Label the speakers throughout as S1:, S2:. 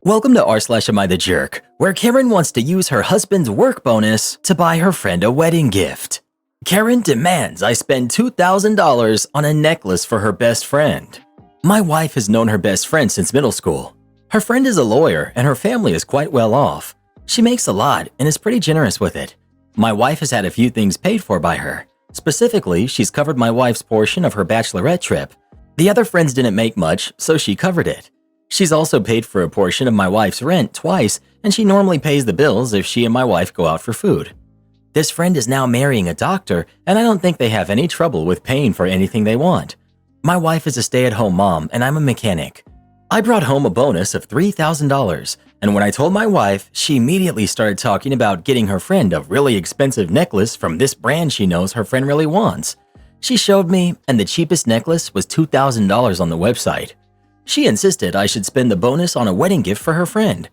S1: Welcome to r/Am I the Jerk, where Karen wants to use her husband's work bonus to buy her friend a wedding gift. Karen demands I spend $2,000 on a necklace for her best friend. My wife has known her best friend since middle school. Her friend is a lawyer and her family is quite well off. She makes a lot and is pretty generous with it. My wife has had a few things paid for by her. Specifically, she's covered my wife's portion of her bachelorette trip. The other friends didn't make much, so she covered it. She's also paid for a portion of my wife's rent twice, and she normally pays the bills if she and my wife go out for food. This friend is now marrying a doctor, and I don't think they have any trouble with paying for anything they want. My wife is a stay-at-home mom, and I'm a mechanic. I brought home a bonus of $3,000, and when I told my wife, she immediately started talking about getting her friend a really expensive necklace from this brand she knows her friend really wants. She showed me, and the cheapest necklace was $2,000 on the website. She insisted I should spend the bonus on a wedding gift for her friend.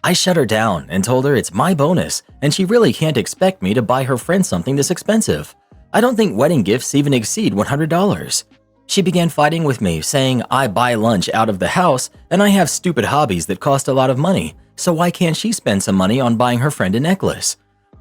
S1: I shut her down and told her it's my bonus and she really can't expect me to buy her friend something this expensive. I don't think wedding gifts even exceed $100. She began fighting with me, saying I buy lunch out of the house and I have stupid hobbies that cost a lot of money, so why can't she spend some money on buying her friend a necklace?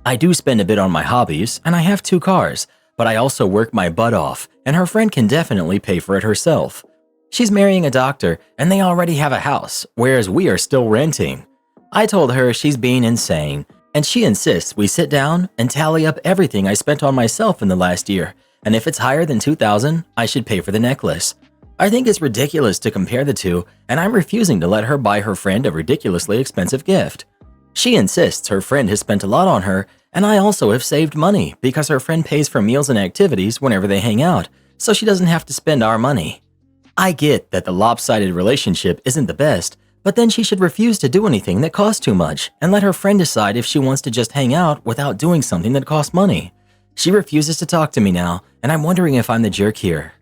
S1: I do spend a bit on my hobbies and I have 2 cars, but I also work my butt off and her friend can definitely pay for it herself. She's marrying a doctor and they already have a house, whereas we are still renting. I told her she's being insane, and she insists we sit down and tally up everything I spent on myself in the last year, and if it's higher than $2,000, I should pay for the necklace. I think it's ridiculous to compare the two, and I'm refusing to let her buy her friend a ridiculously expensive gift. She insists her friend has spent a lot on her, and I also have saved money because her friend pays for meals and activities whenever they hang out, so she doesn't have to spend our money. I get that the lopsided relationship isn't the best, but then she should refuse to do anything that costs too much and let her friend decide if she wants to just hang out without doing something that costs money. She refuses to talk to me now, and I'm wondering if I'm the jerk here.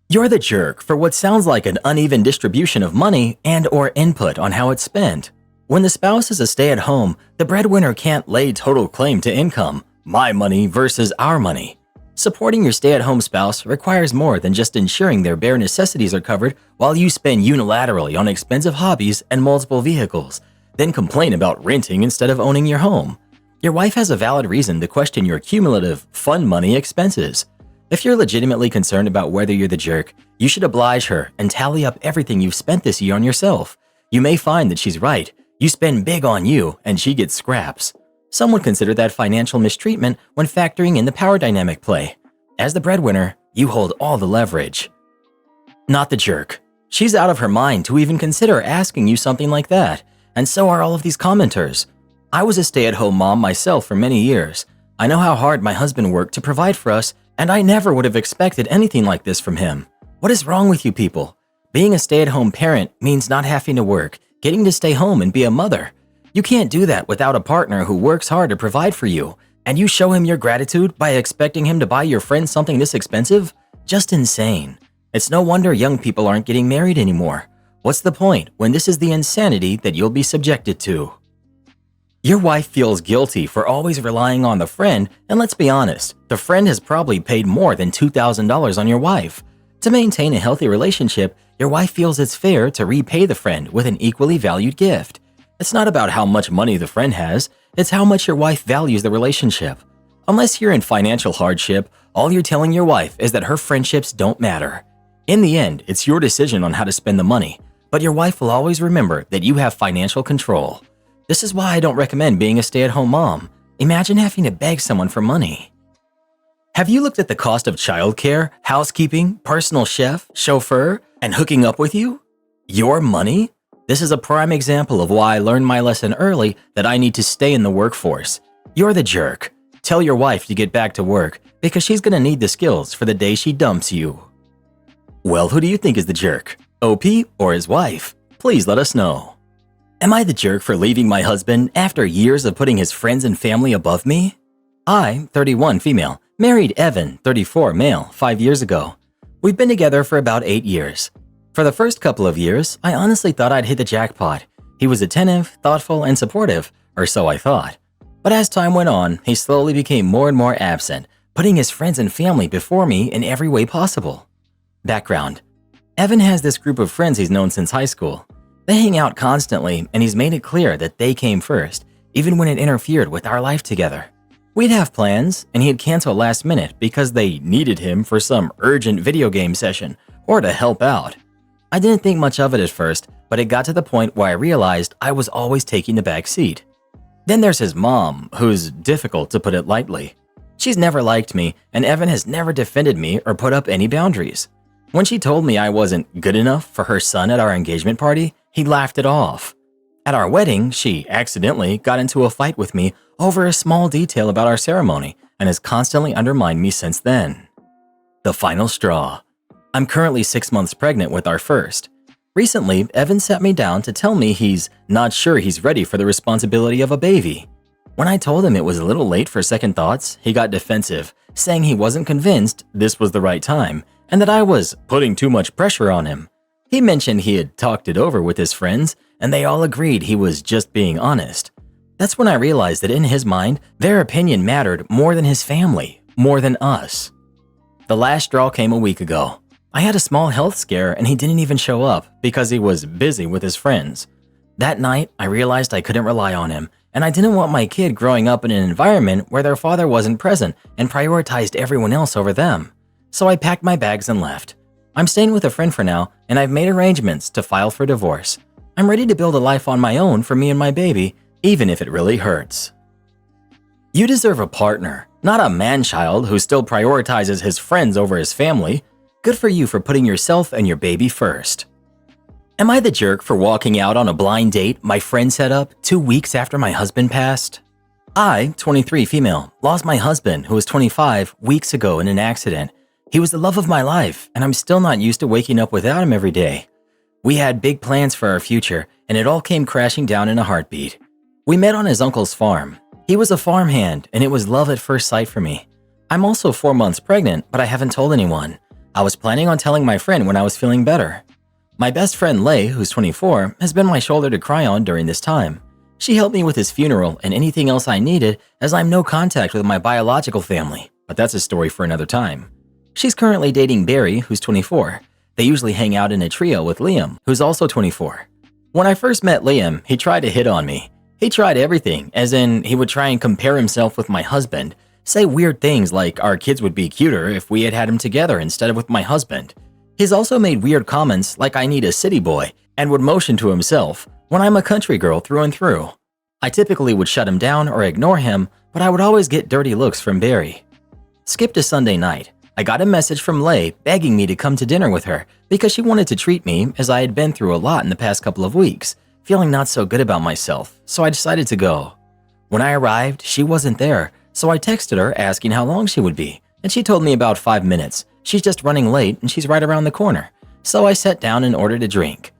S1: You're the jerk for what sounds like an uneven distribution of money and/or input on how it's spent. When the spouse is a stay-at-home, the breadwinner can't lay total claim to income, my money versus our money. Supporting your stay-at-home spouse requires more than just ensuring their bare necessities are covered while you spend unilaterally on expensive hobbies and multiple vehicles, then complain about renting instead of owning your home. Your wife has a valid reason to question your cumulative, fun money expenses. If you're legitimately concerned about whether you're the jerk, you should oblige her and tally up everything you've spent this year on yourself. You may find that she's right. You spend big on you, and she gets scraps. Some would consider that financial mistreatment when factoring in the power dynamic play. As the breadwinner, you hold all the leverage. Not the jerk. She's out of her mind to even consider asking you something like that, and so are all of these commenters. I was a stay-at-home mom myself for many years. I know how hard my husband worked to provide for us, and I never would have expected anything like this from him. What is wrong with you people? Being a stay-at-home parent means not having to work, getting to stay home and be a mother. You can't do that without a partner who works hard to provide for you, and you show him your gratitude by expecting him to buy your friend something this expensive? Just insane. It's no wonder young people aren't getting married anymore. What's the point when this is the insanity that you'll be subjected to? Your wife feels guilty for always relying on the friend, and let's be honest, the friend has probably paid more than $2,000 on your wife. To maintain a healthy relationship, your wife feels it's fair to repay the friend with an equally valued gift. It's not about how much money the friend has, it's how much your wife values the relationship. Unless you're in financial hardship, all you're telling your wife is that her friendships don't matter. In the end, it's your decision on how to spend the money, but your wife will always remember that you have financial control. This is why I don't recommend being a stay-at-home mom. Imagine having to beg someone for money. Have you looked at the cost of childcare, housekeeping, personal chef, chauffeur, and hooking up with you? Your money? This is a prime example of why I learned my lesson early that I need to stay in the workforce. You're the jerk. Tell your wife to get back to work because she's gonna need the skills for the day she dumps you. Well, who do you think is the jerk? OP or his wife? Please let us know. Am I the jerk for leaving my husband after years of putting his friends and family above me? I, 31 female, married Evan, 34 male, 5 years ago. We've been together for about 8 years. For the first couple of years, I honestly thought I'd hit the jackpot. He was attentive, thoughtful, and supportive, or so I thought. But as time went on, he slowly became more and more absent, putting his friends and family before me in every way possible. Background: Evan has this group of friends he's known since high school. They hang out constantly, and he's made it clear that they came first, even when it interfered with our life together. We'd have plans, and he'd cancel last minute because they needed him for some urgent video game session or to help out. I didn't think much of it at first, but it got to the point where I realized I was always taking the back seat. Then there's his mom, who's difficult to put it lightly. She's never liked me, and Evan has never defended me or put up any boundaries. When she told me I wasn't good enough for her son at our engagement party, he laughed it off. At our wedding, she accidentally got into a fight with me over a small detail about our ceremony and has constantly undermined me since then. The final straw. I'm currently 6 months pregnant with our first. Recently, Evan sat me down to tell me he's not sure he's ready for the responsibility of a baby. When I told him it was a little late for second thoughts, he got defensive, saying he wasn't convinced this was the right time and that I was putting too much pressure on him. He mentioned he had talked it over with his friends and they all agreed he was just being honest. That's when I realized that in his mind, their opinion mattered more than his family, more than us. The last straw came a week ago. I had a small health scare and he didn't even show up because he was busy with his friends. That night, I realized I couldn't rely on him, and I didn't want my kid growing up in an environment where their father wasn't present and prioritized everyone else over them. So I packed my bags and left. I'm staying with a friend for now, and I've made arrangements to file for divorce. I'm ready to build a life on my own for me and my baby, even if it really hurts. You deserve a partner, not a man-child who still prioritizes his friends over his family. Good for you for putting yourself and your baby first. Am I the jerk for walking out on a blind date my friend set up 2 weeks after my husband passed? I, 23 female, lost my husband, who was 25, weeks ago in an accident. He was the love of my life, and I'm still not used to waking up without him every day. We had big plans for our future, and it all came crashing down in a heartbeat. We met on his uncle's farm. He was a farmhand, and it was love at first sight for me. I'm also 4 months pregnant, but I haven't told anyone. I was planning on telling my friend when I was feeling better. My best friend Lay, who's 24, has been my shoulder to cry on during this time. She helped me with his funeral and anything else I needed, as I'm no contact with my biological family, but that's a story for another time. She's currently dating Barry, who's 24. They usually hang out in a trio with Liam, who's also 24. When I first met Liam, he tried to hit on me. He tried everything, as in he would try and compare himself with my husband, say weird things like our kids would be cuter if we had had them together instead of with my husband. He's also made weird comments like I need a city boy and would motion to himself when I'm a country girl through and through. I typically would shut him down or ignore him, but I would always get dirty looks from Barry. Skip to Sunday night. I got a message from Lay begging me to come to dinner with her because she wanted to treat me as I had been through a lot in the past couple of weeks, feeling not so good about myself, so I decided to go. When I arrived, she wasn't there, so I texted her asking how long she would be, and she told me about 5 minutes. She's just running late and she's right around the corner. So I sat down and ordered a drink.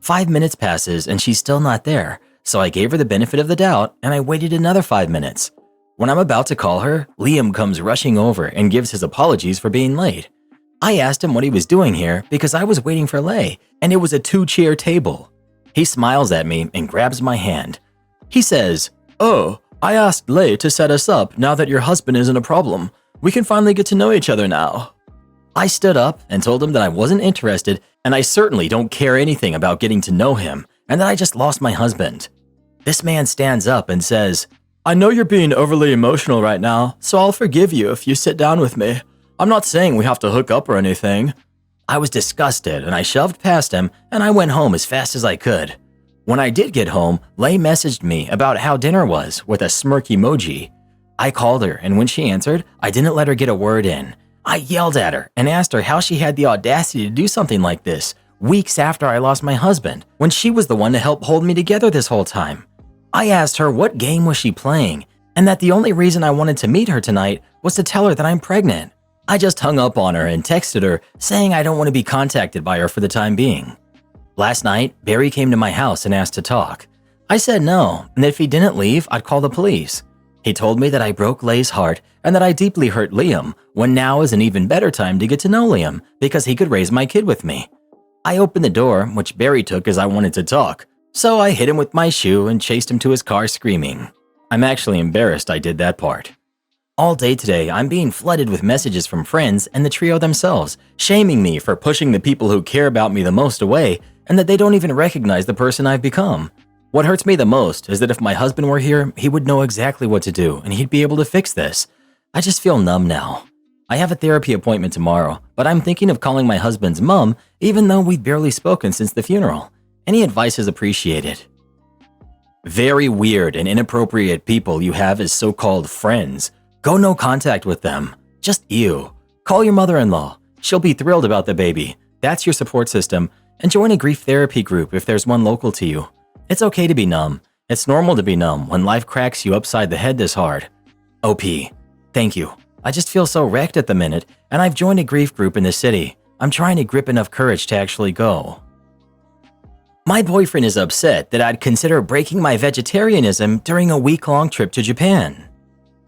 S1: 5 minutes passes and she's still not there, so I gave her the benefit of the doubt and I waited another 5 minutes. When I'm about to call her, Liam comes rushing over and gives his apologies for being late. I asked him what he was doing here because I was waiting for Lay, and it was a 2-chair table. He smiles at me and grabs my hand. He says, "Oh, I asked Lay to set us up now that your husband isn't a problem. We can finally get to know each other now." I stood up and told him that I wasn't interested and I certainly don't care anything about getting to know him and that I just lost my husband. This man stands up and says, "I know you're being overly emotional right now, so I'll forgive you if you sit down with me. I'm not saying we have to hook up or anything." I was disgusted and I shoved past him and I went home as fast as I could. When I did get home, Lay messaged me about how dinner was with a smirk emoji. I called her and when she answered, I didn't let her get a word in. I yelled at her and asked her how she had the audacity to do something like this weeks after I lost my husband, when she was the one to help hold me together this whole time. I asked her what game was she playing and that the only reason I wanted to meet her tonight was to tell her that I'm pregnant. I just hung up on her and texted her saying I don't want to be contacted by her for the time being. Last night, Barry came to my house and asked to talk. I said no, and that if he didn't leave, I'd call the police. He told me that I broke Lay's heart and that I deeply hurt Liam, when now is an even better time to get to know Liam because he could raise my kid with me. I opened the door, which Barry took as I wanted to talk, so I hit him with my shoe and chased him to his car screaming. I'm actually embarrassed I did that part. All day today, I'm being flooded with messages from friends and the trio themselves, shaming me for pushing the people who care about me the most away and that they don't even recognize the person I've become. What hurts me the most is that if my husband were here, he would know exactly what to do and he'd be able to fix this. I just feel numb now. I have a therapy appointment tomorrow, but I'm thinking of calling my husband's mom even though we've barely spoken since the funeral. Any advice is appreciated. Very weird and inappropriate people you have as so-called friends. Go no contact with them. Just you. Call your mother-in-law. She'll be thrilled about the baby. That's your support system. And join a grief therapy group if there's one local to you. It's okay to be numb. It's normal to be numb when life cracks you upside the head this hard. OP. Thank you. I just feel so wrecked at the minute, and I've joined a grief group in the city. I'm trying to grip enough courage to actually go. My boyfriend is upset that I'd consider breaking my vegetarianism during a week-long trip to Japan.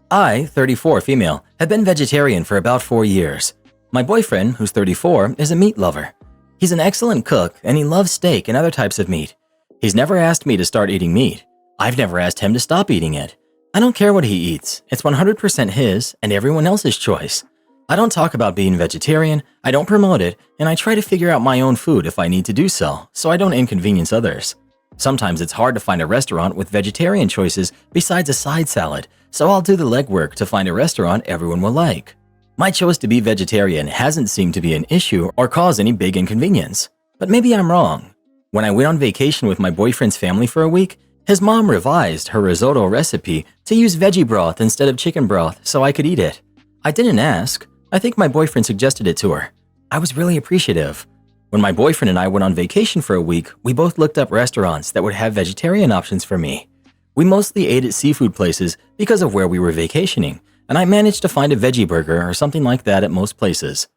S1: I, 34 female, have been vegetarian for about 4 years. My boyfriend, who's 34, is a meat lover. He's an excellent cook and he loves steak and other types of meat. He's never asked me to start eating meat. I've never asked him to stop eating it. I don't care what he eats. It's 100% his and everyone else's choice. I don't talk about being vegetarian, I don't promote it, and I try to figure out my own food if I need to do so I don't inconvenience others. Sometimes it's hard to find a restaurant with vegetarian choices besides a side salad, so I'll do the legwork to find a restaurant everyone will like. My choice to be vegetarian hasn't seemed to be an issue or cause any big inconvenience. But maybe I'm wrong. When I went on vacation with my boyfriend's family for a week, his mom revised her risotto recipe to use veggie broth instead of chicken broth so I could eat it. I didn't ask. I think my boyfriend suggested it to her. I was really appreciative. When my boyfriend and I went on vacation for a week, we both looked up restaurants that would have vegetarian options for me. We mostly ate at seafood places because of where we were vacationing, and I managed to find a veggie burger or something like that at most places.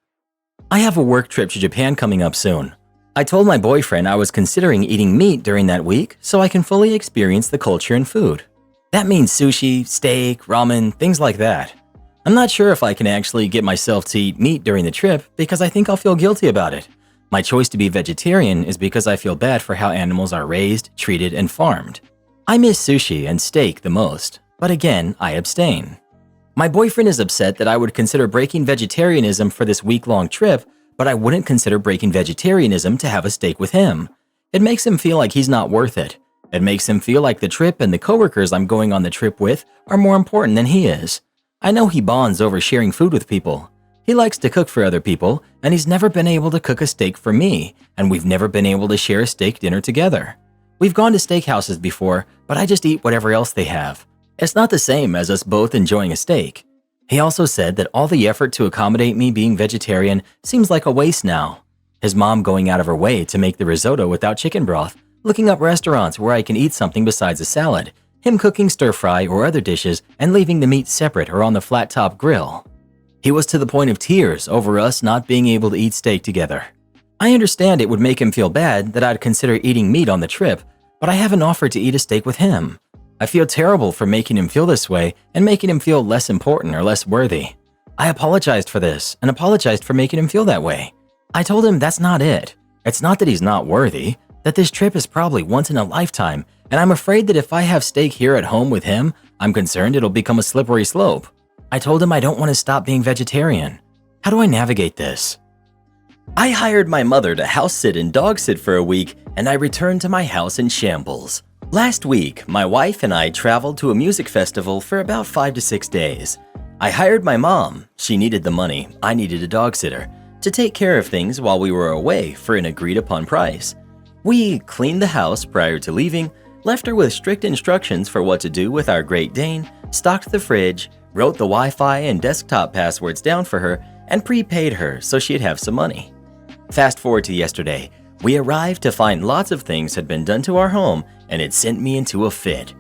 S1: I have a work trip to Japan coming up soon. I told my boyfriend I was considering eating meat during that week so I can fully experience the culture and food. That means sushi, steak, ramen, things like that. I'm not sure if I can actually get myself to eat meat during the trip because I think I'll feel guilty about it. My choice to be vegetarian is because I feel bad for how animals are raised, treated, and farmed. I miss sushi and steak the most, but again, I abstain. My boyfriend is upset that I would consider breaking vegetarianism for this week-long trip, but I wouldn't consider breaking vegetarianism to have a steak with him. It makes him feel like he's not worth it. It makes him feel like the trip and the coworkers I'm going on the trip with are more important than he is. I know he bonds over sharing food with people. He likes to cook for other people, and he's never been able to cook a steak for me, and we've never been able to share a steak dinner together. We've gone to steakhouses before, but I just eat whatever else they have. It's not the same as us both enjoying a steak. He also said that all the effort to accommodate me being vegetarian seems like a waste now. His mom going out of her way to make the risotto without chicken broth, looking up restaurants where I can eat something besides a salad, him cooking stir-fry or other dishes and leaving the meat separate or on the flat-top grill. He was to the point of tears over us not being able to eat steak together. I understand it would make him feel bad that I'd consider eating meat on the trip, but I haven't offered to eat a steak with him. I feel terrible for making him feel this way and making him feel less important or less worthy. I apologized for this and apologized for making him feel that way. I told him that's not it. It's not that he's not worthy, that this trip is probably once in a lifetime, and I'm afraid that if I have steak here at home with him, I'm concerned it'll become a slippery slope. I told him I don't want to stop being vegetarian. How do I navigate this? I hired my mother to house sit and dog sit for a week, and I returned to my house in shambles. Last week, my wife and I traveled to a music festival for about 5 to 6 days. I hired my mom, she needed the money, I needed a dog sitter, to take care of things while we were away for an agreed upon price. We cleaned the house prior to leaving, left her with strict instructions for what to do with our Great Dane, stocked the fridge, wrote the Wi-Fi and desktop passwords down for her, and prepaid her so she'd have some money. Fast forward to yesterday, we arrived to find lots of things had been done to our home, and it sent me into a fit.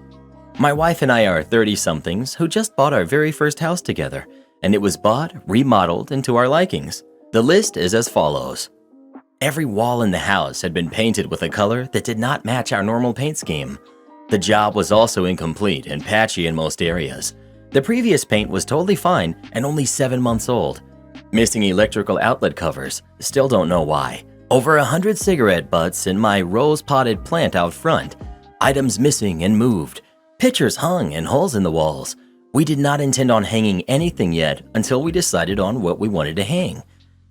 S1: My wife and I are 30-somethings who just bought our very first house together, and it was bought, remodeled, and to our likings. The list is as follows. Every wall in the house had been painted with a color that did not match our normal paint scheme. The job was also incomplete and patchy in most areas. The previous paint was totally fine and only 7 months old. Missing electrical outlet covers, still don't know why. Over 100 cigarette butts in my rose-potted plant out front. Items missing and moved. Pictures hung and holes in the walls. We did not intend on hanging anything yet until we decided on what we wanted to hang.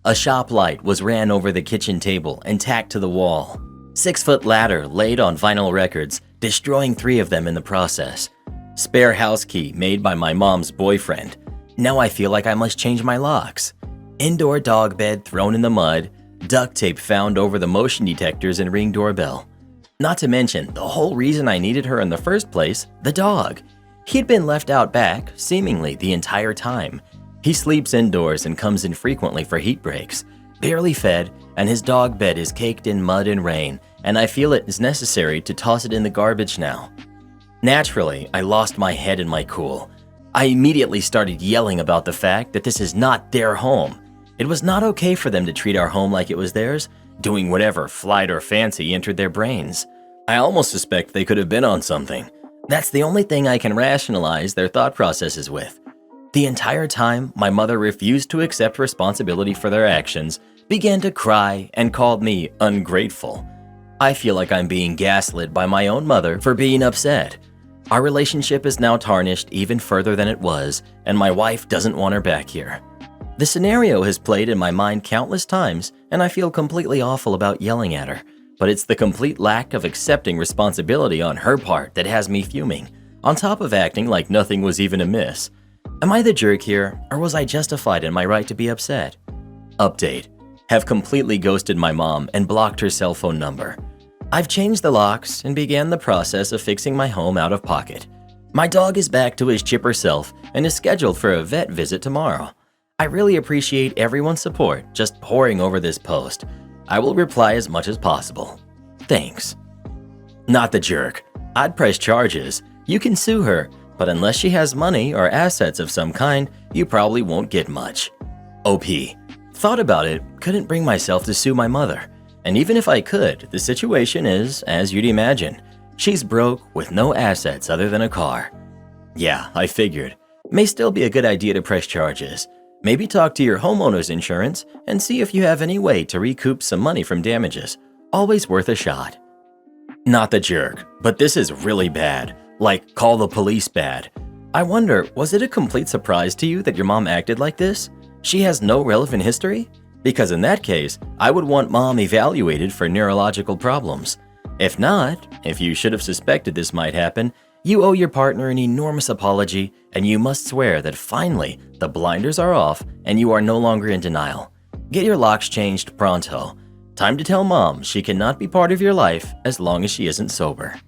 S1: A shop light was ran over the kitchen table and tacked to the wall. 6-foot ladder laid on vinyl records, destroying 3 of them in the process. Spare house key made by my mom's boyfriend. Now I feel like I must change my locks. Indoor dog bed thrown in the mud, duct tape found over the motion detectors and Ring doorbell. Not to mention the whole reason I needed her in the first place, the dog. He'd been left out back, seemingly the entire time. He sleeps indoors and comes in frequently for heat breaks. Barely fed, and his dog bed is caked in mud and rain, and I feel it is necessary to toss it in the garbage now. Naturally, I lost my head and my cool. I immediately started yelling about the fact that this is not their home. It was not okay for them to treat our home like it was theirs, doing whatever flight or fancy entered their brains. I almost suspect they could have been on something. That's the only thing I can rationalize their thought processes with. The entire time, my mother refused to accept responsibility for their actions, began to cry, and called me ungrateful. I feel like I'm being gaslit by my own mother for being upset. Our relationship is now tarnished even further than it was, and my wife doesn't want her back here. The scenario has played in my mind countless times, and I feel completely awful about yelling at her, but it's the complete lack of accepting responsibility on her part that has me fuming, on top of acting like nothing was even amiss. Am I the jerk here, or was I justified in my right to be upset? Update. Have completely ghosted my mom and blocked her cell phone number. I've changed the locks and began the process of fixing my home out of pocket. My dog is back to his chipper self and is scheduled for a vet visit tomorrow. I really appreciate everyone's support just pouring over this post. I will reply as much as possible. Thanks. Not the jerk. I'd press charges. You can sue her, but unless she has money or assets of some kind, you probably won't get much. OP. Thought about it, couldn't bring myself to sue my mother. And even if I could, the situation is as you'd imagine. She's broke with no assets other than a car. Yeah, I figured. May still be a good idea to press charges. Maybe talk to your homeowner's insurance and see if you have any way to recoup some money from damages. Always worth a shot. Not the jerk, but this is really bad. Like, call the police bad. I wonder, was it a complete surprise to you that your mom acted like this? She has no relevant history? Because in that case, I would want mom evaluated for neurological problems. If not, if you should have suspected this might happen, you owe your partner an enormous apology, and you must swear that finally the blinders are off and you are no longer in denial. Get your locks changed pronto. Time to tell mom she cannot be part of your life as long as she isn't sober.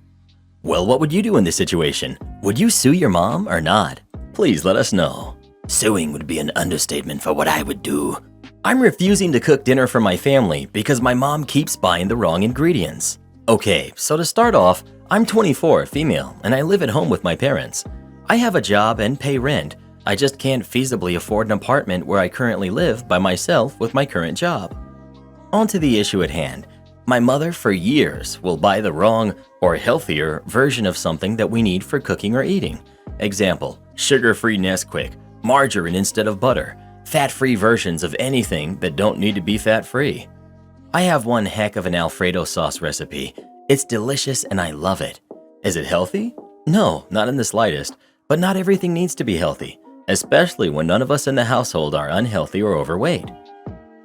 S1: Well, what would you do in this situation? Would you sue your mom or not? Please let us know. Suing would be an understatement for what I would do. I'm refusing to cook dinner for my family because my mom keeps buying the wrong ingredients. Okay, so to start off, I'm 24, female, and I live at home with my parents. I have a job and pay rent. I just can't feasibly afford an apartment where I currently live by myself with my current job. On to the issue at hand. My mother for years will buy the wrong or healthier version of something that we need for cooking or eating. Example, sugar-free Nesquik, margarine instead of butter, fat-free versions of anything that don't need to be fat-free. I have one heck of an Alfredo sauce recipe. It's delicious and I love it. Is it healthy? No, not in the slightest, but not everything needs to be healthy, especially when none of us in the household are unhealthy or overweight.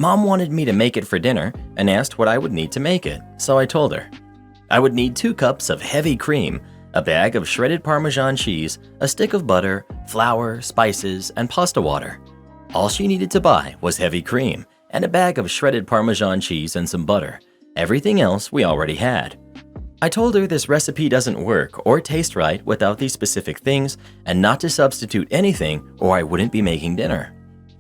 S1: Mom wanted me to make it for dinner and asked what I would need to make it, so I told her. I would need 2 cups of heavy cream, a bag of shredded Parmesan cheese, a stick of butter, flour, spices, and pasta water. All she needed to buy was heavy cream and a bag of shredded Parmesan cheese and some butter. Everything else we already had. I told her this recipe doesn't work or taste right without these specific things and not to substitute anything or I wouldn't be making dinner.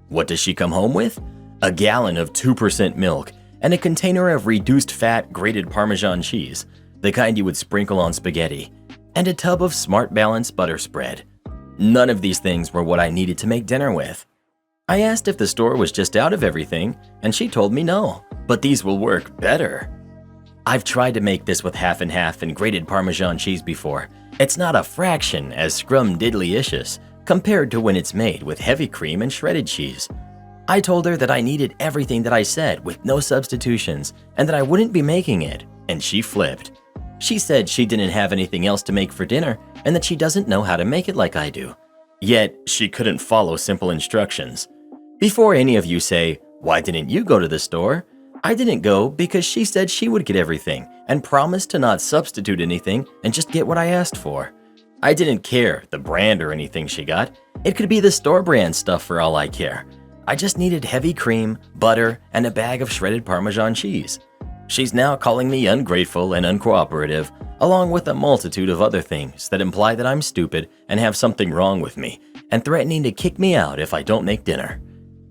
S1: What does she come home with? A gallon of 2% milk and a container of reduced fat grated Parmesan cheese, the kind you would sprinkle on spaghetti, and a tub of Smart Balance butter spread. None of these things were what I needed to make dinner with. I asked if the store was just out of everything, and she told me no, but these will work better. I've tried to make this with half and half and grated Parmesan cheese before. It's not a fraction as scrum-diddly-icious compared to when it's made with heavy cream and shredded cheese. I told her that I needed everything that I said with no substitutions and that I wouldn't be making it, and she flipped. She said she didn't have anything else to make for dinner and that she doesn't know how to make it like I do. Yet, she couldn't follow simple instructions. Before any of you say, "Why didn't you go to the store?" I didn't go because she said she would get everything and promised to not substitute anything and just get what I asked for. I didn't care the brand or anything she got. It could be the store brand stuff for all I care. I just needed heavy cream, butter, and a bag of shredded Parmesan cheese. She's now calling me ungrateful and uncooperative, along with a multitude of other things that imply that I'm stupid and have something wrong with me, and threatening to kick me out if I don't make dinner.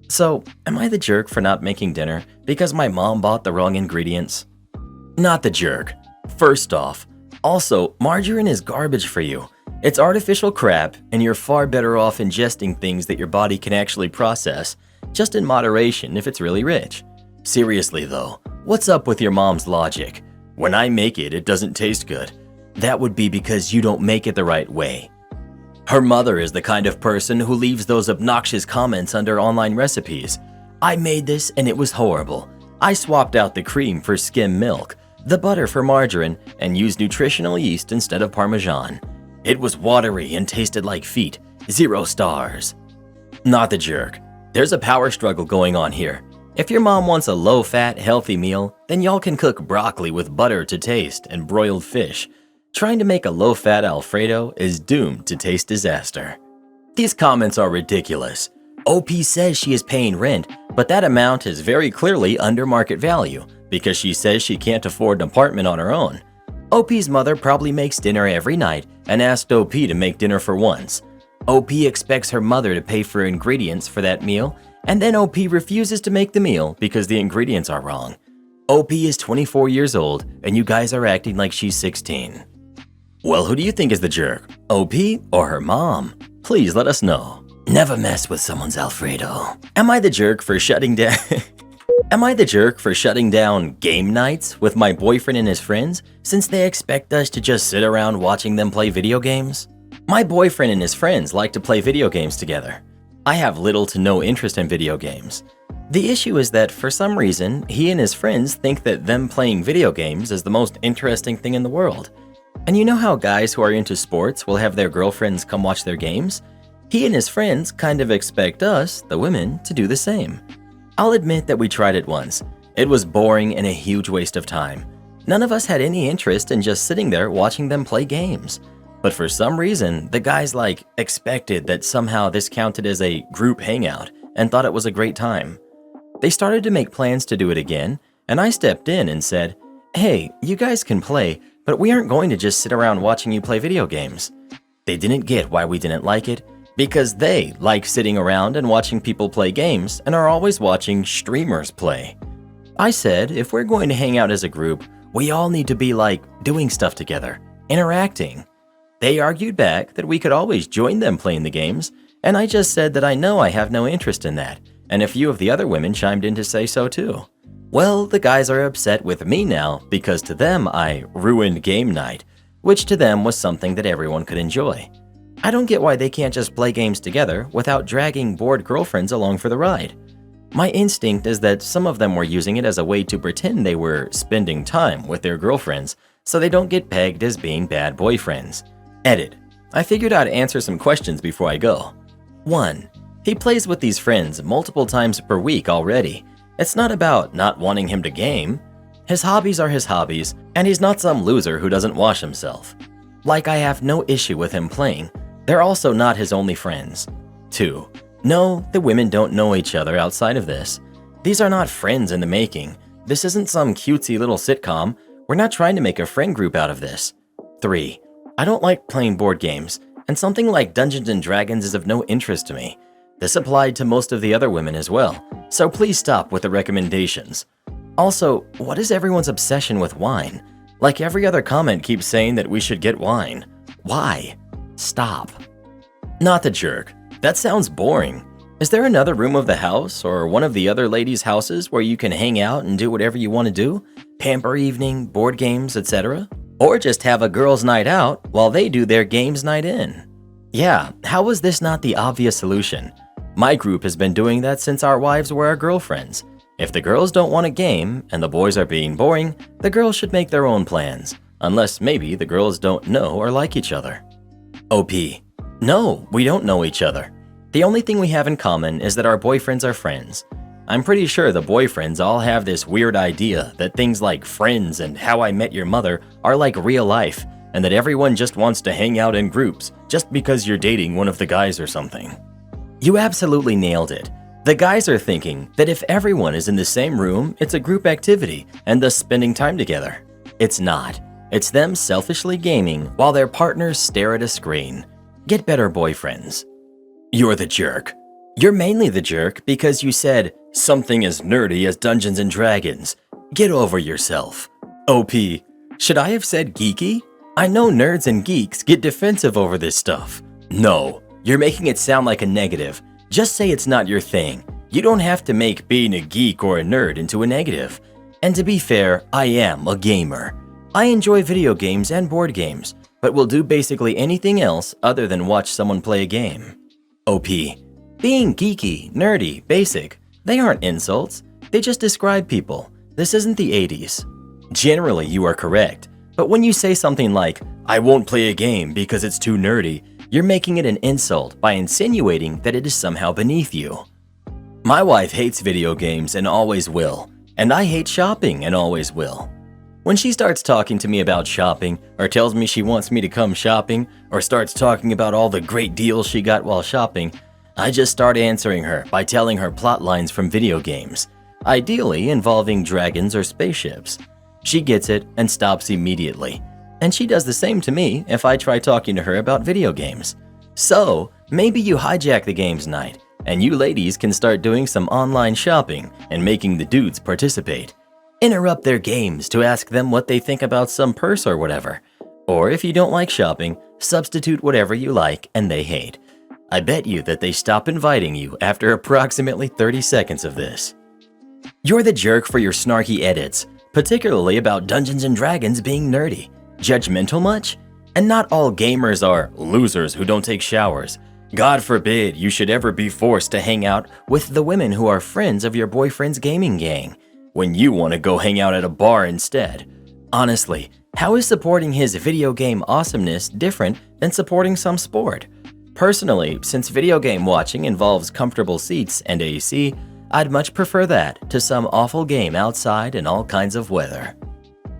S1: So, am I the jerk for not making dinner because my mom bought the wrong ingredients? Not the jerk. First off, also, margarine is garbage for you. It's artificial crap, and you're far better off ingesting things that your body can actually process, just in moderation if it's really rich. Seriously though, what's up with your mom's logic? When I make it, it doesn't taste good. That would be because you don't make it the right way. Her mother is the kind of person who leaves those obnoxious comments under online recipes. I made this and it was horrible. I swapped out the cream for skim milk, the butter for margarine, and used nutritional yeast instead of Parmesan. It was watery and tasted like feet. 0 stars. Not the jerk. There's a power struggle going on here. If your mom wants a low-fat, healthy meal, then y'all can cook broccoli with butter to taste and broiled fish. Trying to make a low-fat Alfredo is doomed to taste disaster. These comments are ridiculous. OP says she is paying rent, but that amount is very clearly under market value because she says she can't afford an apartment on her own. OP's mother probably makes dinner every night and asked OP to make dinner for once. OP expects her mother to pay for ingredients for that meal, and then OP refuses to make the meal because the ingredients are wrong. OP is 24 years old, and you guys are acting like she's 16. Well, who do you think is the jerk? OP or her mom? Please let us know. Never mess with someone's Alfredo. Am I the jerk for shutting down... Am I the jerk for shutting down game nights with my boyfriend and his friends since they expect us to just sit around watching them play video games? My boyfriend and his friends like to play video games together. I have little to no interest in video games. The issue is that for some reason, he and his friends think that them playing video games is the most interesting thing in the world. And you know how guys who are into sports will have their girlfriends come watch their games? He and his friends kind of expect us, the women, to do the same. I'll admit that we tried it once. It was boring and a huge waste of time. None of us had any interest in just sitting there watching them play games. But for some reason, the guys expected that somehow this counted as a group hangout and thought it was a great time. They started to make plans to do it again, and I stepped in and said, "Hey, you guys can play, but we aren't going to just sit around watching you play video games." They didn't get why we didn't like it, because they like sitting around and watching people play games and are always watching streamers play. I said if we're going to hang out as a group, we all need to be doing stuff together, interacting. They argued back that we could always join them playing the games, and I just said that I know I have no interest in that, and a few of the other women chimed in to say so too. Well, the guys are upset with me now because to them I ruined game night, which to them was something that everyone could enjoy. I don't get why they can't just play games together without dragging bored girlfriends along for the ride. My instinct is that some of them were using it as a way to pretend they were spending time with their girlfriends so they don't get pegged as being bad boyfriends. Edit. I figured I'd answer some questions before I go. 1. He plays with these friends multiple times per week already. It's not about not wanting him to game. His hobbies are his hobbies, and he's not some loser who doesn't wash himself. I have no issue with him playing. They're also not his only friends. 2. No, the women don't know each other outside of this. These are not friends in the making. This isn't some cutesy little sitcom. We're not trying to make a friend group out of this. 3. I don't like playing board games, and something like Dungeons & Dragons is of no interest to me. This applied to most of the other women as well, so please stop with the recommendations. Also, what is everyone's obsession with wine? Every other comment keeps saying that we should get wine. Why? Stop. Not the jerk. That sounds boring. Is there another room of the house or one of the other ladies' houses where you can hang out and do whatever you want to do? Pamper evening, board games, etc.? Or just have a girls' night out while they do their games night in? Yeah, how is this not the obvious solution? My group has been doing that since our wives were our girlfriends. If the girls don't want a game and the boys are being boring, the girls should make their own plans, unless maybe the girls don't know or like each other. OP. No, we don't know each other. The only thing we have in common is that our boyfriends are friends. I'm pretty sure the boyfriends all have this weird idea that things like Friends and How I Met Your Mother are like real life, and that everyone just wants to hang out in groups just because you're dating one of the guys or something. You absolutely nailed it. The guys are thinking that if everyone is in the same room, it's a group activity and thus spending time together. It's not. It's them selfishly gaming while their partners stare at a screen. Get better boyfriends. You're the jerk. You're mainly the jerk because you said something as nerdy as Dungeons and Dragons. Get over yourself. OP, should I have said geeky? I know nerds and geeks get defensive over this stuff. No, you're making it sound like a negative. Just say it's not your thing. You don't have to make being a geek or a nerd into a negative. And to be fair, I am a gamer. I enjoy video games and board games, but will do basically anything else other than watch someone play a game. OP, being geeky, nerdy, basic, they aren't insults. They just describe people. This isn't the 80s. Generally, you are correct. But when you say something like, I won't play a game because it's too nerdy, you're making it an insult by insinuating that it is somehow beneath you. My wife hates video games and always will, and I hate shopping and always will. When she starts talking to me about shopping, or tells me she wants me to come shopping, or starts talking about all the great deals she got while shopping, I just start answering her by telling her plot lines from video games, ideally involving dragons or spaceships. She gets it and stops immediately, and she does the same to me if I try talking to her about video games. So, maybe you hijack the games night, and you ladies can start doing some online shopping and making the dudes participate. Interrupt their games to ask them what they think about some purse or whatever. Or if you don't like shopping, substitute whatever you like and they hate. I bet you that they stop inviting you after approximately 30 seconds of this. You're the jerk for your snarky edits, particularly about Dungeons and Dragons being nerdy. Judgmental much? And not all gamers are losers who don't take showers. God forbid you should ever be forced to hang out with the women who are friends of your boyfriend's gaming gang, when you want to go hang out at a bar instead. Honestly, how is supporting his video game awesomeness different than supporting some sport? Personally, since video game watching involves comfortable seats and AC, I'd much prefer that to some awful game outside in all kinds of weather.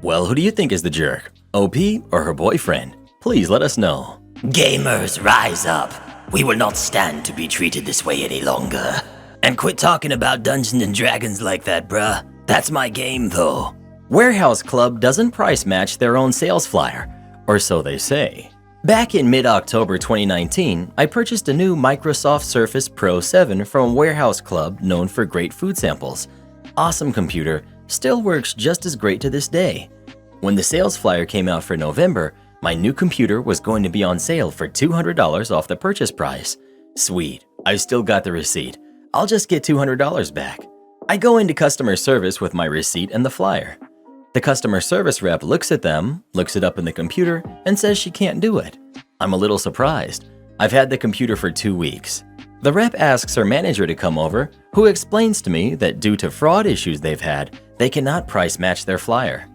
S1: Well, who do you think is the jerk? OP or her boyfriend? Please let us know.
S2: Gamers, rise up. We will not stand to be treated this way any longer. And quit talking about Dungeons and Dragons like that, bruh. That's my game, though.
S1: Warehouse Club doesn't price match their own sales flyer, or so they say. Back in mid-October 2019, I purchased a new Microsoft Surface Pro 7 from Warehouse Club, known for great food samples. Awesome computer, still works just as great to this day. When the sales flyer came out for November, my new computer was going to be on sale for $200 off the purchase price. Sweet, I've still got the receipt. I'll just get $200 back. I go into customer service with my receipt and the flyer. The customer service rep looks at them, looks it up in the computer, and says she can't do it. I'm a little surprised. I've had the computer for 2 weeks. The rep asks her manager to come over, who explains to me that due to fraud issues they've had, they cannot price match their flyer.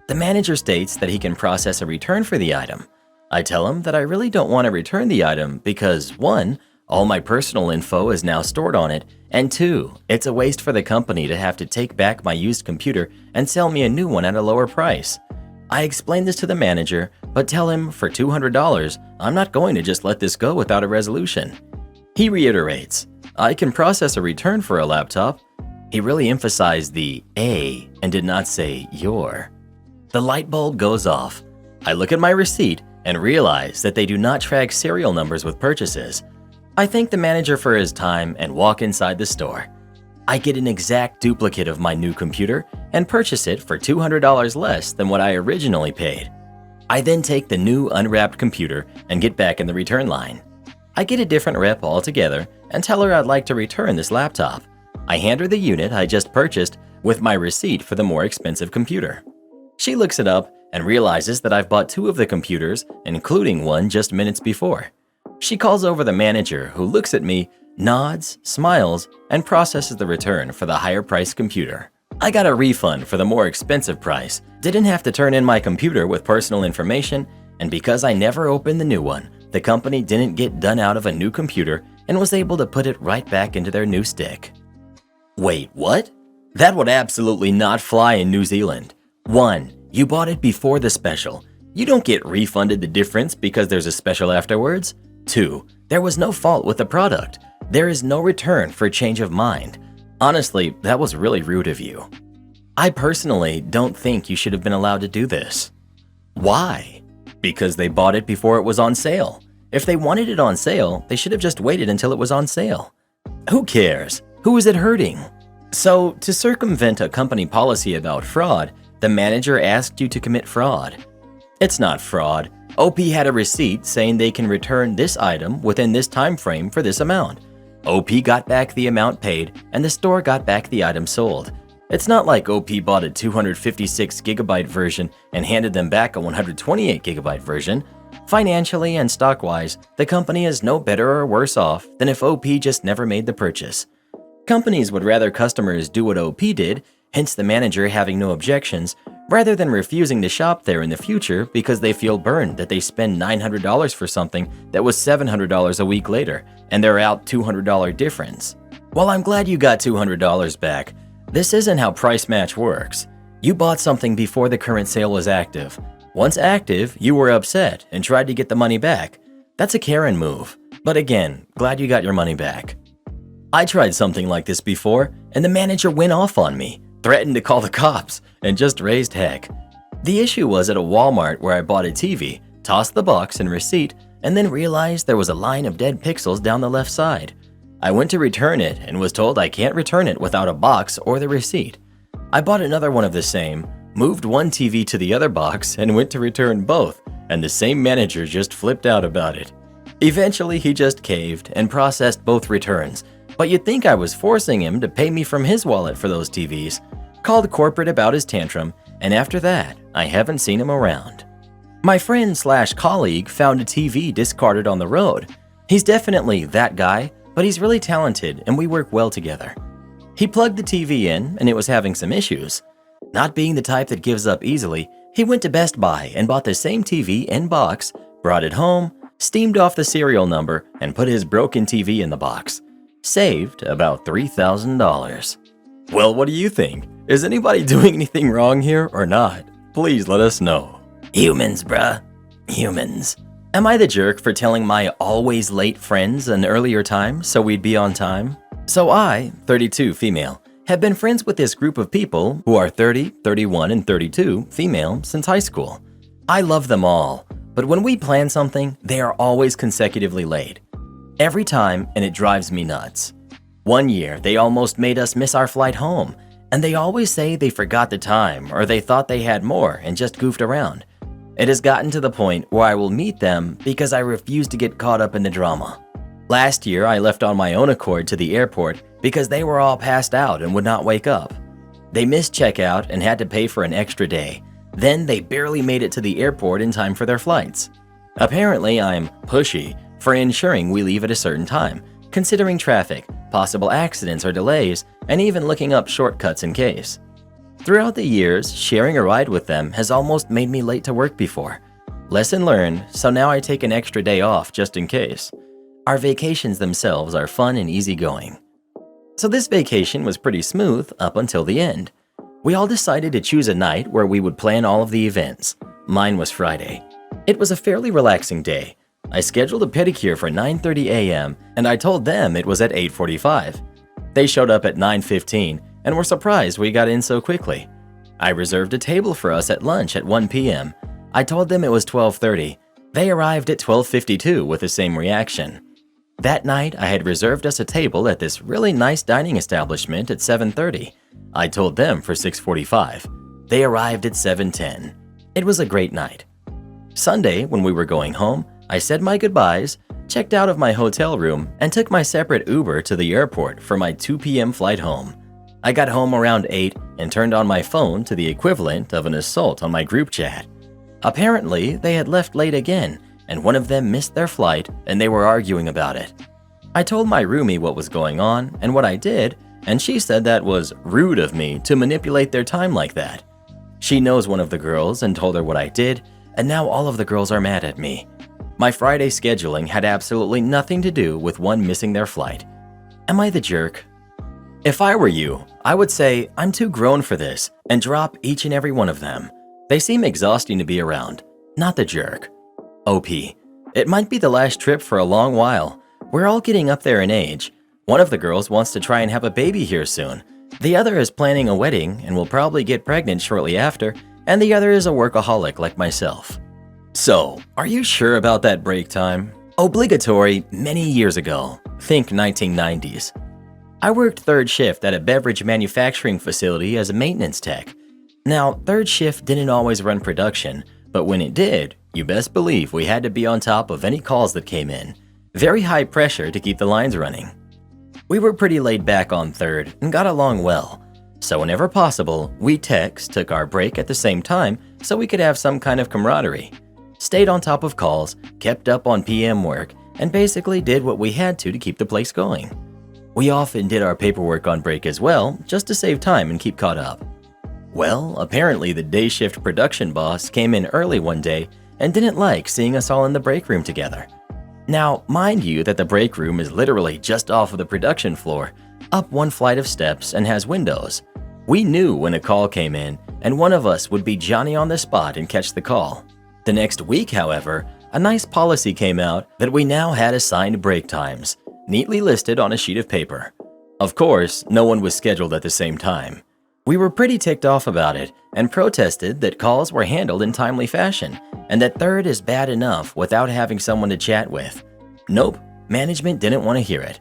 S1: The manager states that he can process a return for the item. I tell him that I really don't want to return the item because 1, all my personal info is now stored on it, and 2, it's a waste for the company to have to take back my used computer and sell me a new one at a lower price. I explain this to the manager, but tell him for $200, I'm not going to just let this go without a resolution. He reiterates, I can process a return for a laptop. He really emphasized the A and did not say your. The light bulb goes off. I look at my receipt and realize that they do not track serial numbers with purchases. I thank the manager for his time and walk inside the store. I get an exact duplicate of my new computer and purchase it for $200 less than what I originally paid. I then take the new unwrapped computer and get back in the return line. I get a different rep altogether and tell her I'd like to return this laptop. I hand her the unit I just purchased with my receipt for the more expensive computer. She looks it up and realizes that I've bought 2 of the computers, including one just minutes before. She calls over the manager, who looks at me, nods, smiles, and processes the return for the higher priced computer. I got a refund for the more expensive price, didn't have to turn in my computer with personal information, and because I never opened the new one, the company didn't get done out of a new computer and was able to put it right back into their new stick. Wait, what? That would absolutely not fly in New Zealand. 1. You bought it before the special. You don't get refunded the difference because there's a special afterwards. 2. There was no fault with the product. There is no return for change of mind. Honestly, that was really rude of you. I personally don't think you should have been allowed to do this. Why? Because they bought it before it was on sale. If they wanted it on sale, they should have just waited until it was on sale. Who cares? Who is it hurting? So, to circumvent a company policy about fraud, the manager asked you to commit fraud. It's not fraud. OP had a receipt saying they can return this item within this time frame for this amount. OP got back the amount paid, and the store got back the item sold. It's not like OP bought a 256GB version and handed them back a 128GB version. Financially and stock-wise, the company is no better or worse off than if OP just never made the purchase. Companies would rather customers do what OP did, hence the manager having no objections, rather than refusing to shop there in the future because they feel burned that they spend $900 for something that was $700 a week later, and they're out $200 difference. While I'm glad you got $200 back, this isn't how price match works. You bought something before the current sale was active. Once active, you were upset and tried to get the money back. That's a Karen move. But again, glad you got your money back. I tried something like this before, and the manager went off on me, threatened to call the cops, and just raised heck. The issue was at a Walmart where I bought a TV, tossed the box and receipt, and then realized there was a line of dead pixels down the left side. I went to return it and was told I can't return it without a box or the receipt. I bought another one of the same, moved one TV to the other box, and went to return both, and the same manager just flipped out about it. Eventually, he just caved and processed both returns, but you'd think I was forcing him to pay me from his wallet for those TVs. Called corporate about his tantrum, and after that, I haven't seen him around. My friend/colleague found a TV discarded on the road. He's definitely that guy, but he's really talented and we work well together. He plugged the TV in and it was having some issues. Not being the type that gives up easily, he went to Best Buy and bought the same TV in box, brought it home, steamed off the serial number, and put his broken TV in the box. Saved about $3,000. Well, what do you think? Is anybody doing anything wrong here or not? Please let us know.
S2: Humans, bruh. Humans.
S1: Am I the jerk for telling my always late friends an earlier time so we'd be on time? So I, 32 female, have been friends with this group of people who are 30, 31, and 32 female since high school. I love them all, but when we plan something, they are always consecutively late. Every time, and it drives me nuts. One year, they almost made us miss our flight home, and they always say they forgot the time or they thought they had more and just goofed around. It has gotten to the point where I will meet them because I refuse to get caught up in the drama. Last year, I left on my own accord to the airport because they were all passed out and would not wake up. They missed checkout and had to pay for an extra day. Then they barely made it to the airport in time for their flights. Apparently, I'm pushy for ensuring we leave at a certain time, considering traffic, possible accidents or delays, and even looking up shortcuts in case. Throughout the years, sharing a ride with them has almost made me late to work before. Lesson learned, so now I take an extra day off just in case. Our vacations themselves are fun and easygoing. So this vacation was pretty smooth up until the end. We all decided to choose a night where we would plan all of the events. Mine was Friday. It was a fairly relaxing day. I scheduled a pedicure for 9:30 a.m. and I told them it was at 8:45. They showed up at 9:15 and were surprised we got in so quickly. I reserved a table for us at lunch at 1 p.m. I told them it was 12:30. They arrived at 12:52 with the same reaction. That night, I had reserved us a table at this really nice dining establishment at 7:30. I told them for 6:45. They arrived at 7:10. It was a great night. Sunday, when we were going home, I said my goodbyes, checked out of my hotel room, and took my separate Uber to the airport for my 2 p.m. flight home. I got home around 8 and turned on my phone to the equivalent of an assault on my group chat. Apparently, they had left late again, and one of them missed their flight and they were arguing about it. I told my roomie what was going on and what I did, and she said that was rude of me to manipulate their time like that. She knows one of the girls and told her what I did, and now all of the girls are mad at me. My Friday scheduling had absolutely nothing to do with one missing their flight. Am I the jerk? If I were you, I would say I'm too grown for this and drop each and every one of them. They seem exhausting to be around. Not the jerk. OP. It might be the last trip for a long while. We're all getting up there in age. One of the girls wants to try and have a baby here soon. The other is planning a wedding and will probably get pregnant shortly after, and the other is a workaholic like myself. So, are you sure about that break time? Obligatory many years ago. Think 1990s. I worked third shift at a beverage manufacturing facility as a maintenance tech. Now, third shift didn't always run production, but when it did, you best believe we had to be on top of any calls that came in. Very high pressure to keep the lines running. We were pretty laid back on third and got along well. So whenever possible, we techs took our break at the same time so we could have some kind of camaraderie. Stayed on top of calls, kept up on PM work, and basically did what we had to keep the place going. We often did our paperwork on break as well, just to save time and keep caught up. Well, apparently the day shift production boss came in early one day and didn't like seeing us all in the break room together. Now, mind you that the break room is literally just off of the production floor, up one flight of steps and has windows. We knew when a call came in, and one of us would be Johnny on the spot and catch the call. The next week, however, a nice policy came out that we now had assigned break times, neatly listed on a sheet of paper. Of course, no one was scheduled at the same time. We were pretty ticked off about it and protested that calls were handled in timely fashion and that third is bad enough without having someone to chat with. Nope, management didn't want to hear it.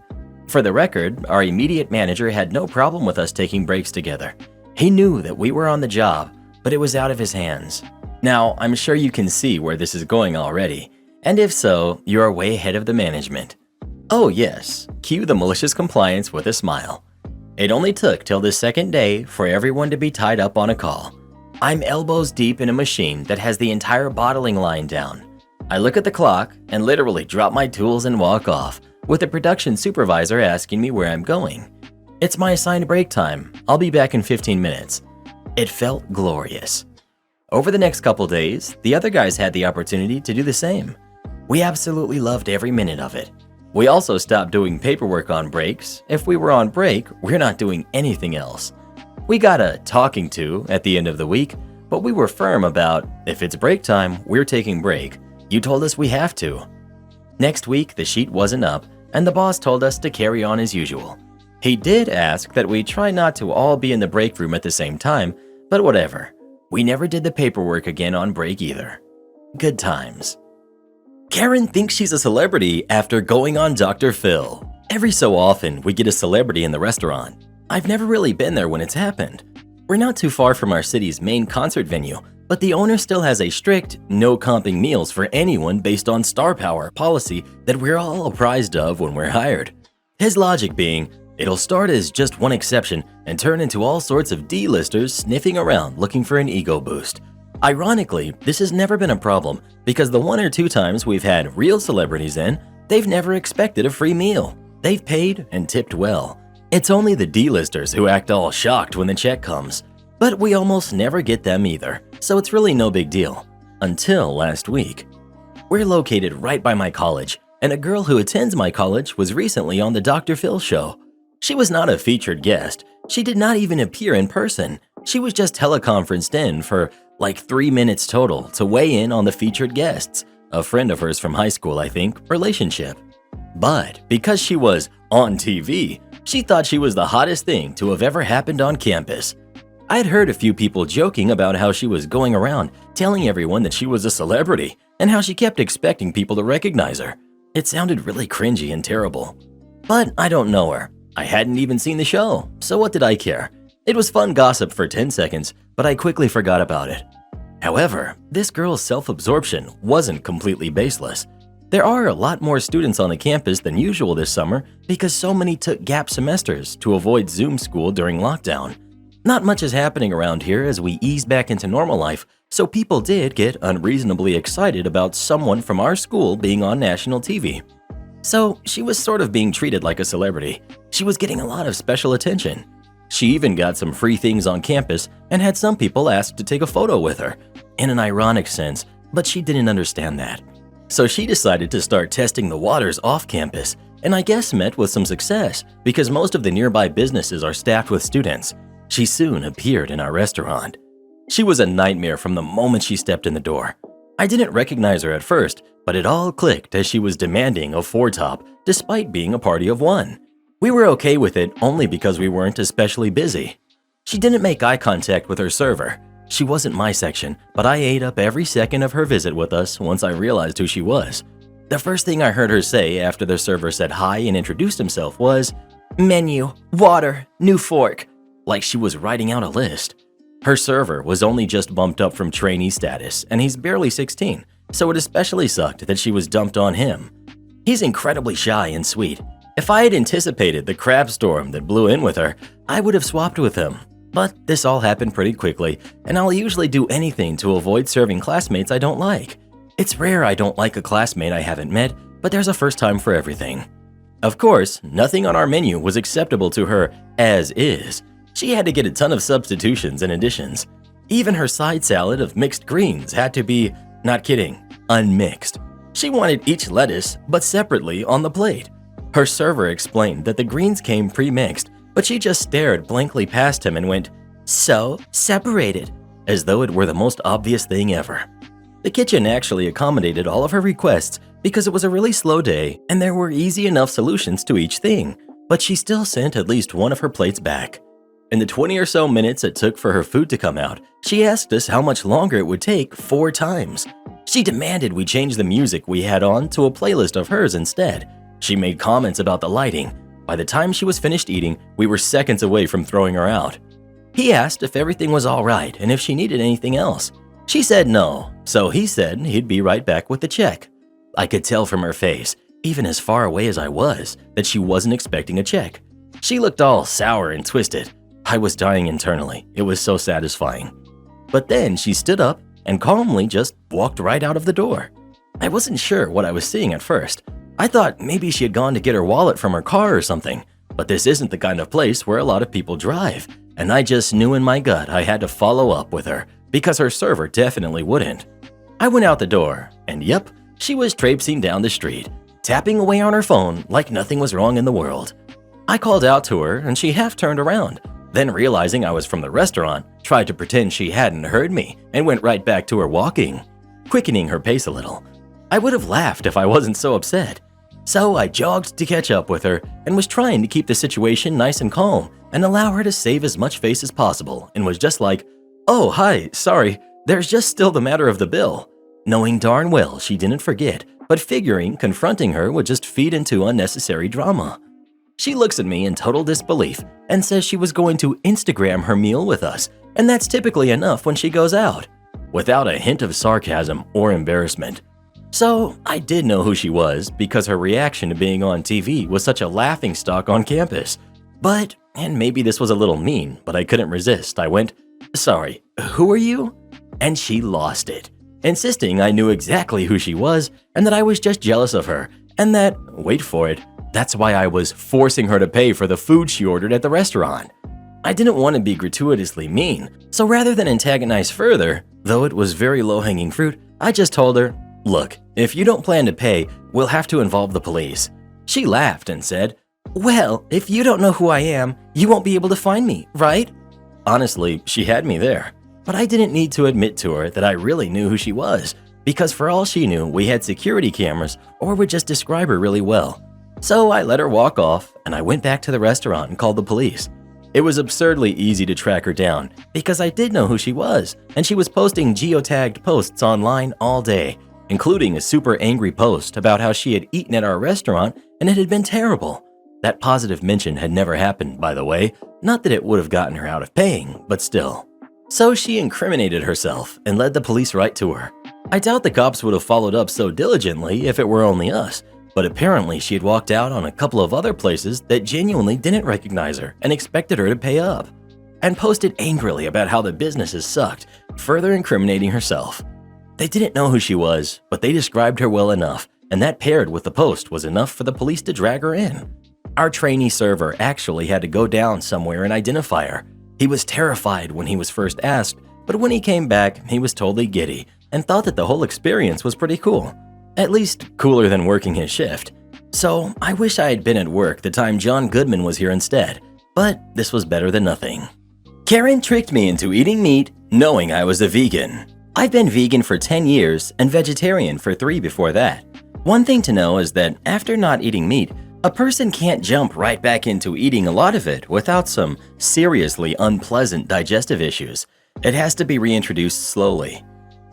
S1: For the record, our immediate manager had no problem with us taking breaks together. He knew that we were on the job, but it was out of his hands. Now, I'm sure you can see where this is going already, and if so, you are way ahead of the management. Oh yes, cue the malicious compliance with a smile. It only took till the second day for everyone to be tied up on a call. I'm elbows deep in a machine that has the entire bottling line down. I look at the clock and literally drop my tools and walk off, with the production supervisor asking me where I'm going. It's my assigned break time. I'll be back in 15 minutes. It felt glorious. Over the next couple days, the other guys had the opportunity to do the same. We absolutely loved every minute of it. We also stopped doing paperwork on breaks. If we were on break, we're not doing anything else. We got a talking to at the end of the week, but we were firm about, if it's break time, we're taking break. You told us we have to. Next week, the sheet wasn't up, and the boss told us to carry on as usual. He did ask that we try not to all be in the break room at the same time, but whatever. We never did the paperwork again on break either. Good times. Karen thinks she's a celebrity after going on Dr. Phil. Every so often, we get a celebrity in the restaurant. I've never really been there when it's happened. We're not too far from our city's main concert venue, but the owner still has a strict no comping meals for anyone based on star power policy that we're all apprised of when we're hired. His logic being, it'll start as just one exception and turn into all sorts of D-listers sniffing around looking for an ego boost. Ironically, this has never been a problem because the one or two times we've had real celebrities in, they've never expected a free meal. They've paid and tipped well. It's only the D-listers who act all shocked when the check comes. But we almost never get them either, so it's really no big deal. Until last week. We're located right by my college, and a girl who attends my college was recently on the Dr. Phil show. She was not a featured guest. She did not even appear in person. She was just teleconferenced in for like 3 minutes total to weigh in on the featured guests, a friend of hers from high school, I think, relationship. But because she was on TV, she thought she was the hottest thing to have ever happened on campus. I had heard a few people joking about how she was going around telling everyone that she was a celebrity and how she kept expecting people to recognize her. It sounded really cringy and terrible. But I don't know her. I hadn't even seen the show, so what did I care? It was fun gossip for 10 seconds, but I quickly forgot about it. However, this girl's self-absorption wasn't completely baseless. There are a lot more students on the campus than usual this summer because so many took gap semesters to avoid Zoom school during lockdown. Not much is happening around here as we ease back into normal life, so people did get unreasonably excited about someone from our school being on national TV. So she was sort of being treated like a celebrity. She was getting a lot of special attention. She even got some free things on campus and had some people ask to take a photo with her, in an ironic sense, but she didn't understand that. So she decided to start testing the waters off campus, and I guess met with some success because most of the nearby businesses are staffed with students. She soon appeared in our restaurant. She was a nightmare from the moment she stepped in the door. I didn't recognize her at first, but it all clicked as she was demanding a 4-top despite being a party of 1. We were okay with it only because we weren't especially busy. She didn't make eye contact with her server. She wasn't my section, but I ate up every second of her visit with us once I realized who she was. The first thing I heard her say after the server said hi and introduced himself was, "Menu, water, new fork," like she was writing out a list. Her server was only just bumped up from trainee status, and he's barely 16, so it especially sucked that she was dumped on him. He's incredibly shy and sweet. If I had anticipated the crab storm that blew in with her, I would have swapped with him. But this all happened pretty quickly, and I'll usually do anything to avoid serving classmates I don't like. It's rare I don't like a classmate I haven't met, but there's a first time for everything. Of course, nothing on our menu was acceptable to her as is. She had to get a ton of substitutions and additions. Even her side salad of mixed greens had to be, not kidding, unmixed. She wanted each lettuce, but separately on the plate. Her server explained that the greens came pre-mixed, but she just stared blankly past him and went, "So, separated," as though it were the most obvious thing ever. The kitchen actually accommodated all of her requests because it was a really slow day and there were easy enough solutions to each thing, but she still sent at least one of her plates back. In the 20 or so minutes it took for her food to come out, she asked us how much longer it would take 4 times. She demanded we change the music we had on to a playlist of hers instead. She made comments about the lighting. By the time she was finished eating, we were seconds away from throwing her out. He asked if everything was all right and if she needed anything else. She said no, so he said he'd be right back with the check. I could tell from her face, even as far away as I was, that she wasn't expecting a check. She looked all sour and twisted. I was dying internally. It was so satisfying. But then she stood up and calmly just walked right out of the door. I wasn't sure what I was seeing at first. I thought maybe she had gone to get her wallet from her car or something, but this isn't the kind of place where a lot of people drive, and I just knew in my gut I had to follow up with her because her server definitely wouldn't. I went out the door, and yep, she was traipsing down the street, tapping away on her phone like nothing was wrong in the world. I called out to her, and she half turned around, then realizing I was from the restaurant, tried to pretend she hadn't heard me and went right back to her walking, quickening her pace a little. I would have laughed if I wasn't so upset. So I jogged to catch up with her and was trying to keep the situation nice and calm and allow her to save as much face as possible and was just like, "Oh, hi, sorry, there's just still the matter of the bill," knowing darn well she didn't forget, but figuring confronting her would just feed into unnecessary drama. She looks at me in total disbelief and says she was going to Instagram her meal with us, and that's typically enough when she goes out, without a hint of sarcasm or embarrassment. So I did know who she was because her reaction to being on TV was such a laughingstock on campus. But, and maybe this was a little mean, but I couldn't resist. I went, "Sorry, who are you?" And she lost it, insisting I knew exactly who she was and that I was just jealous of her, and that, wait for it, that's why I was forcing her to pay for the food she ordered at the restaurant. I didn't want to be gratuitously mean, so rather than antagonize further, though it was very low-hanging fruit, I just told her, "Look, if you don't plan to pay, we'll have to involve the police." She laughed and said, "Well, if you don't know who I am, you won't be able to find me, right?" Honestly, she had me there, but I didn't need to admit to her that I really knew who she was, because for all she knew, we had security cameras or would just describe her really well. So I let her walk off, and I went back to the restaurant and called the police. It was absurdly easy to track her down because I did know who she was, and she was posting geotagged posts online all day, including a super angry post about how she had eaten at our restaurant and it had been terrible. That positive mention had never happened, by the way, not that it would have gotten her out of paying, but still. So she incriminated herself and led the police right to her. I doubt the cops would have followed up so diligently if it were only us, but apparently she had walked out on a couple of other places that genuinely didn't recognize her and expected her to pay up, and posted angrily about how the businesses sucked, further incriminating herself. They didn't know who she was, but they described her well enough, and that paired with the post was enough for the police to drag her in. Our trainee server actually had to go down somewhere and identify her. He was terrified when he was first asked, but when he came back, he was totally giddy and thought that the whole experience was pretty cool. At least cooler than working his shift. So I wish I had been at work the time John Goodman was here instead, but this was better than nothing. Karen tricked me into eating meat, knowing I was a vegan. I've been vegan for 10 years and vegetarian for 3 before that. One thing to know is that after not eating meat, a person can't jump right back into eating a lot of it without some seriously unpleasant digestive issues. It has to be reintroduced slowly.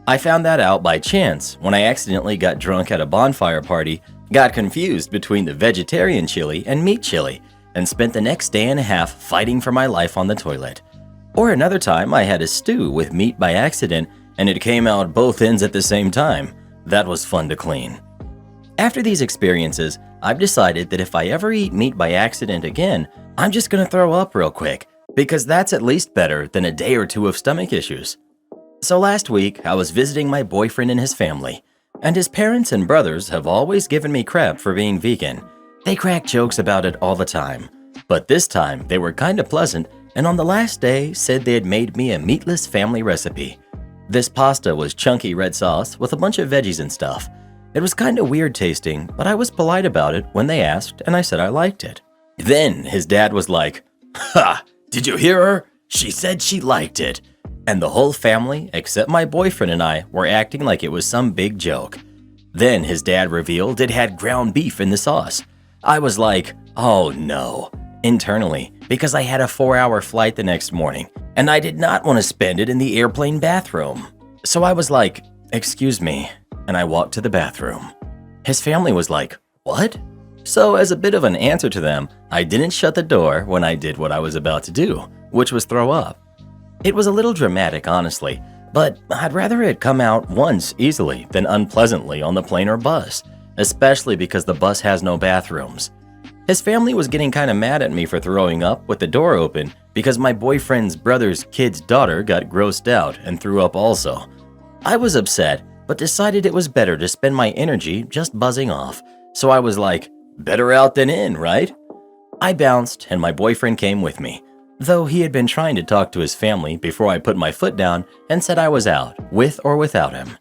S1: I found that out by chance when I accidentally got drunk at a bonfire party, got confused between the vegetarian chili and meat chili, and spent the next day and a half fighting for my life on the toilet. Or another time I had a stew with meat by accident and it came out both ends at the same time. That was fun to clean. After these experiences, I've decided that if I ever eat meat by accident again, I'm just gonna throw up real quick, because that's at least better than a day or 2 of stomach issues. So last week, I was visiting my boyfriend and his family, and his parents and brothers have always given me crap for being vegan. They crack jokes about it all the time, but this time they were kinda pleasant, and on the last day said they had made me a meatless family recipe. This pasta was chunky red sauce with a bunch of veggies and stuff. It was kinda weird tasting, but I was polite about it when they asked, and I said I liked it. Then his dad was like, "Ha! Did you hear her? She said she liked it." And the whole family, except my boyfriend and I, were acting like it was some big joke. Then his dad revealed it had ground beef in the sauce. I was like, oh no, internally, because I had a 4-hour flight the next morning, and I did not want to spend it in the airplane bathroom. So I was like, excuse me, and I walked to the bathroom. His family was like, what? So as a bit of an answer to them, I didn't shut the door when I did what I was about to do, which was throw up. It was a little dramatic, honestly, but I'd rather it come out once easily than unpleasantly on the plane or bus, especially because the bus has no bathrooms. His family was getting kind of mad at me for throwing up with the door open because my boyfriend's brother's kid's daughter got grossed out and threw up also. I was upset, but decided it was better to spend my energy just buzzing off, so I was like, better out than in, right? I bounced and my boyfriend came with me, though he had been trying to talk to his family before I put my foot down and said I was out, with or without him.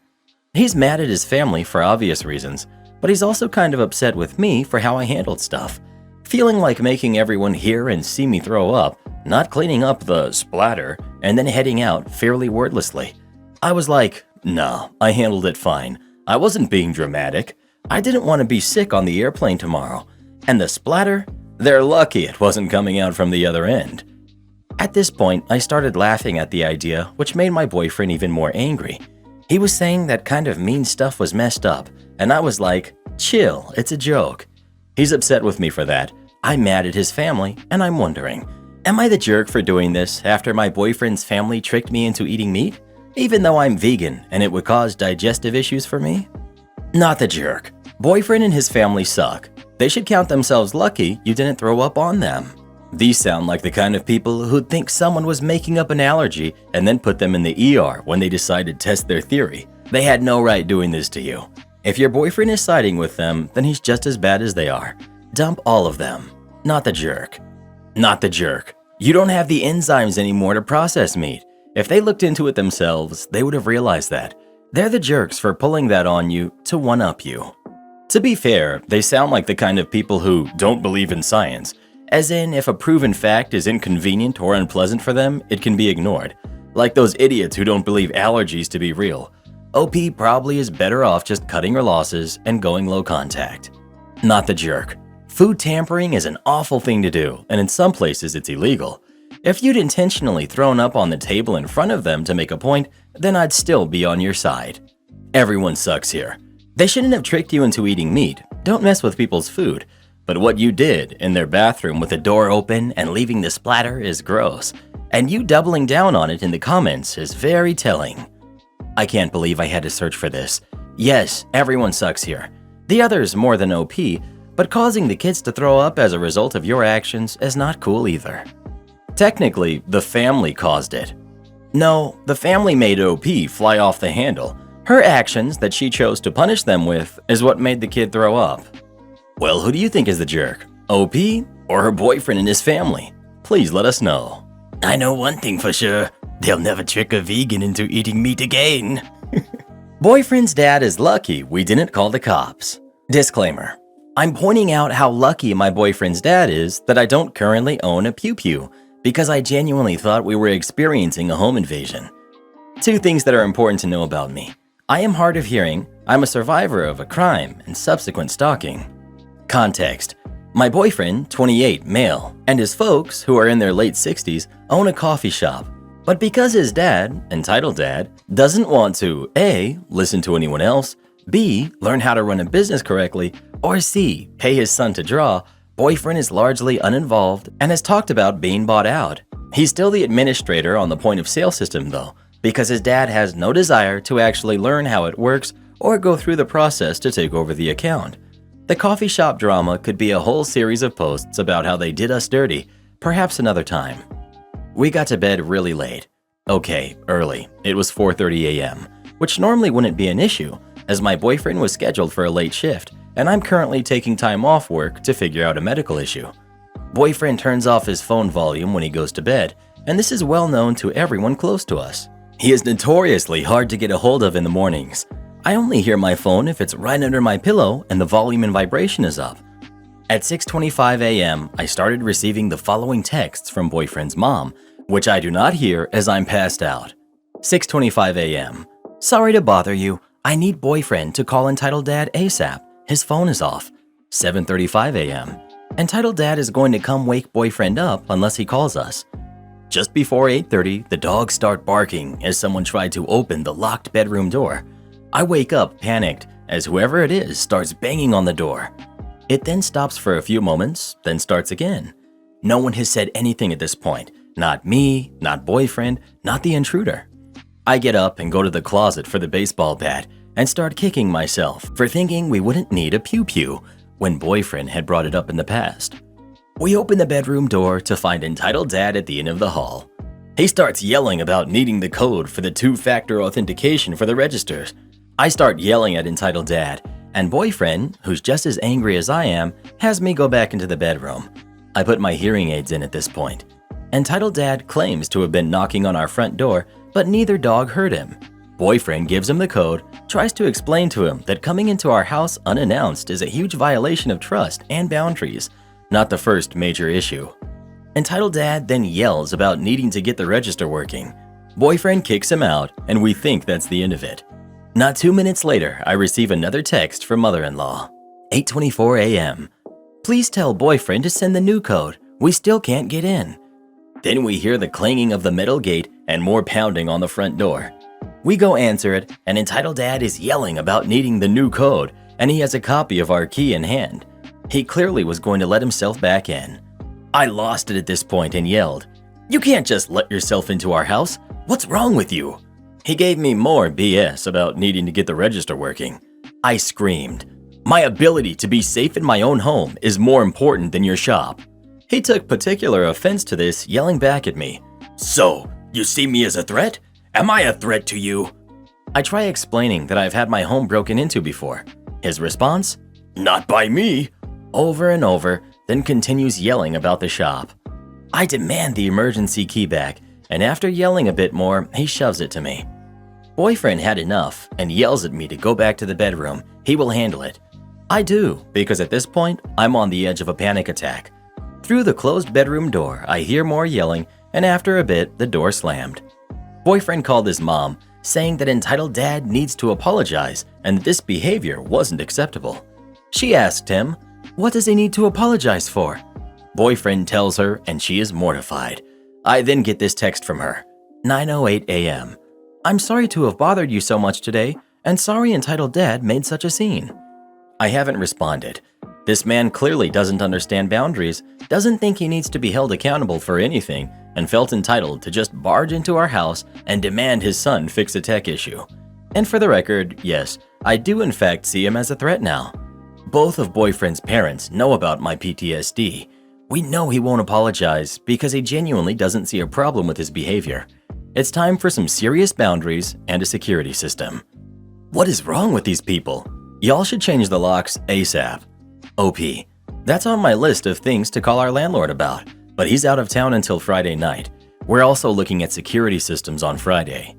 S1: He's mad at his family for obvious reasons, but he's also kind of upset with me for how I handled stuff. Feeling like making everyone hear and see me throw up, not cleaning up the splatter, and then heading out fairly wordlessly. I was like, nah, I handled it fine. I wasn't being dramatic. I didn't want to be sick on the airplane tomorrow. And the splatter? They're lucky it wasn't coming out from the other end. At this point, I started laughing at the idea, which made my boyfriend even more angry. He was saying that kind of mean stuff was messed up, and I was like, chill, it's a joke. He's upset with me for that. I'm mad at his family, and I'm wondering, am I the jerk for doing this after my boyfriend's family tricked me into eating meat? Even though I'm vegan and it would cause digestive issues for me? Not the jerk. Boyfriend and his family suck. They should count themselves lucky you didn't throw up on them. These sound like the kind of people who'd think someone was making up an allergy and then put them in the ER when they decided to test their theory. They had no right doing this to you. If your boyfriend is siding with them, then he's just as bad as they are. Dump all of them. Not the jerk. Not the jerk. You don't have the enzymes anymore to process meat. If they looked into it themselves, they would have realized that. They're the jerks for pulling that on you to one-up you. To be fair, they sound like the kind of people who don't believe in science. As in, if a proven fact is inconvenient or unpleasant for them, it can be ignored. Like those idiots who don't believe allergies to be real. OP probably is better off just cutting her losses and going low contact. Not the jerk. Food tampering is an awful thing to do, and in some places it's illegal. If you'd intentionally thrown up on the table in front of them to make a point, then I'd still be on your side. Everyone sucks here. They shouldn't have tricked you into eating meat. Don't mess with people's food. But what you did in their bathroom with the door open and leaving the splatter is gross. And you doubling down on it in the comments is very telling. I can't believe I had to search for this. Yes, everyone sucks here. The others more than OP, but causing the kids to throw up as a result of your actions is not cool either. Technically, the family caused it. No, the family made OP fly off the handle. Her actions that she chose to punish them with is what made the kid throw up. Well, who do you think is the jerk? OP or her boyfriend and his family? Please let us know.
S2: I know one thing for sure. They'll never trick a vegan into eating meat again.
S1: Boyfriend's dad is lucky we didn't call the cops. Disclaimer. I'm pointing out how lucky my boyfriend's dad is that I don't currently own a pew-pew because I genuinely thought we were experiencing a home invasion. Two things that are important to know about me. I am hard of hearing, I'm a survivor of a crime and subsequent stalking. Context. My boyfriend, 28, male, and his folks, who are in their late 60s, own a coffee shop. But because his dad, entitled dad, doesn't want to A. listen to anyone else, B. learn how to run a business correctly, or C. pay his son to draw, boyfriend is largely uninvolved and has talked about being bought out. He's still the administrator on the point of sale system though, because his dad has no desire to actually learn how it works or go through the process to take over the account. The coffee shop drama could be a whole series of posts about how they did us dirty, perhaps another time. We got to bed really late. Okay, early. It was 4:30 a.m., which normally wouldn't be an issue, as my boyfriend was scheduled for a late shift, and I'm currently taking time off work to figure out a medical issue. Boyfriend turns off his phone volume when he goes to bed, and this is well known to everyone close to us. He is notoriously hard to get a hold of in the mornings. I only hear my phone if it's right under my pillow and the volume and vibration is up. At 6:25 a.m., I started receiving the following texts from boyfriend's mom, which I do not hear as I'm passed out. 6:25 a.m. Sorry to bother you. I need boyfriend to call entitled dad ASAP. His phone is off. 7:35 a.m. Entitled dad is going to come wake boyfriend up unless he calls us. Just before 8:30, the dogs start barking as someone tried to open the locked bedroom door. I wake up panicked as whoever it is starts banging on the door. It then stops for a few moments, then starts again. No one has said anything at this point. Not me, not boyfriend, not the intruder. I get up and go to the closet for the baseball bat and start kicking myself for thinking we wouldn't need a pew-pew when boyfriend had brought it up in the past. We open the bedroom door to find entitled dad at the end of the hall. He starts yelling about needing the code for the two-factor authentication for the registers. I start yelling at entitled dad, and boyfriend, who's just as angry as I am, has me go back into the bedroom. I put my hearing aids in at this point. Entitled dad claims to have been knocking on our front door, but neither dog heard him. Boyfriend gives him the code, tries to explain to him that coming into our house unannounced is a huge violation of trust and boundaries, not the first major issue. Entitled dad then yells about needing to get the register working. Boyfriend kicks him out, and we think that's the end of it. Not 2 minutes later, I receive another text from mother-in-law. 8:24 a.m. Please tell boyfriend to send the new code. We still can't get in. Then we hear the clanging of the metal gate and more pounding on the front door. We go answer it, and entitled dad is yelling about needing the new code, and he has a copy of our key in hand. He clearly was going to let himself back in. I lost it at this point and yelled, "You can't just let yourself into our house. What's wrong with you?" He gave me more BS about needing to get the register working. I screamed, "My ability to be safe in my own home is more important than your shop." He took particular offense to this, yelling back at me, "So, you see me as a threat? Am I a threat to you?" I try explaining that I've had my home broken into before. His response, "Not by me," over and over, then continues yelling about the shop. I demand the emergency key back, and after yelling a bit more, he shoves it to me. Boyfriend had enough and yells at me to go back to the bedroom. He will handle it. I do, because at this point, I'm on the edge of a panic attack. Through the closed bedroom door, I hear more yelling, and after a bit, the door slammed. Boyfriend called his mom, saying that entitled dad needs to apologize and that this behavior wasn't acceptable. She asked him, "What does he need to apologize for?" Boyfriend tells her, and she is mortified. I then get this text from her, 9:08 a.m. "I'm sorry to have bothered you so much today, and sorry entitled dad made such a scene." I haven't responded. This man clearly doesn't understand boundaries, doesn't think he needs to be held accountable for anything, and felt entitled to just barge into our house and demand his son fix a tech issue. And for the record, yes, I do in fact see him as a threat now. Both of boyfriend's parents know about my PTSD. We know he won't apologize because he genuinely doesn't see a problem with his behavior. It's time for some serious boundaries and a security system. What is wrong with these people? Y'all should change the locks ASAP. OP. That's on my list of things to call our landlord about, but he's out of town until Friday night. We're also looking at security systems on Friday.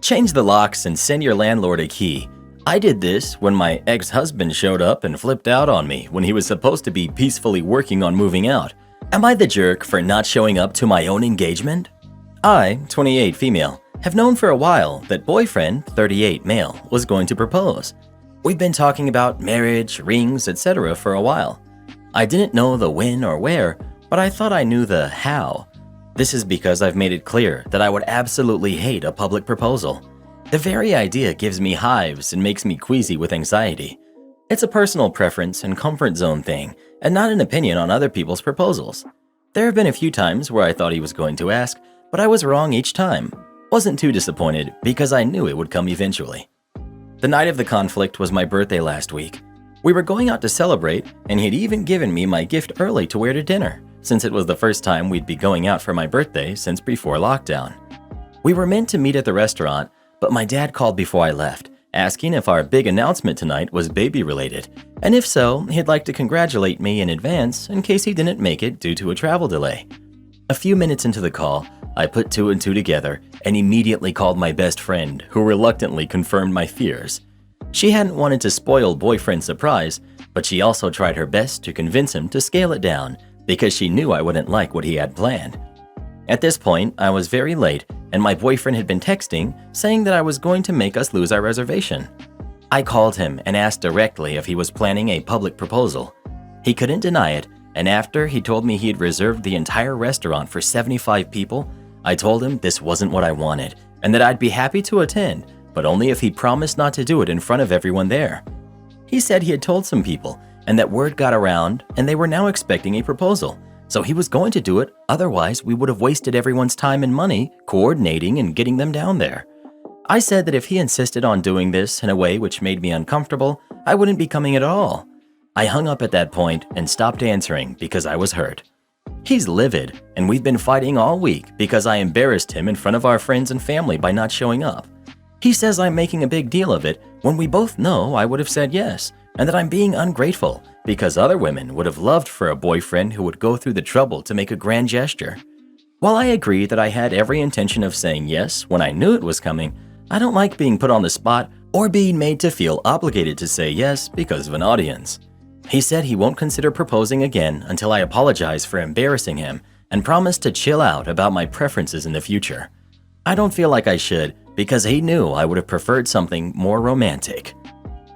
S1: Change the locks and send your landlord a key. I did this when my ex-husband showed up and flipped out on me when he was supposed to be peacefully working on moving out. Am I the jerk for not showing up to my own engagement? I, 28 female, have known for a while that boyfriend, 38 male, was going to propose. We've been talking about marriage, rings, etc. for a while. I didn't know the when or where, but I thought I knew the how. This is because I've made it clear that I would absolutely hate a public proposal. The very idea gives me hives and makes me queasy with anxiety. It's a personal preference and comfort zone thing, and not an opinion on other people's proposals. There have been a few times where I thought he was going to ask, but I was wrong each time. Wasn't too disappointed because I knew it would come eventually. The night of the conflict was my birthday last week. We were going out to celebrate, and he had even given me my gift early to wear to dinner, since it was the first time we'd be going out for my birthday since before lockdown. We were meant to meet at the restaurant, but my dad called before I left, asking if our big announcement tonight was baby-related, and if so, he'd like to congratulate me in advance in case he didn't make it due to a travel delay. A few minutes into the call, I put two and two together and immediately called my best friend, who reluctantly confirmed my fears. She hadn't wanted to spoil boyfriend's surprise, but she also tried her best to convince him to scale it down because she knew I wouldn't like what he had planned. At this point, I was very late, and my boyfriend had been texting saying that I was going to make us lose our reservation. I called him and asked directly if he was planning a public proposal. He couldn't deny it, and after he told me he had reserved the entire restaurant for 75 people, I told him this wasn't what I wanted and that I'd be happy to attend, but only if he promised not to do it in front of everyone there. He said he had told some people and that word got around and they were now expecting a proposal. So he was going to do it, otherwise we would have wasted everyone's time and money coordinating and getting them down there. I said that if he insisted on doing this in a way which made me uncomfortable, I wouldn't be coming at all. I hung up at that point and stopped answering because I was hurt. He's livid, and we've been fighting all week because I embarrassed him in front of our friends and family by not showing up. He says I'm making a big deal of it when we both know I would have said yes, and that I'm being ungrateful because other women would have loved for a boyfriend who would go through the trouble to make a grand gesture. While I agree that I had every intention of saying yes when I knew it was coming, I don't like being put on the spot or being made to feel obligated to say yes because of an audience. He said he won't consider proposing again until I apologize for embarrassing him and promised to chill out about my preferences in the future. I don't feel like I should because he knew I would have preferred something more romantic.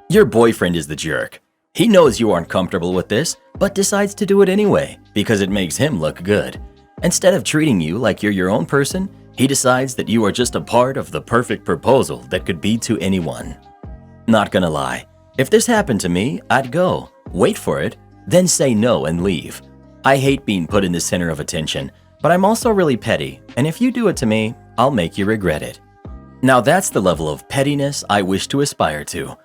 S1: Your boyfriend is the jerk. He knows you aren't comfortable with this, but decides to do it anyway because it makes him look good. Instead of treating you like you're your own person, he decides that you are just a part of the perfect proposal that could be to anyone. Not gonna lie, if this happened to me, I'd go, wait for it, then say no and leave. I hate being put in the center of attention, but I'm also really petty, and if you do it to me, I'll make you regret it. Now that's the level of pettiness I wish to aspire to.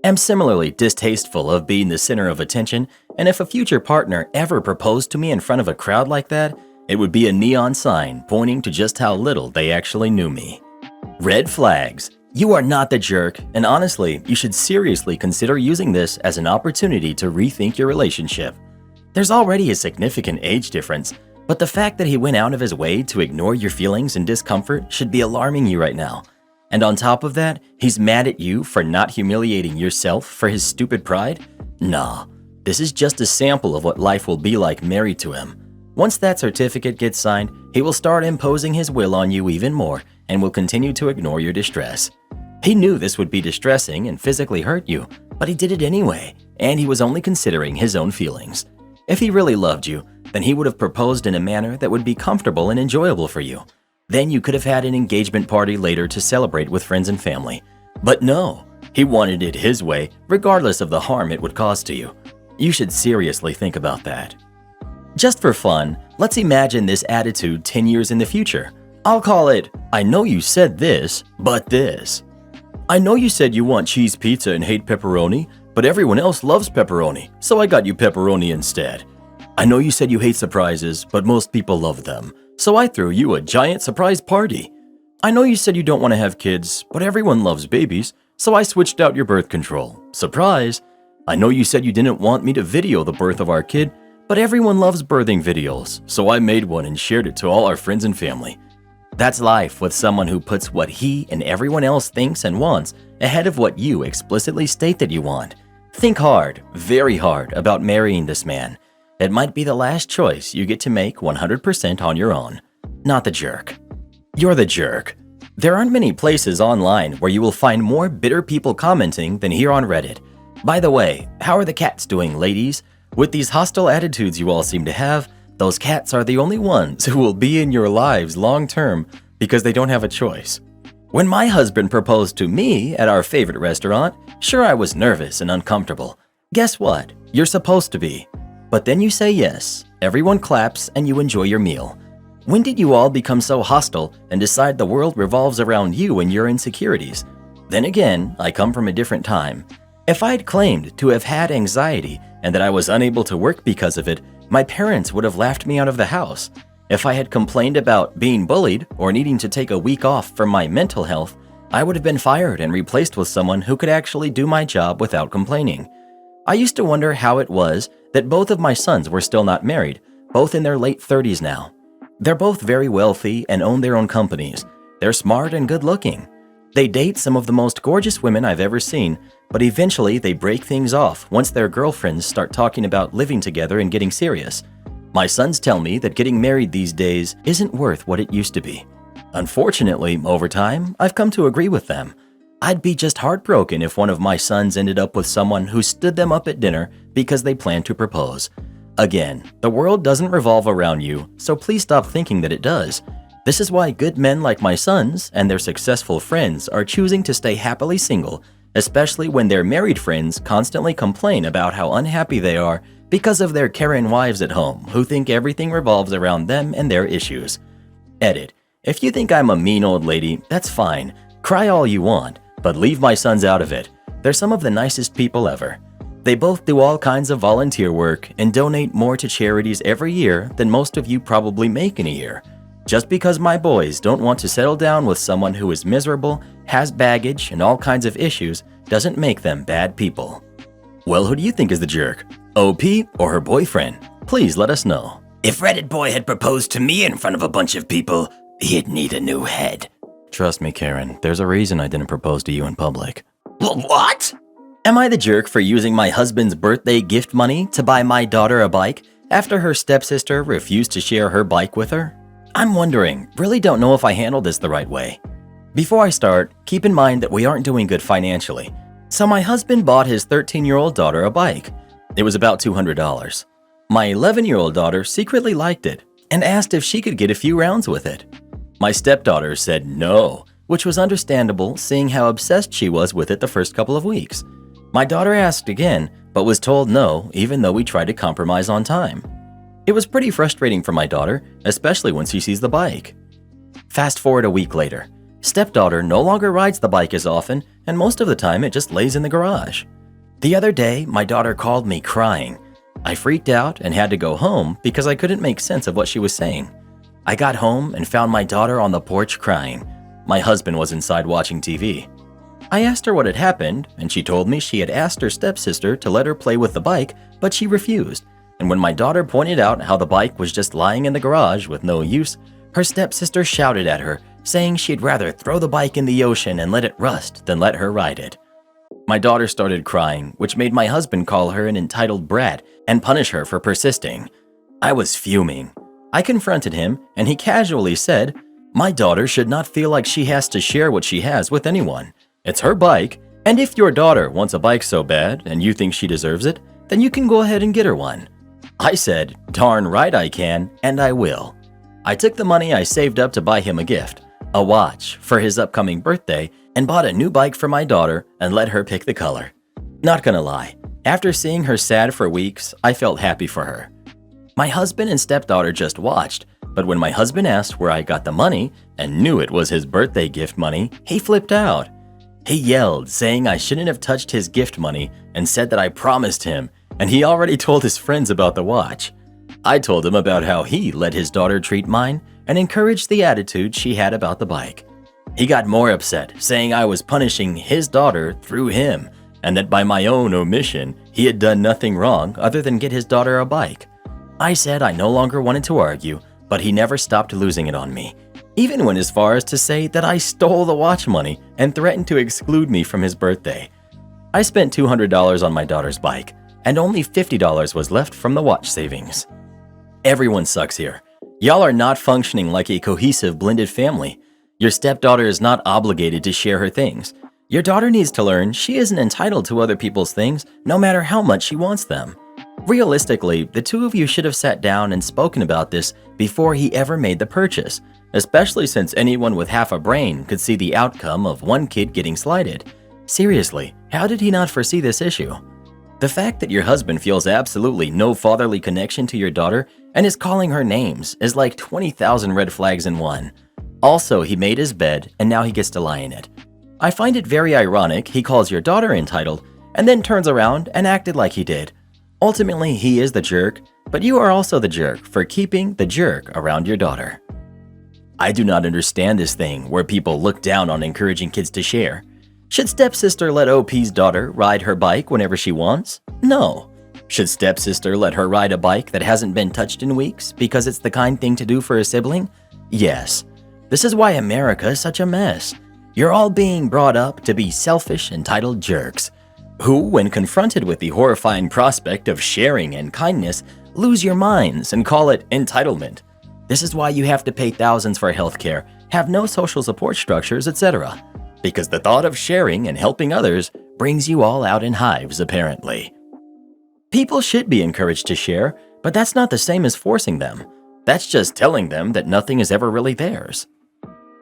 S1: I'm similarly distasteful of being the center of attention, and if a future partner ever proposed to me in front of a crowd like that, it would be a neon sign pointing to just how little they actually knew me. Red flags. You are not the jerk, and honestly, you should seriously consider using this as an opportunity to rethink your relationship. There's already a significant age difference, but the fact that he went out of his way to ignore your feelings and discomfort should be alarming you right now. And on top of that, he's mad at you for not humiliating yourself for his stupid pride? Nah, this is just a sample of what life will be like married to him. Once that certificate gets signed, he will start imposing his will on you even more and will continue to ignore your distress. He knew this would be distressing and physically hurt you, but he did it anyway, and he was only considering his own feelings. If he really loved you, then he would have proposed in a manner that would be comfortable and enjoyable for you. Then you could have had an engagement party later to celebrate with friends and family. But no, he wanted it his way, regardless of the harm it would cause to you. You should seriously think about that. Just for fun, let's imagine this attitude 10 years in the future. I'll call it, I know you said this, but this. I know you said you want cheese pizza and hate pepperoni, but everyone else loves pepperoni, so I got you pepperoni instead. I know you said you hate surprises, but most people love them, so I threw you a giant surprise party. I know you said you don't want to have kids, but everyone loves babies, so I switched out your birth control. Surprise! I know you said you didn't want me to video the birth of our kid, but everyone loves birthing videos, so I made one and shared it to all our friends and family. That's life with someone who puts what he and everyone else thinks and wants ahead of what you explicitly state that you want. Think hard, very hard, about marrying this man. It might be the last choice you get to make 100% on your own. Not the jerk. You're the jerk. There aren't many places online where you will find more bitter people commenting than here on Reddit. By the way, how are the cats doing, ladies? With these hostile attitudes you all seem to have, those cats are the only ones who will be in your lives long term because they don't have a choice. When my husband proposed to me at our favorite restaurant, sure, I was nervous and uncomfortable. Guess what? You're supposed to be. But then you say yes, everyone claps, and you enjoy your meal. When did you all become so hostile and decide the world revolves around you and your insecurities? Then again, I come from a different time. If I'd claimed to have had anxiety and that I was unable to work because of it, my parents would have laughed me out of the house. If I had complained about being bullied or needing to take a week off for my mental health, I would have been fired and replaced with someone who could actually do my job without complaining. I used to wonder how it was that both of my sons were still not married, both in their late 30s now. They're both very wealthy and own their own companies. They're smart and good looking. They date some of the most gorgeous women I've ever seen, but eventually they break things off once their girlfriends start talking about living together and getting serious. My sons tell me that getting married these days isn't worth what it used to be. Unfortunately, over time, I've come to agree with them. I'd be just heartbroken if one of my sons ended up with someone who stood them up at dinner because they planned to propose. Again, the world doesn't revolve around you, so please stop thinking that it does. This is why good men like my sons and their successful friends are choosing to stay happily single, especially when their married friends constantly complain about how unhappy they are because of their Karen wives at home who think everything revolves around them and their issues. Edit. If you think I'm a mean old lady, that's fine. Cry all you want, but leave my sons out of it. They're some of the nicest people ever. They both do all kinds of volunteer work and donate more to charities every year than most of you probably make in a year. Just because my boys don't want to settle down with someone who is miserable, has baggage, and all kinds of issues doesn't make them bad people. Well, who do you think is the jerk? OP or her boyfriend? Please let us know.
S2: If Reddit boy had proposed to me in front of a bunch of people, he'd need a new head.
S1: Trust me, Karen, there's a reason I didn't propose to you in public.
S2: What?
S1: Am I the jerk for using my husband's birthday gift money to buy my daughter a bike after her stepsister refused to share her bike with her? I'm wondering, really don't know if I handled this the right way. Before I start, keep in mind that we aren't doing good financially. So my husband bought his 13-year-old daughter a bike. It was about $200. My 11-year-old daughter secretly liked it and asked if she could get a few rounds with it. My stepdaughter said no, which was understandable seeing how obsessed she was with it the first couple of weeks. My daughter asked again, but was told no even though we tried to compromise on time. It was pretty frustrating for my daughter, especially when she sees the bike. Fast forward a week later. Stepdaughter no longer rides the bike as often, and most of the time it just lays in the garage. The other day, my daughter called me crying. I freaked out and had to go home because I couldn't make sense of what she was saying. I got home and found my daughter on the porch crying. My husband was inside watching TV. I asked her what had happened, and she told me she had asked her stepsister to let her play with the bike, but she refused. And when my daughter pointed out how the bike was just lying in the garage with no use, her stepsister shouted at her, saying she'd rather throw the bike in the ocean and let it rust than let her ride it. My daughter started crying, which made my husband call her an entitled brat and punish her for persisting. I was fuming. I confronted him, and he casually said, "My daughter should not feel like she has to share what she has with anyone. It's her bike, and if your daughter wants a bike so bad and you think she deserves it, then you can go ahead and get her one." I said, "Darn right I can, and I will." I took the money I saved up to buy him a gift, a watch, for his upcoming birthday, and bought a new bike for my daughter and let her pick the color. Not gonna lie, after seeing her sad for weeks, I felt happy for her. My husband and stepdaughter just watched, but when my husband asked where I got the money and knew it was his birthday gift money, he flipped out. He yelled, saying I shouldn't have touched his gift money and said that I promised him, and he already told his friends about the watch. I told him about how he let his daughter treat mine and encouraged the attitude she had about the bike. He got more upset, saying I was punishing his daughter through him, and that by my own omission, he had done nothing wrong other than get his daughter a bike. I said I no longer wanted to argue, but he never stopped losing it on me. Even went as far as to say that I stole the watch money and threatened to exclude me from his birthday. I spent $200 on my daughter's bike, and only $50 was left from the watch savings. Everyone sucks here. Y'all are not functioning like a cohesive blended family. Your stepdaughter is not obligated to share her things. Your daughter needs to learn she isn't entitled to other people's things, no matter how much she wants them. Realistically, the two of you should have sat down and spoken about this before he ever made the purchase, especially since anyone with half a brain could see the outcome of one kid getting slighted. Seriously, how did he not foresee this issue? The fact that your husband feels absolutely no fatherly connection to your daughter and is calling her names is like 20,000 red flags in one. Also, he made his bed and now he gets to lie in it. I find it very ironic he calls your daughter entitled and then turns around and acted like he did. Ultimately, he is the jerk, but you are also the jerk for keeping the jerk around your daughter. I do not understand this thing where people look down on encouraging kids to share. Should stepsister let OP's daughter ride her bike whenever she wants? No. Should stepsister let her ride a bike that hasn't been touched in weeks because it's the kind thing to do for a sibling? Yes. This is why America is such a mess. You're all being brought up to be selfish, entitled jerks, who, when confronted with the horrifying prospect of sharing and kindness, lose your minds and call it entitlement. This is why you have to pay thousands for healthcare, have no social support structures, etc. Because the thought of sharing and helping others brings you all out in hives, apparently. People should be encouraged to share, but that's not the same as forcing them. That's just telling them that nothing is ever really theirs.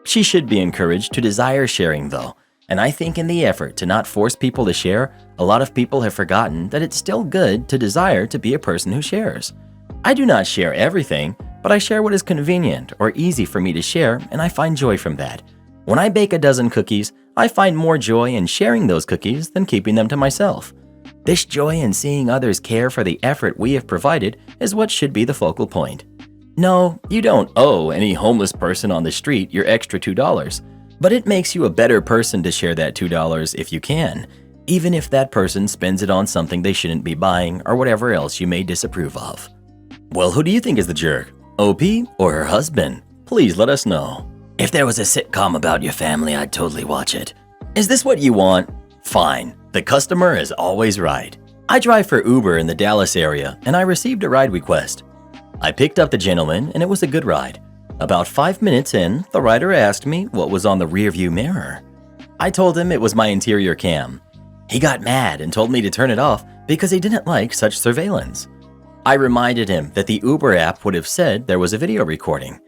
S1: She should be encouraged to desire sharing, though, and I think in the effort to not force people to share, a lot of people have forgotten that it's still good to desire to be a person who shares. I do not share everything, but I share what is convenient or easy for me to share, and I find joy from that. When I bake a dozen cookies, I find more joy in sharing those cookies than keeping them to myself. This joy in seeing others care for the effort we have provided is what should be the focal point. No, you don't owe any homeless person on the street your extra $2, but it makes you a better person to share that $2 if you can, even if that person spends it on something they shouldn't be buying or whatever else you may disapprove of. Well, who do you think is the jerk? OP or her husband? Please let us know.
S2: If there was a sitcom about your family, I'd totally watch it.
S1: Is this what you want? Fine. The customer is always right. I drive for Uber in the Dallas area, and I received a ride request. I picked up the gentleman, and it was a good ride. About 5 minutes in, the rider asked me what was on the rearview mirror. I told him it was my interior cam. He got mad and told me to turn it off because he didn't like such surveillance. I reminded him that the Uber app would have said there was a video recording.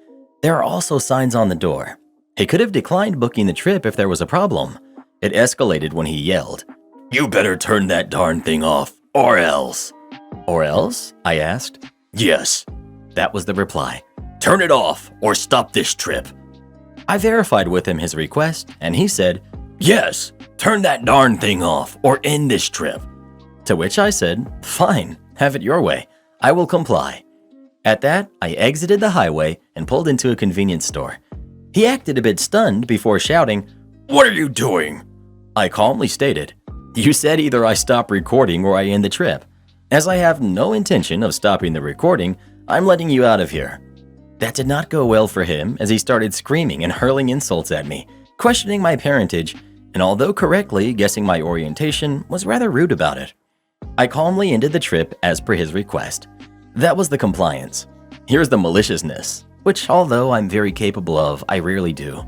S1: There are also signs on the door. He could have declined booking the trip if there was a problem. It escalated when he yelled,
S2: "You better turn that darn thing off, or else."
S1: "Or else?" I asked.
S2: "Yes."
S1: That was the reply.
S2: "Turn it off, or stop this trip."
S1: I verified with him his request, and he said,
S2: "Yes, turn that darn thing off, or end this trip."
S1: To which I said, "Fine, have it your way. I will comply." At that, I exited the highway and pulled into a convenience store. He acted a bit stunned before shouting,
S2: "What are you doing?"
S1: I calmly stated, "You said either I stop recording or I end the trip. As I have no intention of stopping the recording, I'm letting you out of here." That did not go well for him as he started screaming and hurling insults at me, questioning my parentage, and although correctly guessing my orientation, was rather rude about it. I calmly ended the trip as per his request. That was the compliance. Here's the maliciousness, which although I'm very capable of, I rarely do.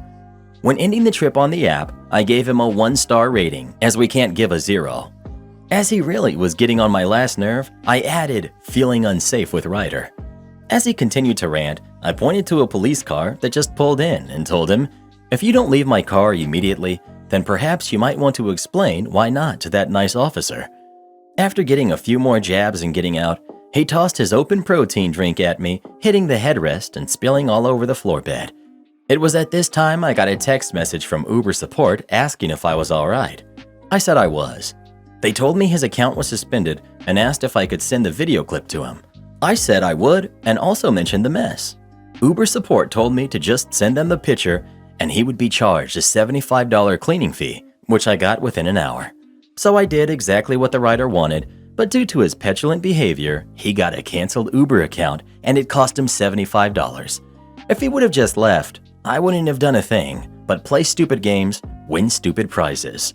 S1: When ending the trip on the app, I gave him a 1-star rating, as we can't give a 0. As he really was getting on my last nerve, I added, feeling unsafe with rider. As he continued to rant, I pointed to a police car that just pulled in and told him, "If you don't leave my car immediately, then perhaps you might want to explain why not to that nice officer." After getting a few more jabs and getting out, he tossed his open protein drink at me, hitting the headrest and spilling all over the floor bed. It was at this time I got a text message from Uber support asking if I was alright. I said I was. They told me his account was suspended and asked if I could send the video clip to him. I said I would and also mentioned the mess. Uber support told me to just send them the picture and he would be charged a $75 cleaning fee, which I got within an hour. So I did exactly what the rider wanted, but due to his petulant behavior, he got a canceled Uber account and it cost him $75. If he would have just left, I wouldn't have done a thing but play stupid games, win stupid prizes.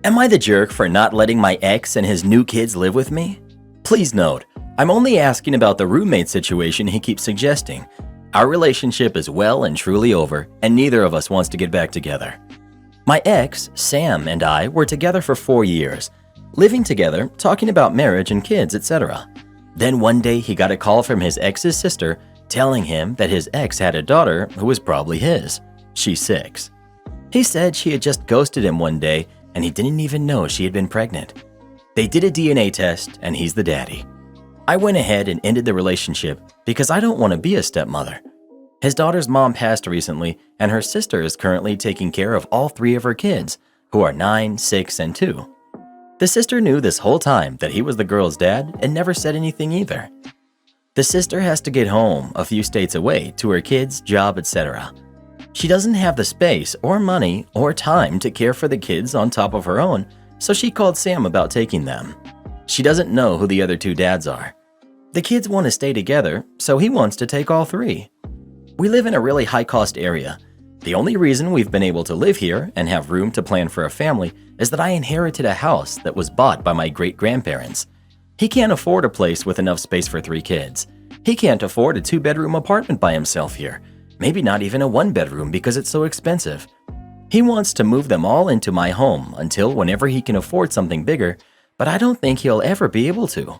S1: Am I the jerk for not letting my ex and his new kids live with me? Please note, I'm only asking about the roommate situation he keeps suggesting. Our relationship is well and truly over, and neither of us wants to get back together. My ex, Sam, and I were together for 4 years, living together, talking about marriage and kids, etc. Then one day he got a call from his ex's sister telling him that his ex had a daughter who was probably his. She's 6. He said she had just ghosted him one day and he didn't even know she had been pregnant. They did a DNA test and he's the daddy. I went ahead and ended the relationship because I don't want to be a stepmother. His daughter's mom passed recently and her sister is currently taking care of all 3 of her kids, who are 9, 6, and 2. The sister knew this whole time that he was the girl's dad and never said anything either. The sister has to get home a few states away to her kids, job, etc. She doesn't have the space or money or time to care for the kids on top of her own, so she called Sam about taking them. She doesn't know who the other 2 dads are. The kids want to stay together, so he wants to take all 3. We live in a really high-cost area. The only reason we've been able to live here and have room to plan for a family is that I inherited a house that was bought by my great-grandparents. He can't afford a place with enough space for 3 kids. He can't afford a 2-bedroom apartment by himself here. Maybe not even a 1-bedroom because it's so expensive. He wants to move them all into my home until whenever he can afford something bigger, but I don't think he'll ever be able to.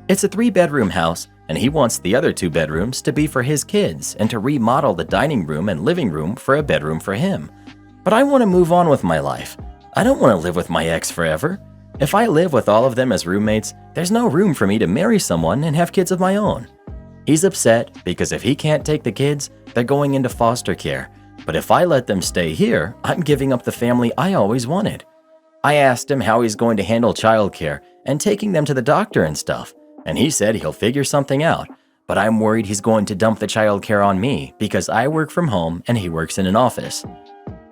S1: It's a 3-bedroom house, and he wants the other 2 bedrooms to be for his kids and to remodel the dining room and living room for a bedroom for him. But I want to move on with my life. I don't want to live with my ex forever. If I live with all of them as roommates, there's no room for me to marry someone and have kids of my own. He's upset because if he can't take the kids, they're going into foster care. But if I let them stay here, I'm giving up the family I always wanted. I asked him how he's going to handle childcare and taking them to the doctor and stuff, and he said he'll figure something out, but I'm worried he's going to dump the childcare on me because I work from home and he works in an office.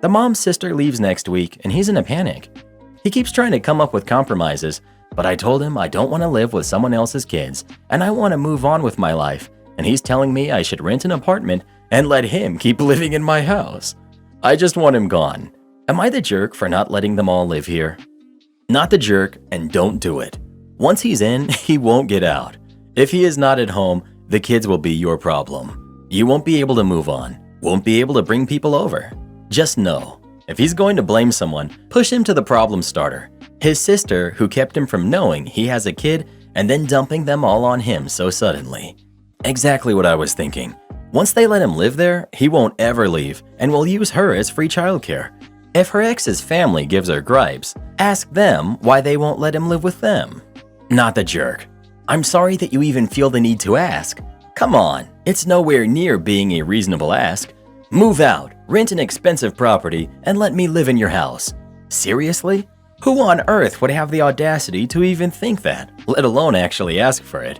S1: The mom's sister leaves next week and he's in a panic. He keeps trying to come up with compromises, but I told him I don't want to live with someone else's kids and I want to move on with my life, and he's telling me I should rent an apartment and let him keep living in my house. I just want him gone. Am I the jerk for not letting them all live here? Not the jerk, and don't do it. Once he's in, he won't get out. If he is not at home, the kids will be your problem. You won't be able to move on, won't be able to bring people over. Just know, if he's going to blame someone, push him to the problem starter. His sister, who kept him from knowing he has a kid and then dumping them all on him so suddenly. Exactly what I was thinking. Once they let him live there, he won't ever leave and will use her as free childcare. If her ex's family gives her gripes, ask them why they won't let him live with them. Not the jerk. I'm sorry that you even feel the need to ask. Come on, it's nowhere near being a reasonable ask. Move out, rent an expensive property, and let me live in your house. Seriously? Who on earth would have the audacity to even think that, let alone actually ask for it?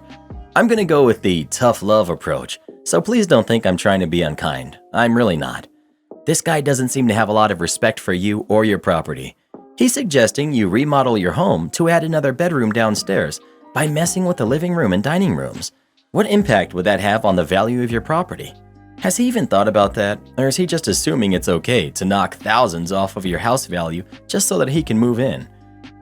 S1: I'm gonna go with the tough love approach, so please don't think I'm trying to be unkind. I'm really not. This guy doesn't seem to have a lot of respect for you or your property. He's suggesting you remodel your home to add another bedroom downstairs by messing with the living room and dining rooms. What impact would that have on the value of your property? Has he even thought about that, or is he just assuming it's okay to knock thousands off of your house value just so that he can move in?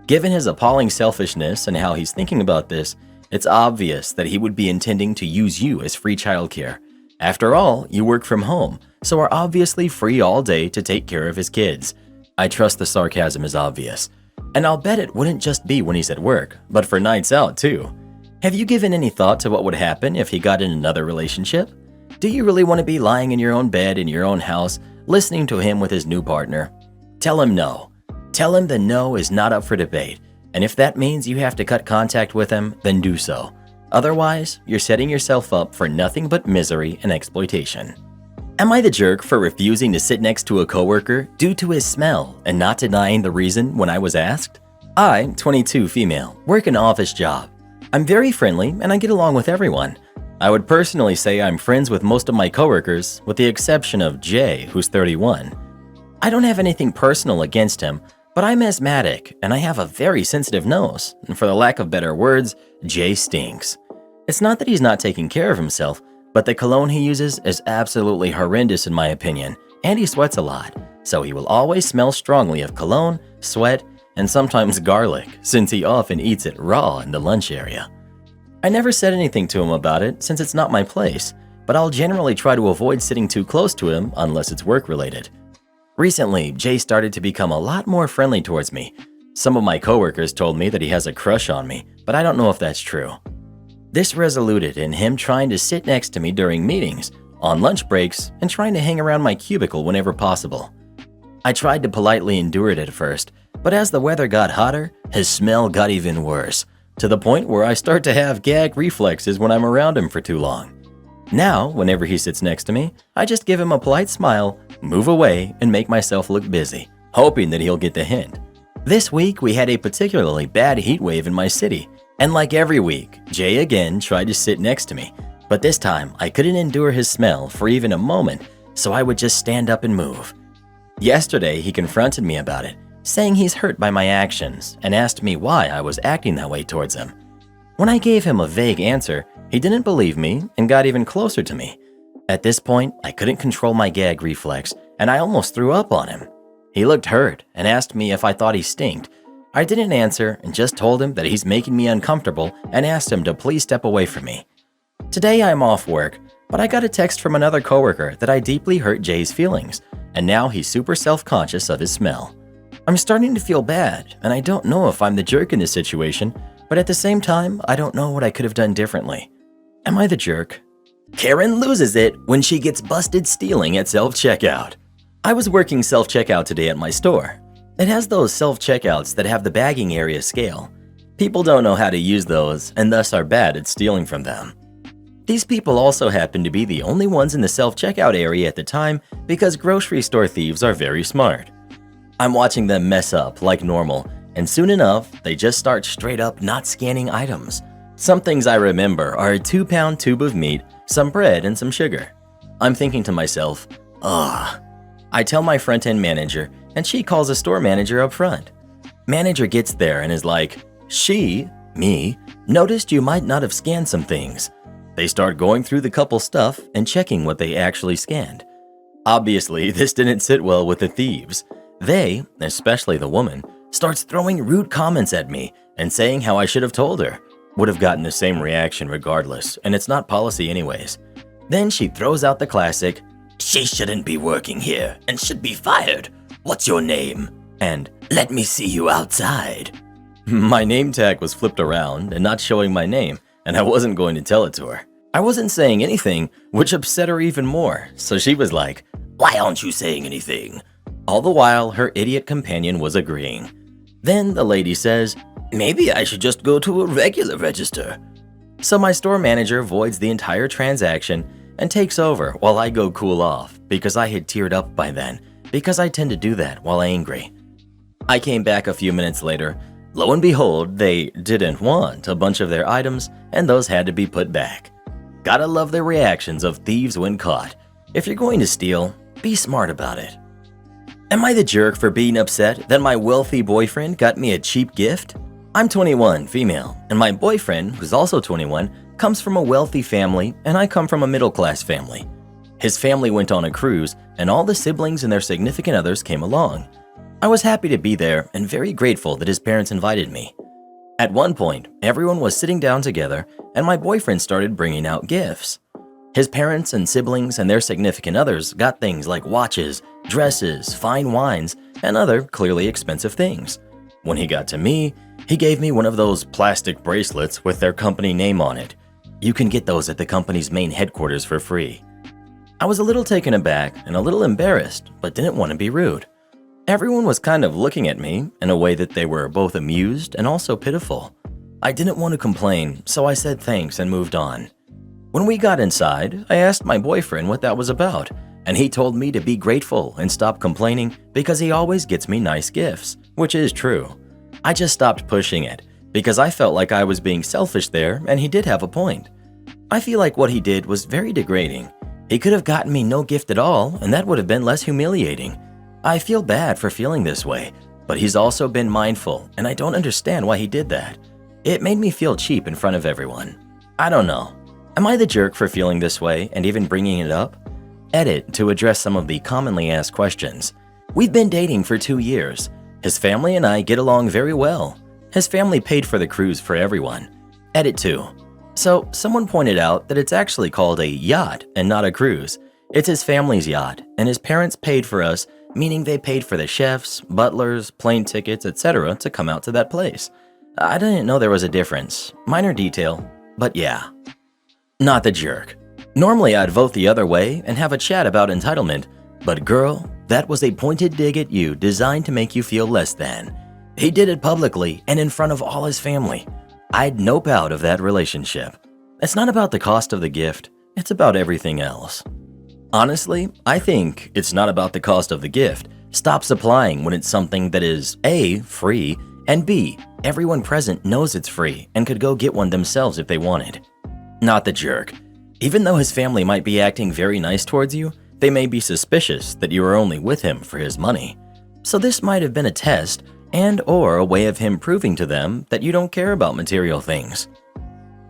S1: Given his appalling selfishness and how he's thinking about this, it's obvious that he would be intending to use you as free childcare. After all, you work from home, so are obviously free all day to take care of his kids. I trust the sarcasm is obvious. And I'll bet it wouldn't just be when he's at work, but for nights out too. Have you given any thought to what would happen if he got in another relationship? Do you really want to be lying in your own bed in your own house, listening to him with his new partner? Tell him no. Tell him the no is not up for debate, and if that means you have to cut contact with him, then do so. Otherwise, you're setting yourself up for nothing but misery and exploitation. Am I the jerk for refusing to sit next to a coworker due to his smell and not denying the reason when I was asked? I, 22 female, work an office job. I'm very friendly and I get along with everyone. I would personally say I'm friends with most of my coworkers, with the exception of Jay, who's 31. I don't have anything personal against him, but I'm asthmatic and I have a very sensitive nose, and for the lack of better words, Jay stinks. It's not that he's not taking care of himself, but the cologne he uses is absolutely horrendous in my opinion, and he sweats a lot, so he will always smell strongly of cologne, sweat, and sometimes garlic, since he often eats it raw in the lunch area. I never said anything to him about it since it's not my place, but I'll generally try to avoid sitting too close to him unless it's work-related. Recently, Jay started to become a lot more friendly towards me. Some of my coworkers told me that he has a crush on me, but I don't know if that's true. This resulted in him trying to sit next to me during meetings, on lunch breaks, and trying to hang around my cubicle whenever possible. I tried to politely endure it at first, but as the weather got hotter, his smell got even worse, to the point where I start to have gag reflexes when I'm around him for too long. Now, whenever he sits next to me, I just give him a polite smile, move away, and make myself look busy, hoping that he'll get the hint. This week, we had a particularly bad heat wave in my city, and like every week, Jay again tried to sit next to me, but this time I couldn't endure his smell for even a moment, so I would just stand up and move. Yesterday, he confronted me about it, saying he's hurt by my actions and asked me why I was acting that way towards him. When I gave him a vague answer, he didn't believe me and got even closer to me. At this point, I couldn't control my gag reflex and I almost threw up on him. He looked hurt and asked me if I thought he stinked. I didn't answer and just told him that he's making me uncomfortable and asked him to please step away from me. Today I'm off work, but I got a text from another coworker that I deeply hurt Jay's feelings, and now he's super self-conscious of his smell. I'm starting to feel bad, and I don't know if I'm the jerk in this situation, but at the same time, I don't know what I could have done differently. Am I the jerk?
S2: Karen loses it when she gets busted stealing at self-checkout.
S1: I was working self-checkout today at my store. It has those self-checkouts that have the bagging area scale. People don't know how to use those and thus are bad at stealing from them. These people also happen to be the only ones in the self-checkout area at the time because grocery store thieves are very smart. I'm watching them mess up like normal, and soon enough, they just start straight up not scanning items. Some things I remember are a 2-pound tube of meat, some bread, and some sugar. I'm thinking to myself, ugh. I tell my front-end manager, and she calls a store manager up front. Manager gets there and is like, me, noticed you might not have scanned some things. They start going through the couple stuff and checking what they actually scanned. Obviously, this didn't sit well with the thieves. They, especially the woman, starts throwing rude comments at me and saying how I should have told her. Would have gotten the same reaction regardless, and it's not policy anyways. Then she throws out the classic,
S2: "She shouldn't be working here and should be fired. What's your name?"
S1: and
S2: "Let me see you outside."
S1: my name tag was flipped around and not showing my name, and I wasn't going to tell it to her. I wasn't saying anything, which upset her even more, so she was like,
S2: "Why aren't you saying anything?"
S1: All the while, her idiot companion was agreeing. Then the lady says,
S2: "Maybe I should just go to a regular register."
S1: So my store manager voids the entire transaction and takes over while I go cool off because I had teared up by then, because I tend to do that while angry. I came back a few minutes later. Lo and behold, they didn't want a bunch of their items and those had to be put back. Gotta love the reactions of thieves when caught. If you're going to steal, be smart about it. Am I the jerk for being upset that my wealthy boyfriend got me a cheap gift? I'm 21, female, and my boyfriend, who's also 21, comes from a wealthy family and I come from a middle-class family. His family went on a cruise and all the siblings and their significant others came along. I was happy to be there and very grateful that his parents invited me. At one point, everyone was sitting down together and my boyfriend started bringing out gifts. His parents and siblings and their significant others got things like watches, dresses, fine wines, and other clearly expensive things. When he got to me, he gave me one of those plastic bracelets with their company name on it. You can get those at the company's main headquarters for free. I was a little taken aback and a little embarrassed, but didn't want to be rude. Everyone was kind of looking at me in a way that they were both amused and also pitiful. I didn't want to complain, so I said thanks and moved on. When we got inside, I asked my boyfriend what that was about, and he told me to be grateful and stop complaining because he always gets me nice gifts, which is true. I just stopped pushing it because I felt like I was being selfish there and he did have a point. I feel like what he did was very degrading. He could have gotten me no gift at all and that would have been less humiliating. I feel bad for feeling this way, but he's also been mindful and I don't understand why he did that. It made me feel cheap in front of everyone. I don't know. Am I the jerk for feeling this way and even bringing it up? Edit to address some of the commonly asked questions. We've been dating for 2 years. His family and I get along very well. His family paid for the cruise for everyone. Edit 2. So, someone pointed out that it's actually called a yacht and not a cruise. It's his family's yacht, and his parents paid for us, meaning they paid for the chefs, butlers, plane tickets, etc. to come out to that place. I didn't know there was a difference. Minor detail, but yeah. Not the jerk. Normally I'd vote the other way and have a chat about entitlement, but girl, that was a pointed dig at you designed to make you feel less than. He did it publicly and in front of all his family. I'd nope out of that relationship. It's not about the cost of the gift, it's about everything else. Honestly, I think it's not about the cost of the gift. Stops applying when it's something that is A, free, and B, everyone present knows it's free and could go get one themselves if they wanted. Not the jerk. Even though his family might be acting very nice towards you, they may be suspicious that you are only with him for his money. So this might have been a test and or a way of him proving to them that you don't care about material things.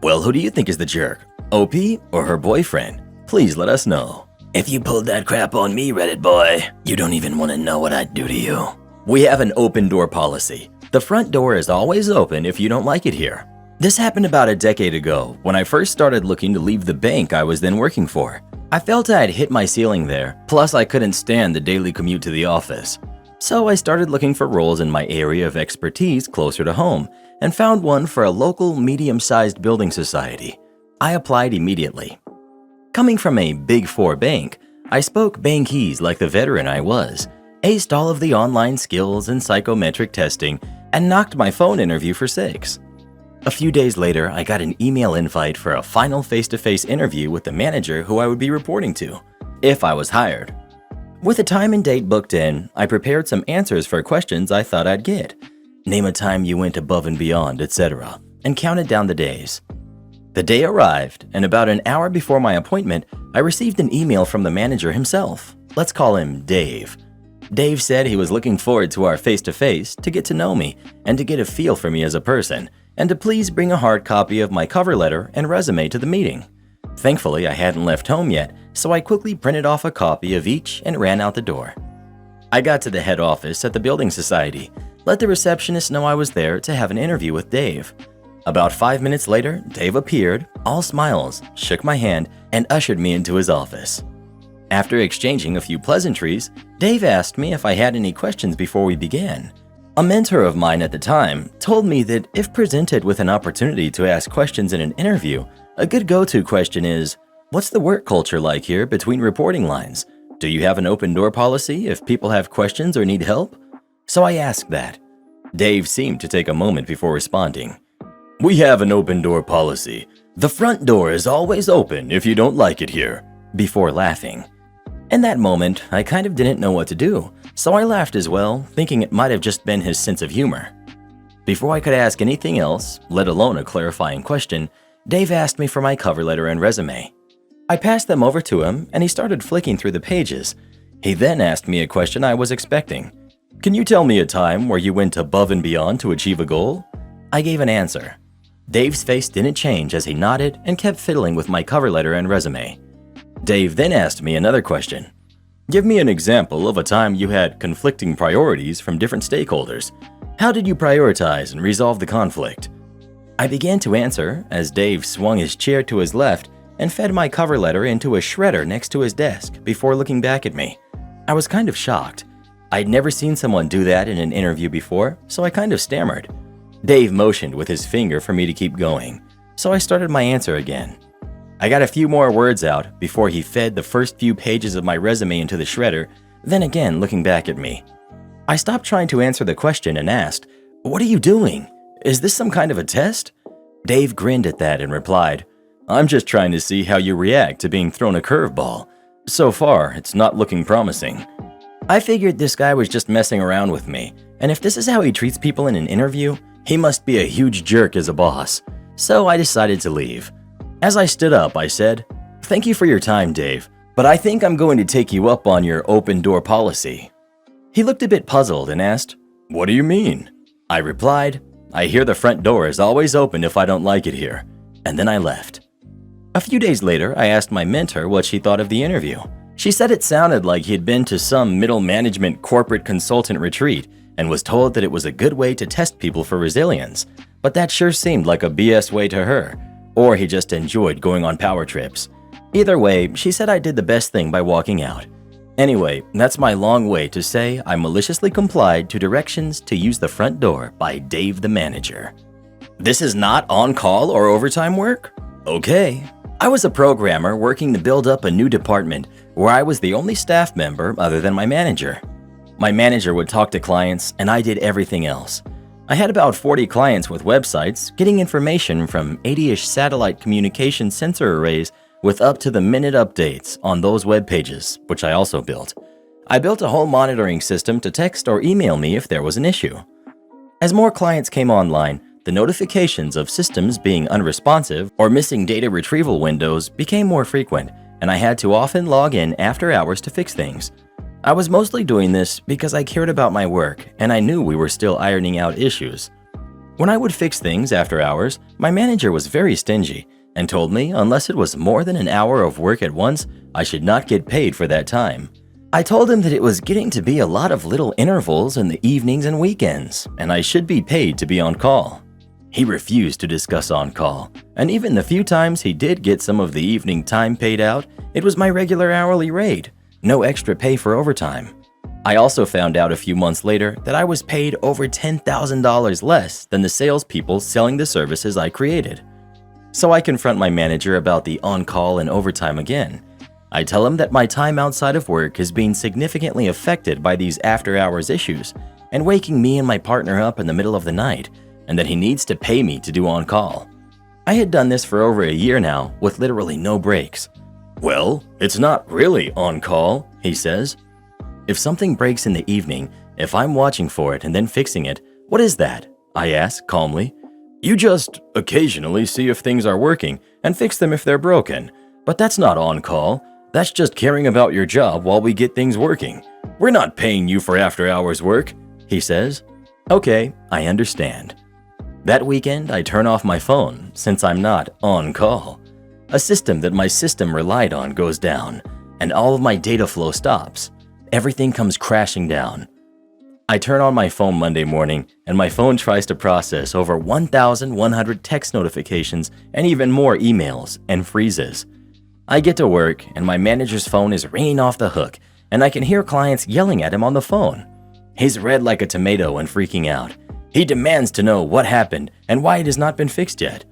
S1: Well, who do you think is the jerk? OP or her boyfriend? Please let us know.
S2: If you pulled that crap on me, Reddit boy, you don't even want to know what I'd do to you.
S1: We have an open door policy. The front door is always open if you don't like it here. This happened about a decade ago when I first started looking to leave the bank I was then working for. I felt I had hit my ceiling there, plus I couldn't stand the daily commute to the office. So I started looking for roles in my area of expertise closer to home and found one for a local medium-sized building society. I applied immediately. Coming from a Big Four bank, I spoke bankese like the veteran I was, aced all of the online skills and psychometric testing, and knocked my phone interview for 6. A few days later, I got an email invite for a final face-to-face interview with the manager who I would be reporting to, if I was hired. With a time and date booked in, I prepared some answers for questions I thought I'd get. Name a time you went above and beyond, etc., and counted down the days. The day arrived, and about an hour before my appointment, I received an email from the manager himself. Let's call him Dave. Dave said he was looking forward to our face-to-face to get to know me and to get a feel for me as a person, and to please bring a hard copy of my cover letter and resume to the meeting. Thankfully, I hadn't left home yet, so I quickly printed off a copy of each and ran out the door. I got to the head office at the building society, let the receptionist know I was there to have an interview with Dave. About 5 minutes later, Dave appeared, all smiles, shook my hand, and ushered me into his office. After exchanging a few pleasantries, Dave asked me if I had any questions before we began. A mentor of mine at the time told me that if presented with an opportunity to ask questions in an interview, a good go-to question is, what's the work culture like here between reporting lines? Do you have an open door policy if people have questions or need help? So I asked that. Dave seemed to take a moment before responding. We have an open door policy. The front door is always open if you don't like it here, before laughing. In that moment, I kind of didn't know what to do, so I laughed as well, thinking it might have just been his sense of humor. Before I could ask anything else, let alone a clarifying question, Dave asked me for my cover letter and resume. I passed them over to him, and he started flicking through the pages. He then asked me a question I was expecting. Can you tell me a time where you went above and beyond to achieve a goal? I gave an answer. Dave's face didn't change as he nodded and kept fiddling with my cover letter and resume. Dave then asked me another question. Give me an example of a time you had conflicting priorities from different stakeholders. How did you prioritize and resolve the conflict? I began to answer as Dave swung his chair to his left and fed my cover letter into a shredder next to his desk before looking back at me. I was kind of shocked. I'd never seen someone do that in an interview before, so I kind of stammered. Dave motioned with his finger for me to keep going, so I started my answer again. I got a few more words out before he fed the first few pages of my resume into the shredder, then again looking back at me. I stopped trying to answer the question and asked, "What are you doing? Is this some kind of a test?" Dave grinned at that and replied, "I'm just trying to see how you react to being thrown a curveball. So far, it's not looking promising." I figured this guy was just messing around with me, and if this is how he treats people in an interview, he must be a huge jerk as a boss. So I decided to leave. As I stood up, I said, "Thank you for your time, Dave, but I think I'm going to take you up on your open door policy." He looked a bit puzzled and asked, "What do you mean?" I replied, "I hear the front door is always open if I don't like it here," and then I left. A few days later, I asked my mentor what she thought of the interview. She said it sounded like he'd been to some middle management corporate consultant retreat and was told that it was a good way to test people for resilience, but that sure seemed like a BS way to her, or he just enjoyed going on power trips. Either way, she said I did the best thing by walking out. Anyway, that's my long way to say I maliciously complied to directions to use the front door by Dave the manager. This is not on-call or overtime work? Okay. I was a programmer working to build up a new department where I was the only staff member other than my manager. My manager would talk to clients and I did everything else. I had about 40 clients with websites, getting information from 80-ish satellite communication sensor arrays with up-to-the-minute updates on those web pages, which I also built. I built a whole monitoring system to text or email me if there was an issue. As more clients came online, the notifications of systems being unresponsive or missing data retrieval windows became more frequent, and I had to often log in after hours to fix things. I was mostly doing this because I cared about my work and I knew we were still ironing out issues. When I would fix things after hours, my manager was very stingy and told me unless it was more than an hour of work at once, I should not get paid for that time. I told him that it was getting to be a lot of little intervals in the evenings and weekends, and I should be paid to be on call. He refused to discuss on call, and even the few times he did get some of the evening time paid out, it was my regular hourly rate, no extra pay for overtime. I also found out a few months later that I was paid over $10,000 less than the salespeople selling the services I created. So I confront my manager about the on-call and overtime again. I tell him that my time outside of work is being significantly affected by these after-hours issues and waking me and my partner up in the middle of the night, and that he needs to pay me to do on-call. I had done this for over a year now with literally no breaks. Well, it's not really on-call, he says. If something breaks in the evening, if I'm watching for it and then fixing it, what is that? I ask calmly. You just occasionally see if things are working and fix them if they're broken. But that's not on-call. That's just caring about your job while we get things working. We're not paying you for after-hours work, he says. Okay, I understand. That weekend, I turn off my phone since I'm not on-call. A system that my system relied on goes down, and all of my data flow stops. Everything comes crashing down. I turn on my phone Monday morning, and my phone tries to process over 1,100 text notifications and even more emails, and freezes. I get to work, and my manager's phone is ringing off the hook, and I can hear clients yelling at him on the phone. He's red like a tomato and freaking out. He demands to know what happened and why it has not been fixed yet.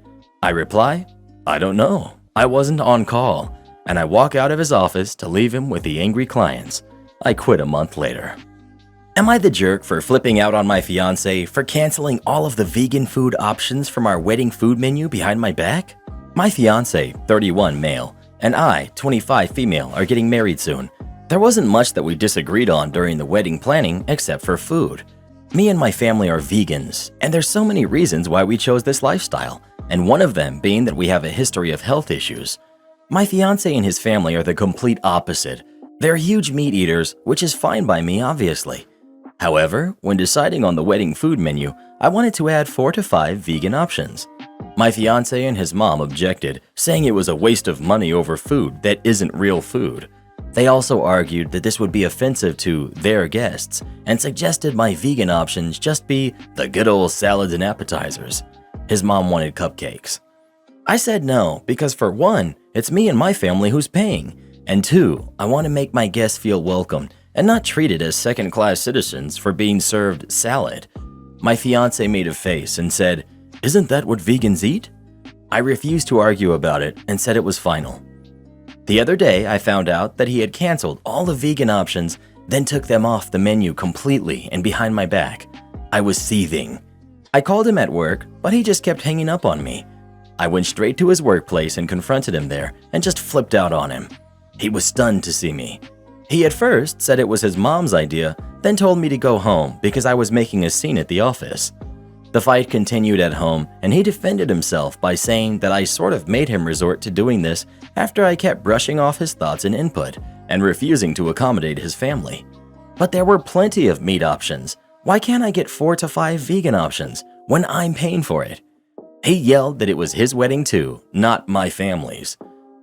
S1: I reply, I don't know. I wasn't on call, and I walk out of his office to leave him with the angry clients. I quit a month later. Am I the jerk for flipping out on my fiance for canceling all of the vegan food options from our wedding food menu behind my back? My fiance, 31 male, and I, 25 female, are getting married soon. There wasn't much that we disagreed on during the wedding planning except for food. Me and my family are vegans, and there's so many reasons why we chose this lifestyle, and one of them being that we have a history of health issues. My fiance and his family are the complete opposite. They're huge meat eaters, which is fine by me, obviously. However, when deciding on the wedding food menu, I wanted to add 4 to 5 vegan options. My fiance and his mom objected, saying it was a waste of money over food that isn't real food. They also argued that this would be offensive to their guests and suggested my vegan options just be the good old salads and appetizers. His mom wanted cupcakes. I said no because for one, it's me and my family who's paying, and two, I want to make my guests feel welcome and not treated as second-class citizens for being served salad. My fiance made a face and said, "Isn't that what vegans eat?" I refused to argue about it and said it was final. The other day, I found out that he had canceled all the vegan options, then took them off the menu completely and behind my back. I was seething. I called him at work, but he just kept hanging up on me. I went straight to his workplace and confronted him there and just flipped out on him. He was stunned to see me. He at first said it was his mom's idea, then told me to go home because I was making a scene at the office. The fight continued at home, and he defended himself by saying that I sort of made him resort to doing this after I kept brushing off his thoughts and input and refusing to accommodate his family. But there were plenty of meat options. Why can't I get 4 to 5 vegan options when I'm paying for it? He yelled that it was his wedding too, not my family's.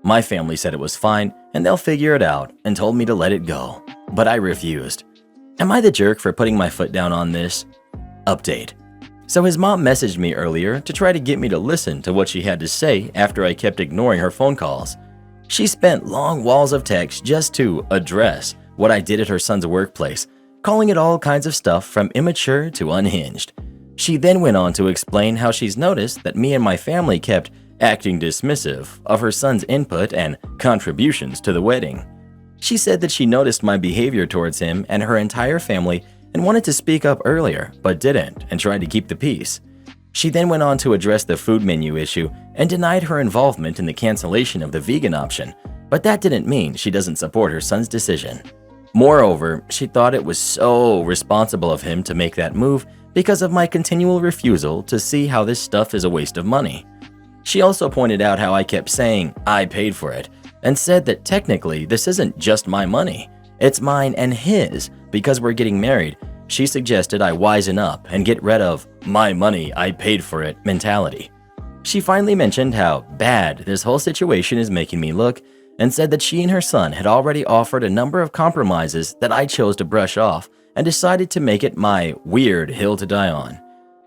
S1: My family said it was fine and they'll figure it out and told me to let it go, but I refused. Am I the jerk for putting my foot down on this? Update. So his mom messaged me earlier to try to get me to listen to what she had to say after I kept ignoring her phone calls. She spent long walls of text just to address what I did at her son's workplace, calling it all kinds of stuff from immature to unhinged. She then went on to explain how she's noticed that me and my family kept acting dismissive of her son's input and contributions to the wedding. She said that she noticed my behavior towards him and her entire family and wanted to speak up earlier, but didn't and tried to keep the peace. She then went on to address the food menu issue and denied her involvement in the cancellation of the vegan option, but that didn't mean she doesn't support her son's decision. Moreover, she thought it was so responsible of him to make that move because of my continual refusal to see how this stuff is a waste of money. She also pointed out how I kept saying I paid for it and said that technically this isn't just my money, it's mine and his because we're getting married. She suggested I wisen up and get rid of my money, I paid for it mentality. She finally mentioned how bad this whole situation is making me look and said that she and her son had already offered a number of compromises that I chose to brush off and decided to make it my weird hill to die on.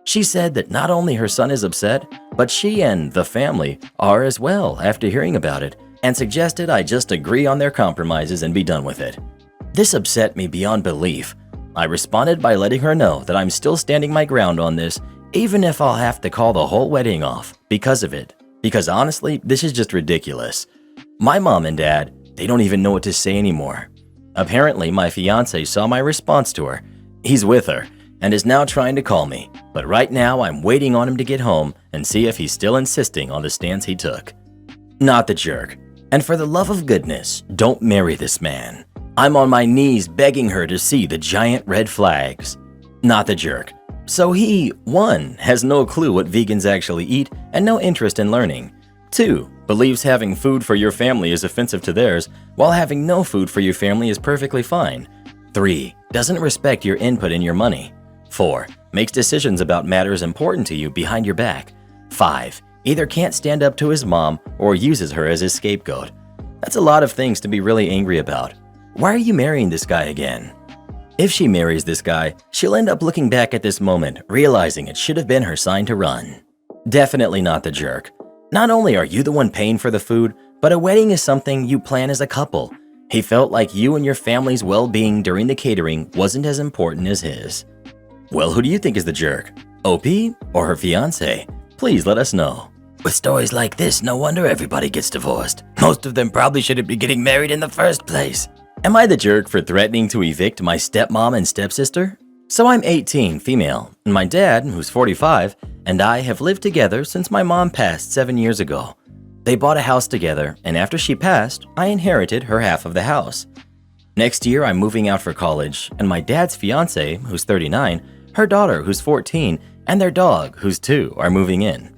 S1: She said that not only her son is upset, but she and the family are as well after hearing about it, and suggested I just agree on their compromises and be done with it. This upset me beyond belief. I responded by letting her know that I'm still standing my ground on this, even if I'll have to call the whole wedding off because of it. Because honestly, this is just ridiculous. My mom and dad, they don't even know what to say anymore. Apparently, my fiance saw my response to her. He's with her and is now trying to call me, but right now I'm waiting on him to get home and see if he's still insisting on the stance he took. Not the jerk. And for the love of goodness, don't marry this man. I'm on my knees begging her to see the giant red flags. Not the jerk. So he, 1, has no clue what vegans actually eat and no interest in learning. 2, believes having food for your family is offensive to theirs, while having no food for your family is perfectly fine. 3, doesn't respect your input in your money. 4, makes decisions about matters important to you behind your back. 5, either can't stand up to his mom or uses her as his scapegoat. That's a lot of things to be really angry about. Why are you marrying this guy again? If she marries this guy, she'll end up looking back at this moment, realizing it should have been her sign to run. Definitely not the jerk. Not only are you the one paying for the food, but a wedding is something you plan as a couple. He felt like you and your family's well-being during the catering wasn't as important as his. Well, who do you think is the jerk? OP or her fiance? Please let us know.
S2: With stories like this, no wonder everybody gets divorced. Most of them probably shouldn't be getting married in the first place.
S1: Am I the jerk for threatening to evict my stepmom and stepsister? So I'm 18, female, and my dad, who's 45, and I have lived together since my mom passed 7 years ago. They bought a house together, and after she passed, I inherited her half of the house. Next year, I'm moving out for college, and my dad's fiance, who's 39, her daughter, who's 14, and their dog, who's 2, are moving in.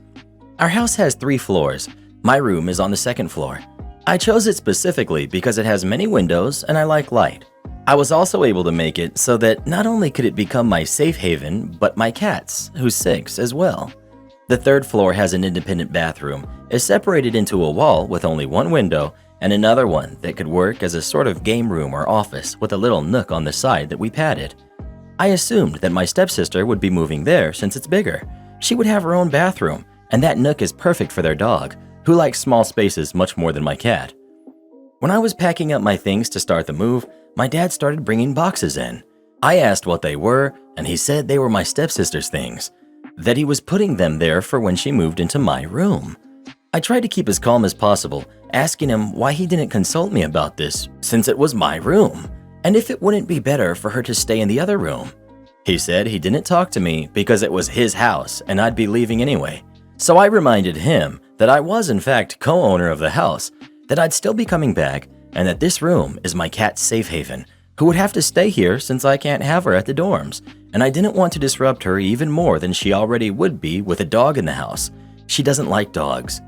S1: Our house has 3 floors. My room is on the 2nd floor. I chose it specifically because it has many windows and I like light. I was also able to make it so that not only could it become my safe haven, but my cat's, who's 6, as well. The 3rd floor has an independent bathroom, is separated into a wall with only 1 window and another one that could work as a sort of game room or office with a little nook on the side that we padded. I assumed that my stepsister would be moving there since it's bigger. She would have her own bathroom, and that nook is perfect for their dog, who likes small spaces much more than my cat. When I was packing up my things to start the move, my dad started bringing boxes in. I asked what they were, and he said they were my stepsister's things, that he was putting them there for when she moved into my room. I tried to keep as calm as possible, asking him why he didn't consult me about this since it was my room, and if it wouldn't be better for her to stay in the other room. He said he didn't talk to me because it was his house and I'd be leaving anyway. So I reminded him that I was in fact co-owner of the house, that I'd still be coming back, and that this room is my cat's safe haven, who would have to stay here since I can't have her at the dorms, and I didn't want to disrupt her even more than she already would be with a dog in the house. She doesn't like dogs.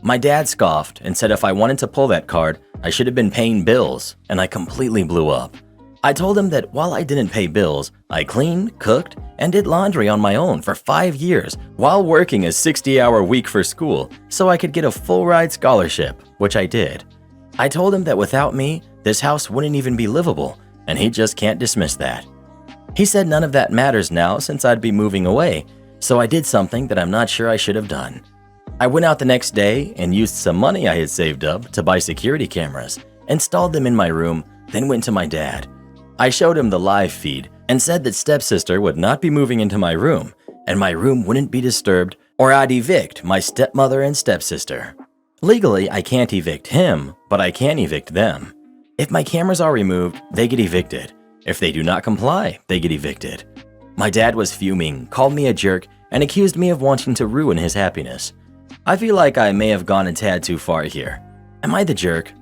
S1: My dad scoffed and said if I wanted to pull that card, I should have been paying bills, and I completely blew up. I told him that while I didn't pay bills, I cleaned, cooked, and did laundry on my own for 5 years while working a 60-hour week for school so I could get a full-ride scholarship, which I did. I told him that without me, this house wouldn't even be livable, and he just can't dismiss that. He said none of that matters now since I'd be moving away, so I did something that I'm not sure I should have done. I went out the next day and used some money I had saved up to buy security cameras, installed them in my room, then went to my dad. I showed him the live feed and said that stepsister would not be moving into my room, and my room wouldn't be disturbed, or I'd evict my stepmother and stepsister. Legally, I can't evict him, but I can evict them. If my cameras are removed, they get evicted. If they do not comply, they get evicted. My dad was fuming, called me a jerk, and accused me of wanting to ruin his happiness. I feel like I may have gone a tad too far here. Am I the jerk?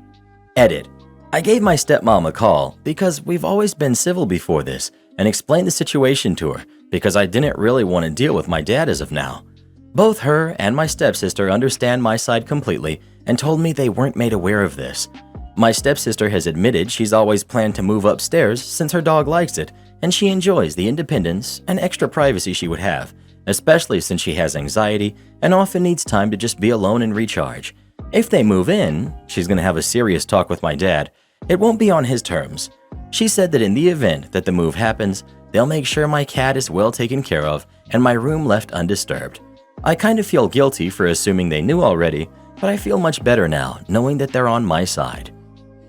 S1: Edit. I gave my stepmom a call because we've always been civil before this and explained the situation to her because I didn't really want to deal with my dad as of now. Both her and my stepsister understand my side completely and told me they weren't made aware of this. My stepsister has admitted she's always planned to move upstairs since her dog likes it and she enjoys the independence and extra privacy she would have, especially since she has anxiety and often needs time to just be alone and recharge. If they move in, she's going to have a serious talk with my dad. It won't be on his terms. She said that in the event that the move happens, they'll make sure my cat is well taken care of and my room left undisturbed. I kind of feel guilty for assuming they knew already, but I feel much better now knowing that they're on my side.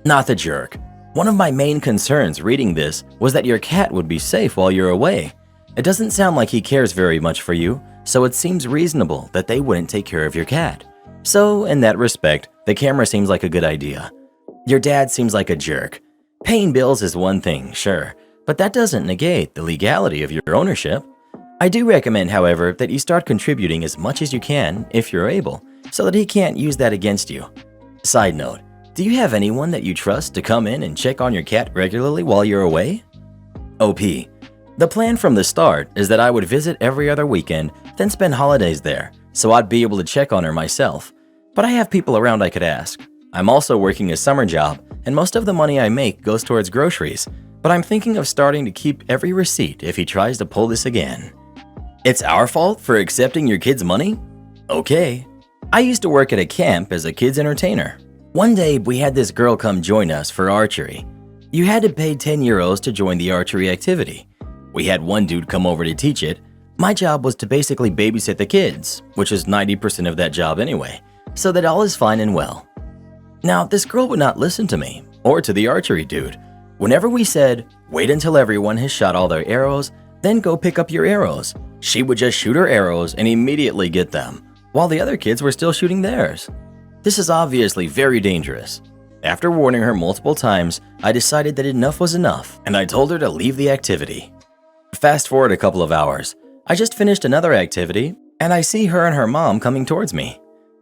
S1: Not the jerk. One of my main concerns reading this was that your cat would be safe while you're away. It doesn't sound like he cares very much for you, so it seems reasonable that they wouldn't take care of your cat. So, in that respect, the camera seems like a good idea. Your dad seems like a jerk. Paying bills is one thing, sure, but that doesn't negate the legality of your ownership. I do recommend, however, that you start contributing as much as you can, if you're able, so that he can't use that against you. Side note, do you have anyone that you trust to come in and check on your cat regularly while you're away? OP. The plan from the start is that I would visit every other weekend, then spend holidays there, so I'd be able to check on her myself. But I have people around I could ask. I'm also working a summer job, and most of the money I make goes towards groceries, but I'm thinking of starting to keep every receipt if he tries to pull this again. It's our fault for accepting your kid's money? Okay. I used to work at a camp as a kid's entertainer. One day, we had this girl come join us for archery. You had to pay 10 euros to join the archery activity. We had one dude come over to teach it. My job was to basically babysit the kids, which is 90% of that job anyway, so that all is fine and well. Now, this girl would not listen to me, or to the archery dude. Whenever we said, wait until everyone has shot all their arrows, then go pick up your arrows, she would just shoot her arrows and immediately get them, while the other kids were still shooting theirs. This is obviously very dangerous. After warning her multiple times, I decided that enough was enough, and I told her to leave the activity. Fast forward a couple of hours. I just finished another activity, and I see her and her mom coming towards me.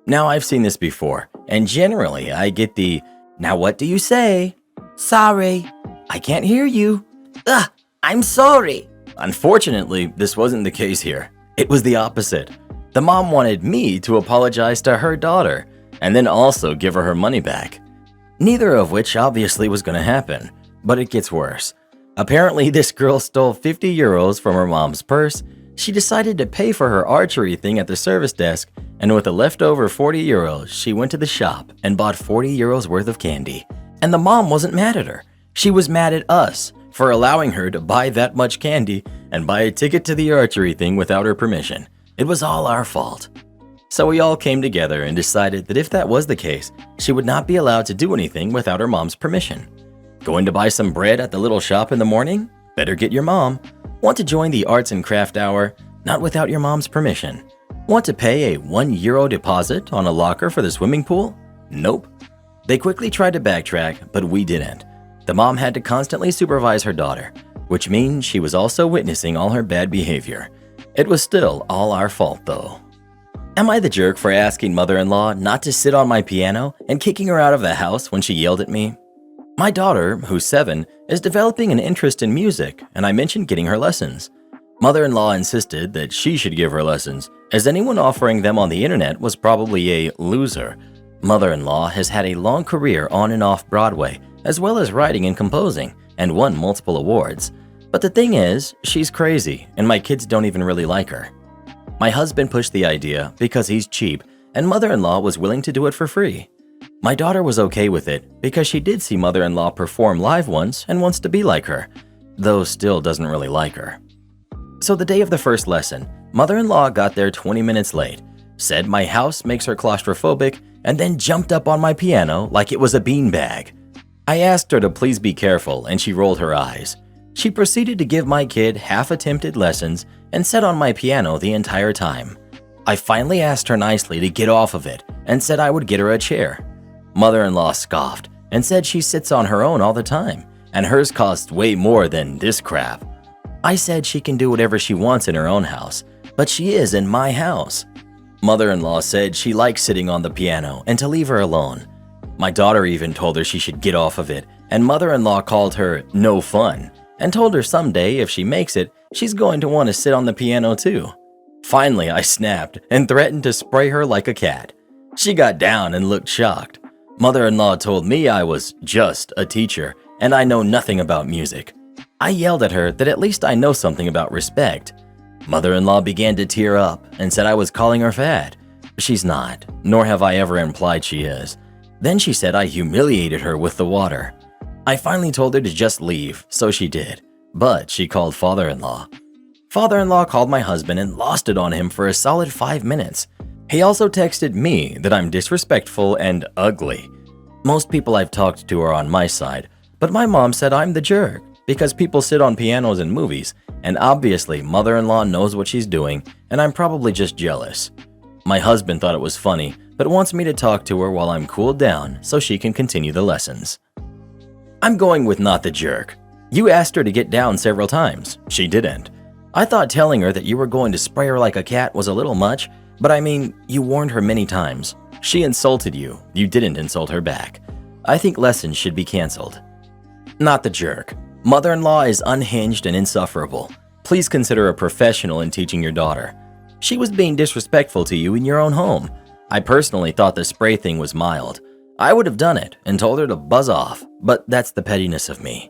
S1: Now, I've seen this before, and generally I get the, now what do you say? Sorry, I can't hear you. Ugh, I'm sorry. Unfortunately, this wasn't the case here. It was the opposite. The mom wanted me to apologize to her daughter, and then also give her money back. Neither of which obviously was going to happen, but it gets worse. Apparently, this girl stole 50 euros from her mom's purse. She decided to pay for her archery thing at the service desk, and with the leftover 40 euros, she went to the shop and bought 40 euros worth of candy. And the mom wasn't mad at her. She was mad at us for allowing her to buy that much candy and buy a ticket to the archery thing without her permission. It was all our fault. So we all came together and decided that if that was the case, she would not be allowed to do anything without her mom's permission. Going to buy some bread at the little shop in the morning? Better get your mom. Want to join the arts and craft hour? Not without your mom's permission. Want to pay a €1 deposit on a locker for the swimming pool? Nope. They quickly tried to backtrack, but we didn't. The mom had to constantly supervise her daughter, which means she was also witnessing all her bad behavior. It was still all our fault though. Am I the jerk for asking mother-in-law not to sit on my piano and kicking her out of the house when she yelled at me? My daughter, who's 7, is developing an interest in music, and I mentioned getting her lessons. Mother-in-law insisted that she should give her lessons, as anyone offering them on the internet was probably a loser. Mother-in-law has had a long career on and off Broadway, as well as writing and composing, and won multiple awards. But the thing is, she's crazy, and my kids don't even really like her. My husband pushed the idea because he's cheap, and mother-in-law was willing to do it for free. My daughter was okay with it because she did see mother-in-law perform live once and wants to be like her, though still doesn't really like her. So the day of the first lesson, mother-in-law got there 20 minutes late, said my house makes her claustrophobic, and then jumped up on my piano like it was a beanbag. I asked her to please be careful, and she rolled her eyes. She proceeded to give my kid half-attempted lessons and sat on my piano the entire time. I finally asked her nicely to get off of it and said I would get her a chair. Mother-in-law scoffed and said she sits on her own all the time, and hers costs way more than this crap. I said she can do whatever she wants in her own house, but she is in my house. Mother-in-law said she likes sitting on the piano and to leave her alone. My daughter even told her she should get off of it, and mother-in-law called her no fun and told her someday if she makes it, she's going to want to sit on the piano too. Finally, I snapped and threatened to spray her like a cat. She got down and looked shocked. Mother-in-law told me I was just a teacher and I know nothing about music. I yelled at her that at least I know something about respect. Mother-in-law began to tear up and said I was calling her fat. She's not, nor have I ever implied she is. Then she said I humiliated her with the water. I finally told her to just leave, so she did, but she called father-in-law. Father-in-law called my husband and lost it on him for a solid 5 minutes. He also texted me that I'm disrespectful and ugly. Most people I've talked to are on my side, but my mom said I'm the jerk because people sit on pianos in movies, and obviously mother-in-law knows what she's doing, and I'm probably just jealous. My husband thought it was funny, but wants me to talk to her while I'm cooled down so she can continue the lessons. I'm going with not the jerk. You asked her to get down several times. She didn't. I thought telling her that you were going to spray her like a cat was a little much, but I mean, you warned her many times. She insulted you. You didn't insult her back. I think lessons should be canceled. Not the jerk. Mother-in-law is unhinged and insufferable. Please consider a professional in teaching your daughter. She was being disrespectful to you in your own home. I personally thought the spray thing was mild. I would have done it and told her to buzz off, but that's the pettiness of me.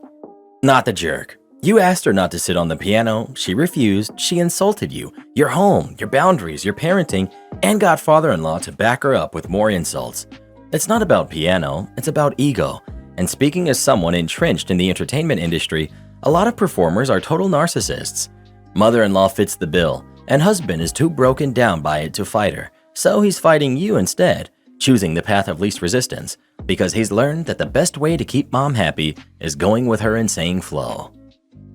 S1: Not the jerk. You asked her not to sit on the piano, she refused, she insulted you, your home, your boundaries, your parenting, and got father-in-law to back her up with more insults. It's not about piano, it's about ego. And speaking as someone entrenched in the entertainment industry, a lot of performers are total narcissists. Mother-in-law fits the bill, and husband is too broken down by it to fight her, so he's fighting you instead, choosing the path of least resistance, because he's learned that the best way to keep mom happy is going with her insane flow.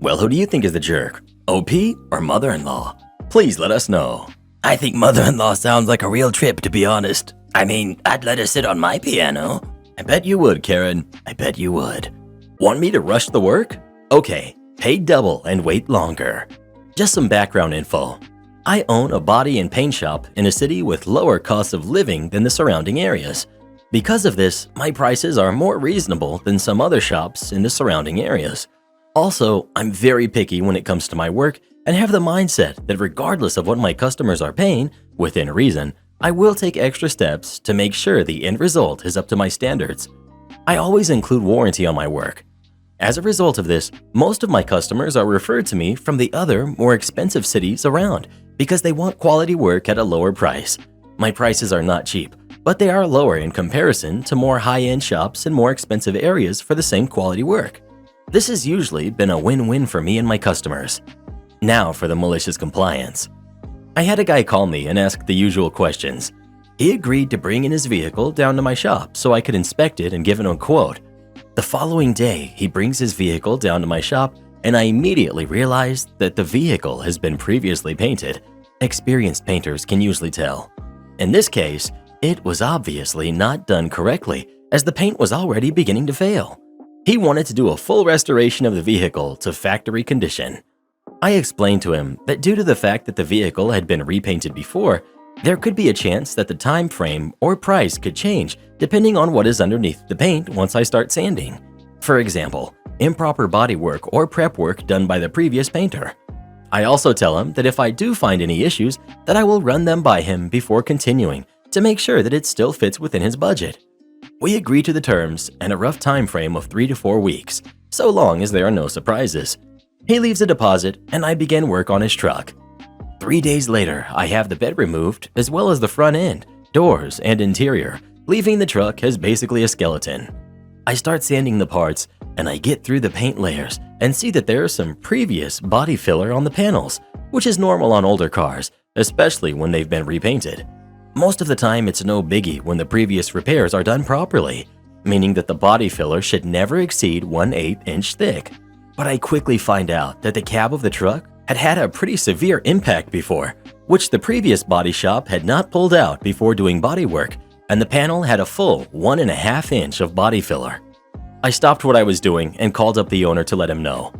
S1: Well, who do you think is the jerk? OP or mother-in-law? Please let us know.
S2: I think mother-in-law sounds like a real trip, to be honest. I mean, I'd let her sit on my piano.
S1: I bet you would, Karen. I bet you would. Want me to rush the work? Okay, pay double and wait longer. Just some background info. I own a body and paint shop in a city with lower costs of living than the surrounding areas. Because of this, my prices are more reasonable than some other shops in the surrounding areas. Also, I'm very picky when it comes to my work and have the mindset that regardless of what my customers are paying, within reason, I will take extra steps to make sure the end result is up to my standards. I always include warranty on my work. As a result of this, most of my customers are referred to me from the other, more expensive cities around because they want quality work at a lower price. My prices are not cheap, but they are lower in comparison to more high-end shops in more expensive areas for the same quality work. This has usually been a win-win for me and my customers. Now for the malicious compliance. I had a guy call me and ask the usual questions. He agreed to bring in his vehicle down to my shop so I could inspect it and give him a quote. The following day, he brings his vehicle down to my shop and I immediately realized that the vehicle has been previously painted. Experienced painters can usually tell. In this case, it was obviously not done correctly as the paint was already beginning to fail. He wanted to do a full restoration of the vehicle to factory condition. I explained to him that due to the fact that the vehicle had been repainted before, there could be a chance that the time frame or price could change depending on what is underneath the paint once I start sanding. For example, improper body work or prep work done by the previous painter. I also tell him that if I do find any issues, that I will run them by him before continuing to make sure that it still fits within his budget. We agree to the terms and a rough time frame of 3 to 4 weeks, so long as there are no surprises. He leaves a deposit and I begin work on his truck. 3 days later, I have the bed removed as well as the front end, doors, and interior, leaving the truck as basically a skeleton. I start sanding the parts and I get through the paint layers and see that there is some previous body filler on the panels, which is normal on older cars, especially when they've been repainted. Most of the time, it's no biggie when the previous repairs are done properly, meaning that the body filler should never exceed 1/8 inch thick. But I quickly find out that the cab of the truck had had a pretty severe impact before, which the previous body shop had not pulled out before doing body work, and the panel had a full 1.5 inch of body filler. I stopped what I was doing and called up the owner to let him know.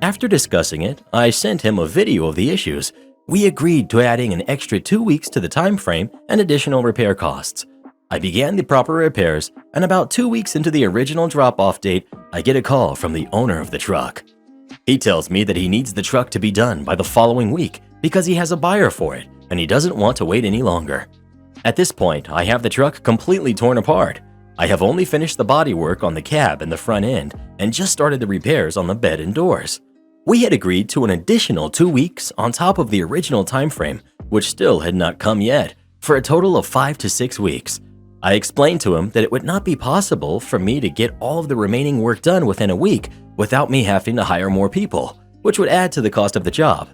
S1: After discussing it, I sent him a video of the issues. We agreed to adding an extra 2 weeks to the time frame and additional repair costs. I began the proper repairs, and about 2 weeks into the original drop-off date, I get a call from the owner of the truck. He tells me that he needs the truck to be done by the following week because he has a buyer for it and he doesn't want to wait any longer. At this point, I have the truck completely torn apart. I have only finished the bodywork on the cab and the front end and just started the repairs on the bed and doors. We had agreed to an additional 2 weeks on top of the original time frame, which still had not come yet, for a total of 5 to 6 weeks. I explained to him that it would not be possible for me to get all of the remaining work done within a week without me having to hire more people, which would add to the cost of the job.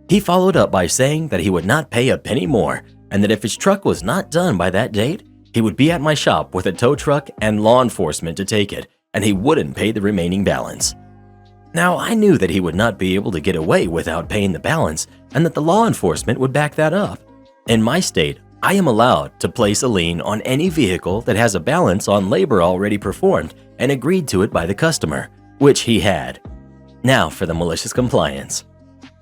S1: He followed up by saying that he would not pay a penny more and that if his truck was not done by that date, he would be at my shop with a tow truck and law enforcement to take it, and he wouldn't pay the remaining balance. Now, I knew that he would not be able to get away without paying the balance and that the law enforcement would back that up. In my state, I am allowed to place a lien on any vehicle that has a balance on labor already performed and agreed to it by the customer, which he had. Now for the malicious compliance.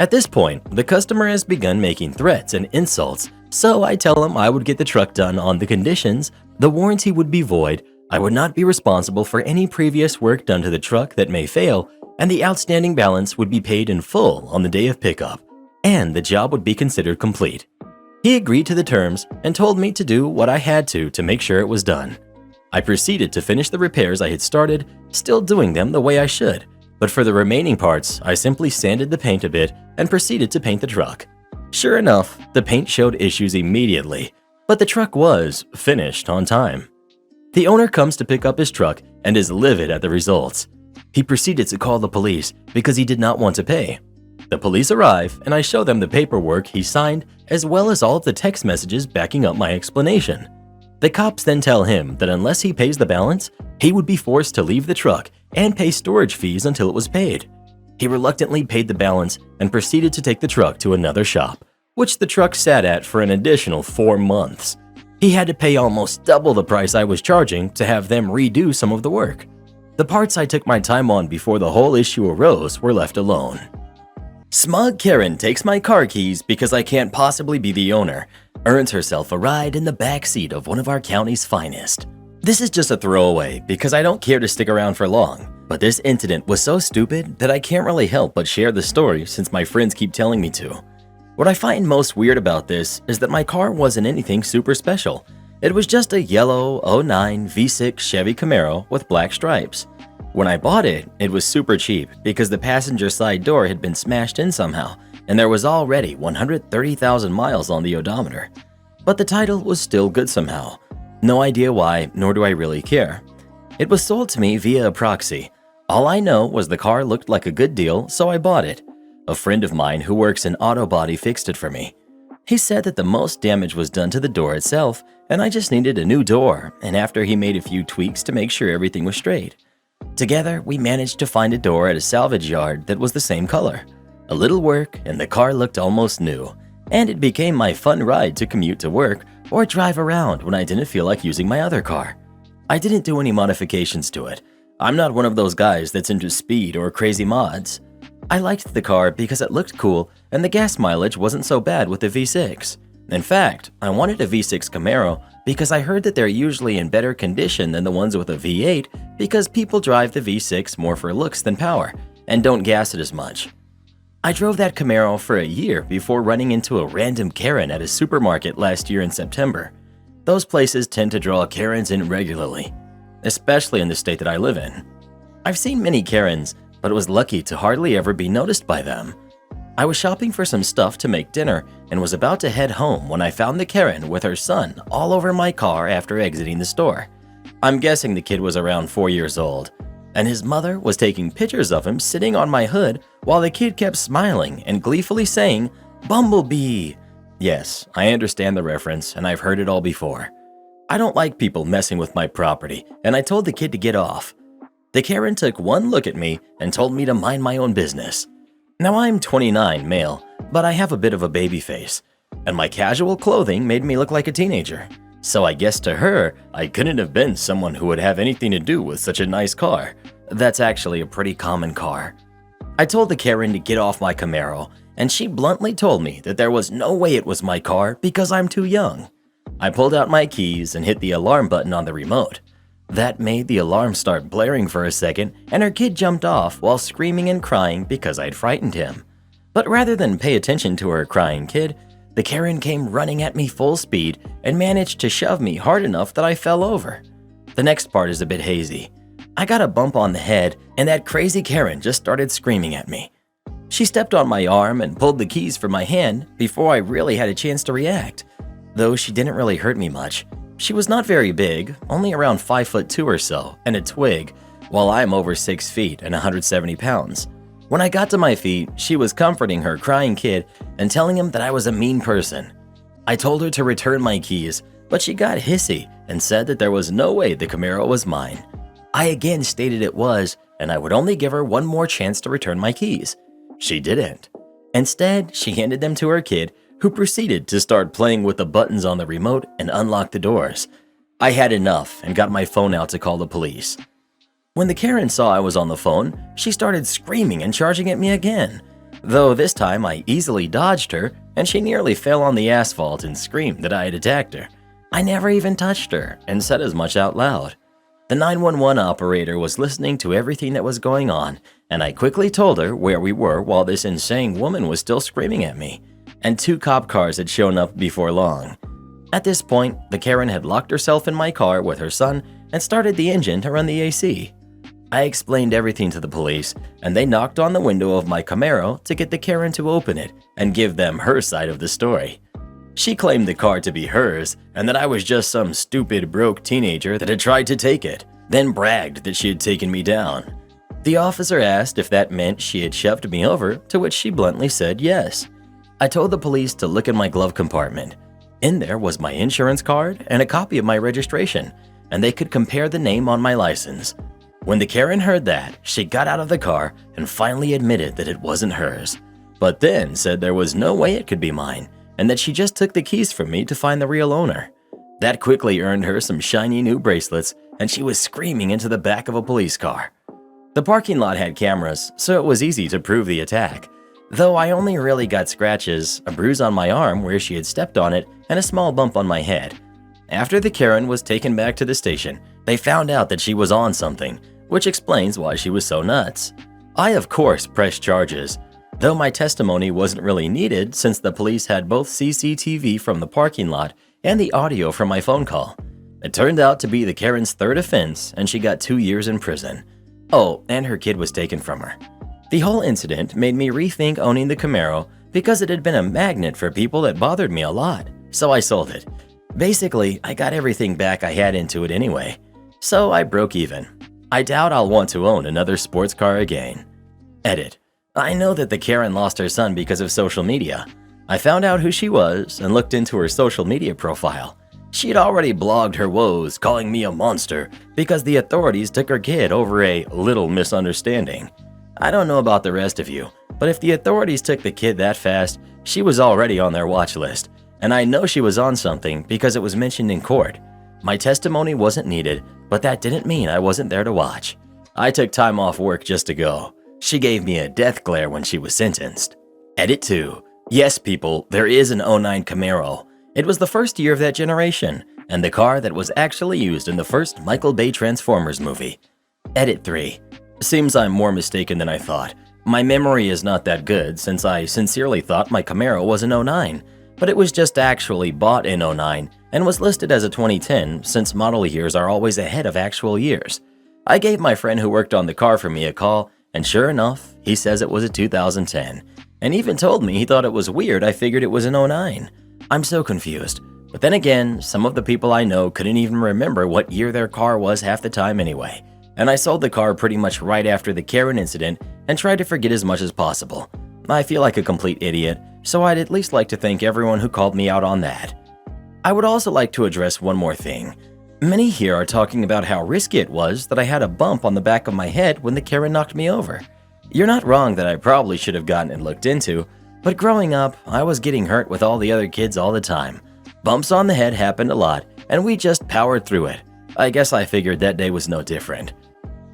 S1: At this point, the customer has begun making threats and insults, so I tell him I would get the truck done on the conditions, the warranty would be void, I would not be responsible for any previous work done to the truck that may fail, and the outstanding balance would be paid in full on the day of pickup, and the job would be considered complete. He agreed to the terms and told me to do what I had to make sure it was done. I proceeded to finish the repairs I had started, still doing them the way I should, but for the remaining parts, I simply sanded the paint a bit and proceeded to paint the truck. Sure enough, the paint showed issues immediately, but the truck was finished on time. The owner comes to pick up his truck and is livid at the results. He proceeded to call the police because he did not want to pay. The police arrive and I show them the paperwork he signed as well as all of the text messages backing up my explanation. The cops then tell him that unless he pays the balance, he would be forced to leave the truck and pay storage fees until it was paid. He reluctantly paid the balance and proceeded to take the truck to another shop, which the truck sat at for an additional 4 months. He had to pay almost double the price I was charging to have them redo some of the work. The parts I took my time on before the whole issue arose were left alone. Smug Karen takes my car keys because I can't possibly be the owner, earns herself a ride in the back seat of one of our county's finest. This is just a throwaway because I don't care to stick around for long, but this incident was so stupid that I can't really help but share the story since my friends keep telling me to. What I find most weird about this is that my car wasn't anything super special. It was just a yellow 09 V6 Chevy Camaro with black stripes. When I bought it, it was super cheap because the passenger side door had been smashed in somehow, and there was already 130,000 miles on the odometer. But the title was still good somehow. No idea why, nor do I really care. It was sold to me via a proxy. All I know was the car looked like a good deal, so I bought it. A friend of mine who works in auto body fixed it for me. He said that the most damage was done to the door itself, and I just needed a new door, and after he made a few tweaks to make sure everything was straight. Together, we managed to find a door at a salvage yard that was the same color. A little work, and the car looked almost new, and it became my fun ride to commute to work or drive around when I didn't feel like using my other car. I didn't do any modifications to it. I'm not one of those guys that's into speed or crazy mods. I liked the car because it looked cool and the gas mileage wasn't so bad with the V6. In fact, I wanted a V6 Camaro because I heard that they're usually in better condition than the ones with a V8 because people drive the V6 more for looks than power and don't gas it as much. I drove that Camaro for a year before running into a random Karen at a supermarket last year in September. Those places tend to draw Karens in regularly. especially in the state that I live in. I've seen many Karens, but was lucky to hardly ever be noticed by them. I was shopping for some stuff to make dinner and was about to head home when I found the Karen with her son all over my car after exiting the store. I'm guessing the kid was around 4 years old, and his mother was taking pictures of him sitting on my hood while the kid kept smiling and gleefully saying, "Bumblebee." Yes, I understand the reference, and I've heard it all before. I don't like people messing with my property, and I told the kid to get off. The Karen took one look at me and told me to mind my own business. Now I'm 29, male, but I have a bit of a baby face, and my casual clothing made me look like a teenager. So I guess to her, I couldn't have been someone who would have anything to do with such a nice car. That's actually a pretty common car. I told the Karen to get off my Camaro, and she bluntly told me that there was no way it was my car because I'm too young. I pulled out my keys and hit the alarm button on the remote. That made the alarm start blaring for a second, and her kid jumped off while screaming and crying because I'd frightened him. But rather than pay attention to her crying kid, the Karen came running at me full speed and managed to shove me hard enough that I fell over. The next part is a bit hazy. I got a bump on the head, and that crazy Karen just started screaming at me. She stepped on my arm and pulled the keys from my hand before I really had a chance to react. Though she didn't really hurt me much. She was not very big, only around 5'2" or so, and a twig, while I'm over 6 feet and 170 pounds. When I got to my feet, she was comforting her crying kid and telling him that I was a mean person. I told her to return my keys, but she got hissy and said that there was no way the Camaro was mine. I again stated it was, and I would only give her one more chance to return my keys. She didn't. Instead, she handed them to her kid, who proceeded to start playing with the buttons on the remote and unlock the doors. I had enough and got my phone out to call the police. When the Karen saw I was on the phone, she started screaming and charging at me again, though this time I easily dodged her and she nearly fell on the asphalt and screamed that I had attacked her. I never even touched her and said as much out loud. The 911 operator was listening to everything that was going on, and I quickly told her where we were while this insane woman was still screaming at me. And 2 cop cars had shown up before long. At this point, the Karen had locked herself in my car with her son and started the engine to run the AC. I explained everything to the police, and they knocked on the window of my Camaro to get the Karen to open it and give them her side of the story. She claimed the car to be hers and that I was just some stupid broke teenager that had tried to take it, then bragged that she had taken me down. The officer asked if that meant she had shoved me over, to which she bluntly said yes. I told the police to look in my glove compartment. In there was my insurance card and a copy of my registration, and they could compare the name on my license. When the Karen heard that, she got out of the car and finally admitted that it wasn't hers, but then said there was no way it could be mine, and that she just took the keys from me to find the real owner. That quickly earned her some shiny new bracelets, and she was screaming into the back of a police car. The parking lot had cameras, so it was easy to prove the attack. Though I only really got scratches, a bruise on my arm where she had stepped on it, and a small bump on my head. After the Karen was taken back to the station, they found out that she was on something, which explains why she was so nuts. I of course pressed charges, though my testimony wasn't really needed since the police had both CCTV from the parking lot and the audio from my phone call. It turned out to be the Karen's 3rd offense, and she got 2 years in prison. Oh, and her kid was taken from her. The whole incident made me rethink owning the Camaro because it had been a magnet for people that bothered me a lot, so I sold it. Basically, I got everything back I had into it anyway, so I broke even. I doubt I'll want to own another sports car again. Edit. I know that the Karen lost her son because of social media. I found out who she was and looked into her social media profile. She had already blogged her woes, calling me a monster because the authorities took her kid over a little misunderstanding. I don't know about the rest of you, but if the authorities took the kid that fast, she was already on their watch list, and I know she was on something because it was mentioned in court. My testimony wasn't needed, but that didn't mean I wasn't there to watch. I took time off work just to go. She gave me a death glare when she was sentenced. Edit 2. Yes, people, there is an '09 Camaro. It was the first year of that generation, and the car that was actually used in the first Michael Bay Transformers movie. Edit 3. Seems I'm more mistaken than I thought. My memory is not that good since I sincerely thought my Camaro was an '09, but it was just actually bought in '09 and was listed as a 2010 since model years are always ahead of actual years. I gave my friend who worked on the car for me a call, and sure enough, he says it was a 2010, and even told me he thought it was weird I figured it was an '09. I'm so confused. But then again, some of the people I know couldn't even remember what year their car was half the time anyway, and I sold the car pretty much right after the Karen incident and tried to forget as much as possible. I feel like a complete idiot, so I'd at least like to thank everyone who called me out on that. I would also like to address one more thing. Many here are talking about how risky it was that I had a bump on the back of my head when the Karen knocked me over. You're not wrong that I probably should have gotten it looked into, but growing up, I was getting hurt with all the other kids all the time. Bumps on the head happened a lot, and we just powered through it. I guess I figured that day was no different.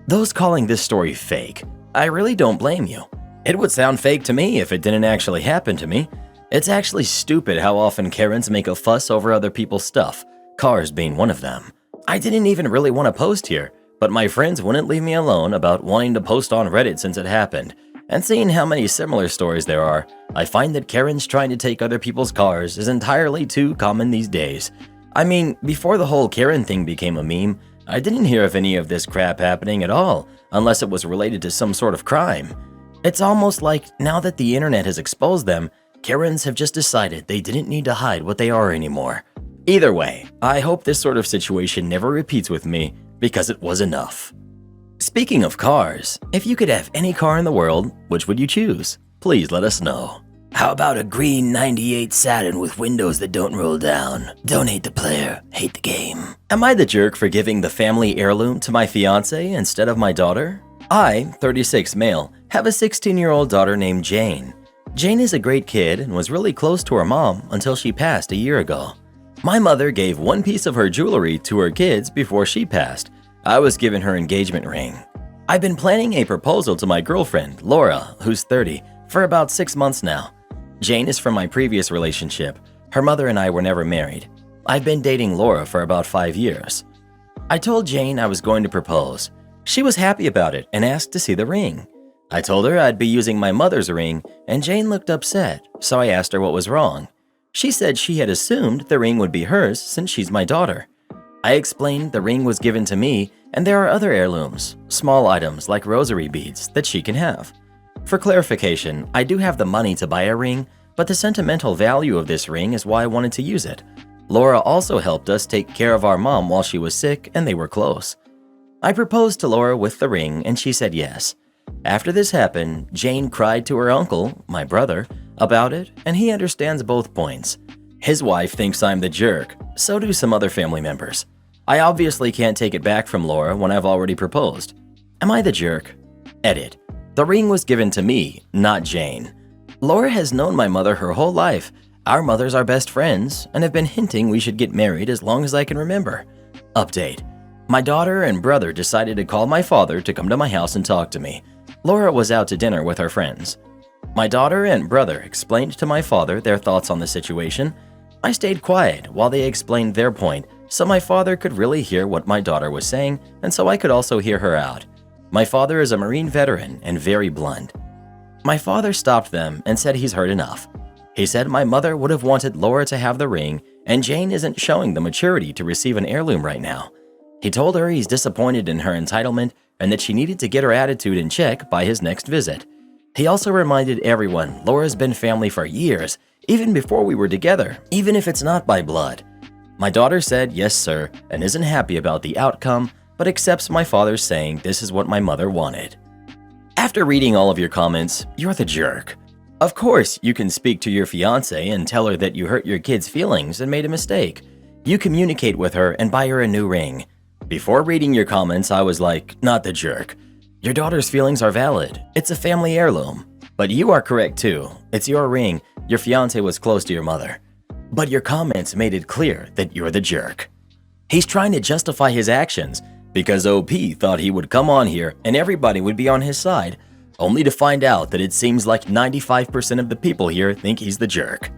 S1: Those calling this story fake, I really don't blame you. It would sound fake to me if it didn't actually happen to me. It's actually stupid how often Karens make a fuss over other people's stuff, cars being one of them. I didn't even really want to post here, but my friends wouldn't leave me alone about wanting to post on Reddit since it happened. And seeing how many similar stories there are, I find that Karens trying to take other people's cars is entirely too common these days. I mean, before the whole Karen thing became a meme, I didn't hear of any of this crap happening at all, unless it was related to some sort of crime. It's almost like now that the internet has exposed them, Karens have just decided they didn't need to hide what they are anymore. Either way, I hope this sort of situation never repeats with me, because it was enough. Speaking of cars, if you could have any car in the world, which would you choose? Please let us know.
S2: How about a green 98 Saturn with windows that don't roll down? Don't hate the player, hate the game.
S1: Am I the jerk for giving the family heirloom to my fiance instead of my daughter? I, 36 male, have a 16-year-old daughter named Jane. Jane is a great kid and was really close to her mom until she passed a year ago. My mother gave one piece of her jewelry to her kids before she passed. I was given her engagement ring. I've been planning a proposal to my girlfriend, Laura, who's 30, for about 6 months now. Jane is from my previous relationship. Her mother and I were never married. I've been dating Laura for about 5 years. I told Jane I was going to propose. She was happy about it and asked to see the ring. I told her I'd be using my mother's ring, and Jane looked upset, so I asked her what was wrong. She said she had assumed the ring would be hers since she's my daughter. I explained the ring was given to me and there are other heirlooms, small items like rosary beads that she can have. For clarification, I do have the money to buy a ring, but the sentimental value of this ring is why I wanted to use it. Laura also helped us take care of our mom while she was sick and they were close. I proposed to Laura with the ring and she said yes. After this happened, Jane cried to her uncle, my brother, about it, and he understands both points. His wife thinks I'm the jerk, so do some other family members. I obviously can't take it back from Laura when I've already proposed. Am I the jerk? Edit. The ring was given to me, not Jane. Laura has known my mother her whole life. Our mothers are best friends and have been hinting we should get married as long as I can remember. Update. My daughter and brother decided to call my father to come to my house and talk to me. Laura was out to dinner with her friends. My daughter and brother explained to my father their thoughts on the situation. I stayed quiet while they explained their point so my father could really hear what my daughter was saying and so I could also hear her out. My father is a Marine veteran and very blunt. My father stopped them and said he's heard enough. He said my mother would have wanted Laura to have the ring and Jane isn't showing the maturity to receive an heirloom right now. He told her he's disappointed in her entitlement and that she needed to get her attitude in check by his next visit. He also reminded everyone Laura's been family for years, even before we were together, even if it's not by blood. My daughter said yes sir and isn't happy about the outcome, but accepts my father's saying this is what my mother wanted. After reading all of your comments, you're the jerk. Of course, you can speak to your fiance and tell her that you hurt your kid's feelings and made a mistake. You communicate with her and buy her a new ring. Before reading your comments, I was like, not the jerk. Your daughter's feelings are valid. It's a family heirloom. But you are correct too. It's your ring. Your fiance was close to your mother. But your comments made it clear that you're the jerk. He's trying to justify his actions because OP thought he would come on here and everybody would be on his side, only to find out that it seems like 95% of the people here think he's the jerk.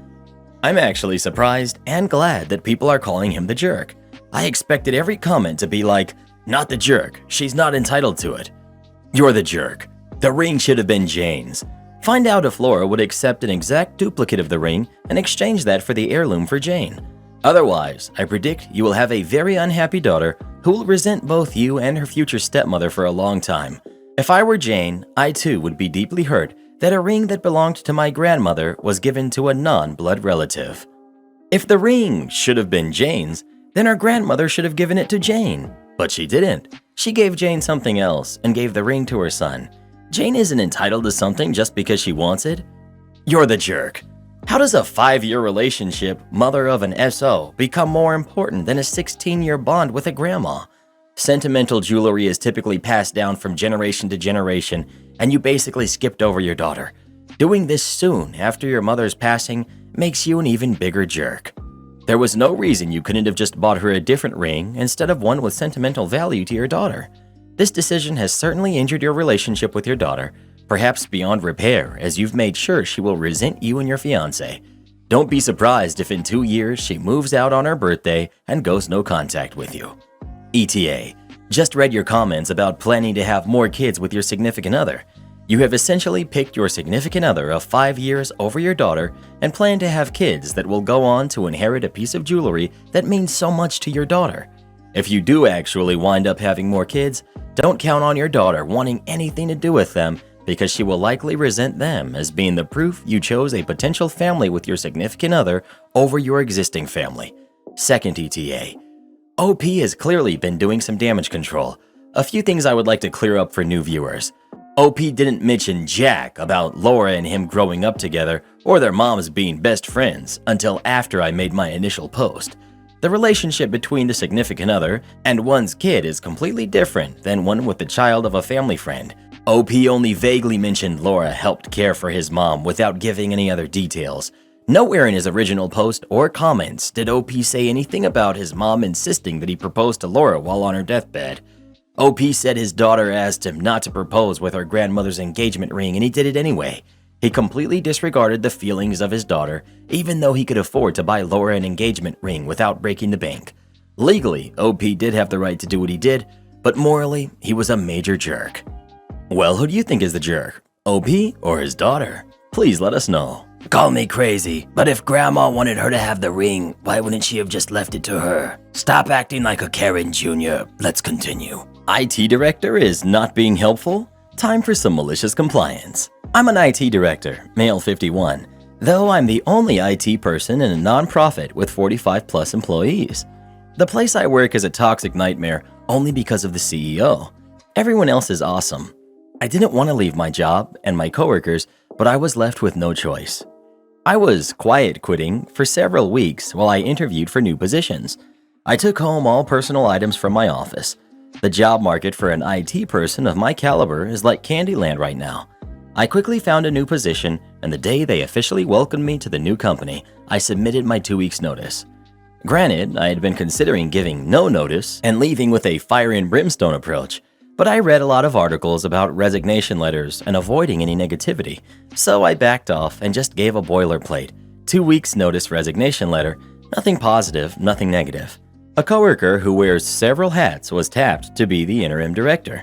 S1: I'm actually surprised and glad that people are calling him the jerk. I expected every comment to be like, not the jerk, she's not entitled to it. You're the jerk. The ring should have been Jane's. Find out if Laura would accept an exact duplicate of the ring and exchange that for the heirloom for Jane. Otherwise, I predict you will have a very unhappy daughter who will resent both you and her future stepmother for a long time. If I were Jane, I too would be deeply hurt that a ring that belonged to my grandmother was given to a non-blood relative. If the ring should have been Jane's, then her grandmother should have given it to Jane. But she didn't. She gave Jane something else and gave the ring to her son. Jane isn't entitled to something just because she wants it. You're the jerk. How does a 5-year relationship, mother of an SO, become more important than a 16-year bond with a grandma? Sentimental jewelry is typically passed down from generation to generation, and you basically skipped over your daughter. Doing this soon after your mother's passing makes you an even bigger jerk. There was no reason you couldn't have just bought her a different ring instead of one with sentimental value to your daughter. This decision has certainly injured your relationship with your daughter, perhaps beyond repair, as you've made sure she will resent you and your fiancé. Don't be surprised if in 2 years she moves out on her birthday and goes no contact with you. ETA. Just read your comments about planning to have more kids with your significant other. You have essentially picked your significant other of 5 years over your daughter and plan to have kids that will go on to inherit a piece of jewelry that means so much to your daughter. If you do actually wind up having more kids, don't count on your daughter wanting anything to do with them because she will likely resent them as being the proof you chose a potential family with your significant other over your existing family. Second ETA. OP has clearly been doing some damage control. A few things I would like to clear up for new viewers. OP didn't mention jack about Laura and him growing up together or their moms being best friends until after I made my initial post. The relationship between the significant other and one's kid is completely different than one with the child of a family friend. OP only vaguely mentioned Laura helped care for his mom without giving any other details. Nowhere in his original post or comments did OP say anything about his mom insisting that he proposed to Laura while on her deathbed. OP said his daughter asked him not to propose with her grandmother's engagement ring and he did it anyway. He completely disregarded the feelings of his daughter, even though he could afford to buy Laura an engagement ring without breaking the bank. Legally, OP did have the right to do what he did, but morally, he was a major jerk. Well, who do you think is the jerk? OP or his daughter? Please let us know.
S2: Call me crazy, but if Grandma wanted her to have the ring, why wouldn't she have just left it to her? Stop acting like a Karen Jr. Let's continue.
S1: IT director is not being helpful? Time for some malicious compliance. I'm an IT director, male 51, though I'm the only IT person in a nonprofit with 45 plus employees. The place I work is a toxic nightmare only because of the CEO. Everyone else is awesome. I didn't want to leave my job and my coworkers, but I was left with no choice. I was quiet quitting for several weeks while I interviewed for new positions. I took home all personal items from my office. The job market for an IT person of my caliber is like Candyland right now. I quickly found a new position, and the day they officially welcomed me to the new company, I submitted my 2 weeks' notice. Granted, I had been considering giving no notice and leaving with a fire and brimstone approach, but I read a lot of articles about resignation letters and avoiding any negativity, so I backed off and just gave a boilerplate, 2 weeks' notice resignation letter, nothing positive, nothing negative. A coworker who wears several hats was tapped to be the interim director.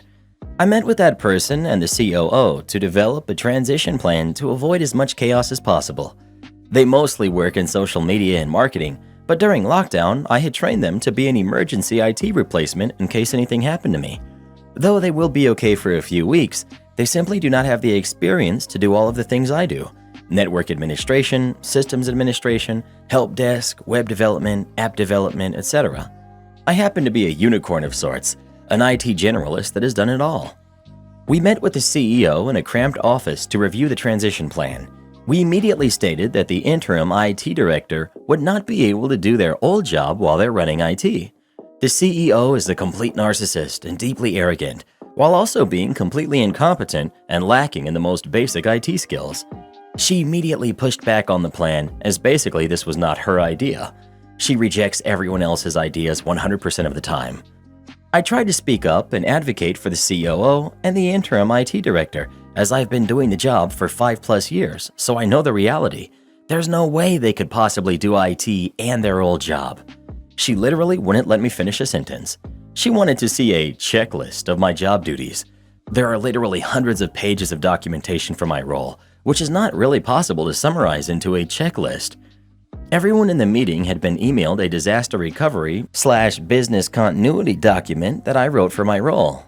S1: I met with that person and the COO to develop a transition plan to avoid as much chaos as possible. They mostly work in social media and marketing, but during lockdown, I had trained them to be an emergency IT replacement in case anything happened to me. Though they will be okay for a few weeks, they simply do not have the experience to do all of the things I do. Network administration, systems administration, help desk, web development, app development, etc. I happen to be a unicorn of sorts, an IT generalist that has done it all. We met with the CEO in a cramped office to review the transition plan. We immediately stated that the interim IT director would not be able to do their old job while they're running IT. The CEO is a complete narcissist and deeply arrogant, while also being completely incompetent and lacking in the most basic IT skills. She immediately pushed back on the plan, as basically this was not her idea. She rejects everyone else's ideas 100% of the time. I tried to speak up and advocate for the COO and the interim IT director, as I've been doing the job for 5+ years, so I know the reality. There's no way they could possibly do IT and their old job. She literally wouldn't let me finish a sentence. She wanted to see a checklist of my job duties. There are literally hundreds of pages of documentation for my role, which is not really possible to summarize into a checklist. Everyone in the meeting had been emailed a disaster recovery/business continuity document that I wrote for my role.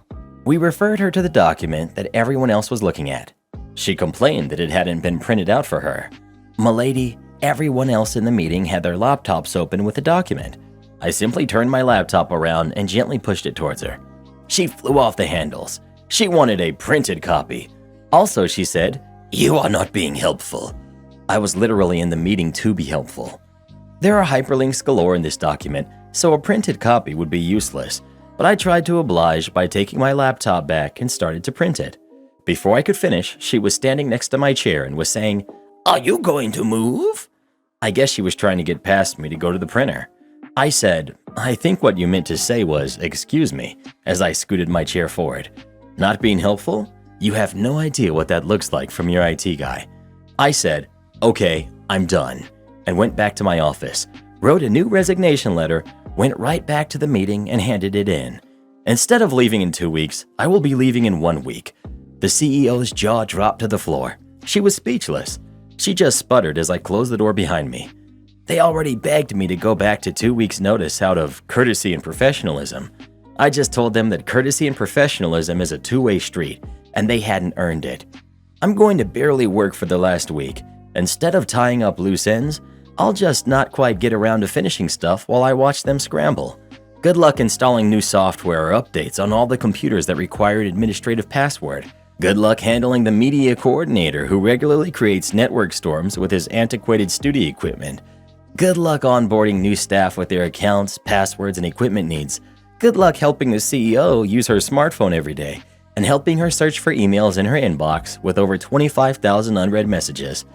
S1: We referred her to the document that everyone else was looking at. She complained that it hadn't been printed out for her. M'lady, everyone else in the meeting had their laptops open with the document. I simply turned my laptop around and gently pushed it towards her. She flew off the handles. She wanted a printed copy. Also, she said,
S2: "You are not being helpful."
S1: I was literally in the meeting to be helpful. There are hyperlinks galore in this document, so a printed copy would be useless, but I tried to oblige by taking my laptop back and started to print it. Before I could finish, she was standing next to my chair and was saying,
S2: "Are you going to move?"
S1: I guess she was trying to get past me to go to the printer. I said, "I think what you meant to say was, excuse me," as I scooted my chair forward. Not being helpful? You have no idea what that looks like from your IT guy. I said, "Okay, I'm done," and went back to my office, wrote a new resignation letter, went right back to the meeting and handed it in. Instead of leaving in 2 weeks, I will be leaving in 1 week. The CEO's jaw dropped to the floor. She was speechless. She just sputtered as I closed the door behind me. They already begged me to go back to 2 weeks' notice out of courtesy and professionalism. I just told them that courtesy and professionalism is a two-way street, and they hadn't earned it. I'm going to barely work for the last week. Instead of tying up loose ends, I'll just not quite get around to finishing stuff while I watch them scramble. Good luck installing new software or updates on all the computers that require an administrative password. Good luck handling the media coordinator who regularly creates network storms with his antiquated studio equipment. Good luck onboarding new staff with their accounts, passwords, and equipment needs. Good luck helping the CEO use her smartphone every day and helping her search for emails in her inbox with over 25,000 unread messages.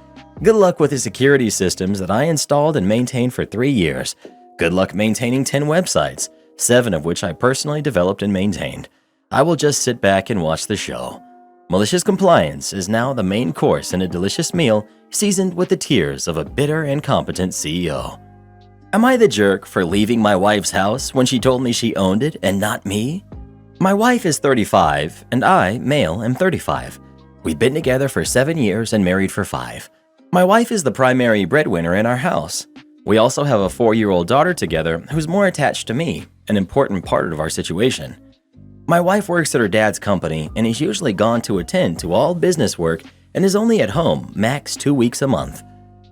S1: Good luck with the security systems that I installed and maintained for 3 years. Good luck maintaining 10 websites, 7 of which I personally developed and maintained. I will just sit back and watch the show. Malicious compliance is now the main course in a delicious meal seasoned with the tears of a bitter and competent CEO. Am I the jerk for leaving my wife's house when she told me she owned it and not me? My wife is 35 and I, male, am 35. We've been together for 7 years and married for 5. My wife is the primary breadwinner in our house. We also have a 4-year-old daughter together who's more attached to me, an important part of our situation. My wife works at her dad's company and is usually gone to attend to all business work and is only at home max 2 weeks a month.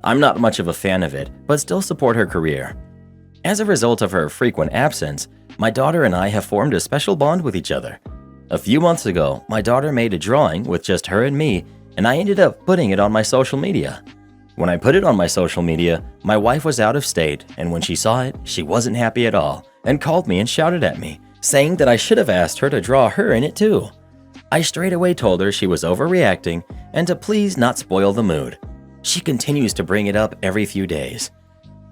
S1: I'm not much of a fan of it, but still support her career. As a result of her frequent absence, my daughter and I have formed a special bond with each other. A few months ago, my daughter made a drawing with just her and me, and I ended up putting it on my social media. When I put it on my social media, my wife was out of state, and when she saw it, she wasn't happy at all and called me and shouted at me, saying that I should have asked her to draw her in it too. I straight away told her she was overreacting and to please not spoil the mood. She continues to bring it up every few days.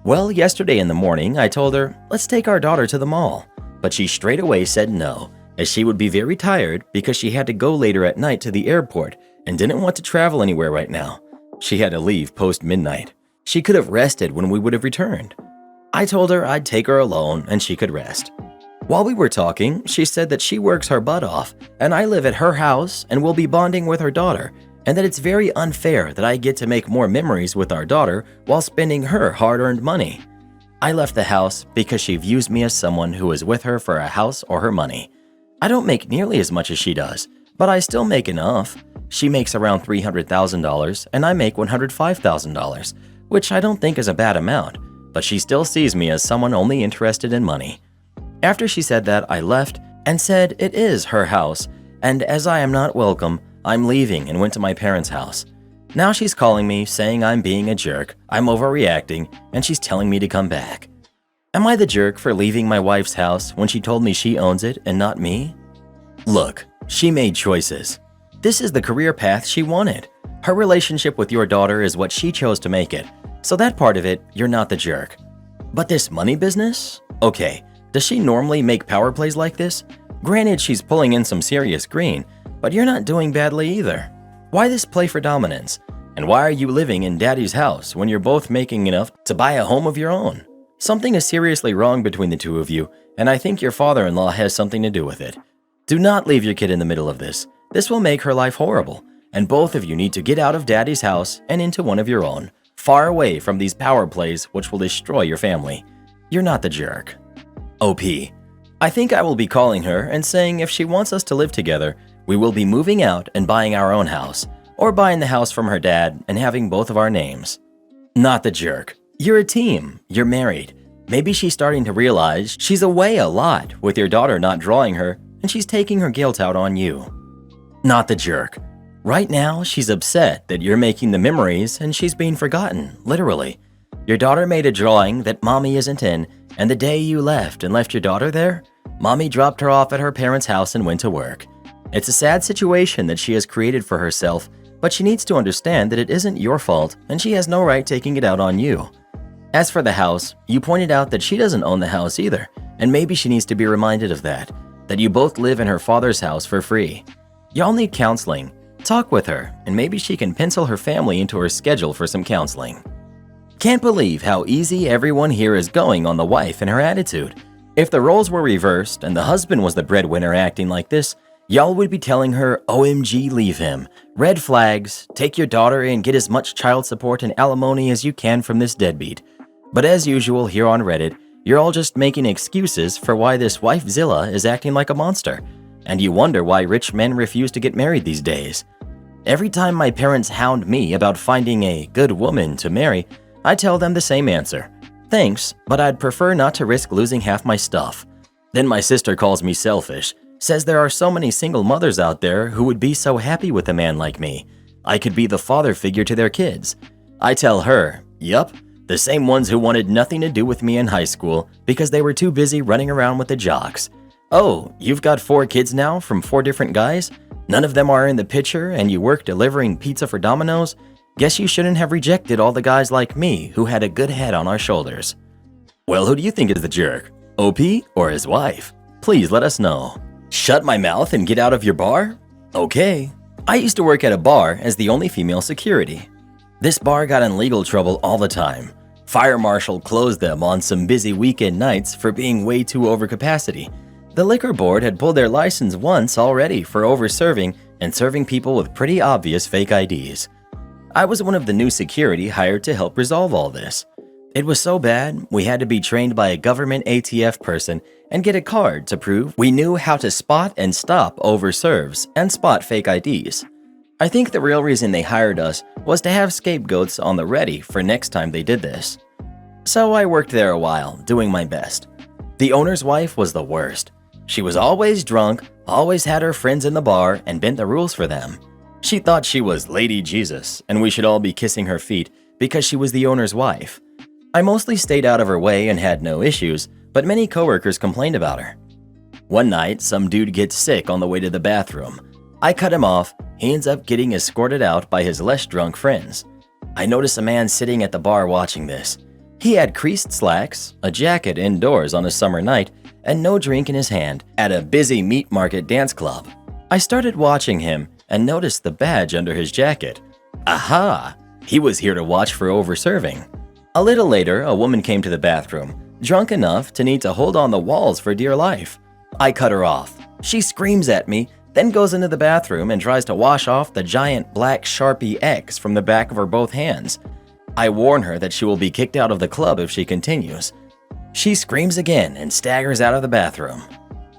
S1: Well, yesterday in the morning, I told her, let's take our daughter to the mall, but she straight away said no, as she would be very tired because she had to go later at night to the airport and didn't want to travel anywhere right now. She had to leave post-midnight. She could have rested when we would have returned. I told her I'd take her alone and she could rest. While we were talking, she said that she works her butt off and I live at her house and will be bonding with her daughter, and that it's very unfair that I get to make more memories with our daughter while spending her hard-earned money. I left the house because she views me as someone who is with her for a house or her money. I don't make nearly as much as she does, but I still make enough. She makes around $300,000 and I make $105,000, which I don't think is a bad amount, but she still sees me as someone only interested in money. After she said that, I left and said it is her house, and as I am not welcome, I'm leaving and went to my parents' house. Now she's calling me, saying I'm being a jerk, I'm overreacting, and she's telling me to come back. Am I the jerk for leaving my wife's house when she told me she owns it and not me? Look, she made choices. This is the career path she wanted. Her relationship with your daughter is what she chose to make it, so that part of it, you're not the jerk. But this money business? Okay, does she normally make power plays like this? Granted, she's pulling in some serious green, but you're not doing badly either. Why this play for dominance? And why are you living in daddy's house when you're both making enough to buy a home of your own? Something is seriously wrong between the two of you, and I think your father-in-law has something to do with it. Do not leave your kid in the middle of this. This will make her life horrible, and both of you need to get out of daddy's house and into one of your own. far away from these power plays which will destroy your family. You're not the jerk. OP. I think I will be calling her and saying if she wants us to live together, we will be moving out and buying our own house, or buying the house from her dad and having both of our names. Not the jerk. You're a team. You're married. Maybe she's starting to realize she's away a lot with your daughter not drawing her, and she's taking her guilt out on you. Not the jerk. Right now, she's upset that you're making the memories and she's being forgotten, literally. Your daughter made a drawing that mommy isn't in, and the day you left and left your daughter there, mommy dropped her off at her parents' house and went to work. It's a sad situation that she has created for herself, but she needs to understand that it isn't your fault and she has no right taking it out on you. As for the house, you pointed out that she doesn't own the house either, and maybe she needs to be reminded of that you both live in her father's house for free. Y'all need counseling. Talk with her, and maybe she can pencil her family into her schedule for some counseling. Can't believe how easy everyone here is going on the wife and her attitude. If the roles were reversed and the husband was the breadwinner acting like this, y'all would be telling her, OMG, leave him. Red flags, take your daughter and get as much child support and alimony as you can from this deadbeat. But as usual here on Reddit, you're all just making excuses for why this wifezilla is acting like a monster. And you wonder why rich men refuse to get married these days. Every time my parents hound me about finding a good woman to marry, I tell them the same answer. Thanks, but I'd prefer not to risk losing half my stuff. Then my sister calls me selfish, says there are so many single mothers out there who would be so happy with a man like me. I could be the father figure to their kids. I tell her, yup, the same ones who wanted nothing to do with me in high school because they were too busy running around with the jocks. Oh, you've got 4 kids now from 4 different guys? None of them are in the picture and you work delivering pizza for Domino's? Guess you shouldn't have rejected all the guys like me who had a good head on our shoulders. Well, who do you think is the jerk? OP or his wife? Please let us know. Shut my mouth and get out of your bar? Okay. I used to work at a bar as the only female security. This bar got in legal trouble all the time. Fire marshal closed them on some busy weekend nights for being way too over capacity. The liquor board had pulled their license once already for over-serving and serving people with pretty obvious fake IDs. I was one of the new security hired to help resolve all this. It was so bad, we had to be trained by a government ATF person and get a card to prove we knew how to spot and stop over-serves and spot fake IDs. I think the real reason they hired us was to have scapegoats on the ready for next time they did this. So I worked there a while, doing my best. The owner's wife was the worst. She was always drunk, always had her friends in the bar, and bent the rules for them. She thought she was Lady Jesus, and we should all be kissing her feet because she was the owner's wife. I mostly stayed out of her way and had no issues, but many coworkers complained about her. One night, some dude gets sick on the way to the bathroom. I cut him off. He ends up getting escorted out by his less drunk friends. I notice a man sitting at the bar watching this. He had creased slacks, a jacket indoors on a summer night, and no drink in his hand at a busy meat market dance club. I started watching him and noticed the badge under his jacket. Aha! He was here to watch for over-serving. A little later, a woman came to the bathroom, drunk enough to need to hold on the walls for dear life. I cut her off. She screams at me, then goes into the bathroom and tries to wash off the giant black Sharpie X from the back of her both hands. I warn her that she will be kicked out of the club if she continues. She screams again and staggers out of the bathroom.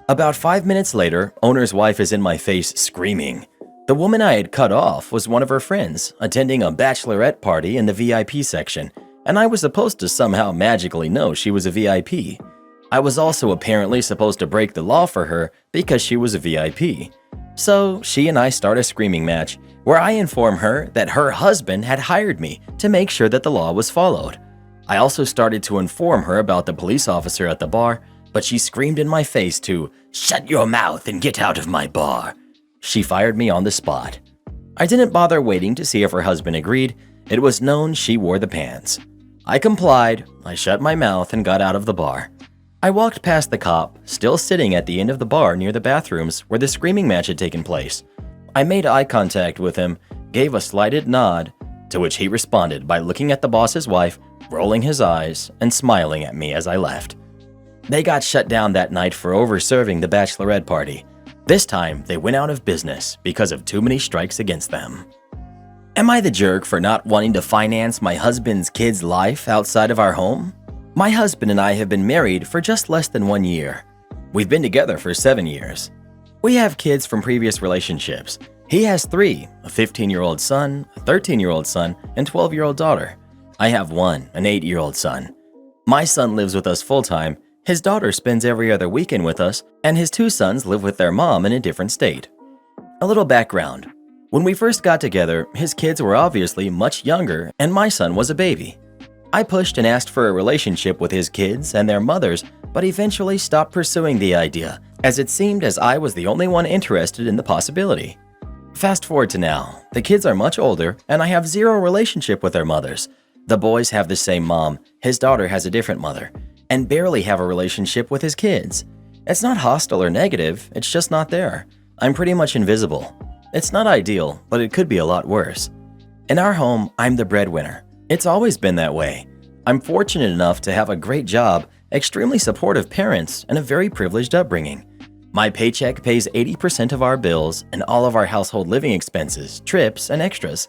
S1: About 5 minutes later, owner's wife is in my face screaming. The woman I had cut off was one of her friends, attending a bachelorette party in the VIP section, and I was supposed to somehow magically know she was a VIP. I was also apparently supposed to break the law for her because she was a VIP. So she and I start a screaming match where I inform her that her husband had hired me to make sure that the law was followed. I also started to inform her about the police officer at the bar, but she screamed in my face to "Shut your mouth and get out of my bar." She fired me on the spot. I didn't bother waiting to see if her husband agreed. It was known she wore the pants. I complied, I shut my mouth and got out of the bar. I walked past the cop, still sitting at the end of the bar near the bathrooms where the screaming match had taken place. I made eye contact with him, gave a slighted nod, to which he responded by looking at the boss's wife, rolling his eyes, and smiling at me as I left. They got shut down that night for over-serving the bachelorette party. This time, they went out of business because of too many strikes against them. Am I the jerk for not wanting to finance my husband's kid's life outside of our home? My husband and I have been married for just less than 1 year. We've been together for 7 years. We have kids from previous relationships. He has 3, a 15-year-old son, a 13-year-old son, and 12-year-old daughter. I have 1, an 8-year-old son. My son lives with us full-time, his daughter spends every other weekend with us, and his 2 sons live with their mom in a different state. A little background. When we first got together, his kids were obviously much younger and my son was a baby. I pushed and asked for a relationship with his kids and their mothers, but eventually stopped pursuing the idea, as it seemed as I was the only one interested in the possibility. Fast forward to now, the kids are much older and I have 0 relationship with their mothers. The boys have the same mom, his daughter has a different mother, and barely have a relationship with his kids. It's not hostile or negative, it's just not there. I'm pretty much invisible. It's not ideal, but it could be a lot worse. In our home, I'm the breadwinner. It's always been that way. I'm fortunate enough to have a great job, extremely supportive parents, and a very privileged upbringing. My paycheck pays 80% of our bills and all of our household living expenses, trips, and extras.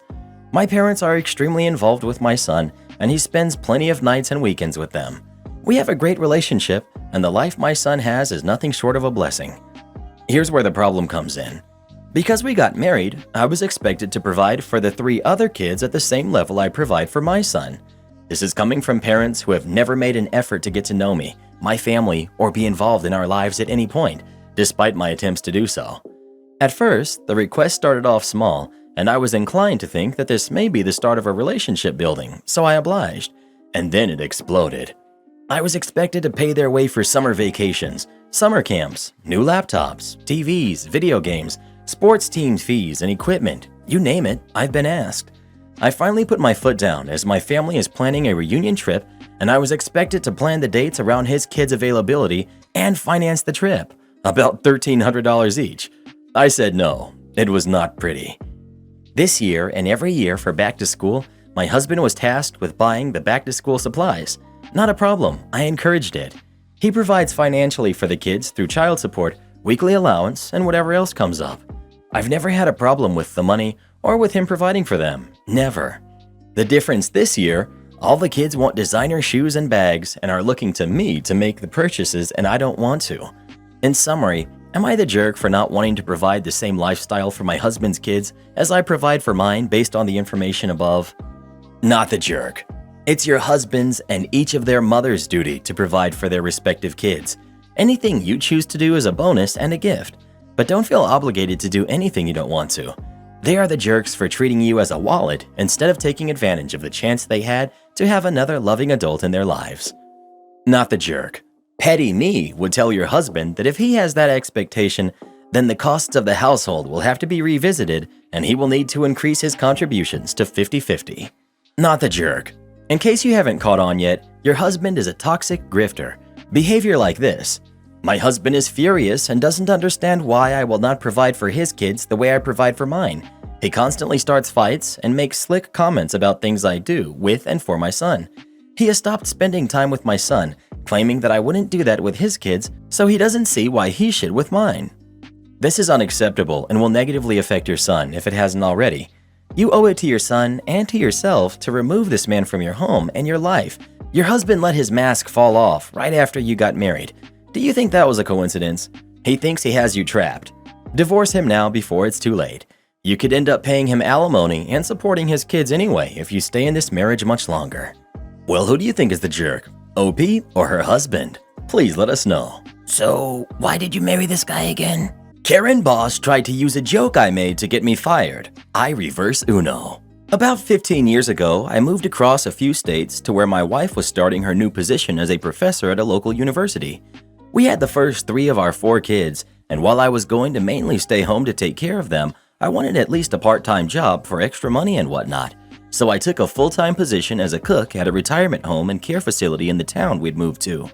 S1: My parents are extremely involved with my son, and he spends plenty of nights and weekends with them. We have a great relationship, and the life my son has is nothing short of a blessing. Here's where the problem comes in. Because we got married, I was expected to provide for the 3 other kids at the same level I provide for my son. This is coming from parents who have never made an effort to get to know me, my family, or be involved in our lives at any point, despite my attempts to do so. At first, the request started off small, and I was inclined to think that this may be the start of a relationship building, so I obliged. And then it exploded. I was expected to pay their way for summer vacations, summer camps, new laptops, TVs, video games, sports team fees and equipment, you name it, I've been asked. I finally put my foot down as my family is planning a reunion trip and I was expected to plan the dates around his kids' availability and finance the trip, about $1,300 each. I said no, it was not pretty. This year and every year for back to school, my husband was tasked with buying the back to school supplies. Not a problem, I encouraged it. He provides financially for the kids through child support, weekly allowance, and whatever else comes up. I've never had a problem with the money or with him providing for them, never. The difference this year, all the kids want designer shoes and bags and are looking to me to make the purchases and I don't want to. In summary, am I the jerk for not wanting to provide the same lifestyle for my husband's kids as I provide for mine based on the information above? Not the jerk. It's your husband's and each of their mother's duty to provide for their respective kids. Anything you choose to do is a bonus and a gift, but don't feel obligated to do anything you don't want to. They are the jerks for treating you as a wallet instead of taking advantage of the chance they had to have another loving adult in their lives. Not the jerk. Petty me would tell your husband that if he has that expectation, then the costs of the household will have to be revisited and he will need to increase his contributions to 50-50. Not the jerk. In case you haven't caught on yet, your husband is a toxic grifter. Behavior like this. My husband is furious and doesn't understand why I will not provide for his kids the way I provide for mine. He constantly starts fights and makes slick comments about things I do with and for my son. He has stopped spending time with my son, claiming that I wouldn't do that with his kids, so he doesn't see why he should with mine. This is unacceptable and will negatively affect your son if it hasn't already. You owe it to your son and to yourself to remove this man from your home and your life. Your husband let his mask fall off right after you got married. Do you think that was a coincidence? He thinks he has you trapped. Divorce him now before it's too late. You could end up paying him alimony and supporting his kids anyway if you stay in this marriage much longer. Well, who do you think is the jerk? OP or her husband? Please let us know.
S2: So, why did you marry this guy again?
S1: Karen Boss tried to use a joke I made to get me fired. I reverse Uno. About 15 years ago, I moved across a few states to where my wife was starting her new position as a professor at a local university. We had the first 3 of our 4 kids, and while I was going to mainly stay home to take care of them, I wanted at least a part-time job for extra money and whatnot. So I took a full-time position as a cook at a retirement home and care facility in the town we'd moved to.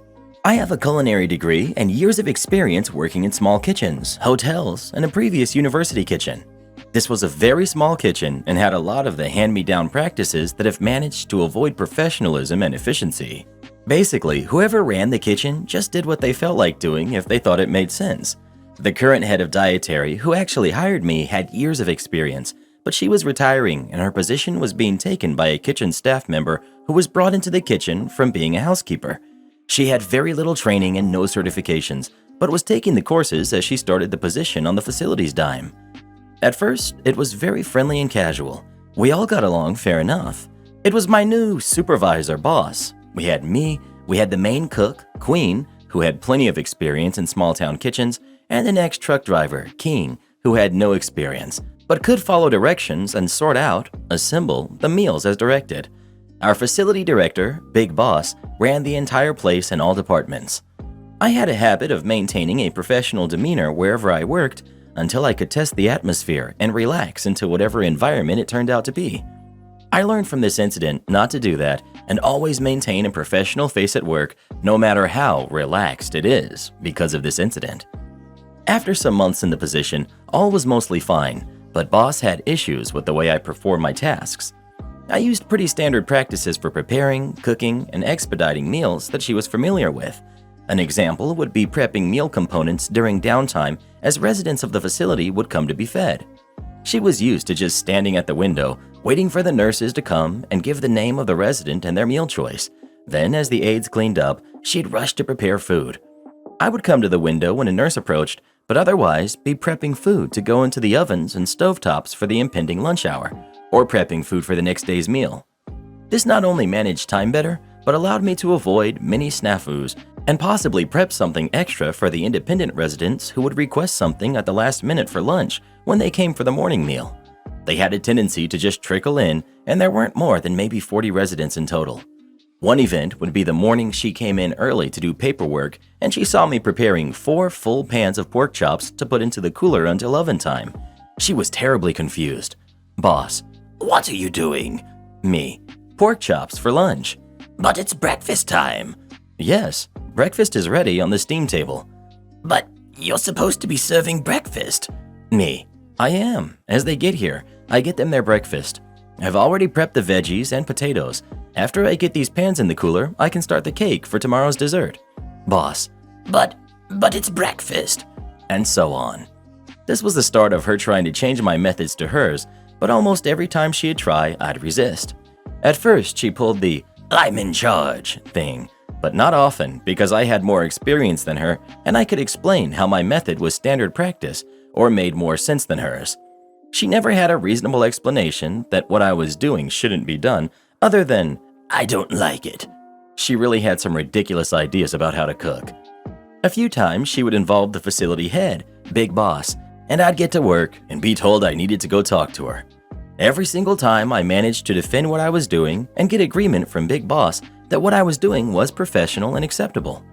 S1: I have a culinary degree and years of experience working in small kitchens, hotels, and a previous university kitchen. This was a very small kitchen and had a lot of the hand-me-down practices that have managed to avoid professionalism and efficiency. Basically, whoever ran the kitchen just did what they felt like doing if they thought it made sense. The current head of dietary, who actually hired me, had years of experience, but she was retiring and her position was being taken by a kitchen staff member who was brought into the kitchen from being a housekeeper. She had very little training and no certifications, but was taking the courses as she started the position on the facility's dime. At first, it was very friendly and casual. We all got along fair enough. It was my new supervisor boss. We had me, we had the main cook, Queen, who had plenty of experience in small-town kitchens, and the next truck driver, King, who had no experience, but could follow directions and sort out, assemble, the meals as directed. Our facility director, Big Boss, ran the entire place and all departments. I had a habit of maintaining a professional demeanor wherever I worked until I could test the atmosphere and relax into whatever environment it turned out to be. I learned from this incident not to do that and always maintain a professional face at work no matter how relaxed it is because of this incident. After some months in the position, all was mostly fine, but Boss had issues with the way I performed my tasks. I used pretty standard practices for preparing, cooking, and expediting meals that she was familiar with. An example would be prepping meal components during downtime as residents of the facility would come to be fed. She was used to just standing at the window, waiting for the nurses to come and give the name of the resident and their meal choice. Then, as the aides cleaned up, she'd rush to prepare food. I would come to the window when a nurse approached, but otherwise be prepping food to go into the ovens and stovetops for the impending lunch hour, or prepping food for the next day's meal. This not only managed time better, but allowed me to avoid many snafus and possibly prep something extra for the independent residents who would request something at the last minute for lunch when they came for the morning meal. They had a tendency to just trickle in, and there weren't more than maybe 40 residents in total. One event would be the morning she came in early to do paperwork, and she saw me preparing 4 full pans of pork chops to put into the cooler until oven time. She was terribly confused. Boss:
S2: What are you doing?
S1: Me: pork chops for lunch.
S2: But it's breakfast time.
S1: Yes, breakfast is ready on the steam table.
S2: But you're supposed to be serving breakfast.
S1: Me: I am. As they get here, I get them their breakfast. I've already prepped the veggies and potatoes. After I get these pans in the cooler, I can start the cake for tomorrow's dessert. Boss:
S2: But it's breakfast.
S1: And so on. This was the start of her trying to change my methods to hers, but almost every time she'd try, I'd resist. At first, she pulled the
S2: I'm in charge
S1: thing, but not often because I had more experience than her and I could explain how my method was standard practice or made more sense than hers. She never had a reasonable explanation that what I was doing shouldn't be done other than,
S2: I don't like it.
S1: She really had some ridiculous ideas about how to cook. A few times she would involve the facility head, Big Boss, and I'd get to work and be told I needed to go talk to her. Every single time I managed to defend what I was doing and get agreement from Big Boss that what I was doing was professional and acceptable.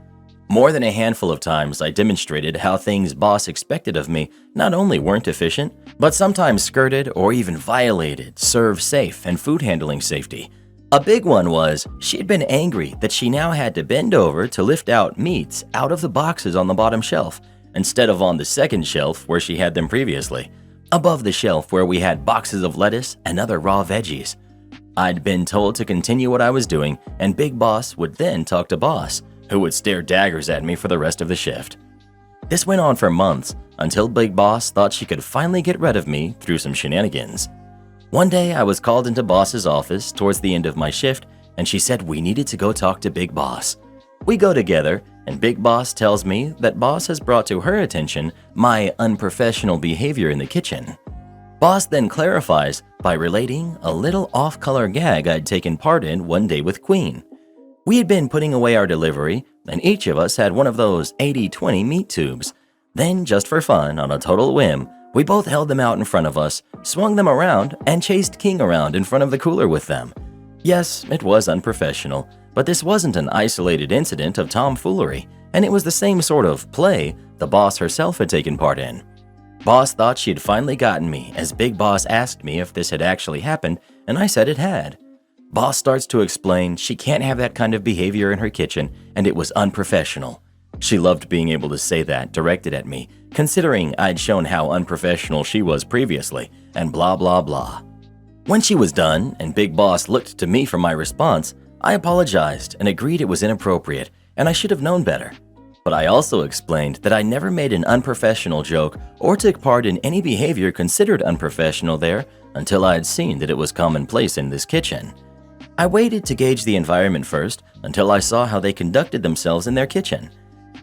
S1: More than a handful of times I demonstrated how things Boss expected of me not only weren't efficient, but sometimes skirted or even violated serve safe and food handling safety. A big one was she'd been angry that she now had to bend over to lift out meats out of the boxes on the bottom shelf instead of on the second shelf where she had them previously, above the shelf where we had boxes of lettuce and other raw veggies. I'd been told to continue what I was doing, and Big Boss would then talk to Boss, who would stare daggers at me for the rest of the shift. This went on for months until Big Boss thought she could finally get rid of me through some shenanigans. One day I was called into Boss's office towards the end of my shift, and she said we needed to go talk to Big Boss. We go together, and Big Boss tells me that Boss has brought to her attention my unprofessional behavior in the kitchen. Boss then clarifies by relating a little off-color gag I'd taken part in one day with Queen. We had been putting away our delivery, and each of us had one of those 80-20 meat tubes. Then, just for fun, on a total whim, we both held them out in front of us, swung them around, and chased King around in front of the cooler with them. Yes, it was unprofessional, but this wasn't an isolated incident of tomfoolery, and it was the same sort of play the Boss herself had taken part in. Boss thought she had finally gotten me as Big Boss asked me if this had actually happened, and I said it had. Boss starts to explain she can't have that kind of behavior in her kitchen, and it was unprofessional. She loved being able to say that directed at me, considering I'd shown how unprofessional she was previously, and blah blah blah. When she was done and Big Boss looked to me for my response, I apologized and agreed it was inappropriate and I should have known better. But I also explained that I never made an unprofessional joke or took part in any behavior considered unprofessional there until I had seen that it was commonplace in this kitchen. I waited to gauge the environment first until I saw how they conducted themselves in their kitchen.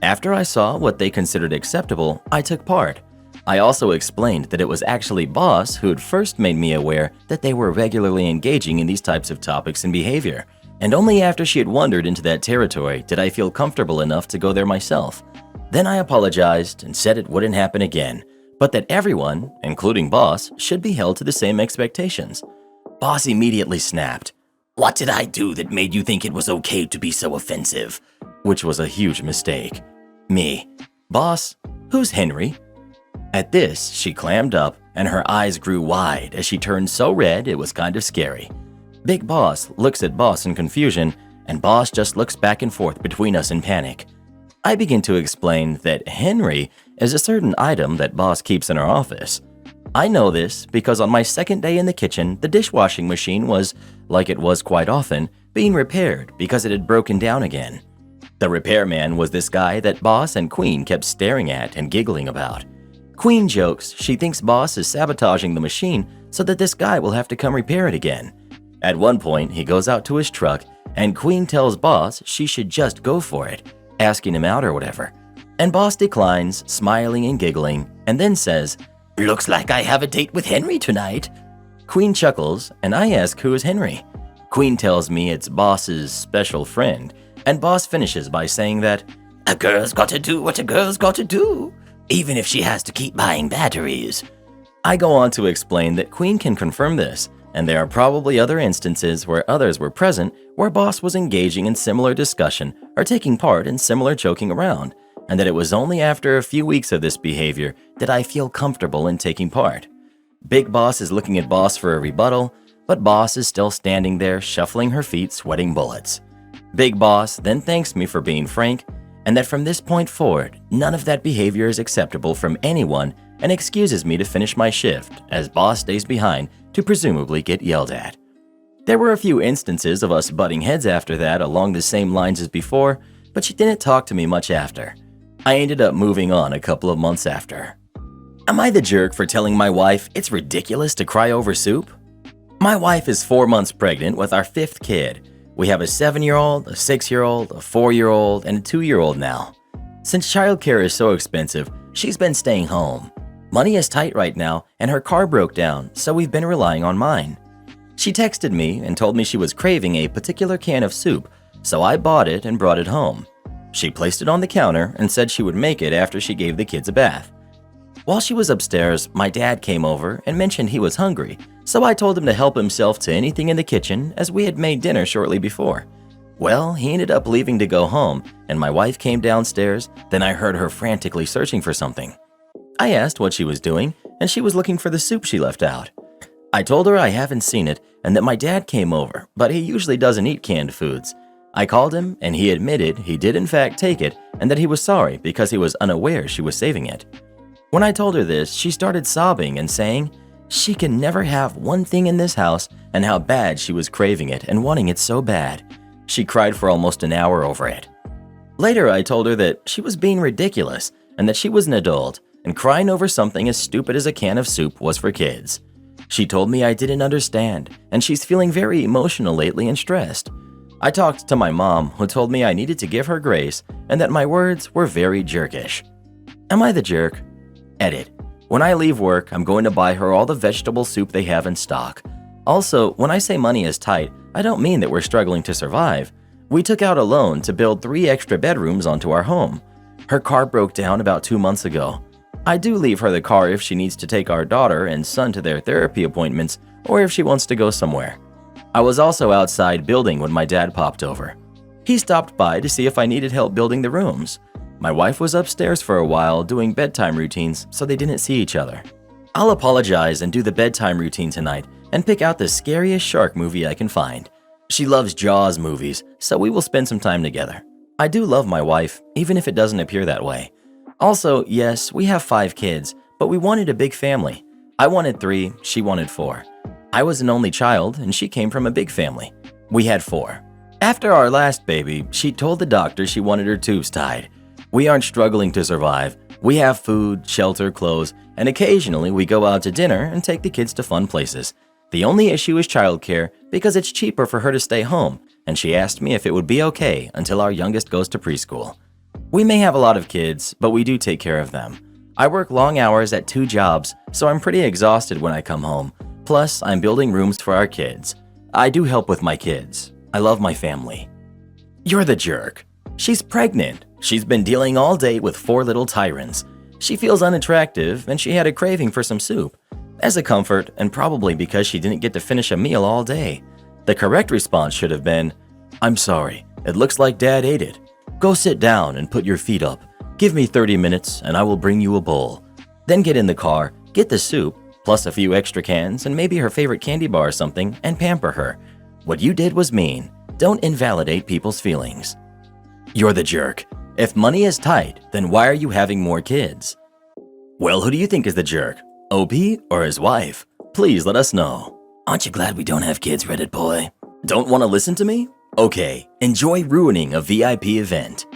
S1: After I saw what they considered acceptable, I took part. I also explained that it was actually Boss who had first made me aware that they were regularly engaging in these types of topics and behavior, and only after she had wandered into that territory did I feel comfortable enough to go there myself. Then I apologized and said it wouldn't happen again, but that everyone, including Boss, should be held to the same expectations. Boss immediately snapped,
S2: What did I do that made you think it was okay to be so offensive?
S1: which was a huge mistake. Me, Boss, who's Henry? At this, she clammed up and her eyes grew wide as she turned so red it was kind of scary. Big Boss looks at Boss in confusion, and Boss just looks back and forth between us in panic. I begin to explain that Henry is a certain item that Boss keeps in her office. I know this because on my second day in the kitchen, the dishwashing machine was, like it was quite often, being repaired because it had broken down again. The repairman was this guy that Boss and Queen kept staring at and giggling about. Queen jokes she thinks Boss is sabotaging the machine so that this guy will have to come repair it again. At one point, he goes out to his truck, and Queen tells Boss she should just go for it, asking him out or whatever. And Boss declines, smiling and giggling, and then says,
S2: Looks like I have a date with Henry tonight.
S1: Queen chuckles, and I ask who is Henry. Queen tells me it's Boss's special friend, and Boss finishes by saying that,
S2: A girl's got to do what a girl's got to do, even if she has to keep buying batteries.
S1: I go on to explain that Queen can confirm this, and there are probably other instances where others were present where Boss was engaging in similar discussion or taking part in similar joking around, and that it was only after a few weeks of this behavior that I feel comfortable in taking part. Big Boss is looking at Boss for a rebuttal, but Boss is still standing there shuffling her feet, sweating bullets. Big Boss then thanks me for being frank, and that from this point forward, none of that behavior is acceptable from anyone, and excuses me to finish my shift as Boss stays behind to presumably get yelled at. There were a few instances of us butting heads after that along the same lines as before, but she didn't talk to me much after. I ended up moving on a couple of months after. Am I the jerk for telling my wife it's ridiculous to cry over soup? My wife is 4 months pregnant with our 5th kid. We have a 7-year-old, a 6-year-old, a 4-year-old, and a 2-year-old now. Since childcare is so expensive, she's been staying home. Money is tight right now, and her car broke down, so we've been relying on mine. She texted me and told me she was craving a particular can of soup, so I bought it and brought it home. She placed it on the counter and said she would make it after she gave the kids a bath. While she was upstairs, my dad came over and mentioned he was hungry, so I told him to help himself to anything in the kitchen as we had made dinner shortly before. Well, he ended up leaving to go home, and my wife came downstairs, then I heard her frantically searching for something. I asked what she was doing, and she was looking for the soup she left out. I told her I haven't seen it and that my dad came over, but he usually doesn't eat canned foods. I called him, and he admitted he did in fact take it and that he was sorry because he was unaware she was saving it. When I told her this, she started sobbing and saying she can never have one thing in this house and how bad she was craving it and wanting it so bad. She cried for almost an hour over it. Later, I told her that she was being ridiculous and that she was an adult, and crying over something as stupid as a can of soup was for kids. She told me I didn't understand, and she's feeling very emotional lately and stressed. I talked to my mom, who told me I needed to give her grace and that my words were very jerkish. Am I the jerk? Edit. When I leave work, I'm going to buy her all the vegetable soup they have in stock. Also, when I say money is tight, I don't mean that we're struggling to survive. We took out a loan to build 3 extra bedrooms onto our home. Her car broke down about 2 months ago. I do leave her the car if she needs to take our daughter and son to their therapy appointments or if she wants to go somewhere. I was also outside building when my dad popped over. He stopped by to see if I needed help building the rooms. My wife was upstairs for a while doing bedtime routines, so they didn't see each other. I'll apologize and do the bedtime routine tonight and pick out the scariest shark movie I can find. She loves Jaws movies, so we will spend some time together. I do love my wife, even if it doesn't appear that way. Also, yes, we have 5 kids, but we wanted a big family. I wanted 3, she wanted 4. I was an only child, and she came from a big family. We had 4. After our last baby, she told the doctor she wanted her tubes tied. We aren't struggling to survive. We have food, shelter, clothes, and occasionally we go out to dinner and take the kids to fun places. The only issue is childcare because it's cheaper for her to stay home, and she asked me if it would be okay until our youngest goes to preschool. We may have a lot of kids, but we do take care of them. I work long hours at 2 jobs, so I'm pretty exhausted when I come home. Plus, I'm building rooms for our kids. I do help with my kids. I love my family. You're the jerk. She's pregnant. She's been dealing all day with 4 little tyrants. She feels unattractive and she had a craving for some soup. As a comfort, and probably because she didn't get to finish a meal all day. The correct response should have been, "I'm sorry, it looks like Dad ate it. Go sit down and put your feet up. Give me 30 minutes and I will bring you a bowl." Then get in the car, get the soup, plus a few extra cans and maybe her favorite candy bar or something, and pamper her. What you did was mean. Don't invalidate people's feelings. You're the jerk. If money is tight, then why are you having more kids? Well, who do you think is the jerk? OP or his wife? Please let us know.
S2: Aren't you glad we don't have kids, Reddit boy?
S1: Don't want to listen to me? Okay, enjoy ruining a VIP event.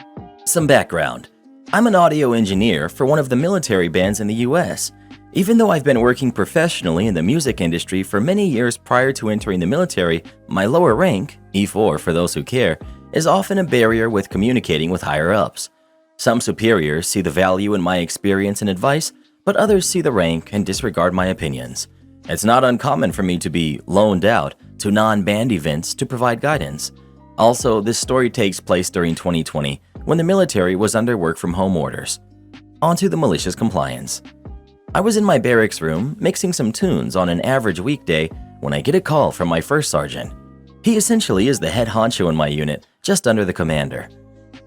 S1: Some background. I'm an audio engineer for one of the military bands in the US. Even though I've been working professionally in the music industry for many years prior to entering the military, my lower rank, E4 for those who care, is often a barrier with communicating with higher-ups. Some superiors see the value in my experience and advice, but others see the rank and disregard my opinions. It's not uncommon for me to be loaned out to non-band events to provide guidance. Also, this story takes place during 2020 when the military was under work-from-home orders. On to the malicious compliance. I was in my barracks room mixing some tunes on an average weekday when I get a call from my first sergeant. He essentially is the head honcho in my unit, just under the commander.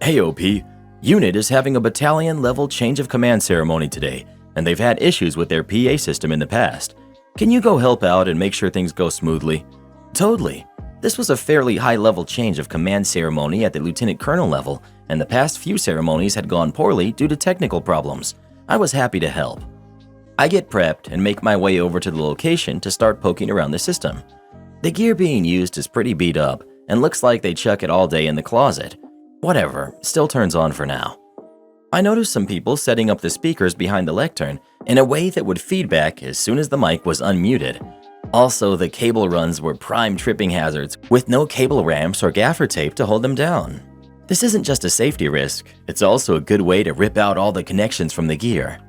S1: "Hey OP, unit is having a battalion-level change of command ceremony today, and they've had issues with their PA system in the past. Can you go help out and make sure things go smoothly?" Totally. This was a fairly high-level change of command ceremony at the lieutenant colonel level, and the past few ceremonies had gone poorly due to technical problems. I was happy to help. I get prepped and make my way over to the location to start poking around the system. The gear being used is pretty beat up and looks like they chuck it all day in the closet. Whatever, still turns on for now. I noticed some people setting up the speakers behind the lectern in a way that would feedback as soon as the mic was unmuted. Also, the cable runs were prime tripping hazards with no cable ramps or gaffer tape to hold them down. This isn't just a safety risk, it's also a good way to rip out all the connections from the gear.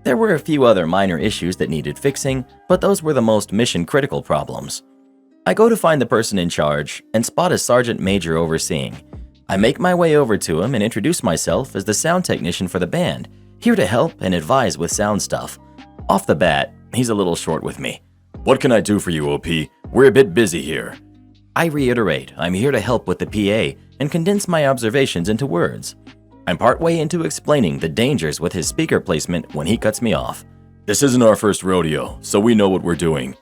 S1: There were a few other minor issues that needed fixing, but those were the most mission-critical problems. I go to find the person in charge and spot a sergeant major overseeing. I make my way over to him and introduce myself as the sound technician for the band, here to help and advise with sound stuff. Off the bat, he's a little short with me. "What can I do for you, OP? We're a bit busy here." I reiterate, I'm here to help with the PA and condense my observations into words. I'm partway into explaining the dangers with his speaker placement when he cuts me off. "This isn't our first rodeo, so we know what we're doing."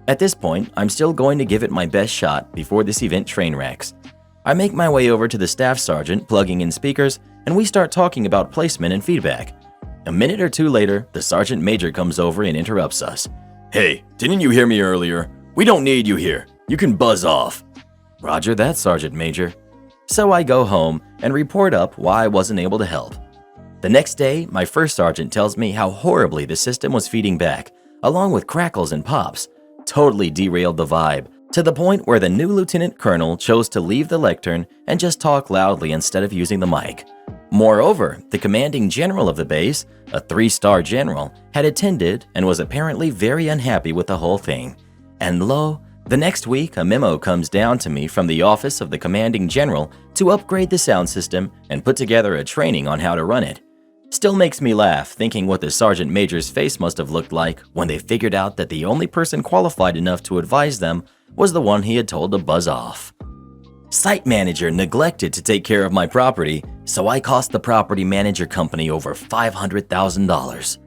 S1: At this point, I'm still going to give it my best shot before this event train wrecks. I make my way over to the staff sergeant plugging in speakers, and we start talking about placement and feedback. A minute or two later, the sergeant major comes over and interrupts us. "Hey, didn't you hear me earlier? We don't need you here. You can buzz off." Roger that, Sergeant Major. So I go home and report up why I wasn't able to help. The next day, my first sergeant tells me how horribly the system was feeding back, along with crackles and pops. Totally derailed the vibe, to the point where the new lieutenant colonel chose to leave the lectern and just talk loudly instead of using the mic. Moreover, the commanding general of the base, a 3-star general, had attended and was apparently very unhappy with the whole thing. And lo, the next week a memo comes down to me from the office of the commanding general to upgrade the sound system and put together a training on how to run it. Still makes me laugh thinking what the sergeant major's face must have looked like when they figured out that the only person qualified enough to advise them was the one he had told to buzz off. Site manager neglected to take care of my property, so I cost the property manager company over $500,000.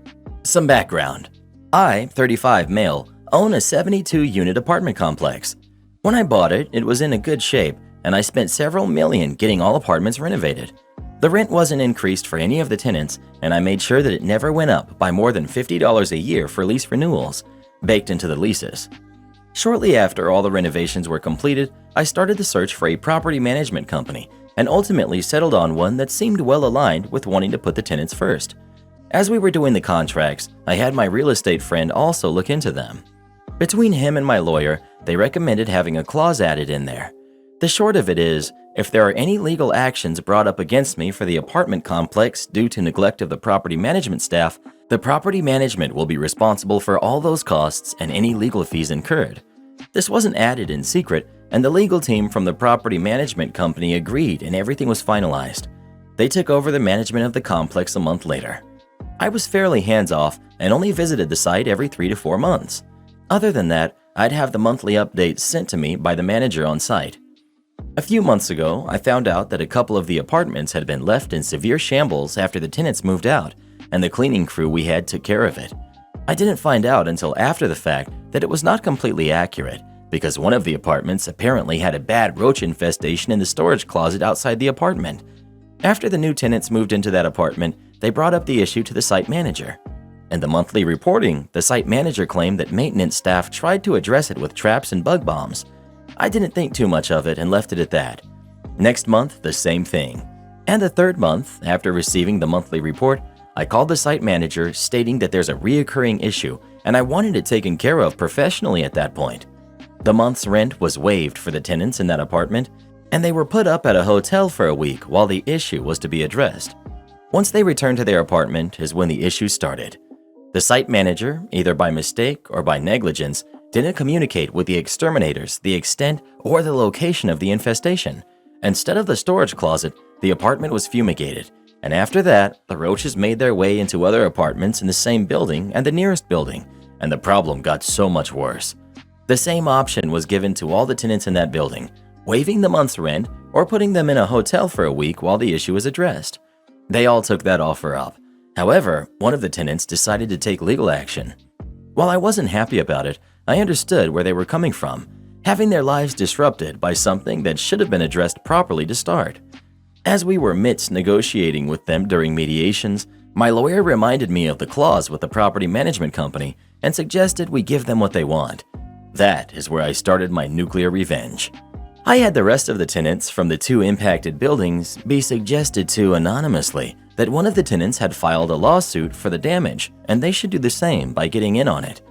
S1: Some background. I, 35 male, own a 72-unit apartment complex. When I bought it, it was in a good shape, and I spent several million getting all apartments renovated. The rent wasn't increased for any of the tenants, and I made sure that it never went up by more than $50 a year for lease renewals, baked into the leases. Shortly after all the renovations were completed, I started the search for a property management company and ultimately settled on one that seemed well aligned with wanting to put the tenants first. As we were doing the contracts, I had my real estate friend also look into them. Between him and my lawyer, they recommended having a clause added in there. The short of it is, if there are any legal actions brought up against me for the apartment complex due to neglect of the property management staff, the property management will be responsible for all those costs and any legal fees incurred. This wasn't added in secret, and the legal team from the property management company agreed and everything was finalized. They took over the management of the complex a month later. I was fairly hands-off and only visited the site every 3 to 4 months. Other than that, I'd have the monthly updates sent to me by the manager on site. A few months ago, I found out that a couple of the apartments had been left in severe shambles after the tenants moved out, and the cleaning crew we had took care of it. I didn't find out until after the fact that it was not completely accurate, because one of the apartments apparently had a bad roach infestation in the storage closet outside the apartment. After the new tenants moved into that apartment, they brought up the issue to the site manager. In the monthly reporting, the site manager claimed that maintenance staff tried to address it with traps and bug bombs. I didn't think too much of it and left it at that. Next month, the same thing. And the third month, after receiving the monthly report, I called the site manager stating that there's a reoccurring issue and I wanted it taken care of professionally at that point. The month's rent was waived for the tenants in that apartment, and they were put up at a hotel for a week while the issue was to be addressed. Once they returned to their apartment is when the issue started. The site manager, either by mistake or by negligence, didn't communicate with the exterminators the extent or the location of the infestation. Instead of the storage closet, the apartment was fumigated, and after that, the roaches made their way into other apartments in the same building and the nearest building, and the problem got so much worse. The same option was given to all the tenants in that building, waiving the month's rent or putting them in a hotel for a week while the issue was addressed. They all took that offer up. However, one of the tenants decided to take legal action. While I wasn't happy about it, I understood where they were coming from, having their lives disrupted by something that should have been addressed properly to start. As we were midst negotiating with them during mediations, my lawyer reminded me of the clause with the property management company and suggested we give them what they want. That is where I started my nuclear revenge. I had the rest of the tenants from the 2 impacted buildings be suggested to anonymously that one of the tenants had filed a lawsuit for the damage and they should do the same by getting in on it.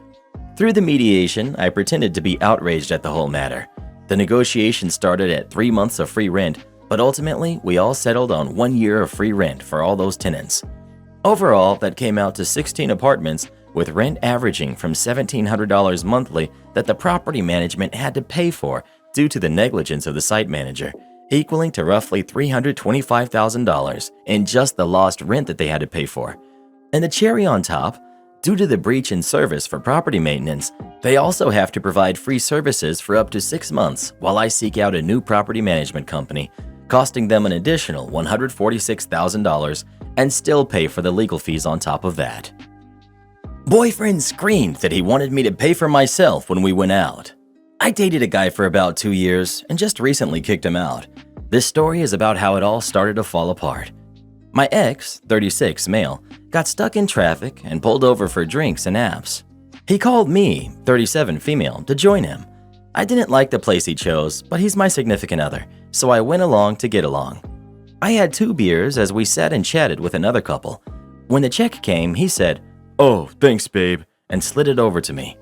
S1: Through the mediation, I pretended to be outraged at the whole matter. The negotiation started at 3 months of free rent, but ultimately we all settled on 1 year of free rent for all those tenants. Overall, that came out to 16 apartments with rent averaging from $1,700 monthly that the property management had to pay for due to the negligence of the site manager, equaling to roughly $325,000 in just the lost rent that they had to pay for. And the cherry on top, due to the breach in service for property maintenance, they also have to provide free services for up to 6 months while I seek out a new property management company, costing them an additional $146,000 and still pay for the legal fees on top of that. Boyfriend screamed that he wanted me to pay for myself when we went out. I dated a guy for about 2 years and just recently kicked him out. This story is about how it all started to fall apart. My ex, 36 male, got stuck in traffic and pulled over for drinks and apps. He called me, 37 female, to join him. I didn't like the place he chose, but he's my significant other, so I went along to get along. I had 2 beers as we sat and chatted with another couple. When the check came, he said, "Oh, thanks, babe," and slid it over to me.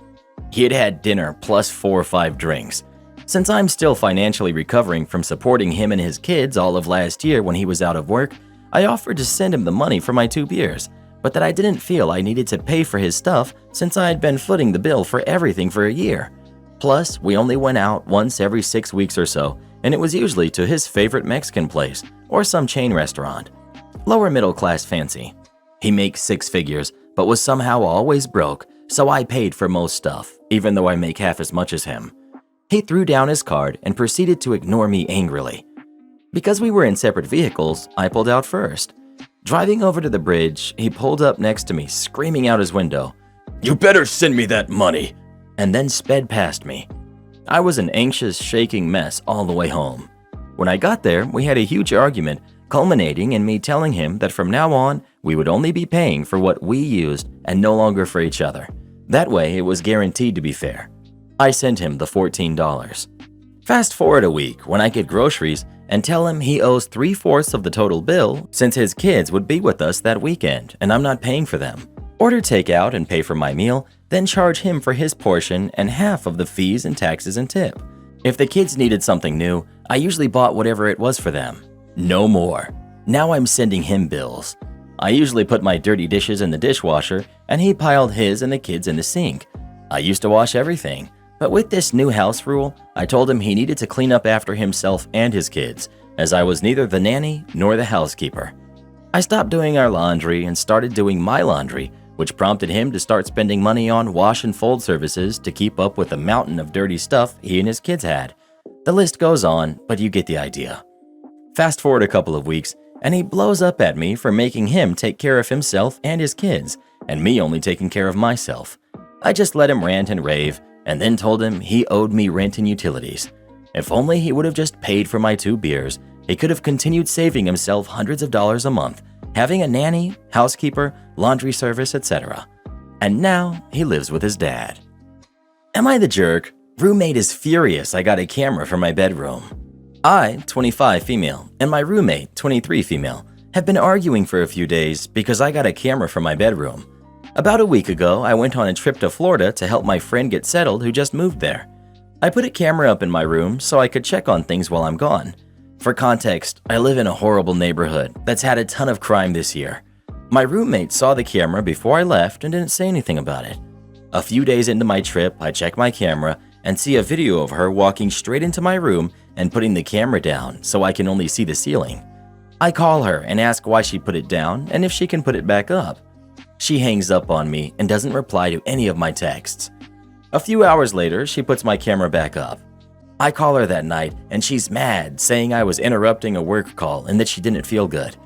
S1: He had had dinner plus 4 or 5 drinks. Since I'm still financially recovering from supporting him and his kids all of last year when he was out of work, I offered to send him the money for my 2 beers, but that I didn't feel I needed to pay for his stuff since I had been footing the bill for everything for a year. Plus, we only went out once every 6 weeks or so, and it was usually to his favorite Mexican place or some chain restaurant. Lower middle class fancy. He makes 6 figures, but was somehow always broke, so I paid for most stuff, even though I make half as much as him. He threw down his card and proceeded to ignore me angrily. Because we were in separate vehicles, I pulled out first. Driving over to the bridge, he pulled up next to me, screaming out his window, "You better send me that money," and then sped past me. I was an anxious, shaking mess all the way home. When I got there, we had a huge argument, culminating in me telling him that from now on, we would only be paying for what we used and no longer for each other. That way, it was guaranteed to be fair. I sent him the $14. Fast forward a week when I get groceries and tell him he owes 3/4 of the total bill since his kids would be with us that weekend and I'm not paying for them. Order takeout and pay for my meal, then charge him for his portion and half of the fees and taxes and tip. If the kids needed something new, I usually bought whatever it was for them. No more. Now I'm sending him bills. I usually put my dirty dishes in the dishwasher and he piled his and the kids in the sink. I used to wash everything, but with this new house rule, I told him he needed to clean up after himself and his kids, as I was neither the nanny nor the housekeeper. I stopped doing our laundry and started doing my laundry, which prompted him to start spending money on wash and fold services to keep up with the mountain of dirty stuff he and his kids had. The list goes on, but you get the idea. Fast forward a couple of weeks, and he blows up at me for making him take care of himself and his kids, and me only taking care of myself. I just let him rant and rave, and then told him he owed me rent and utilities. If only he would have just paid for my 2 beers, he could have continued saving himself hundreds of dollars a month, having a nanny, housekeeper, laundry service, etc. And now he lives with his dad. Am I the jerk? Roommate is furious I got a camera for my bedroom. I, 25 female, and my roommate, 23 female, have been arguing for a few days because I got a camera for my bedroom. About a week ago, I went on a trip to Florida to help my friend get settled who just moved there. I put a camera up in my room so I could check on things while I'm gone. For context, I live in a horrible neighborhood that's had a ton of crime this year. My roommate saw the camera before I left and didn't say anything about it. A few days into my trip, I check my camera and see a video of her walking straight into my room and putting the camera down so I can only see the ceiling. I call her and ask why she put it down and if she can put it back up. She hangs up on me and doesn't reply to any of my texts. A few hours later, she puts my camera back up. I call her that night and she's mad, saying I was interrupting a work call and that she didn't feel good.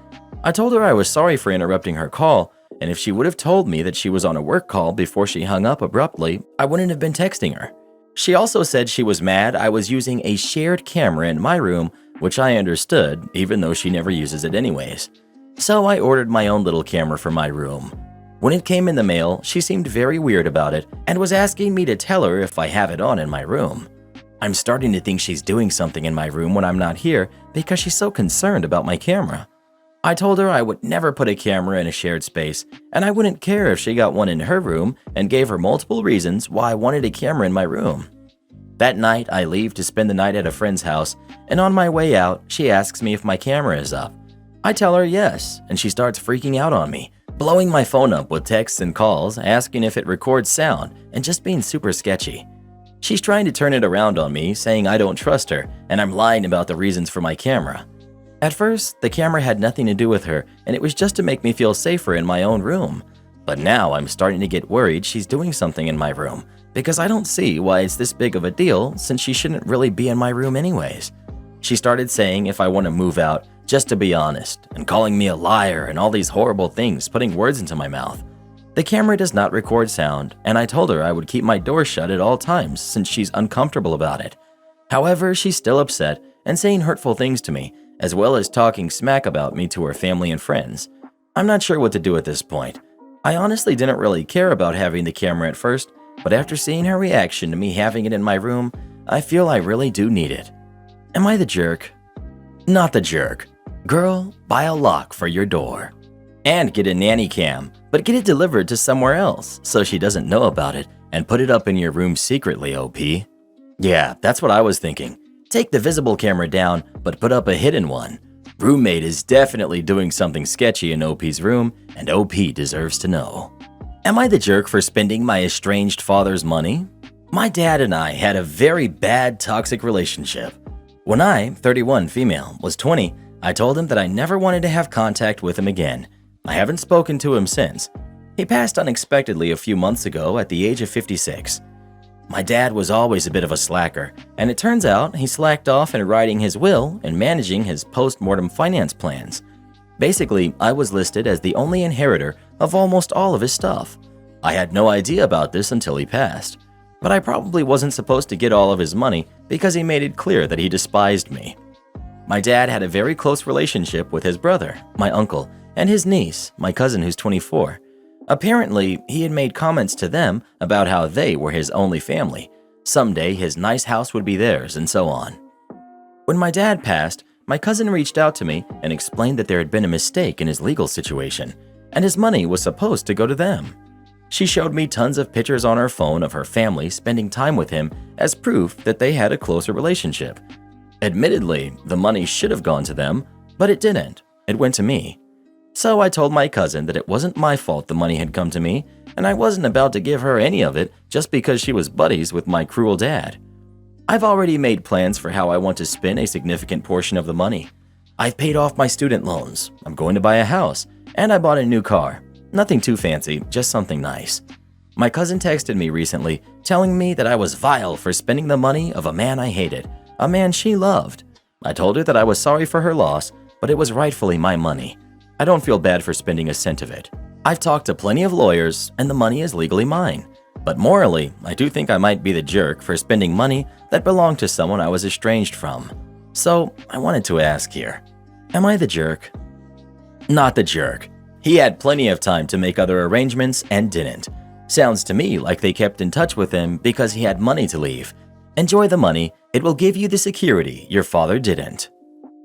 S1: I told her I was sorry for interrupting her call, and if she would have told me that she was on a work call before she hung up abruptly, I wouldn't have been texting her. She also said she was mad I was using a shared camera in my room, which I understood, even though she never uses it anyways. So I ordered my own little camera for my room. When it came in the mail, she seemed very weird about it and was asking me to tell her if I have it on in my room. I'm starting to think she's doing something in my room when I'm not here because she's so concerned about my camera. I told her I would never put a camera in a shared space, and I wouldn't care if she got one in her room, and gave her multiple reasons why I wanted a camera in my room. That night, I leave to spend the night at a friend's house, and on my way out, she asks me if my camera is up. I tell her yes, and she starts freaking out on me, blowing my phone up with texts and calls, asking if it records sound, and just being super sketchy. She's trying to turn it around on me, saying I don't trust her, and I'm lying about the reasons for my camera. At first, the camera had nothing to do with her, and it was just to make me feel safer in my own room. But now I'm starting to get worried she's doing something in my room, because I don't see why it's this big of a deal since she shouldn't really be in my room anyways. She started saying if I want to move out, just to be honest, and calling me a liar and all these horrible things, putting words into my mouth. The camera does not record sound, and I told her I would keep my door shut at all times since she's uncomfortable about it. However, she's still upset and saying hurtful things to me, as well as talking smack about me to her family and friends. I'm not sure what to do at this point. I honestly didn't really care about having the camera at first, but after seeing her reaction to me having it in my room, I feel I really do need it. Am I the jerk? Not the jerk. Girl, buy a lock for your door. And get a nanny cam, but get it delivered to somewhere else so she doesn't know about it and put it up in your room secretly, OP. Yeah, that's what I was thinking. Take the visible camera down, but put up a hidden one. Roommate is definitely doing something sketchy in OP's room, and OP deserves to know. Am I the jerk for spending my estranged father's money? My dad and I had a very bad toxic relationship. When I, 31 female, was 20, I told him that I never wanted to have contact with him again. I haven't spoken to him since. He passed unexpectedly a few months ago at the age of 56. My dad was always a bit of a slacker, and it turns out he slacked off in writing his will and managing his post-mortem finance plans. Basically, I was listed as the only inheritor of almost all of his stuff. I had no idea about this until he passed, but I probably wasn't supposed to get all of his money because he made it clear that he despised me. My dad had a very close relationship with his brother, my uncle, and his niece, my cousin who's 24. Apparently, he had made comments to them about how they were his only family. Someday his nice house would be theirs, and so on. When my dad passed, my cousin reached out to me and explained that there had been a mistake in his legal situation, and his money was supposed to go to them. She showed me tons of pictures on her phone of her family spending time with him as proof that they had a closer relationship. Admittedly, the money should have gone to them, but it didn't. It went to me. So I told my cousin that it wasn't my fault the money had come to me, and I wasn't about to give her any of it just because she was buddies with my cruel dad. I've already made plans for how I want to spend a significant portion of the money. I've paid off my student loans, I'm going to buy a house, and I bought a new car. Nothing too fancy, just something nice. My cousin texted me recently telling me that I was vile for spending the money of a man I hated, a man she loved. I told her that I was sorry for her loss, but it was rightfully my money. I don't feel bad for spending a cent of it. I've talked to plenty of lawyers, and the money is legally mine. But morally, I do think I might be the jerk for spending money that belonged to someone I was estranged from. So, I wanted to ask here, am I the jerk? Not the jerk. He had plenty of time to make other arrangements and didn't. Sounds to me like they kept in touch with him because he had money to leave. Enjoy the money, it will give you the security your father didn't.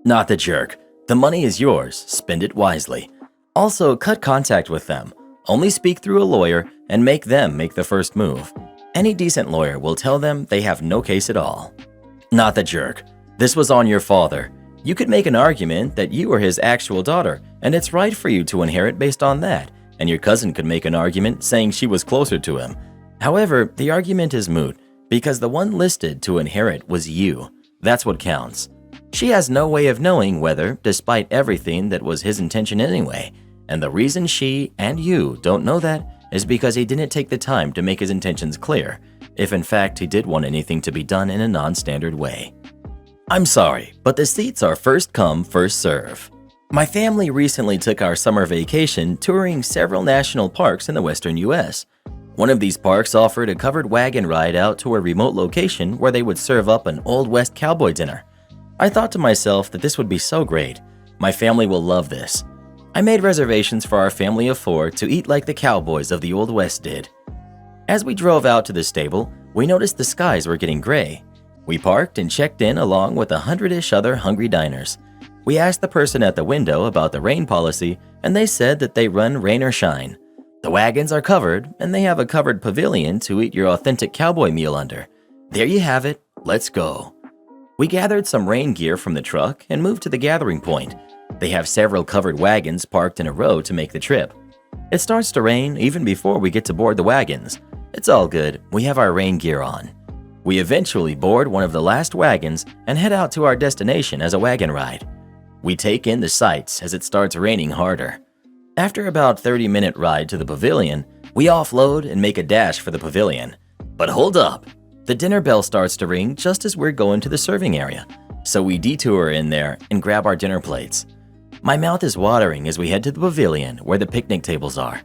S1: Not the jerk. The money is yours, spend it wisely. Also, cut contact with them. Only speak through a lawyer and make them make the first move. Any decent lawyer will tell them they have no case at all. Not the jerk. This was on your father. You could make an argument that you are his actual daughter, and it's right for you to inherit based on that, and your cousin could make an argument saying she was closer to him. However, the argument is moot, because the one listed to inherit was you. That's what counts. She has no way of knowing whether, despite everything, that was his intention anyway, and the reason she and you don't know that is because he didn't take the time to make his intentions clear, if in fact he did want anything to be done in a non-standard way. I'm sorry, but the seats are first come, first serve. My family recently took our summer vacation touring several national parks in the western US. One of these parks offered a covered wagon ride out to a remote location where they would serve up an Old West cowboy dinner. I thought to myself that this would be so great. My family will love this. I made reservations for our family of 4 to eat like the cowboys of the Old West did. As we drove out to the stable, we noticed the skies were getting gray. We parked and checked in along with 100-ish other hungry diners. We asked the person at the window about the rain policy, and they said that they run rain or shine. The wagons are covered, and they have a covered pavilion to eat your authentic cowboy meal under. There you have it, let's go. We gathered some rain gear from the truck and moved to the gathering point. They have several covered wagons parked in a row to make the trip. It starts to rain even before we get to board the wagons. It's all good, we have our rain gear on. We eventually board one of the last wagons and head out to our destination as a wagon ride. We take in the sights as it starts raining harder. After about 30-minute ride to the pavilion, we offload and make a dash for the pavilion. But hold up! The dinner bell starts to ring just as we're going to the serving area, so we detour in there and grab our dinner plates. My mouth is watering as we head to the pavilion where the picnic tables are.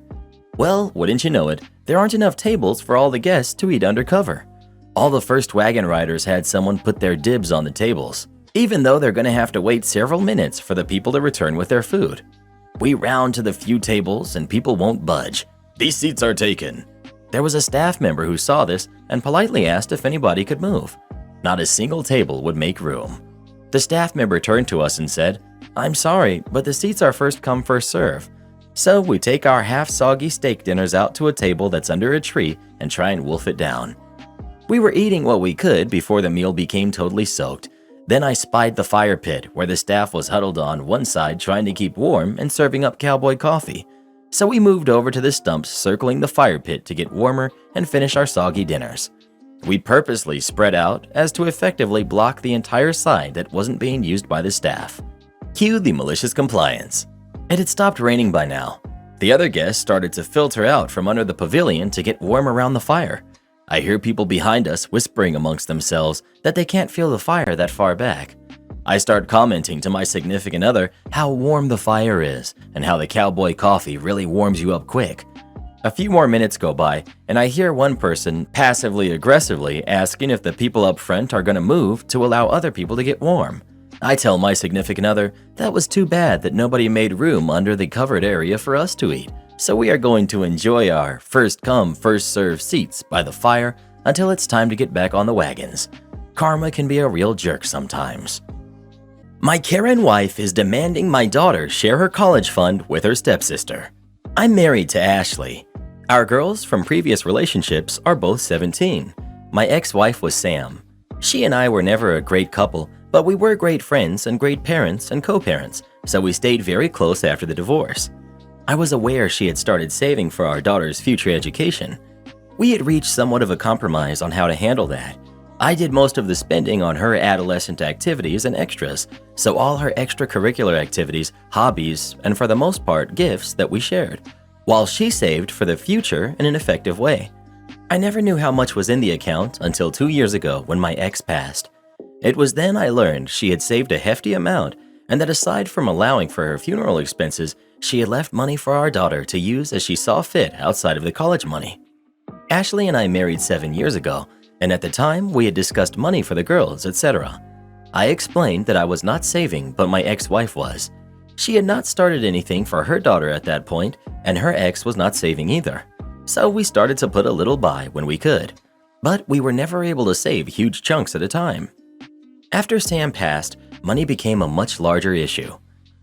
S1: Well, wouldn't you know it, there aren't enough tables for all the guests to eat undercover. All the first wagon riders had someone put their dibs on the tables, even though they're going to have to wait several minutes for the people to return with their food. We round to the few tables and people won't budge. These seats are taken. There was a staff member who saw this and politely asked if anybody could move. Not a single table would make room. The staff member turned to us and said, "I'm sorry, but the seats are first come, first serve." So we take our half-soggy steak dinners out to a table that's under a tree and try and wolf it down. We were eating what we could before the meal became totally soaked. Then I spied the fire pit where the staff was huddled on one side trying to keep warm and serving up cowboy coffee. So we moved over to the stumps circling the fire pit to get warmer and finish our soggy dinners. We purposely spread out as to effectively block the entire side that wasn't being used by the staff. Cue the malicious compliance. It had stopped raining by now. The other guests started to filter out from under the pavilion to get warm around the fire. I hear people behind us whispering amongst themselves that they can't feel the fire that far back. I start commenting to my significant other how warm the fire is and how the cowboy coffee really warms you up quick. A few more minutes go by and I hear one person passively aggressively asking if the people up front are going to move to allow other people to get warm. I tell my significant other that was too bad that nobody made room under the covered area for us to eat, so we are going to enjoy our first come, first serve seats by the fire until it's time to get back on the wagons. Karma can be a real jerk sometimes. My Karen wife is demanding my daughter share her college fund with her stepsister. I'm married to Ashley. Our girls from previous relationships are both 17. My ex-wife was Sam. She and I were never a great couple, but we were great friends and great parents and co-parents, so we stayed very close after the divorce. I was aware she had started saving for our daughter's future education. We had reached somewhat of a compromise on how to handle that. I did most of the spending on her adolescent activities and extras, so all her extracurricular activities, hobbies, and for the most part, gifts that we shared, while she saved for the future in an effective way. I never knew how much was in the account until 2 years ago when my ex passed. It was then I learned she had saved a hefty amount and that aside from allowing for her funeral expenses, she had left money for our daughter to use as she saw fit outside of the college money. Ashley and I married 7 years ago, and at the time we had discussed money for the girls, etc. I explained that I was not saving, but my ex-wife was. She had not started anything for her daughter at that point, and her ex was not saving either. So we started to put a little by when we could. But we were never able to save huge chunks at a time. After Sam passed, money became a much larger issue.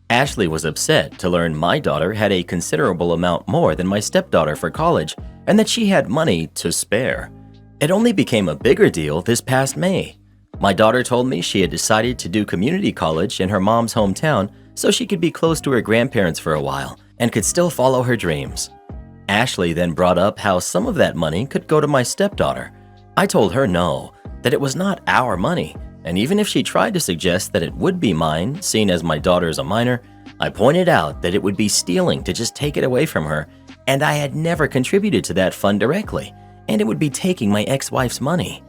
S1: Ashley was upset to learn my daughter had a considerable amount more than my stepdaughter for college, and that she had money to spare. It only became a bigger deal this past May. My daughter told me she had decided to do community college in her mom's hometown so she could be close to her grandparents for a while and could still follow her dreams. Ashley then brought up how some of that money could go to my stepdaughter. I told her no, that it was not our money, and even if she tried to suggest that it would be mine, seeing as my daughter is a minor, I pointed out that it would be stealing to just take it away from her, and I had never contributed to that fund directly, and it would be taking my ex-wife's money.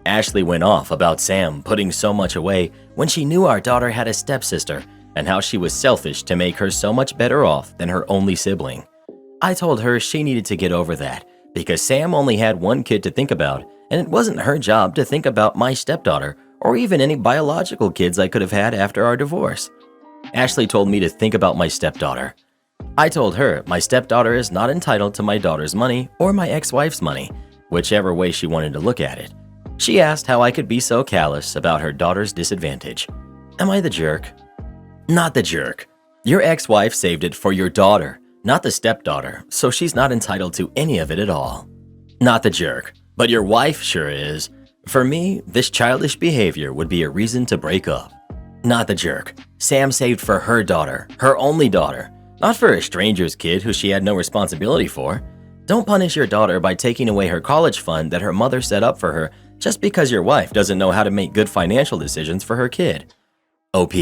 S1: Ashley went off about Sam putting so much away when she knew our daughter had a stepsister and how she was selfish to make her so much better off than her only sibling. I told her she needed to get over that because Sam only had one kid to think about, and it wasn't her job to think about my stepdaughter or even any biological kids I could have had after our divorce. Ashley told me to think about my stepdaughter. I told her my stepdaughter is not entitled to my daughter's money or my ex-wife's money, whichever way she wanted to look at it. She asked how I could be so callous about her daughter's disadvantage. Am I the jerk? Not the jerk. Your ex-wife saved it for your daughter, not the stepdaughter, so she's not entitled to any of it at all. Not the jerk, but your wife sure is. For me, this childish behavior would be a reason to break up. Not the jerk. Sam saved for her daughter, her only daughter, not for a stranger's kid who she had no responsibility for. Don't punish your daughter by taking away her college fund that her mother set up for her just because your wife doesn't know how to make good financial decisions for her kid. OP.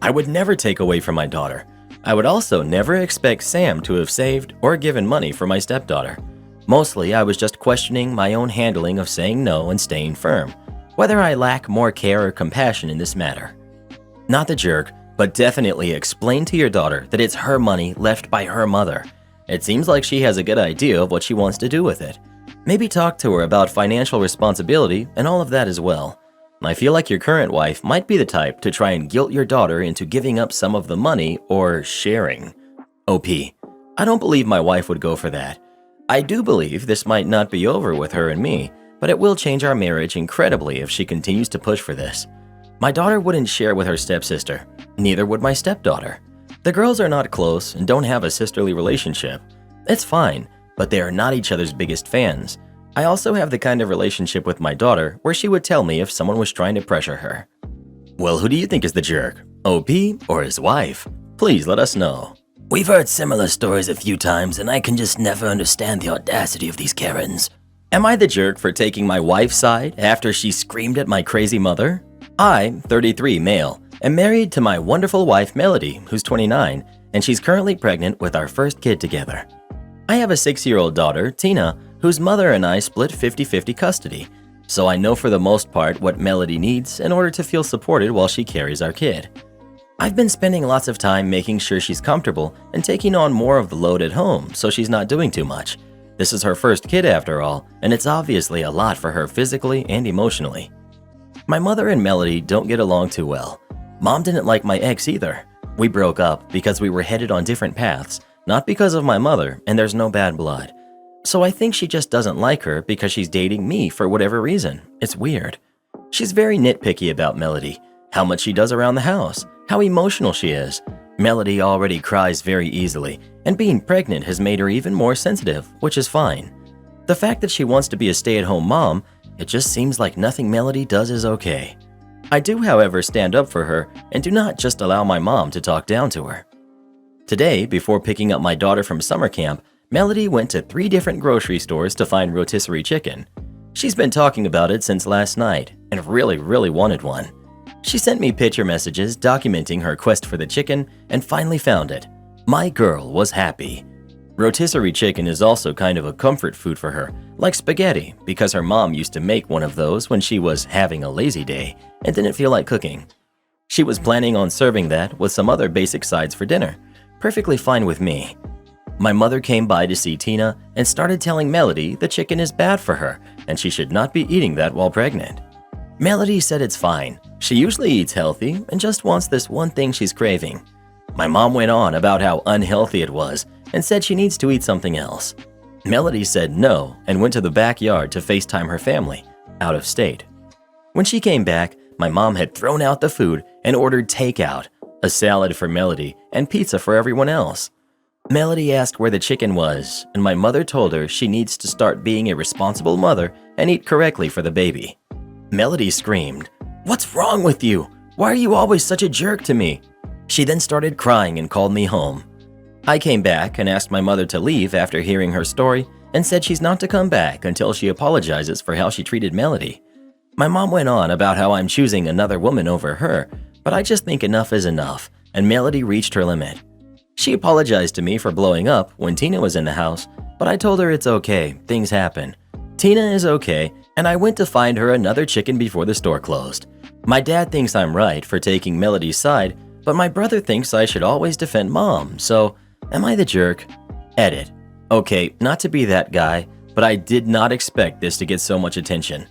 S1: I would never take away from my daughter. I would also never expect Sam to have saved or given money for my stepdaughter. Mostly, I was just questioning my own handling of saying no and staying firm, whether I lack more care or compassion in this matter. Not the jerk, but definitely explain to your daughter that it's her money left by her mother. It seems like she has a good idea of what she wants to do with it. Maybe talk to her about financial responsibility and all of that as well. I feel like your current wife might be the type to try and guilt your daughter into giving up some of the money or sharing. OP. I don't believe my wife would go for that. I do believe this might not be over with her and me, but it will change our marriage incredibly if she continues to push for this. My daughter wouldn't share with her stepsister. Neither would my stepdaughter. The girls are not close and don't have a sisterly relationship. It's fine, but they are not each other's biggest fans. I also have the kind of relationship with my daughter where she would tell me if someone was trying to pressure her. Well, who do you think is the jerk? OP or his wife? Please let us know.
S2: We've heard similar stories a few times, and I can just never understand the audacity of these Karens.
S1: Am I the jerk for taking my wife's side after she screamed at my crazy mother? I, 33 male, am married to my wonderful wife Melody, who's 29, and she's currently pregnant with our first kid together. I have a 6-year-old daughter, Tina, whose mother and I split 50-50 custody, so I know for the most part what Melody needs in order to feel supported while she carries our kid. I've been spending lots of time making sure she's comfortable and taking on more of the load at home so she's not doing too much. This is her first kid after all, and it's obviously a lot for her physically and emotionally. My mother and Melody don't get along too well. Mom didn't like my ex either. We broke up because we were headed on different paths, not because of my mother, and there's no bad blood. So I think she just doesn't like her because she's dating me for whatever reason. It's weird. She's very nitpicky about Melody, how much she does around the house, how emotional she is. Melody already cries very easily, and being pregnant has made her even more sensitive, which is fine. The fact that she wants to be a stay-at-home mom, it just seems like nothing Melody does is okay. I do, however, stand up for her and do not just allow my mom to talk down to her. Today, before picking up my daughter from summer camp, Melody went to 3 different grocery stores to find rotisserie chicken. She's been talking about it since last night and really wanted one. She sent me picture messages documenting her quest for the chicken and finally found it. My girl was happy. Rotisserie chicken is also kind of a comfort food for her, like spaghetti, because her mom used to make one of those when she was having a lazy day and didn't feel like cooking. She was planning on serving that with some other basic sides for dinner. Perfectly fine with me. My mother came by to see Tina and started telling Melody the chicken is bad for her and she should not be eating that while pregnant. Melody said it's fine. She usually eats healthy and just wants this one thing she's craving. My mom went on about how unhealthy it was and said she needs to eat something else. Melody said no and went to the backyard to FaceTime her family, out of state. When she came back, my mom had thrown out the food and ordered takeout, a salad for Melody and pizza for everyone else. Melody asked where the chicken was, and my mother told her she needs to start being a responsible mother and eat correctly for the baby. Melody screamed, "What's wrong with you? Why are you always such a jerk to me?" She then started crying and called me home. I came back and asked my mother to leave after hearing her story and said she's not to come back until she apologizes for how she treated Melody. My mom went on about how I'm choosing another woman over her, but I just think enough is enough, and Melody reached her limit. She apologized to me for blowing up when Tina was in the house, but I told her it's okay, things happen. Tina is okay, and I went to find her another chicken before the store closed. My dad thinks I'm right for taking Melody's side, but my brother thinks I should always defend mom, so am I the jerk? Edit. Okay, not to be that guy, but I did not expect this to get so much attention.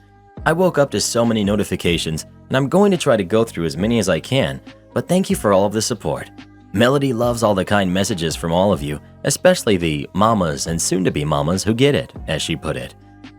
S1: I woke up to so many notifications, and I'm going to try to go through as many as I can, but thank you for all of the support. Melody loves all the kind messages from all of you, especially the mamas and soon-to-be mamas who get it, as she put it.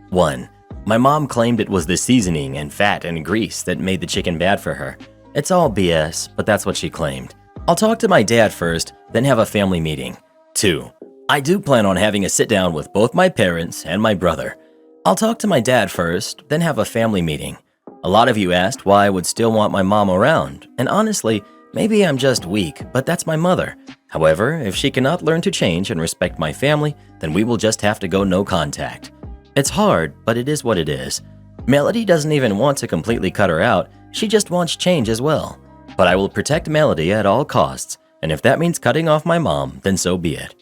S1: 1. My mom claimed it was the seasoning and fat and grease that made the chicken bad for her. It's all BS, but that's what she claimed. I'll talk to my dad first, then have a family meeting. 2. I do plan on having a sit-down with both my parents and my brother. I'll talk to my dad first, then have a family meeting. A lot of you asked why I would still want my mom around, and honestly, maybe I'm just weak, but that's my mother. However, if she cannot learn to change and respect my family, then we will just have to go no contact. It's hard, but it is what it is. Melody doesn't even want to completely cut her out, she just wants change as well. But I will protect Melody at all costs, and if that means cutting off my mom, then so be it.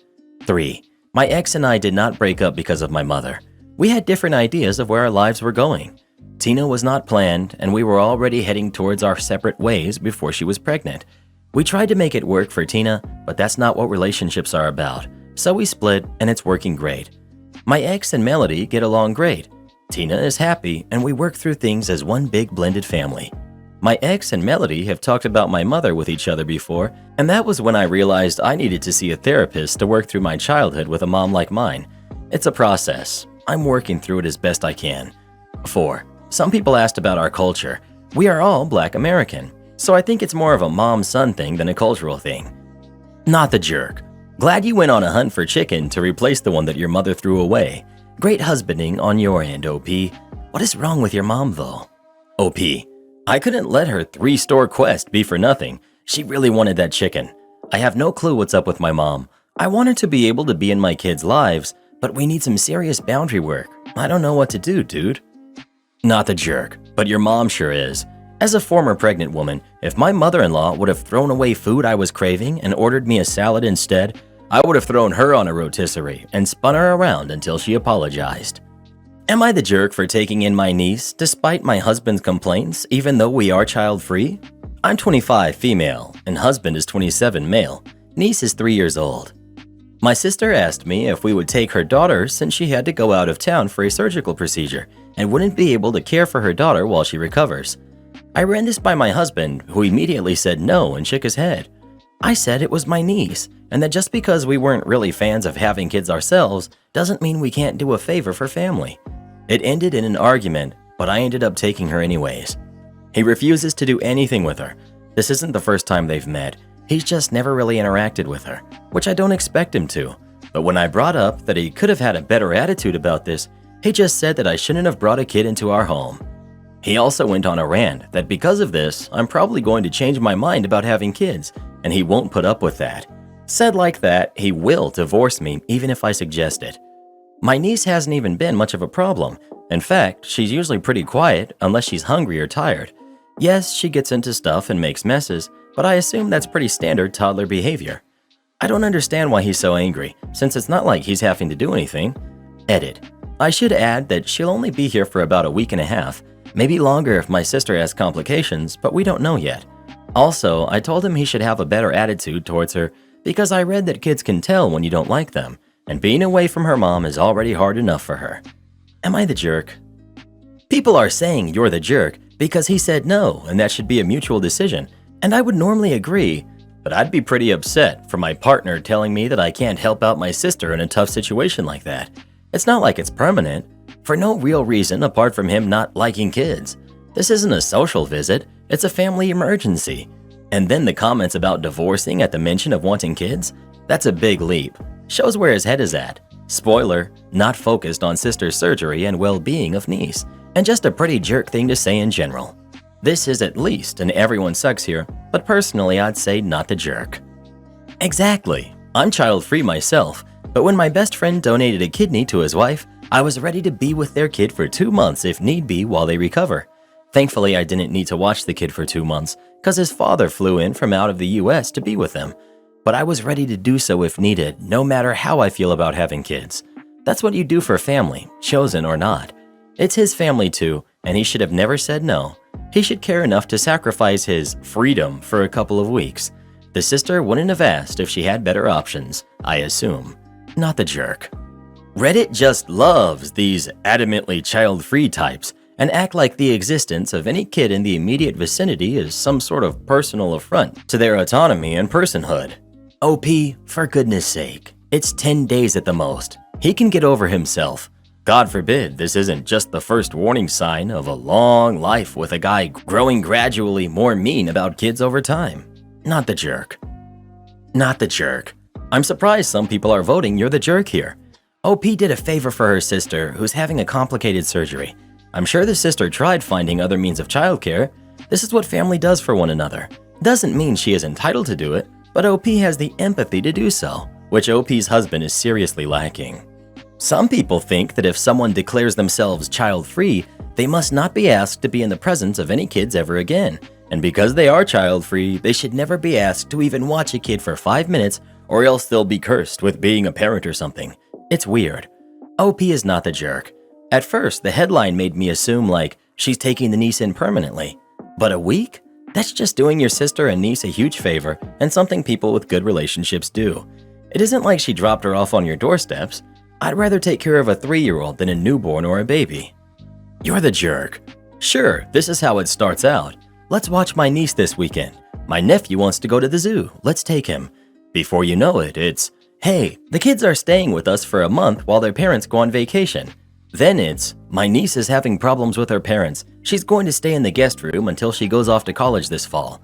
S1: 3. My ex and I did not break up because of my mother. We had different ideas of where our lives were going. Tina was not planned, and we were already heading towards our separate ways before she was pregnant. We tried to make it work for Tina, but that's not what relationships are about, so we split, and it's working great. My ex and Melody get along great. Tina is happy, and we work through things as one big blended family. My ex and Melody have talked about my mother with each other before, and that was when I realized I needed to see a therapist to work through my childhood with a mom like mine. It's a process. I'm working through it as best I can. 4. Some people asked about our culture. We are all Black American, so I think it's more of a mom-son thing than a cultural thing. Not the jerk. Glad you went on a hunt for chicken to replace the one that your mother threw away. Great husbanding on your end, OP. What is wrong with your mom, though? OP. I couldn't let her 3-store quest be for nothing. She really wanted that chicken. I have no clue what's up with my mom. I want her to be able to be in my kids' lives, but we need some serious boundary work. I don't know what to do, dude. Not the jerk, but your mom sure is. As a former pregnant woman, if my mother-in-law would have thrown away food I was craving and ordered me a salad instead, I would have thrown her on a rotisserie and spun her around until she apologized. Am I the jerk for taking in my niece despite my husband's complaints even though we are child-free? I'm 25 female and husband is 27 male. Niece is 3 years old. My sister asked me if we would take her daughter since she had to go out of town for a surgical procedure and wouldn't be able to care for her daughter while she recovers. I ran this by my husband, who immediately said no and shook his head. I said it was my niece, and that just because we weren't really fans of having kids ourselves doesn't mean we can't do a favor for family. It ended in an argument, but I ended up taking her anyways. He refuses to do anything with her. This isn't the first time they've met. He's just never really interacted with her, which I don't expect him to. But when I brought up that he could have had a better attitude about this, he just said that I shouldn't have brought a kid into our home. He also went on a rant that because of this, I'm probably going to change my mind about having kids, and he won't put up with that. Said like that, he will divorce me even if I suggest it. My niece hasn't even been much of a problem. In fact, she's usually pretty quiet unless she's hungry or tired. Yes, she gets into stuff and makes messes, but I assume that's pretty standard toddler behavior. I don't understand why he's so angry, since it's not like he's having to do anything. Edit. I should add that she'll only be here for about a week and a half, maybe longer if my sister has complications, but we don't know yet. Also, I told him he should have a better attitude towards her because I read that kids can tell when you don't like them, and being away from her mom is already hard enough for her. Am I the jerk? People are saying you're the jerk because he said no and that should be a mutual decision, and I would normally agree, but I'd be pretty upset for my partner telling me that I can't help out my sister in a tough situation like that. It's not like it's permanent, for no real reason apart from him not liking kids. This isn't a social visit, it's a family emergency. And then the comments about divorcing at the mention of wanting kids? That's a big leap. Shows where his head is at. Spoiler, not focused on sister's surgery and well-being of niece, and just a pretty jerk thing to say in general. This is at least an everyone sucks here, but personally I'd say not the jerk. Exactly. I'm child-free myself, but when my best friend donated a kidney to his wife, I was ready to be with their kid for 2 months if need be while they recover. Thankfully, I didn't need to watch the kid for 2 months because his father flew in from out of the US to be with him. But I was ready to do so if needed, no matter how I feel about having kids. That's what you do for family, chosen or not. It's his family too, and he should have never said no. He should care enough to sacrifice his freedom for a couple of weeks. The sister wouldn't have asked if she had better options, I assume. Not the jerk. Reddit just loves these adamantly child-free types and act like the existence of any kid in the immediate vicinity is some sort of personal affront to their autonomy and personhood. OP, for goodness sake, it's 10 days at the most. He can get over himself. God forbid this isn't just the first warning sign of a long life with a guy growing gradually more mean about kids over time. Not the jerk. Not the jerk. I'm surprised some people are voting you're the jerk here. OP did a favor for her sister who's having a complicated surgery. I'm sure the sister tried finding other means of childcare. This is what family does for one another. Doesn't mean she is entitled to do it, but OP has the empathy to do so, which OP's husband is seriously lacking. Some people think that if someone declares themselves child-free, they must not be asked to be in the presence of any kids ever again. And because they are child-free, they should never be asked to even watch a kid for 5 minutes or else they'll be cursed with being a parent or something. It's weird. OP is not the jerk. At first, the headline made me assume like she's taking the niece in permanently. But a week? That's just doing your sister and niece a huge favor and something people with good relationships do. It isn't like she dropped her off on your doorsteps. I'd rather take care of a 3-year-old than a newborn or a baby. You're the jerk. Sure, this is how it starts out. Let's watch my niece this weekend. My nephew wants to go to the zoo. Let's take him. Before you know it, it's, hey, the kids are staying with us for a month while their parents go on vacation. Then it's, my niece is having problems with her parents. She's going to stay in the guest room until she goes off to college this fall.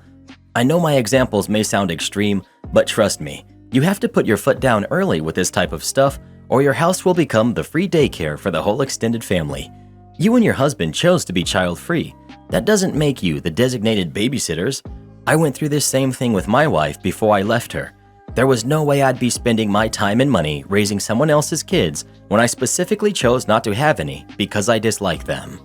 S1: I know my examples may sound extreme, but trust me, you have to put your foot down early with this type of stuff, or your house will become the free daycare for the whole extended family. You and your husband chose to be child-free. That doesn't make you the designated babysitters. I went through this same thing with my wife before I left her. There was no way I'd be spending my time and money raising someone else's kids when I specifically chose not to have any because I dislike them.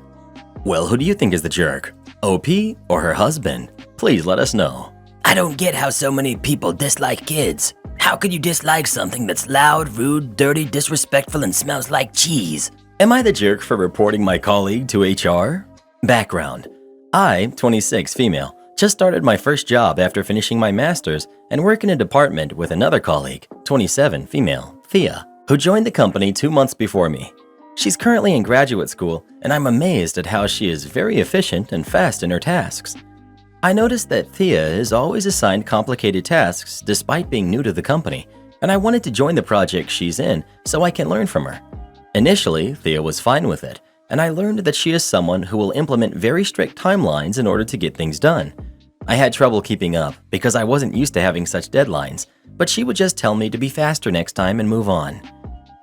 S1: Well, who do you think is the jerk? OP or her husband? Please let us know.
S2: I don't get how so many people dislike kids. How could you dislike something that's loud, rude, dirty, disrespectful, and smells like cheese?
S1: Am I the jerk for reporting my colleague to HR? Background. I, 26, female, just started my first job after finishing my master's and work in a department with another colleague, 27, female, Thea, who joined the company 2 months before me. She's currently in graduate school, and I'm amazed at how she is very efficient and fast in her tasks. I noticed that Thea is always assigned complicated tasks despite being new to the company, and I wanted to join the project she's in so I can learn from her. Initially, Thea was fine with it, and I learned that she is someone who will implement very strict timelines in order to get things done. I had trouble keeping up because I wasn't used to having such deadlines, but she would just tell me to be faster next time and move on.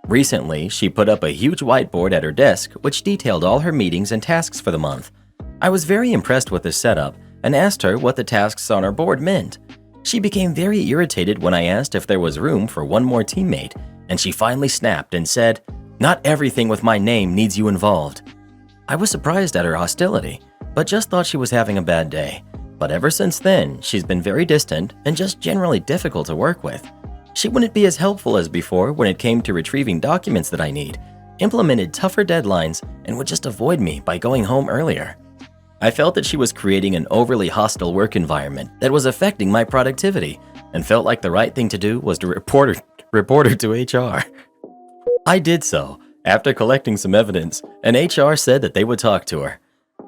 S1: Recently, she put up a huge whiteboard at her desk which detailed all her meetings and tasks for the month. I was very impressed with this setup and asked her what the tasks on her board meant. She became very irritated when I asked if there was room for one more teammate, and she finally snapped and said, "Not everything with my name needs you involved." I was surprised at her hostility, but just thought she was having a bad day. But ever since then, she's been very distant and just generally difficult to work with. She wouldn't be as helpful as before when it came to retrieving documents that I need, implemented tougher deadlines, and would just avoid me by going home earlier. I felt that she was creating an overly hostile work environment that was affecting my productivity, and felt like the right thing to do was to report her to HR. I did so after collecting some evidence, and HR said that they would talk to her.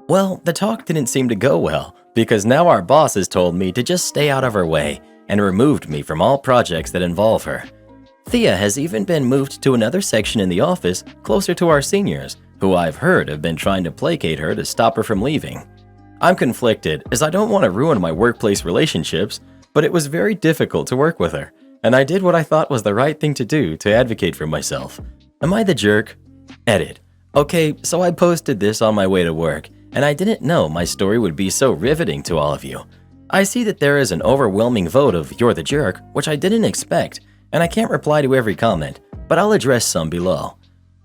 S1: Well, the talk didn't seem to go well, because now our boss has told me to just stay out of her way and removed me from all projects that involve her. Thea has even been moved to another section in the office closer to our seniors, who I've heard have been trying to placate her to stop her from leaving. I'm conflicted as I don't want to ruin my workplace relationships, but it was very difficult to work with her, and I did what I thought was the right thing to do to advocate for myself. Am I the jerk? Edit. Okay, so I posted this on my way to work, and I didn't know my story would be so riveting to all of you. I see that there is an overwhelming vote of "you're the jerk," which I didn't expect, and I can't reply to every comment, but I'll address some below.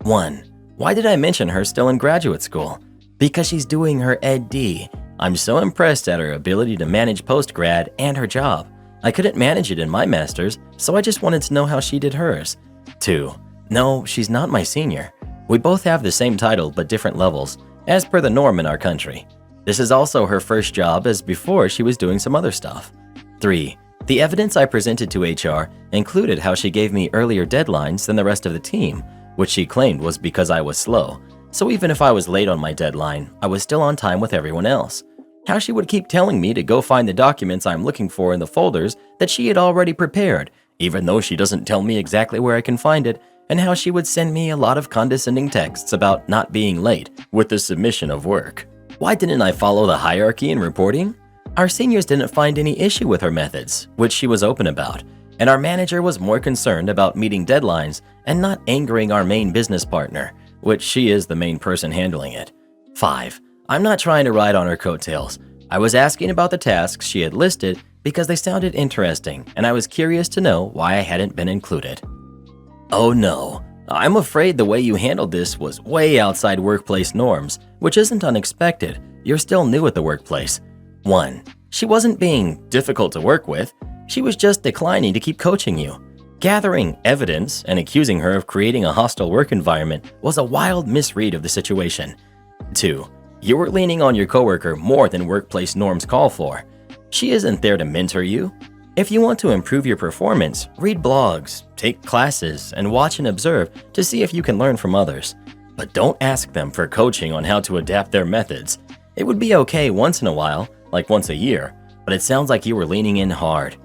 S1: 1. Why did I mention her still in graduate school? Because she's doing her Ed.D. I'm so impressed at her ability to manage post-grad and her job. I couldn't manage it in my master's, so I just wanted to know how she did hers. 2. No, she's not my senior. We both have the same title but different levels, as per the norm in our country. This is also her first job, as before she was doing some other stuff. 3. The evidence I presented to HR included how she gave me earlier deadlines than the rest of the team, which she claimed was because I was slow. So even if I was late on my deadline, I was still on time with everyone else. How she would keep telling me to go find the documents I'm looking for in the folders that she had already prepared, even though she doesn't tell me exactly where I can find it, and how she would send me a lot of condescending texts about not being late with the submission of work. Why didn't I follow the hierarchy in reporting? Our seniors didn't find any issue with her methods, which she was open about, and our manager was more concerned about meeting deadlines and not angering our main business partner, which she is the main person handling it. 5. I'm not trying to ride on her coattails. I was asking about the tasks she had listed because they sounded interesting, and I was curious to know why I hadn't been included. Oh no, I'm afraid the way you handled this was way outside workplace norms, which isn't unexpected. You're still new at the workplace. 1. She wasn't being difficult to work with. She was just declining to keep coaching you. Gathering evidence and accusing her of creating a hostile work environment was a wild misread of the situation. 2. You were leaning on your coworker more than workplace norms call for. She isn't there to mentor you. If you want to improve your performance, read blogs, take classes, and watch and observe to see if you can learn from others. But don't ask them for coaching on how to adapt their methods. It would be okay once in a while, like once a year, but it sounds like you were leaning in hard.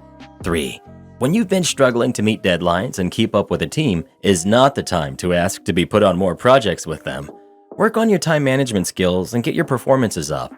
S1: 3. When you've been struggling to meet deadlines and keep up with a team is not the time to ask to be put on more projects with them. Work on your time management skills and get your performances up.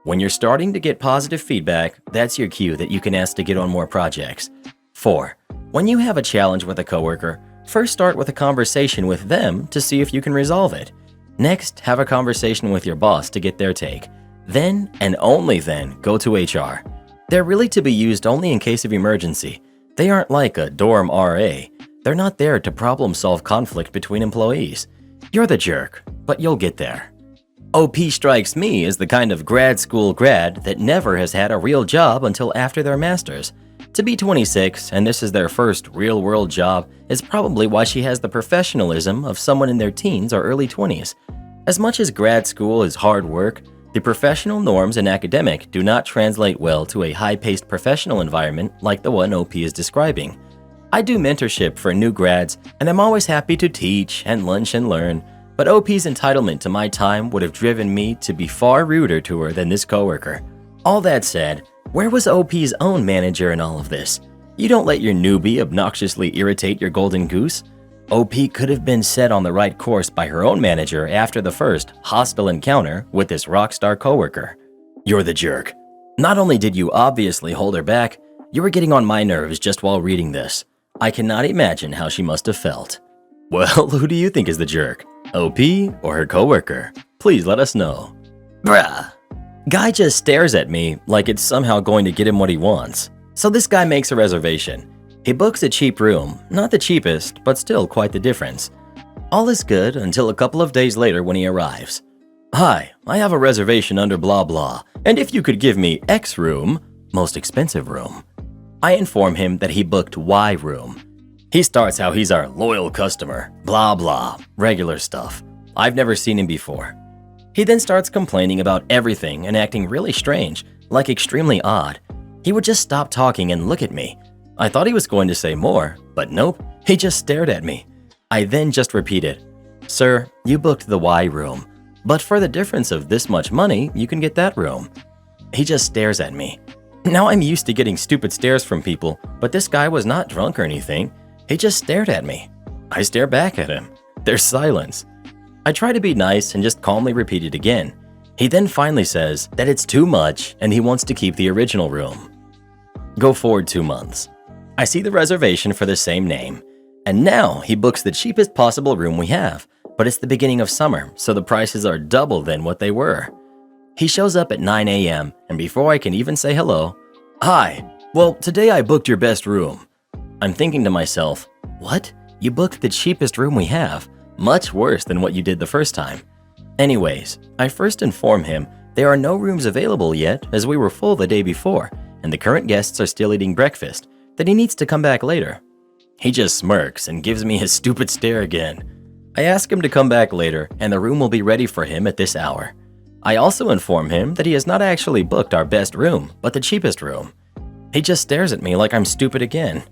S1: When you're starting to get positive feedback, that's your cue that you can ask to get on more projects. 4. When you have a challenge with a coworker, first start with a conversation with them to see if you can resolve it. Next, have a conversation with your boss to get their take. Then, and only then, go to HR. They're really to be used only in case of emergency. They aren't like a dorm RA. They're not there to problem-solve conflict between employees. You're the jerk, but you'll get there. OP strikes me as the kind of grad school grad that never has had a real job until after their master's. To be 26 and this is their first real-world job is probably why she has the professionalism of someone in their teens or early 20s. As much as grad school is hard work, the professional norms in academic do not translate well to a high-paced professional environment like the one OP is describing. I do mentorship for new grads, and I'm always happy to teach and lunch and learn, but OP's entitlement to my time would have driven me to be far ruder to her than this coworker. All that said, where was OP's own manager in all of this? You don't let your newbie obnoxiously irritate your golden goose. OP could have been set on the right course by her own manager after the first hostile encounter with this rockstar coworker. You're the jerk. Not only did you obviously hold her back, you were getting on my nerves just while reading this. I cannot imagine how she must have felt. Well, who do you think is the jerk? OP or her coworker? Please let us know.
S2: Bruh.
S1: Guy just stares at me like it's somehow going to get him what he wants. So this guy makes a reservation. He books a cheap room, not the cheapest, but still quite the difference. All is good until a couple of days later when he arrives. Hi, I have a reservation under blah blah, and if you could give me X room, most expensive room. I inform him that he booked Y room. He starts how he's our loyal customer, blah blah, regular stuff. I've never seen him before. He then starts complaining about everything and acting really strange, like extremely odd. He would just stop talking and look at me. I thought he was going to say more, but nope, he just stared at me. I then just repeated, Sir, you booked the Y room, but for the difference of this much money, you can get that room. He just stares at me. Now I'm used to getting stupid stares from people, but this guy was not drunk or anything. He just stared at me. I stare back at him. There's silence. I try to be nice and just calmly repeat it again. He then finally says that it's too much and he wants to keep the original room. Go forward 2 months. I see the reservation for the same name, and now he books the cheapest possible room we have, but it's the beginning of summer, so the prices are double than what they were. He shows up at 9 a.m., and before I can even say hello, Hi, well, today I booked your best room. I'm thinking to myself, what? You booked the cheapest room we have, much worse than what you did the first time. Anyways, I first inform him there are no rooms available yet as we were full the day before, and the current guests are still eating breakfast, that he needs to come back later. He just smirks and gives me his stupid stare again. I ask him to come back later and the room will be ready for him at this hour. I also inform him that he has not actually booked our best room, but the cheapest room. He just stares at me like I'm stupid again.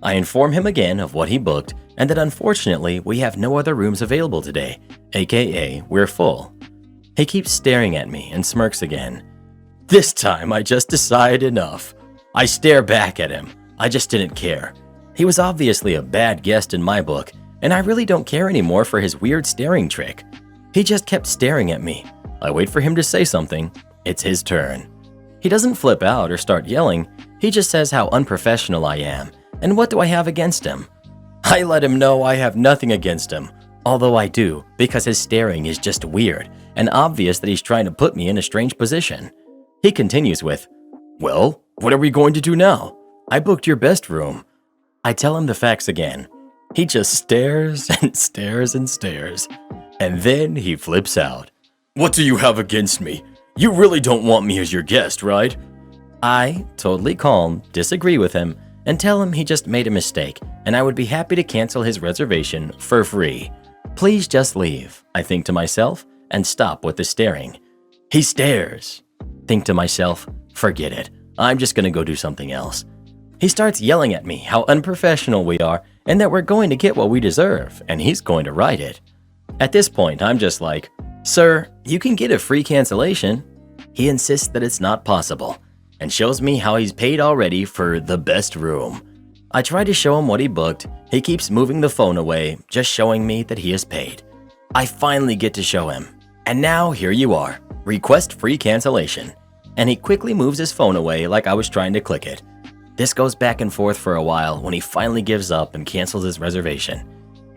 S1: I inform him again of what he booked and that unfortunately we have no other rooms available today, aka we're full. He keeps staring at me and smirks again. This time I just decide enough. I stare back at him. I just didn't care. He was obviously a bad guest in my book, and I really don't care anymore for his weird staring trick. He just kept staring at me. I wait for him to say something. It's his turn. He doesn't flip out or start yelling. He just says how unprofessional I am, and what do I have against him? I let him know I have nothing against him, although I do, because his staring is just weird and obvious that he's trying to put me in a strange position. He continues with, Well, what are we going to do now? I booked your best room. I tell him the facts again. He just stares and stares and stares. And then he flips out. What do you have against me? You really don't want me as your guest, right? I, totally calm, disagree with him and tell him he just made a mistake and I would be happy to cancel his reservation for free. Please just leave, I think to myself, and stop with the staring. He stares. Think to myself, forget it. I'm just gonna go do something else. He starts yelling at me how unprofessional we are and that we're going to get what we deserve and he's going to write it. At this point, I'm just like, Sir, you can get a free cancellation. He insists that it's not possible and shows me how he's paid already for the best room. I try to show him what he booked. He keeps moving the phone away, just showing me that he has paid. I finally get to show him. And now here you are. Request free cancellation. And he quickly moves his phone away like I was trying to click it. This goes back and forth for a while when he finally gives up and cancels his reservation.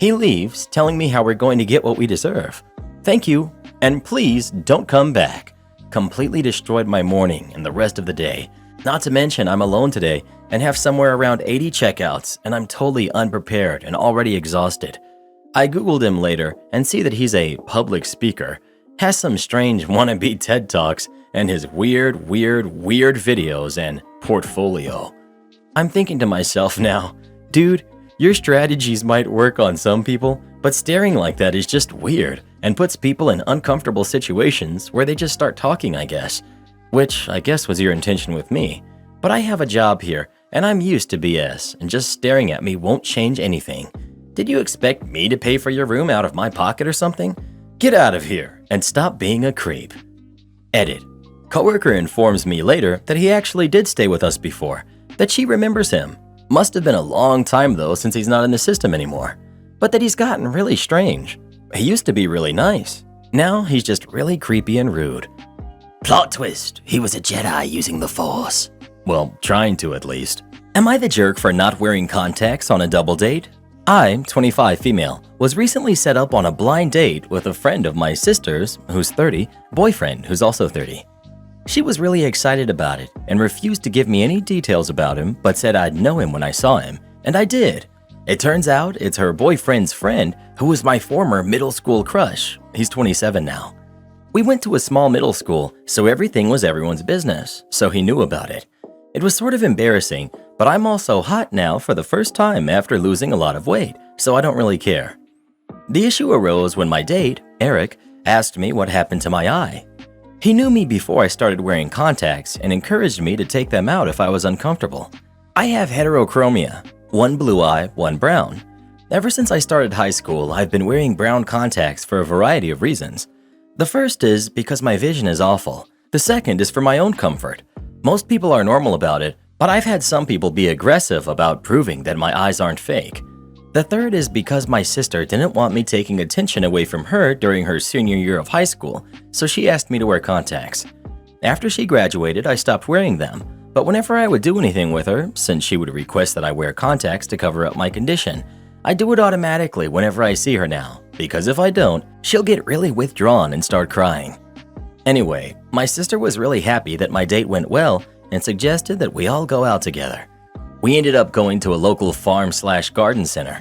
S1: He leaves, telling me how we're going to get what we deserve. Thank you, and please don't come back. Completely destroyed my morning and the rest of the day. Not to mention I'm alone today and have somewhere around 80 checkouts and I'm totally unprepared and already exhausted. I googled him later and see that he's a public speaker, has some strange wannabe TED Talks, and his weird videos and portfolio. I'm thinking to myself now, dude, your strategies might work on some people, but staring like that is just weird and puts people in uncomfortable situations where they just start talking, I guess. Which I guess was your intention with me. But I have a job here and I'm used to BS and just staring at me won't change anything. Did you expect me to pay for your room out of my pocket or something? Get out of here and stop being a creep. Edit. Coworker informs me later that he actually did stay with us before, that she remembers him. Must have been a long time though since he's not in the system anymore. but that he's gotten really strange. He used to be really nice. Now he's just really creepy and rude.
S2: Plot twist, he was a Jedi using the Force.
S1: Well, trying to at least. Am I the jerk for not wearing contacts on a double date? I, 25 female, was recently set up on a blind date with a friend of my sister's, who's 30, boyfriend, who's also 30. She was really excited about it and refused to give me any details about him, but said I'd know him when I saw him, and I did. It turns out it's her boyfriend's friend, who was my former middle school crush. He's 27 now. We went to a small middle school, so everything was everyone's business, so he knew about it. It was sort of embarrassing, but I'm also hot now for the first time after losing a lot of weight, so I don't really care. The issue arose when my date, Eric, asked me what happened to my eye. He knew me before I started wearing contacts and encouraged me to take them out if I was uncomfortable. I have heterochromia, one blue eye, one brown. Ever since I started high school, I've been wearing brown contacts for a variety of reasons. The first is because my vision is awful. The second is for my own comfort. Most people are normal about it, but I've had some people be aggressive about proving that my eyes aren't fake. The third is because my sister didn't want me taking attention away from her during her senior year of high school, so she asked me to wear contacts. After she graduated, I stopped wearing them, but whenever I would do anything with her, since she would request that I wear contacts to cover up my condition, I do it automatically whenever I see her now, because if I don't, she'll get really withdrawn and start crying. Anyway, my sister was really happy that my date went well and suggested that we all go out together. We ended up going to a local farm/garden center.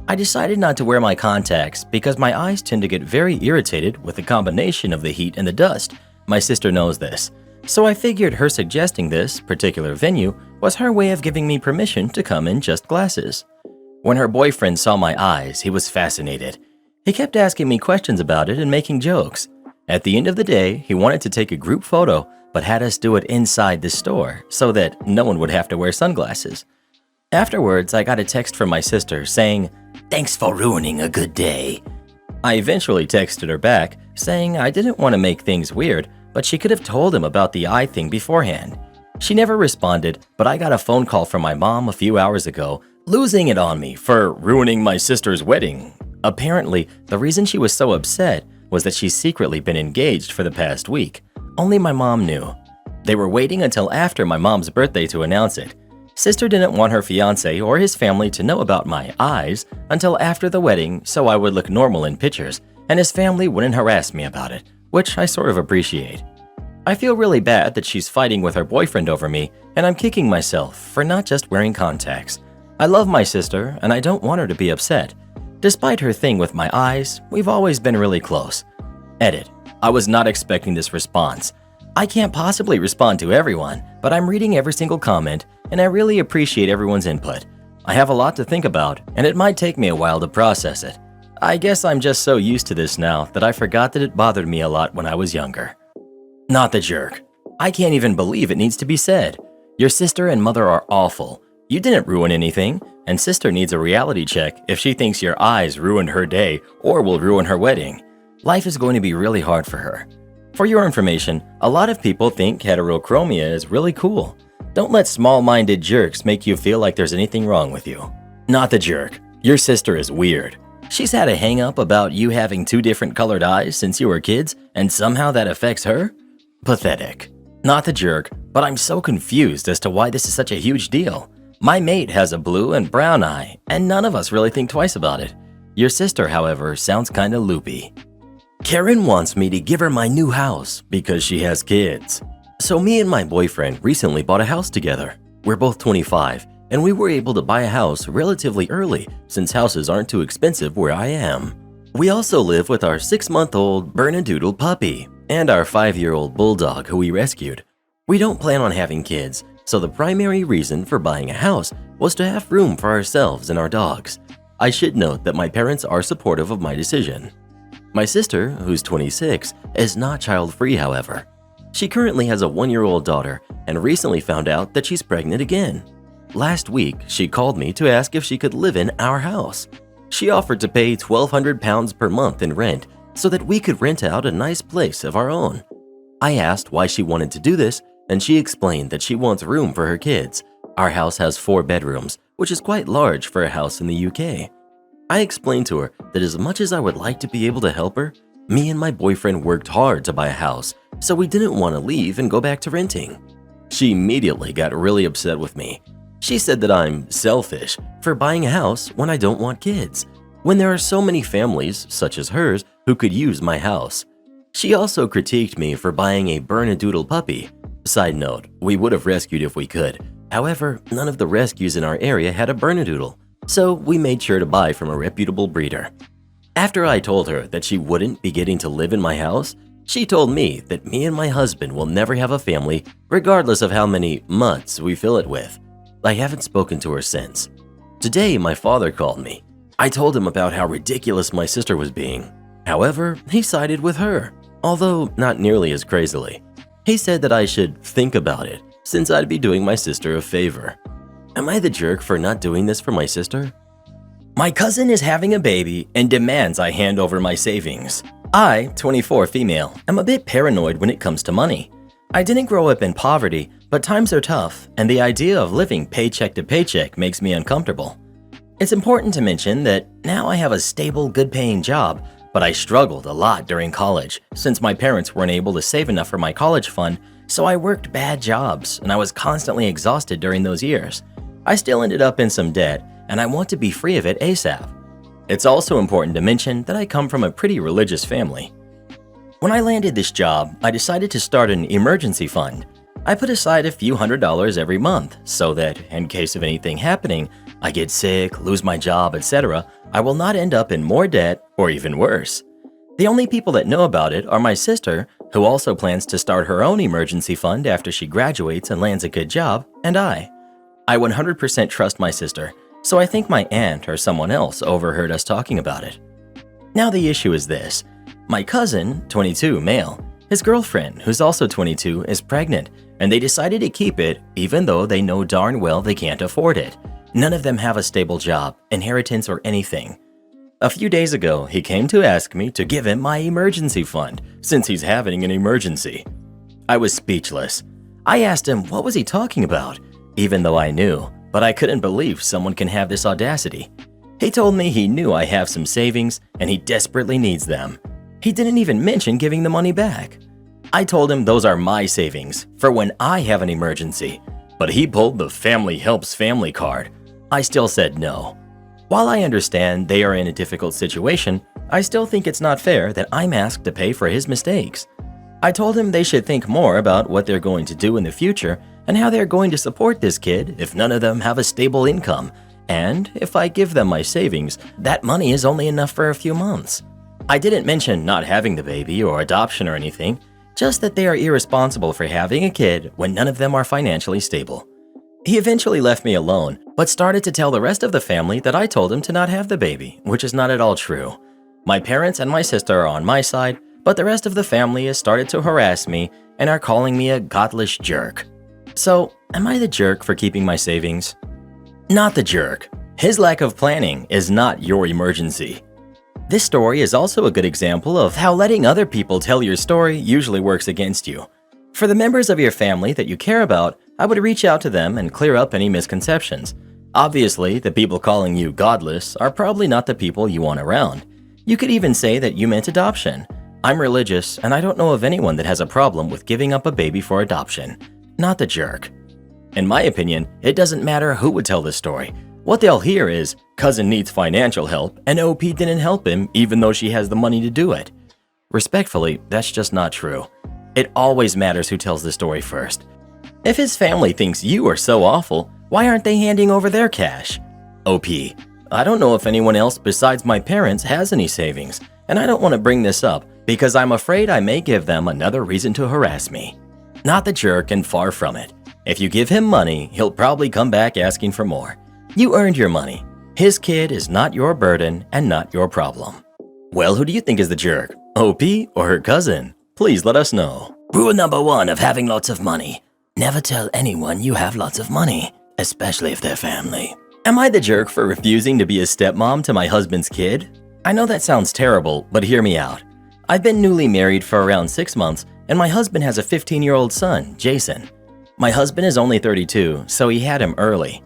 S1: I decided not to wear my contacts because my eyes tend to get very irritated with the combination of the heat and the dust. My sister knows this, so I figured her suggesting this particular venue was her way of giving me permission to come in just glasses. When her boyfriend saw my eyes, he was fascinated. He kept asking me questions about it and making jokes. At the end of the day, he wanted to take a group photo, but had us do it inside the store so that no one would have to wear sunglasses. Afterwards, I got a text from my sister saying,
S2: "Thanks for ruining a good day."
S1: I eventually texted her back saying I didn't want to make things weird, but she could have told him about the eye thing beforehand. She never responded, but I got a phone call from my mom a few hours ago, losing it on me for ruining my sister's wedding. Apparently, the reason she was so upset was that she's secretly been engaged for the past week. Only my mom knew. They were waiting until after my mom's birthday to announce it. Sister didn't want her fiancé or his family to know about my eyes until after the wedding so I would look normal in pictures, and his family wouldn't harass me about it, which I sort of appreciate. I feel really bad that she's fighting with her boyfriend over me, and I'm kicking myself for not just wearing contacts. I love my sister, and I don't want her to be upset. Despite her thing with my eyes, we've always been really close. Edit. I was not expecting this response. I can't possibly respond to everyone, but I'm reading every single comment, and I really appreciate everyone's input. I have a lot to think about, and it might take me a while to process it. I guess I'm just so used to this now that I forgot that it bothered me a lot when I was younger. Not the jerk. I can't even believe it needs to be said. Your sister and mother are awful. You didn't ruin anything, and sister needs a reality check if she thinks your eyes ruined her day or will ruin her wedding. Life is going to be really hard for her. For your information, a lot of people think heterochromia is really cool. Don't let small-minded jerks make you feel like there's anything wrong with you. Not the jerk. Your sister is weird. She's had a hang-up about you having two different colored eyes since you were kids, and somehow that affects her? Pathetic. Not the jerk, but I'm so confused as to why this is such a huge deal. My mate has a blue and brown eye, and none of us really think twice about it. Your sister, however, sounds kinda loopy. Karen wants me to give her my new house because she has kids. So me and my boyfriend recently bought a house together. We're both 25, and we were able to buy a house relatively early since houses aren't too expensive where I am. We also live with our 6-month-old Bernedoodle puppy and our 5-year-old bulldog who we rescued. We don't plan on having kids, so the primary reason for buying a house was to have room for ourselves and our dogs. I should note that my parents are supportive of my decision. My sister, who's 26, is not child-free, however. She currently has a 1-year-old daughter and recently found out that she's pregnant again. Last week, she called me to ask if she could live in our house. She offered to pay £1,200 per month in rent so that we could rent out a nice place of our own. I asked why she wanted to do this, and she explained that she wants room for her kids. Our house has 4 bedrooms, which is quite large for a house in the UK.
S3: I explained to her that as much as I would like to be able to help her, me and my boyfriend worked hard to buy a house, so we didn't want to leave and go back to renting. She immediately got really upset with me. She said that I'm selfish for buying a house when I don't want kids, when there are so many families, such as hers, who could use my house. She also critiqued me for buying a Bernedoodle puppy. Side note, we would have rescued if we could. However, none of the rescues in our area had a Bernedoodle, so we made sure to buy from a reputable breeder. After I told her that she wouldn't be getting to live in my house, she told me that me and my husband will never have a family regardless of how many months we fill it with. I haven't spoken to her since. Today, my father called me. I told him about how ridiculous my sister was being. However, he sided with her, although not nearly as crazily. He said that I should think about it, since I'd be doing my sister a favor. Am I the jerk for not doing this for my sister?
S1: My cousin is having a baby and demands I hand over my savings. I, 24 female, am a bit paranoid when it comes to money. I didn't grow up in poverty, but times are tough, and the idea of living paycheck to paycheck makes me uncomfortable. It's important to mention that now I have a stable, good-paying job, but I struggled a lot during college since my parents weren't able to save enough for my college fund, so I worked bad jobs and I was constantly exhausted during those years. I still ended up in some debt, and I want to be free of it ASAP. It's also important to mention that I come from a pretty religious family. When I landed this job, I decided to start an emergency fund. I put aside a few $100s every month so that, in case of anything happening, I get sick, lose my job, etc., I will not end up in more debt or even worse. The only people that know about it are my sister, who also plans to start her own emergency fund after she graduates and lands a good job, and I. I 100% trust my sister, so I think my aunt or someone else overheard us talking about it. Now the issue is this. My cousin, 22, male, his girlfriend, who's also 22, is pregnant, and they decided to keep it even though they know darn well they can't afford it. None of them have a stable job, inheritance, or anything. A few days ago, he came to ask me to give him my emergency fund since he's having an emergency. I was speechless. I asked him what was he talking about, even though I knew, but I couldn't believe someone can have this audacity. He told me he knew I have some savings and he desperately needs them. He didn't even mention giving the money back. I told him those are my savings for when I have an emergency, but he pulled the family helps family card. I still said no. While I understand they are in a difficult situation, I still think it's not fair that I'm asked to pay for his mistakes. I told him they should think more about what they're going to do in the future and how they're going to support this kid if none of them have a stable income, and if I give them my savings, that money is only enough for a few months. I didn't mention not having the baby or adoption or anything, just that they are irresponsible for having a kid when none of them are financially stable. He eventually left me alone, but started to tell the rest of the family that I told him to not have the baby, which is not at all true. My parents and my sister are on my side, but the rest of the family has started to harass me and are calling me a godless jerk. So, am I the jerk for keeping my savings? Not the jerk. His lack of planning is not your emergency. This story is also a good example of how letting other people tell your story usually works against you. For the members of your family that you care about, I would reach out to them and clear up any misconceptions. Obviously, the people calling you godless are probably not the people you want around. You could even say that you meant adoption. I'm religious, and I don't know of anyone that has a problem with giving up a baby for adoption. Not the jerk. In my opinion, it doesn't matter who would tell this story. What they'll hear is, cousin needs financial help, and OP didn't help him even though she has the money to do it. Respectfully, that's just not true. It always matters who tells the story first. If his family thinks you are so awful, why aren't they handing over their cash? OP, I don't know if anyone else besides my parents has any savings, and I don't want to bring this up because I'm afraid I may give them another reason to harass me. Not the jerk and far from it. If you give him money, he'll probably come back asking for more. You earned your money. His kid is not your burden and not your problem. Well, who do you think is the jerk? OP or her cousin? Please let us know.
S2: Rule number 1 of having lots of money. Never tell anyone you have lots of money, especially if they're family.
S1: Am I the jerk for refusing to be a stepmom to my husband's kid? I know that sounds terrible, but hear me out. I've been newly married for around 6 months, and my husband has a 15-year-old son, Jason. My husband is only 32, so he had him early.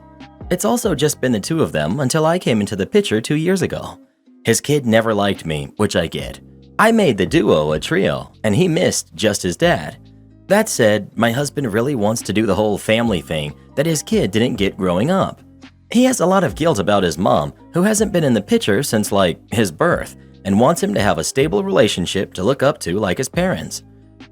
S1: It's also just been the two of them until I came into the picture 2 years ago. His kid never liked me, which I get. I made the duo a trio, and he missed just his dad. That said, my husband really wants to do the whole family thing that his kid didn't get growing up. He has a lot of guilt about his mom, who hasn't been in the picture since his birth, and wants him to have a stable relationship to look up to like his parents.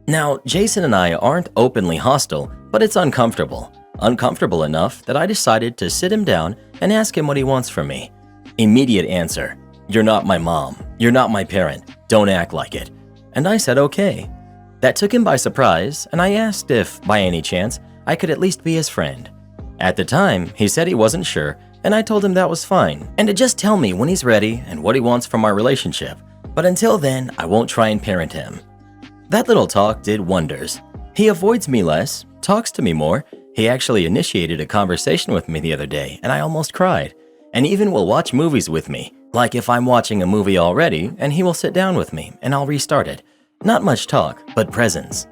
S1: Now, Jason and I aren't openly hostile, but it's uncomfortable. Uncomfortable enough that I decided to sit him down and ask him what he wants from me. Immediate answer: "You're not my mom. You're not my parent. Don't act like it." And I said okay. That took him by surprise, and I asked if, by any chance, I could at least be his friend. At the time, he said he wasn't sure, and I told him that was fine, and to just tell me when he's ready and what he wants from our relationship. But until then, I won't try and parent him. That little talk did wonders. He avoids me less, talks to me more. He actually initiated a conversation with me the other day, and I almost cried. And even will watch movies with me, like if I'm watching a movie already, and he will sit down with me, and I'll restart it. Not much talk, but presence.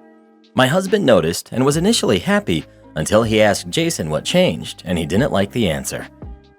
S1: My husband noticed and was initially happy until he asked Jason what changed, and he didn't like the answer.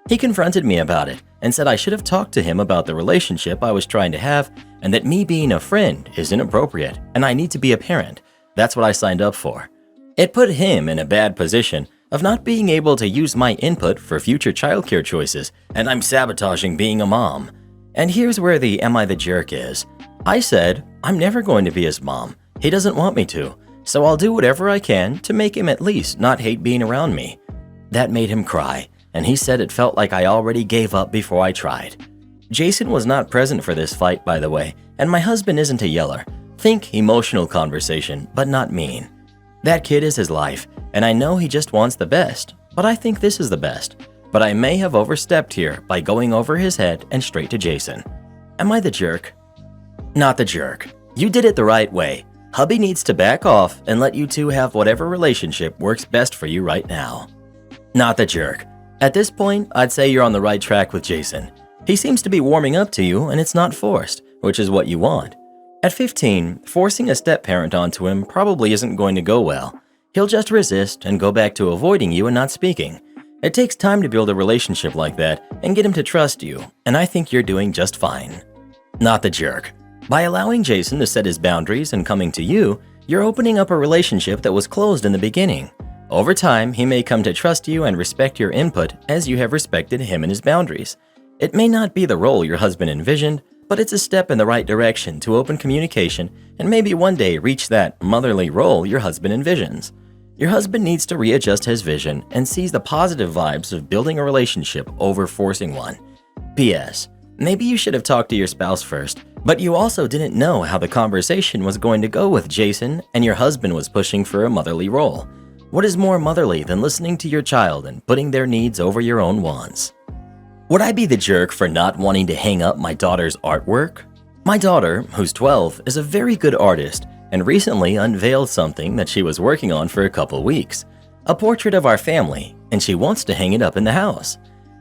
S1: He confronted me about it and said I should have talked to him about the relationship I was trying to have, and that me being a friend is inappropriate, and I need to be a parent. That's what I signed up for. It put him in a bad position of not being able to use my input for future childcare choices, and I'm sabotaging being a mom. And here's where the "am I the jerk" is. I said, I'm never going to be his mom. He doesn't want me to, so I'll do whatever I can to make him at least not hate being around me. That made him cry, and he said it felt like I already gave up before I tried. Jason was not present for this fight, by the way, and my husband isn't a yeller. Think emotional conversation, but not mean. That kid is his life, and I know he just wants the best, but I think this is the best. But I may have overstepped here by going over his head and straight to Jason. Am I the jerk? Not the jerk. You did it the right way. Hubby needs to back off and let you two have whatever relationship works best for you right now. Not the jerk. At this point, I'd say you're on the right track with Jason. He seems to be warming up to you, and it's not forced, which is what you want. At 15, forcing a step-parent onto him probably isn't going to go well. He'll just resist and go back to avoiding you and not speaking. It takes time to build a relationship like that and get him to trust you, and I think you're doing just fine. Not the jerk. By allowing Jason to set his boundaries and coming to you, you're opening up a relationship that was closed in the beginning. Over time, he may come to trust you and respect your input as you have respected him and his boundaries. It may not be the role your husband envisioned, but it's a step in the right direction to open communication and maybe one day reach that motherly role your husband envisions. Your husband needs to readjust his vision and sees the positive vibes of building a relationship over forcing one. P.S. Maybe you should have talked to your spouse first, but you also didn't know how the conversation was going to go with Jason, and your husband was pushing for a motherly role. What is more motherly than listening to your child and putting their needs over your own wants? Would I be the jerk for not wanting to hang up my daughter's artwork? My daughter, who's 12, is a very good artist and recently unveiled something that she was working on for a couple weeks, a portrait of our family, and she wants to hang it up in the house.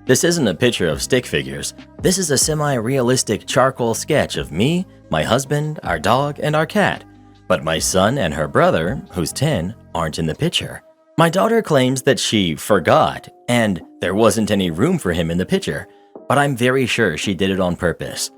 S1: This isn't a picture of stick figures. This is a semi-realistic charcoal sketch of me, my husband, our dog, and our cat. But my son and her brother, who's 10, aren't in the picture. My daughter claims that she forgot and there wasn't any room for him in the picture, but I'm very sure she did it on purpose.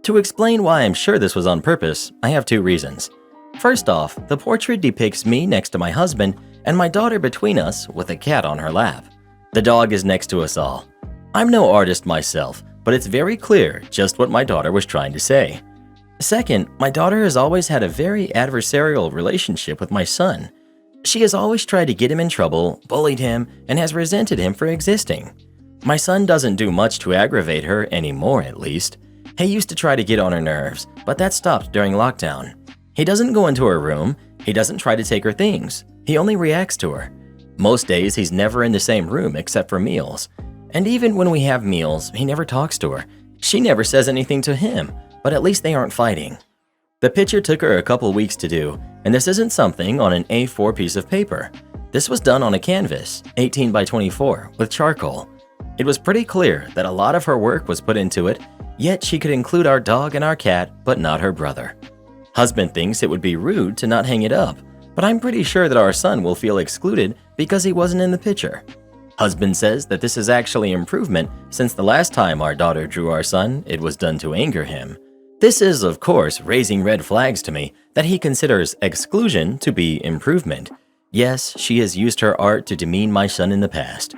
S1: To explain why I'm sure this was on purpose, I have two reasons. First off, the portrait depicts me next to my husband and my daughter between us with a cat on her lap. The dog is next to us all. I'm no artist myself, but it's very clear just what my daughter was trying to say. Second, my daughter has always had a very adversarial relationship with my son. She has always tried to get him in trouble, bullied him, and has resented him for existing. My son doesn't do much to aggravate her anymore, at least. He used to try to get on her nerves, but that stopped during lockdown. He doesn't go into her room. He doesn't try to take her things. He only reacts to her. Most days, he's never in the same room except for meals. And even when we have meals, he never talks to her. She never says anything to him, but at least they aren't fighting. The picture took her a couple weeks to do, and this isn't something on an A4 piece of paper. This was done on a canvas, 18 by 24, with charcoal. It was pretty clear that a lot of her work was put into it, yet she could include our dog and our cat, but not her brother. Husband thinks it would be rude to not hang it up, but I'm pretty sure that our son will feel excluded because he wasn't in the picture.
S3: Husband says that this is actually improvement since the last time our daughter drew our son, it was done to anger him. This is, of course, raising red flags to me that he considers exclusion to be improvement. Yes, she has used her art to demean my son in the past.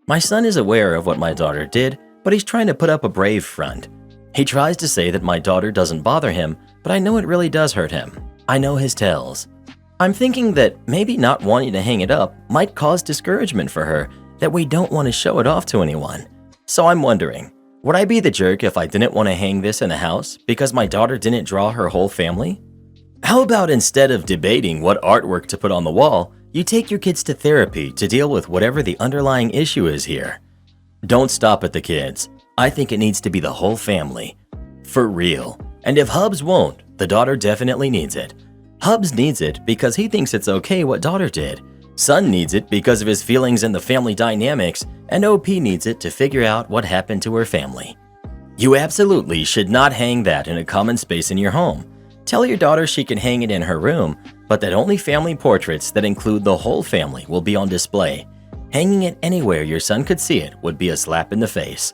S3: My son is aware of what my daughter did, but he's trying to put up a brave front. He tries to say that my daughter doesn't bother him, but I know it really does hurt him. I know his tells. I'm thinking that maybe not wanting to hang it up might cause discouragement for her, that we don't want to show it off to anyone. So I'm wondering, would I be the jerk if I didn't want to hang this in the house because my daughter didn't draw her whole family? How about instead of debating what artwork to put on the wall, you take your kids to therapy to deal with whatever the underlying issue is here? Don't stop at the kids. I think it needs to be the whole family. For real. And if Hubs won't, the daughter definitely needs it. Hubs needs it because he thinks it's okay what daughter did. Son needs it because of his feelings and the family dynamics, and OP needs it to figure out what happened to her family. You absolutely should not hang that in a common space in your home. Tell your daughter she can hang it in her room, but that only family portraits that include the whole family will be on display. Hanging it anywhere your son could see it would be a slap in the face.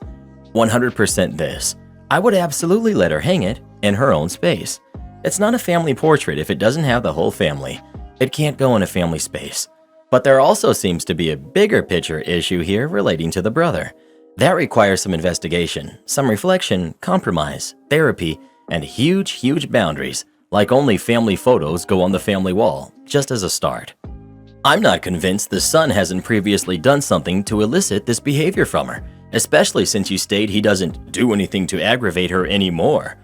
S3: 100% this. I would absolutely let her hang it in her own space. It's not a family portrait if it doesn't have the whole family. It can't go in a family space. But there also seems to be a bigger picture issue here relating to the brother. That requires some investigation, some reflection, compromise, therapy, and huge boundaries, like only family photos go on the family wall, just as a start. I'm not convinced the son hasn't previously done something to elicit this behavior from her, especially since you state he doesn't do anything to aggravate her anymore.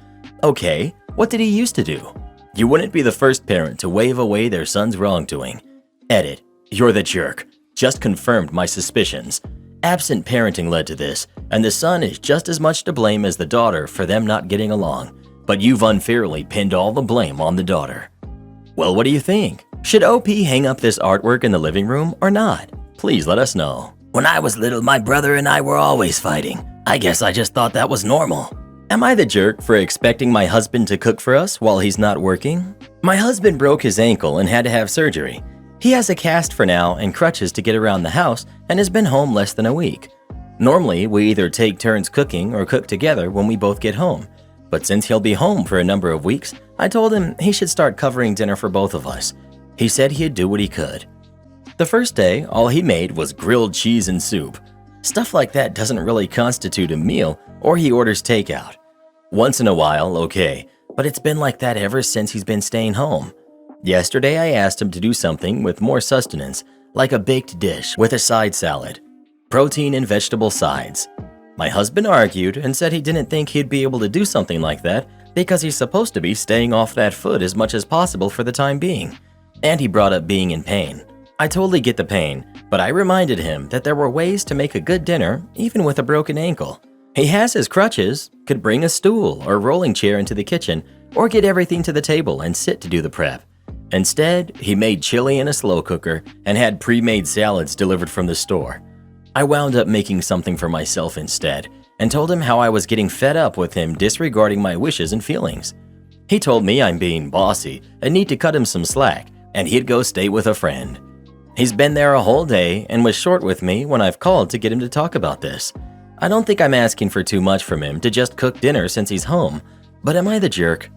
S3: Okay, what did he used to do? You wouldn't be the first parent to wave away their son's wrongdoing. Edit. You're the jerk. Just confirmed my suspicions. Absent parenting led to this, and the son is just as much to blame as the daughter for them not getting along. But you've unfairly pinned all the blame on the daughter. Well, what do you think? Should OP hang up this artwork in the living room or not? Please let us know.
S2: When I was little, my brother and I were always fighting. I guess I just thought that was normal.
S3: Am I the jerk for expecting my husband to cook for us while he's not working? My husband broke his ankle and had to have surgery. He has a cast for now and crutches to get around the house and has been home less than a week. Normally, we either take turns cooking or cook together when we both get home. But since he'll be home for a number of weeks, I told him he should start covering dinner for both of us. He said he'd do what he could. The first day, all he made was grilled cheese and soup. Stuff like that doesn't really constitute a meal, or he orders takeout. Once in a while, okay, but it's been like that ever since he's been staying home. Yesterday, I asked him to do something with more sustenance, like a baked dish with a side salad. Protein and vegetable sides. My husband argued and said he didn't think he'd be able to do something like that because he's supposed to be staying off that food as much as possible for the time being. And he brought up being in pain. I totally get the pain, but I reminded him that there were ways to make a good dinner even with a broken ankle. He has his crutches, could bring a stool or rolling chair into the kitchen, or get everything to the table and sit to do the prep. Instead, he made chili in a slow cooker and had pre-made salads delivered from the store. I wound up making something for myself instead and told him how I was getting fed up with him disregarding my wishes and feelings. He told me I'm being bossy and need to cut him some slack, and he'd go stay with a friend. He's been there a whole day and was short with me when I've called to get him to talk about this. I don't think I'm asking for too much from him to just cook dinner since he's home, but am I the jerk?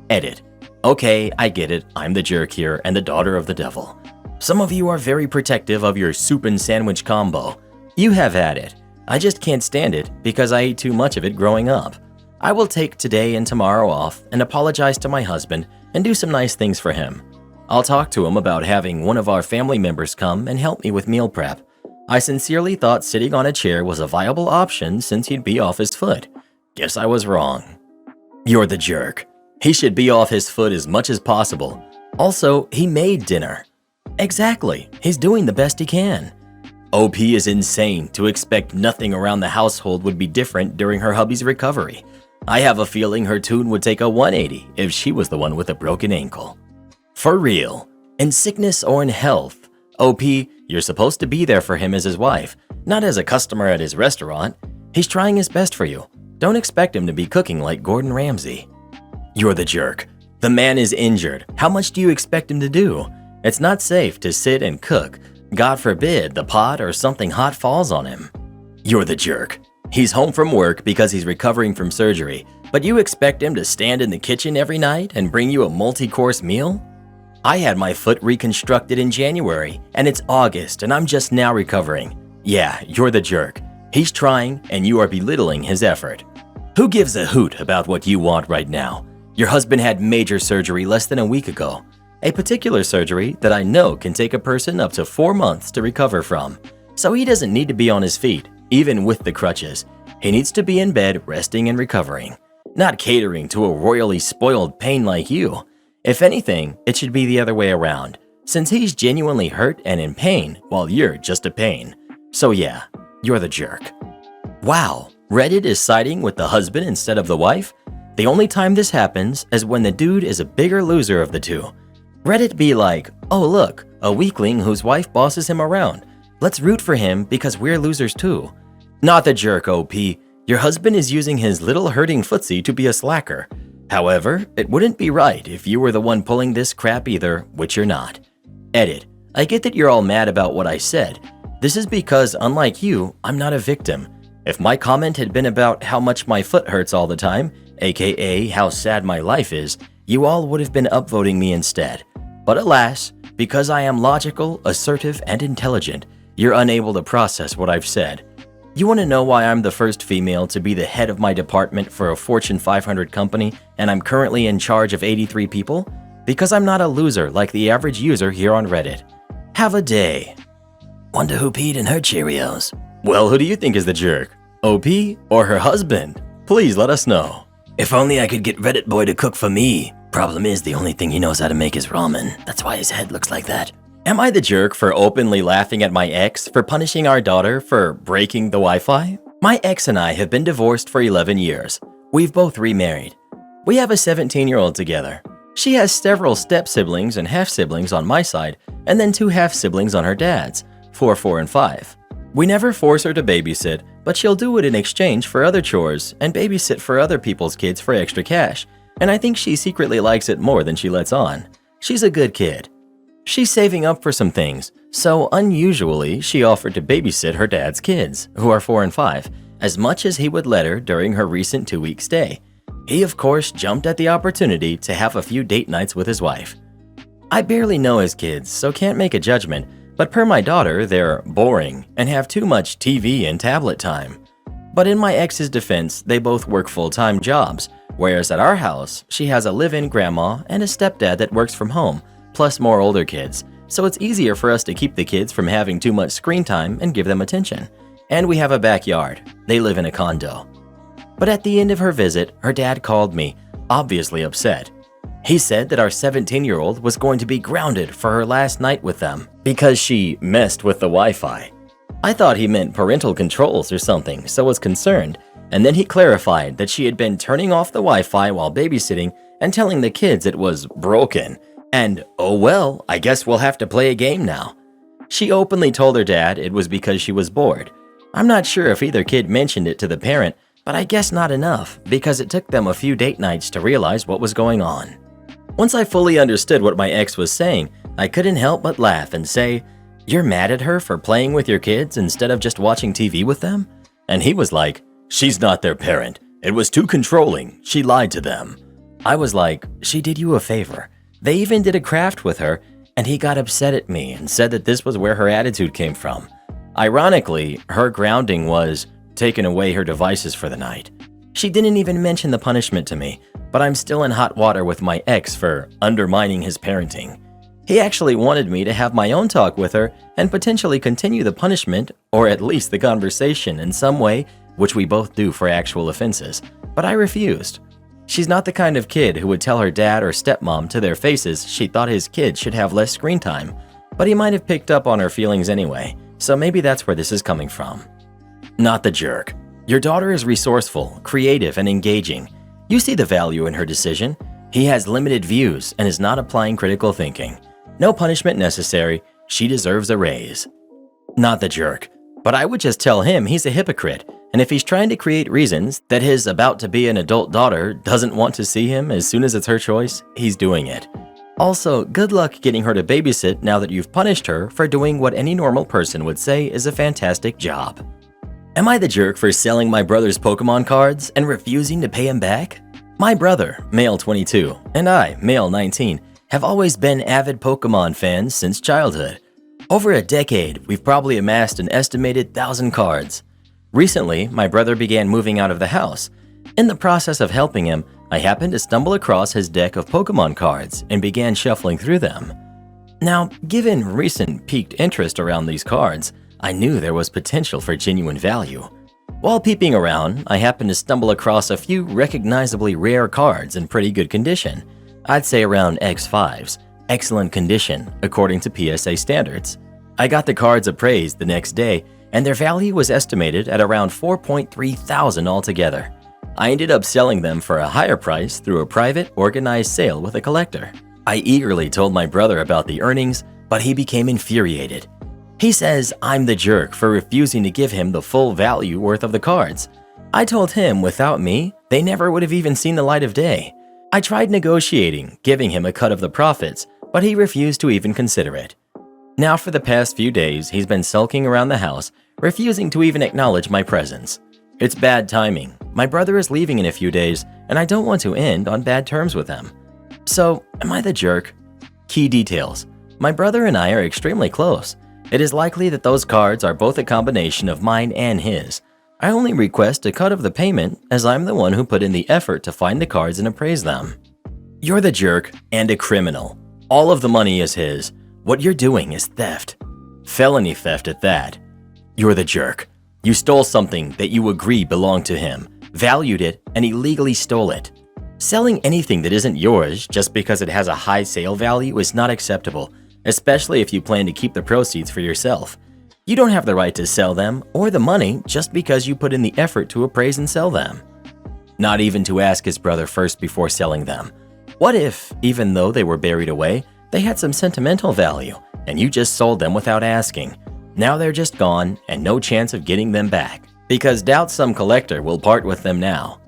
S3: Edit. Okay, I get it, I'm the jerk here and the daughter of the devil. Some of you are very protective of your soup and sandwich combo. You have had it. I just can't stand it because I ate too much of it growing up. I will take today and tomorrow off and apologize to my husband and do some nice things for him. I'll talk to him about having one of our family members come and help me with meal prep. I sincerely thought sitting on a chair was a viable option since he'd be off his foot. Guess I was wrong. You're the jerk. He should be off his foot as much as possible. Also, he made dinner. Exactly, he's doing the best he can. OP is insane to expect nothing around the household would be different during her hubby's recovery. I have a feeling her tune would take a 180 if she was the one with a broken ankle. For real, in sickness or in health, OP, you're supposed to be there for him as his wife, not as a customer at his restaurant. He's trying his best for you. Don't expect him to be cooking like Gordon Ramsay. You're the jerk. The man is injured. How much do you expect him to do? It's not safe to sit and cook.
S1: God forbid the pot or something hot falls on him. You're the jerk. He's home from work because he's recovering from surgery, but you expect him to stand in the kitchen every night and bring you a multi-course meal? I had my foot reconstructed in January, and it's August, and I'm just now recovering. Yeah, you're the jerk. He's trying, and you are belittling his effort. Who gives a hoot about what you want right now? Your husband had major surgery less than a week ago. A particular surgery that I know can take a person up to 4 months to recover from. So he doesn't need to be on his feet, even with the crutches. He needs to be in bed resting and recovering, not catering to a royally spoiled pain like you. If anything, it should be the other way around, since he's genuinely hurt and in pain while you're just a pain. So yeah, you're the jerk. Wow, Reddit is siding with the husband instead of the wife? The only time this happens is when the dude is a bigger loser of the two. Reddit be like, oh look, a weakling whose wife bosses him around. Let's root for him because we're losers too. Not the jerk, OP. Your husband is using his little hurting footsie to be a slacker. However, it wouldn't be right if you were the one pulling this crap either, which you're not. Edit. I get that you're all mad about what I said. This is because, unlike you, I'm not a victim. If my comment had been about how much my foot hurts all the time, aka how sad my life is, you all would have been upvoting me instead. But alas, because I am logical, assertive, and intelligent, you're unable to process what I've said. You want to know why I'm the first female to be the head of my department for a Fortune 500 company and I'm currently in charge of 83 people? Because I'm not a loser like the average user here on Reddit. Have a day.
S2: Wonder who peed in her Cheerios?
S1: Well, who do you think is the jerk? OP or her husband? Please let us know.
S2: If only I could get Reddit boy to cook for me. Problem is, the only thing he knows how to make is ramen. That's why his head looks like that.
S1: Am I the jerk for openly laughing at my ex for punishing our daughter for breaking the Wi-Fi? My ex and I have been divorced for 11 years. We've both remarried. We have a 17-year-old together. She has several step-siblings and half-siblings on my side, and then 2 half-siblings on her dad's, 4, 4, and 5. We never force her to babysit, but she'll do it in exchange for other chores and babysit for other people's kids for extra cash, and I think she secretly likes it more than she lets on. She's a good kid. She's saving up for some things, so unusually, she offered to babysit her dad's kids, who are 4 and 5, as much as he would let her during her recent 2-week stay. He, of course, jumped at the opportunity to have a few date nights with his wife. I barely know his kids, so can't make a judgment, but per my daughter, they're boring and have too much TV and tablet time. But in my ex's defense, they both work full-time jobs, whereas at our house, she has a live-in grandma and a stepdad that works from home, plus more older kids, so it's easier for us to keep the kids from having too much screen time and give them attention. And we have a backyard. They live in a condo. But at the end of her visit, her dad called me, obviously upset. He said that our 17-year-old was going to be grounded for her last night with them because she messed with the Wi-Fi. I thought he meant parental controls or something, so was concerned, and then he clarified that she had been turning off the Wi-Fi while babysitting and telling the kids it was broken. And, oh well, I guess we'll have to play a game now. She openly told her dad it was because she was bored. I'm not sure if either kid mentioned it to the parent, but I guess not enough, because it took them a few date nights to realize what was going on. Once I fully understood what my ex was saying, I couldn't help but laugh and say, "You're mad at her for playing with your kids instead of just watching TV with them?" And he was like, "She's not their parent. It was too controlling. She lied to them." I was like, "She did you a favor. They even did a craft with her, and he got upset at me and said that this was where her attitude came from." Ironically, her grounding was taking away her devices for the night. She didn't even mention the punishment to me, but I'm still in hot water with my ex for undermining his parenting. He actually wanted me to have my own talk with her and potentially continue the punishment, or at least the conversation in some way, which we both do for actual offenses, but I refused. She's not the kind of kid who would tell her dad or stepmom to their faces she thought his kid should have less screen time, but he might have picked up on her feelings anyway, so maybe that's where this is coming from. Not the jerk. Your daughter is resourceful, creative, and engaging. You see the value in her decision. He has limited views and is not applying critical thinking. No punishment necessary. She deserves a raise. Not the jerk. But I would just tell him he's a hypocrite, and if he's trying to create reasons that his about-to-be-an-adult daughter doesn't want to see him as soon as it's her choice, he's doing it. Also, good luck getting her to babysit now that you've punished her for doing what any normal person would say is a fantastic job. Am I the jerk for selling my brother's Pokemon cards and refusing to pay him back? My brother, male 22, and I, male 19, have always been avid Pokemon fans since childhood. Over a decade, we've probably amassed an estimated 1,000 cards. Recently, my brother began moving out of the house. In the process of helping him, I happened to stumble across his deck of Pokemon cards and began shuffling through them. Now, given recent peaked interest around these cards, I knew there was potential for genuine value. While peeping around, I happened to stumble across a few recognizably rare cards in pretty good condition. I'd say around X5s, excellent condition according to PSA standards. I got the cards appraised the next day, and their value was estimated at around 4.3 thousand altogether. I ended up selling them for a higher price through a private, organized sale with a collector. I eagerly told my brother about the earnings, but he became infuriated. He says I'm the jerk for refusing to give him the full value worth of the cards. I told him without me, they never would have even seen the light of day. I tried negotiating, giving him a cut of the profits, but he refused to even consider it. Now for the past few days, he's been sulking around the house, refusing to even acknowledge my presence. It's bad timing. My brother is leaving in a few days, and I don't want to end on bad terms with him. So, am I the jerk? Key details. My brother and I are extremely close. It is likely that those cards are both a combination of mine and his. I only request a cut of the payment as I'm the one who put in the effort to find the cards and appraise them. You're the jerk and a criminal. All of the money is his. What you're doing is theft. Felony theft at that. You're the jerk. You stole something that you agree belonged to him, valued it, and illegally stole it. Selling anything that isn't yours just because it has a high sale value is not acceptable, especially if you plan to keep the proceeds for yourself. You don't have the right to sell them or the money just because you put in the effort to appraise and sell them. Not even to ask his brother first before selling them. What if, even though they were buried away, they had some sentimental value and you just sold them without asking? Now they're just gone and no chance of getting them back, because doubt some collector will part with them now.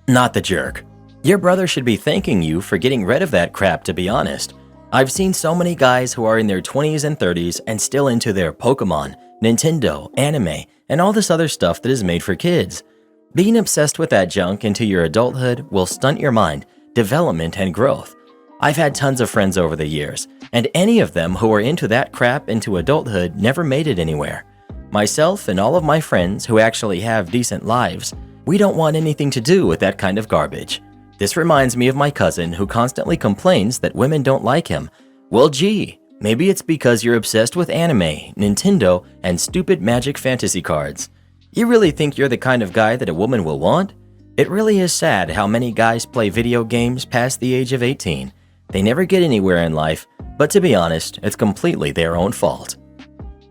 S1: Not the jerk. Your brother should be thanking you for getting rid of that crap, to be honest. I've seen so many guys who are in their 20s and 30s and still into their Pokemon, Nintendo, anime, and all this other stuff that is made for kids. Being obsessed with that junk into your adulthood will stunt your mind, development, and growth. I've had tons of friends over the years, and any of them who are into that crap into adulthood never made it anywhere. Myself and all of my friends who actually have decent lives, we don't want anything to do with that kind of garbage. This reminds me of my cousin who constantly complains that women don't like him. Well, gee, maybe it's because you're obsessed with anime, Nintendo, and stupid magic fantasy cards. You really think you're the kind of guy that a woman will want? It really is sad how many guys play video games past the age of 18. They never get anywhere in life, but to be honest, it's completely their own fault.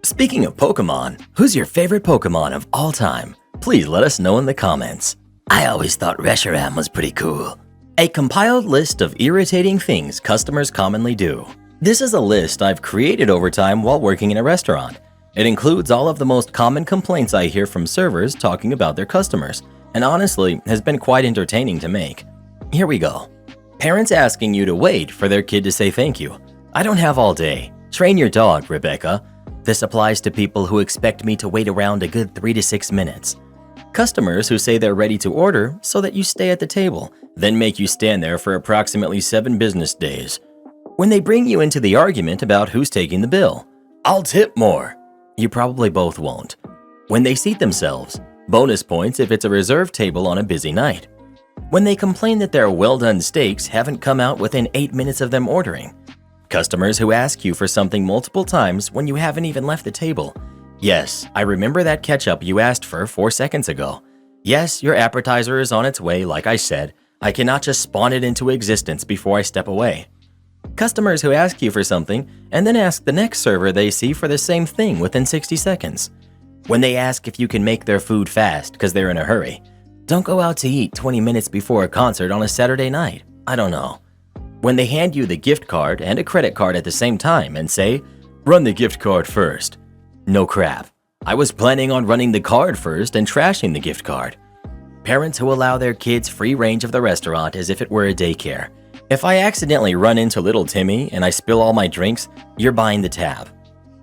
S1: Speaking of Pokemon, who's your favorite Pokemon of all time? Please let us know in the comments.
S2: I always thought Reshiram was pretty cool.
S1: A compiled list of irritating things customers commonly do. This is a list I've created over time while working in a restaurant. It includes all of the most common complaints I hear from servers talking about their customers, and honestly has been quite entertaining to make. Here we go. Parents asking you to wait for their kid to say thank you. I don't have all day. Train your dog, Rebecca. This applies to people who expect me to wait around a good 3 to 6 minutes. Customers who say they're ready to order so that you stay at the table, then make you stand there for approximately 7 business days. When they bring you into the argument about who's taking the bill, I'll tip more. You probably both won't. When they seat themselves, bonus points if it's a reserved table on a busy night. When they complain that their well-done steaks haven't come out within 8 minutes of them ordering. Customers who ask you for something multiple times when you haven't even left the table. Yes, I remember that ketchup you asked for 4 seconds ago. Yes, your appetizer is on its way, like I said. I cannot just spawn it into existence before I step away. Customers who ask you for something and then ask the next server they see for the same thing within 60 seconds. When they ask if you can make their food fast because they're in a hurry. Don't go out to eat 20 minutes before a concert on a Saturday night. I don't know. When they hand you the gift card and a credit card at the same time and say, run the gift card first. No crap. I was planning on running the card first and trashing the gift card. Parents who allow their kids free range of the restaurant as if it were a daycare. If I accidentally run into little Timmy and I spill all my drinks, you're buying the tab.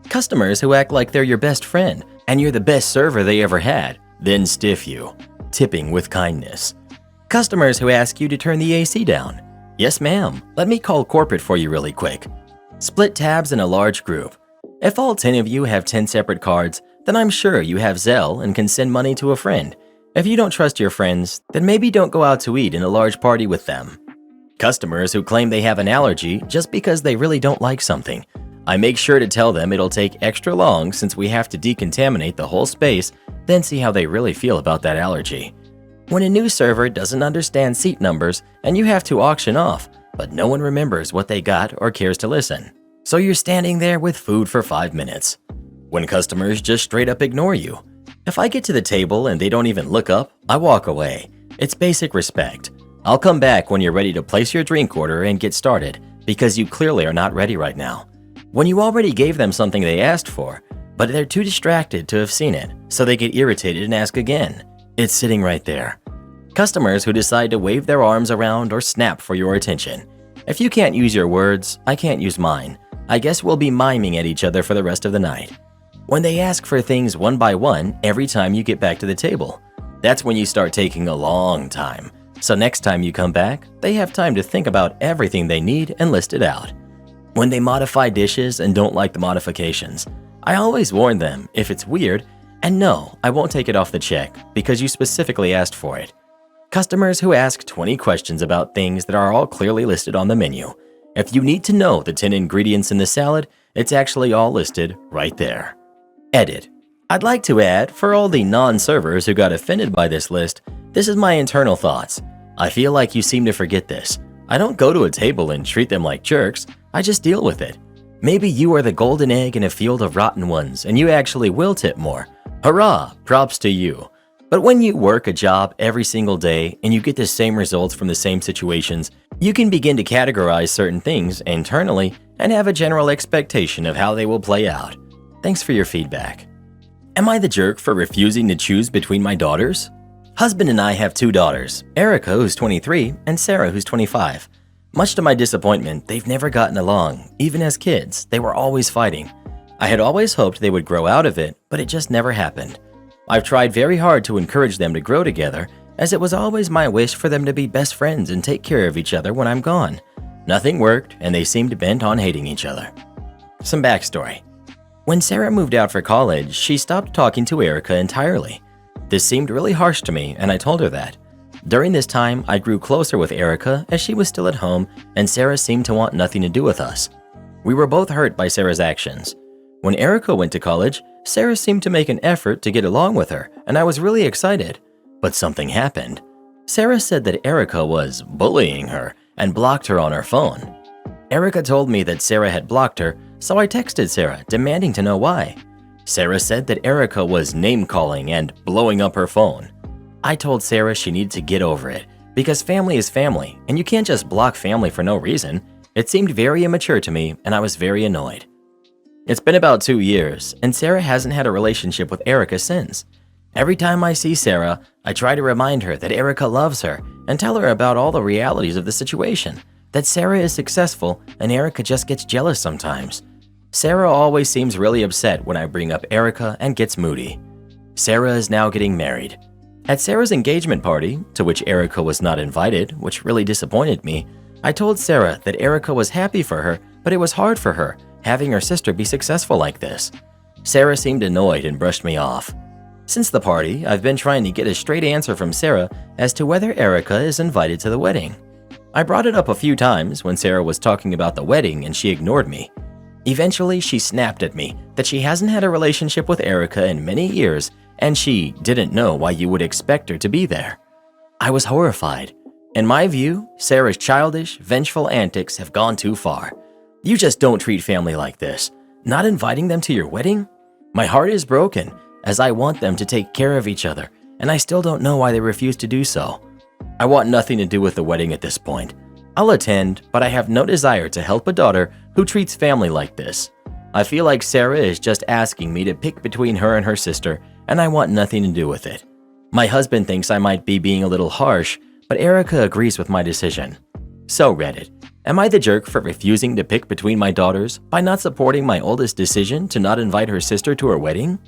S1: Customers who act like they're your best friend and you're the best server they ever had, then stiff you, tipping with kindness. Customers who ask you to turn the AC down. Yes, ma'am, let me call corporate for you really quick. Split tabs in a large group. If all 10 of you have 10 separate cards, then I'm sure you have Zelle and can send money to a friend. If you don't trust your friends, then maybe don't go out to eat in a large party with them. Customers who claim they have an allergy just because they really don't like something. I make sure to tell them it'll take extra long since we have to decontaminate the whole space, then see how they really feel about that allergy. When a new server doesn't understand seat numbers and you have to auction off, but no one remembers what they got or cares to listen. So you're standing there with food for 5 minutes. When customers just straight up ignore you. If I get to the table and they don't even look up, I walk away. It's basic respect. I'll come back when you're ready to place your drink order and get started, because you clearly are not ready right now. When you already gave them something they asked for, but they're too distracted to have seen it, so they get irritated and ask again. It's sitting right there. Customers who decide to wave their arms around or snap for your attention. If you can't use your words, I can't use mine. I guess we'll be miming at each other for the rest of the night. When they ask for things one by one every time you get back to the table, that's when you start taking a long time. So next time you come back, they have time to think about everything they need and list it out. When they modify dishes and don't like the modifications, I always warn them if it's weird, and no, I won't take it off the check because you specifically asked for it. Customers who ask 20 questions about things that are all clearly listed on the menu. If you need to know the 10 ingredients in the salad, it's actually all listed right there. Edit. I'd like to add, for all the non-servers who got offended by this list, this is my internal thoughts. I feel like you seem to forget this. I don't go to a table and treat them like jerks, I just deal with it. Maybe you are the golden egg in a field of rotten ones and you actually will tip more. Hurrah, props to you. But when you work a job every single day and you get the same results from the same situations, you can begin to categorize certain things internally and have a general expectation of how they will play out. Thanks for your feedback. Am I the jerk for refusing to choose between my daughters? Husband and I have 2 daughters, Erica, who's 23, and Sarah, who's 25. Much to my disappointment, they've never gotten along. Even as kids, they were always fighting. I had always hoped they would grow out of it, but it just never happened. I've tried very hard to encourage them to grow together, as it was always my wish for them to be best friends and take care of each other when I'm gone. Nothing worked, and they seemed bent on hating each other. Some backstory. When Sarah moved out for college, she stopped talking to Erica entirely. This seemed really harsh to me, and I told her that. During this time, I grew closer with Erica as she was still at home, and Sarah seemed to want nothing to do with us. We were both hurt by Sarah's actions. When Erica went to college, Sarah seemed to make an effort to get along with her, and I was really excited. But something happened. Sarah said that Erica was bullying her and blocked her on her phone. Erica told me that Sarah had blocked her, so I texted Sarah, demanding to know why. Sarah said that Erica was name-calling and blowing up her phone. I told Sarah she needed to get over it, because family is family, and you can't just block family for no reason. It seemed very immature to me, and I was very annoyed. It's been about 2 years, and Sarah hasn't had a relationship with Erica since. Every time I see Sarah, I try to remind her that Erica loves her and tell her about all the realities of the situation, that Sarah is successful and Erica just gets jealous sometimes. Sarah always seems really upset when I bring up Erica and gets moody. Sarah is now getting married. At Sarah's engagement party, to which Erica was not invited, which really disappointed me, I told Sarah that Erica was happy for her, but it was hard for her, having her sister be successful like this. Sarah seemed annoyed and brushed me off. Since the party, I've been trying to get a straight answer from Sarah as to whether Erica is invited to the wedding. I brought it up a few times when Sarah was talking about the wedding and she ignored me. Eventually, she snapped at me that she hasn't had a relationship with Erica in many years and she didn't know why you would expect her to be there. I was horrified. In my view, Sarah's childish, vengeful antics have gone too far. You just don't treat family like this. Not inviting them to your wedding? My heart is broken, as I want them to take care of each other, and I still don't know why they refuse to do so. I want nothing to do with the wedding at this point. I'll attend, but I have no desire to help a daughter who treats family like this. I feel like Sarah is just asking me to pick between her and her sister, and I want nothing to do with it. My husband thinks I might be being a little harsh, but Erica agrees with my decision.
S3: So Reddit, am I the jerk for refusing to pick between my daughters by not supporting my oldest decision to not invite her sister to her wedding?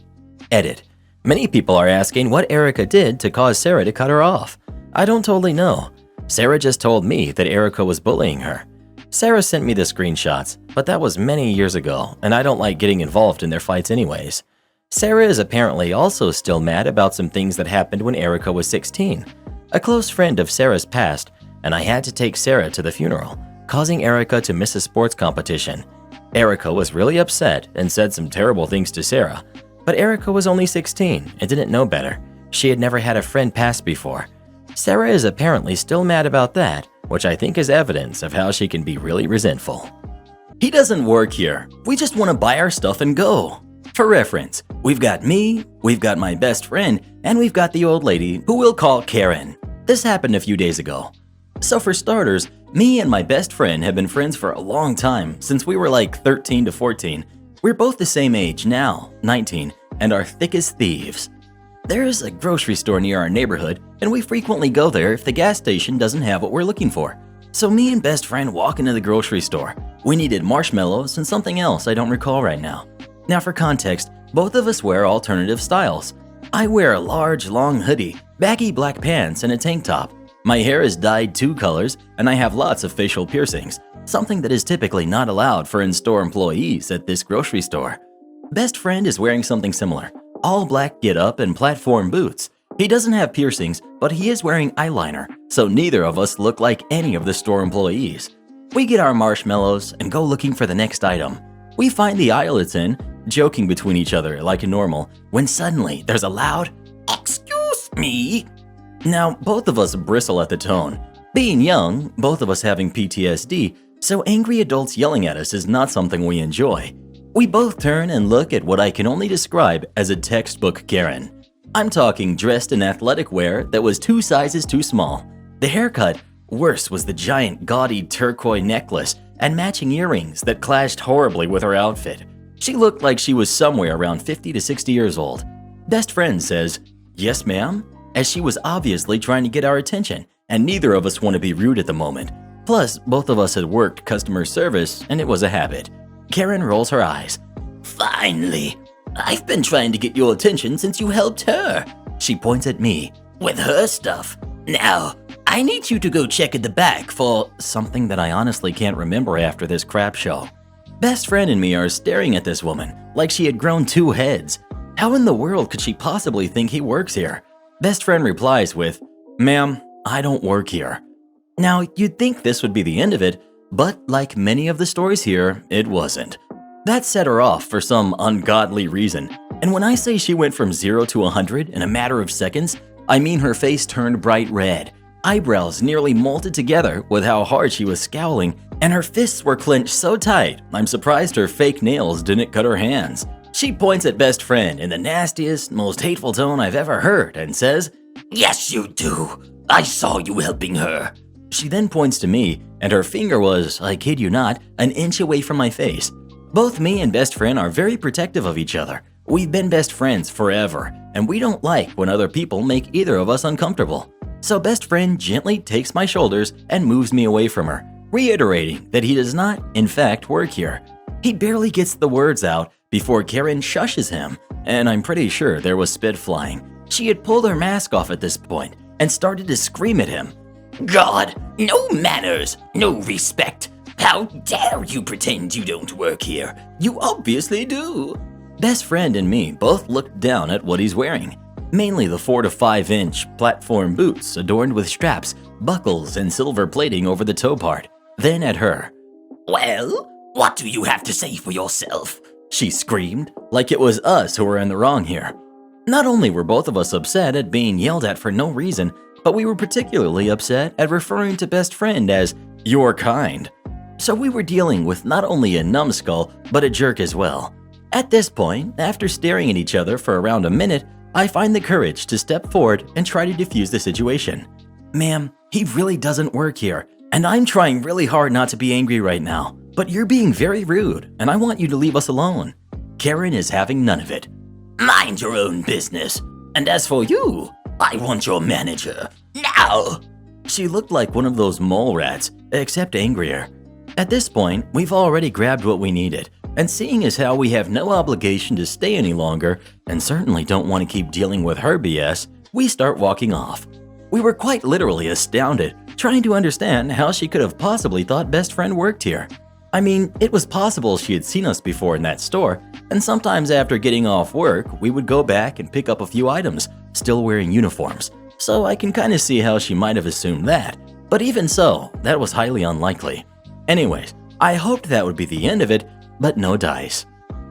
S3: Edit. Many people are asking what Erica did to cause Sarah to cut her off. I don't totally know. Sarah just told me that Erica was bullying her. Sarah sent me the screenshots, but that was many years ago, and I don't like getting involved in their fights anyways. Sarah is apparently also still mad about some things that happened when Erica was 16. A close friend of Sarah's passed, and I had to take Sarah to the funeral, causing Erica to miss a sports competition. Erica was really upset and said some terrible things to Sarah, but Erica was only 16 and didn't know better. She had never had a friend pass before. Sarah is apparently still mad about that, which I think is evidence of how she can be really resentful.
S1: He doesn't work here. We just want to buy our stuff and go. For reference, we've got me, we've got my best friend, and we've got the old lady who we'll call Karen. This happened a few days ago. So for starters, me and my best friend have been friends for a long time, since we were like 13 to 14. We're both the same age now, 19, and are thick as thieves. There is a grocery store near our neighborhood, and we frequently go there if the gas station doesn't have what we're looking for. So me and best friend walk into the grocery store. We needed marshmallows and something else I don't recall right now. Now for context, both of us wear alternative styles. I wear a large, long hoodie, baggy black pants, and a tank top. My hair is dyed 2 colors, and I have lots of facial piercings, something that is typically not allowed for in-store employees at this grocery store. Best friend is wearing something similar. All black get-up and platform boots. He doesn't have piercings, but he is wearing eyeliner, so neither of us look like any of the store employees. We get our marshmallows and go looking for the next item. We find the aisle it's in, joking between each other like normal, when suddenly there's a loud, "Excuse me." Now, both of us bristle at the tone. Being young, both of us having PTSD, so angry adults yelling at us is not something we enjoy. We both turn and look at what I can only describe as a textbook Karen. I'm talking dressed in athletic wear that was 2 sizes too small. The haircut, worse was the giant gaudy turquoise necklace and matching earrings that clashed horribly with her outfit. She looked like she was somewhere around 50 to 60 years old. Best friend says, "Yes, ma'am," as she was obviously trying to get our attention, and neither of us want to be rude at the moment. Plus, both of us had worked customer service, and it was a habit. Karen rolls her eyes.
S2: Finally, I've been trying to get your attention since you helped her.
S1: She points at me.
S2: With her stuff. Now, I need you to go check at the back for
S1: something that I honestly can't remember after this crap show. Best friend and me are staring at this woman like she had grown 2 heads. How in the world could she possibly think he works here? Best friend replies with, "Ma'am, I don't work here." Now, you'd think this would be the end of it, but like many of the stories here, it wasn't. That set her off for some ungodly reason. And when I say she went from 0 to 100 in a matter of seconds, I mean her face turned bright red, eyebrows nearly molted together with how hard she was scowling, and her fists were clenched so tight, I'm surprised her fake nails didn't cut her hands. She points at best friend in the nastiest, most hateful tone I've ever heard and says,
S2: "Yes, you do. I saw you helping her."
S1: She then points to me, and her finger was, I kid you not, an inch away from my face. Both me and best friend are very protective of each other. We've been best friends forever, and we don't like when other people make either of us uncomfortable. So best friend gently takes my shoulders and moves me away from her, reiterating that he does not, in fact, work here. He barely gets the words out before Karen shushes him, and I'm pretty sure there was spit flying. She had pulled her mask off at this point and started to scream at him.
S2: God, no manners, no respect. How dare you pretend you don't work here? You obviously do.
S1: Best friend and me both looked down at what he's wearing. Mainly the 4 to 5 inch platform boots adorned with straps, buckles, and silver plating over the toe part. Then at her.
S2: "Well, what do you have to say for yourself?"
S1: She screamed, like it was us who were in the wrong here. Not only were both of us upset at being yelled at for no reason, but we were particularly upset at referring to best friend as your kind. So we were dealing with not only a numbskull, but a jerk as well. At this point, after staring at each other for around a minute, I find the courage to step forward and try to defuse the situation. "Ma'am, he really doesn't work here, and I'm trying really hard not to be angry right now, but you're being very rude, and I want you to leave us alone." Karen is having none of it.
S2: "Mind your own business. And as for you, I want your manager. Now!"
S1: She looked like one of those mole rats, except angrier. At this point, we've already grabbed what we needed, and seeing as how we have no obligation to stay any longer, and certainly don't want to keep dealing with her BS, we start walking off. We were quite literally astounded, trying to understand how she could have possibly thought best friend worked here. I mean, it was possible she had seen us before in that store, and sometimes after getting off work, we would go back and pick up a few items, still wearing uniforms. So I can kind of see how she might have assumed that, but even so, that was highly unlikely. Anyways, I hoped that would be the end of it, but no dice.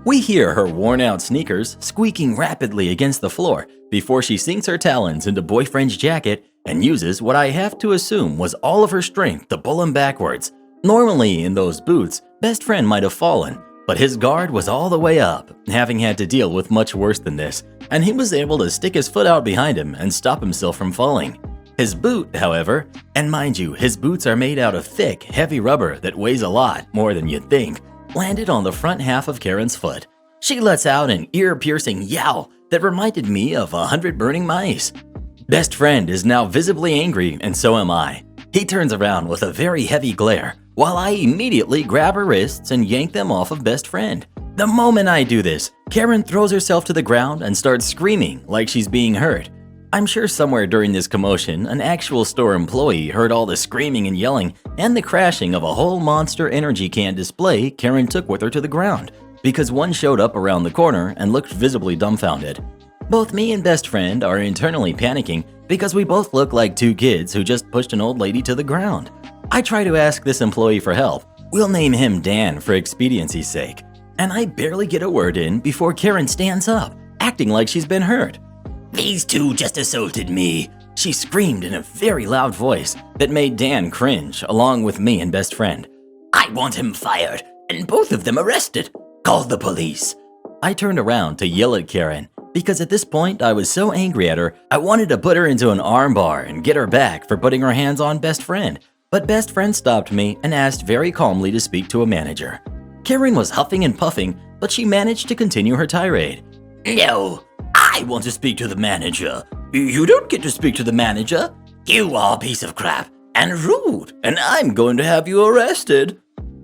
S1: We hear her worn-out sneakers squeaking rapidly against the floor before she sinks her talons into boyfriend's jacket and uses what I have to assume was all of her strength to pull him backwards. Normally, in those boots, best friend might have fallen, but his guard was all the way up, having had to deal with much worse than this, and he was able to stick his foot out behind him and stop himself from falling. His boot, however, and mind you, his boots are made out of thick, heavy rubber that weighs a lot more than you'd think, landed on the front half of Karen's foot. She lets out an ear-piercing yowl that reminded me of 100 burning mice. Best friend is now visibly angry, and so am I. He turns around with a very heavy glare, while I immediately grab her wrists and yank them off of best friend. The moment I do this, Karen throws herself to the ground and starts screaming like she's being hurt. I'm sure somewhere during this commotion, an actual store employee heard all the screaming and yelling and the crashing of a whole Monster Energy can display Karen took with her to the ground, because one showed up around the corner and looked visibly dumbfounded. Both me and best friend are internally panicking because we both look like two kids who just pushed an old lady to the ground. I try to ask this employee for help. We'll name him Dan for expediency's sake. And I barely get a word in before Karen stands up, acting like she's been hurt.
S2: These two just assaulted me.
S1: She screamed in a very loud voice that made Dan cringe, along with me and best friend.
S2: I want him fired, and both of them arrested. Call the police.
S1: I turned around to yell at Karen, because at this point I was so angry at her, I wanted to put her into an armbar and get her back for putting her hands on best friend. But best friend stopped me and asked very calmly to speak to a manager. Karen was huffing and puffing, but she managed to continue her tirade.
S2: No, I want to speak to the manager. You don't get to speak to the manager. You are a piece of crap and rude, and I'm going to have you arrested.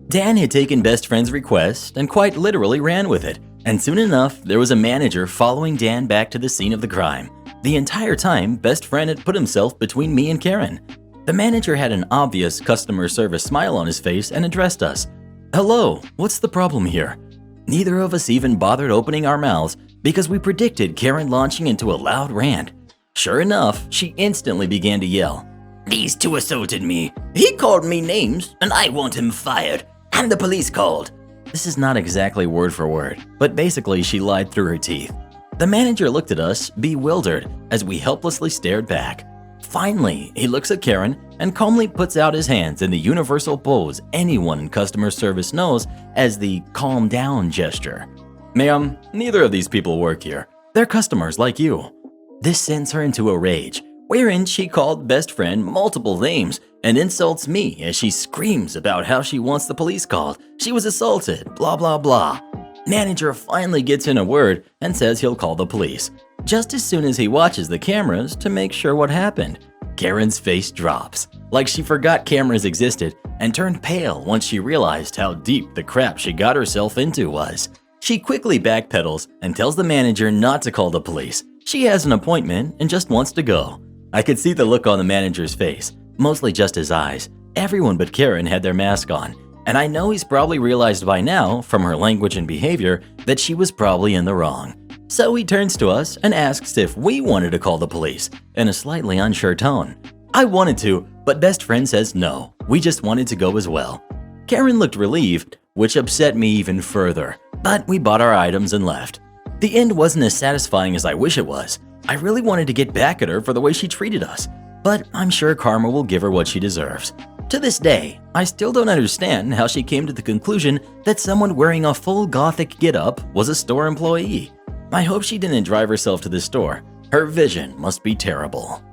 S1: Dan had taken best friend's request and quite literally ran with it, and soon enough, there was a manager following Dan back to the scene of the crime. The entire time, best friend had put himself between me and Karen. The manager had an obvious customer service smile on his face and addressed us. Hello, what's the problem here? Neither of us even bothered opening our mouths because we predicted Karen launching into a loud rant. Sure enough, she instantly began to yell.
S2: These two assaulted me. He called me names, and I want him fired. And the police called.
S1: This is not exactly word for word, but basically she lied through her teeth. The manager looked at us, bewildered, as we helplessly stared back. Finally, he looks at Karen and calmly puts out his hands in the universal pose anyone in customer service knows as the calm down gesture. Ma'am, neither of these people work here. They're customers like you. This sends her into a rage, wherein she called best friend multiple names and insults me as she screams about how she wants the police called, she was assaulted, blah blah blah. Manager finally gets in a word and says he'll call the police, just as soon as he watches the cameras to make sure what happened. Karen's face drops, like she forgot cameras existed and turned pale once she realized how deep the crap she got herself into was. She quickly backpedals and tells the manager not to call the police. She has an appointment and just wants to go. I could see the look on the manager's face, mostly just his eyes. Everyone but Karen had their mask on, and I know he's probably realized by now, from her language and behavior, that she was probably in the wrong. So he turns to us and asks if we wanted to call the police, in a slightly unsure tone. I wanted to, but best friend says no, we just wanted to go as well. Karen looked relieved, which upset me even further, but we bought our items and left. The end wasn't as satisfying as I wish it was. I really wanted to get back at her for the way she treated us, but I'm sure karma will give her what she deserves. To this day, I still don't understand how she came to the conclusion that someone wearing a full gothic get-up was a store employee. I hope she didn't drive herself to the store. Her vision must be terrible.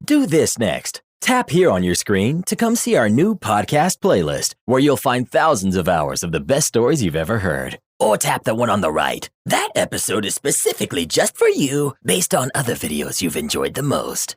S1: Do this next. Tap here on your screen to come see our new podcast playlist, where you'll find thousands of hours of the best stories you've ever heard.
S2: Or tap the one on the right. That episode is specifically just for you, based on other videos you've enjoyed the most.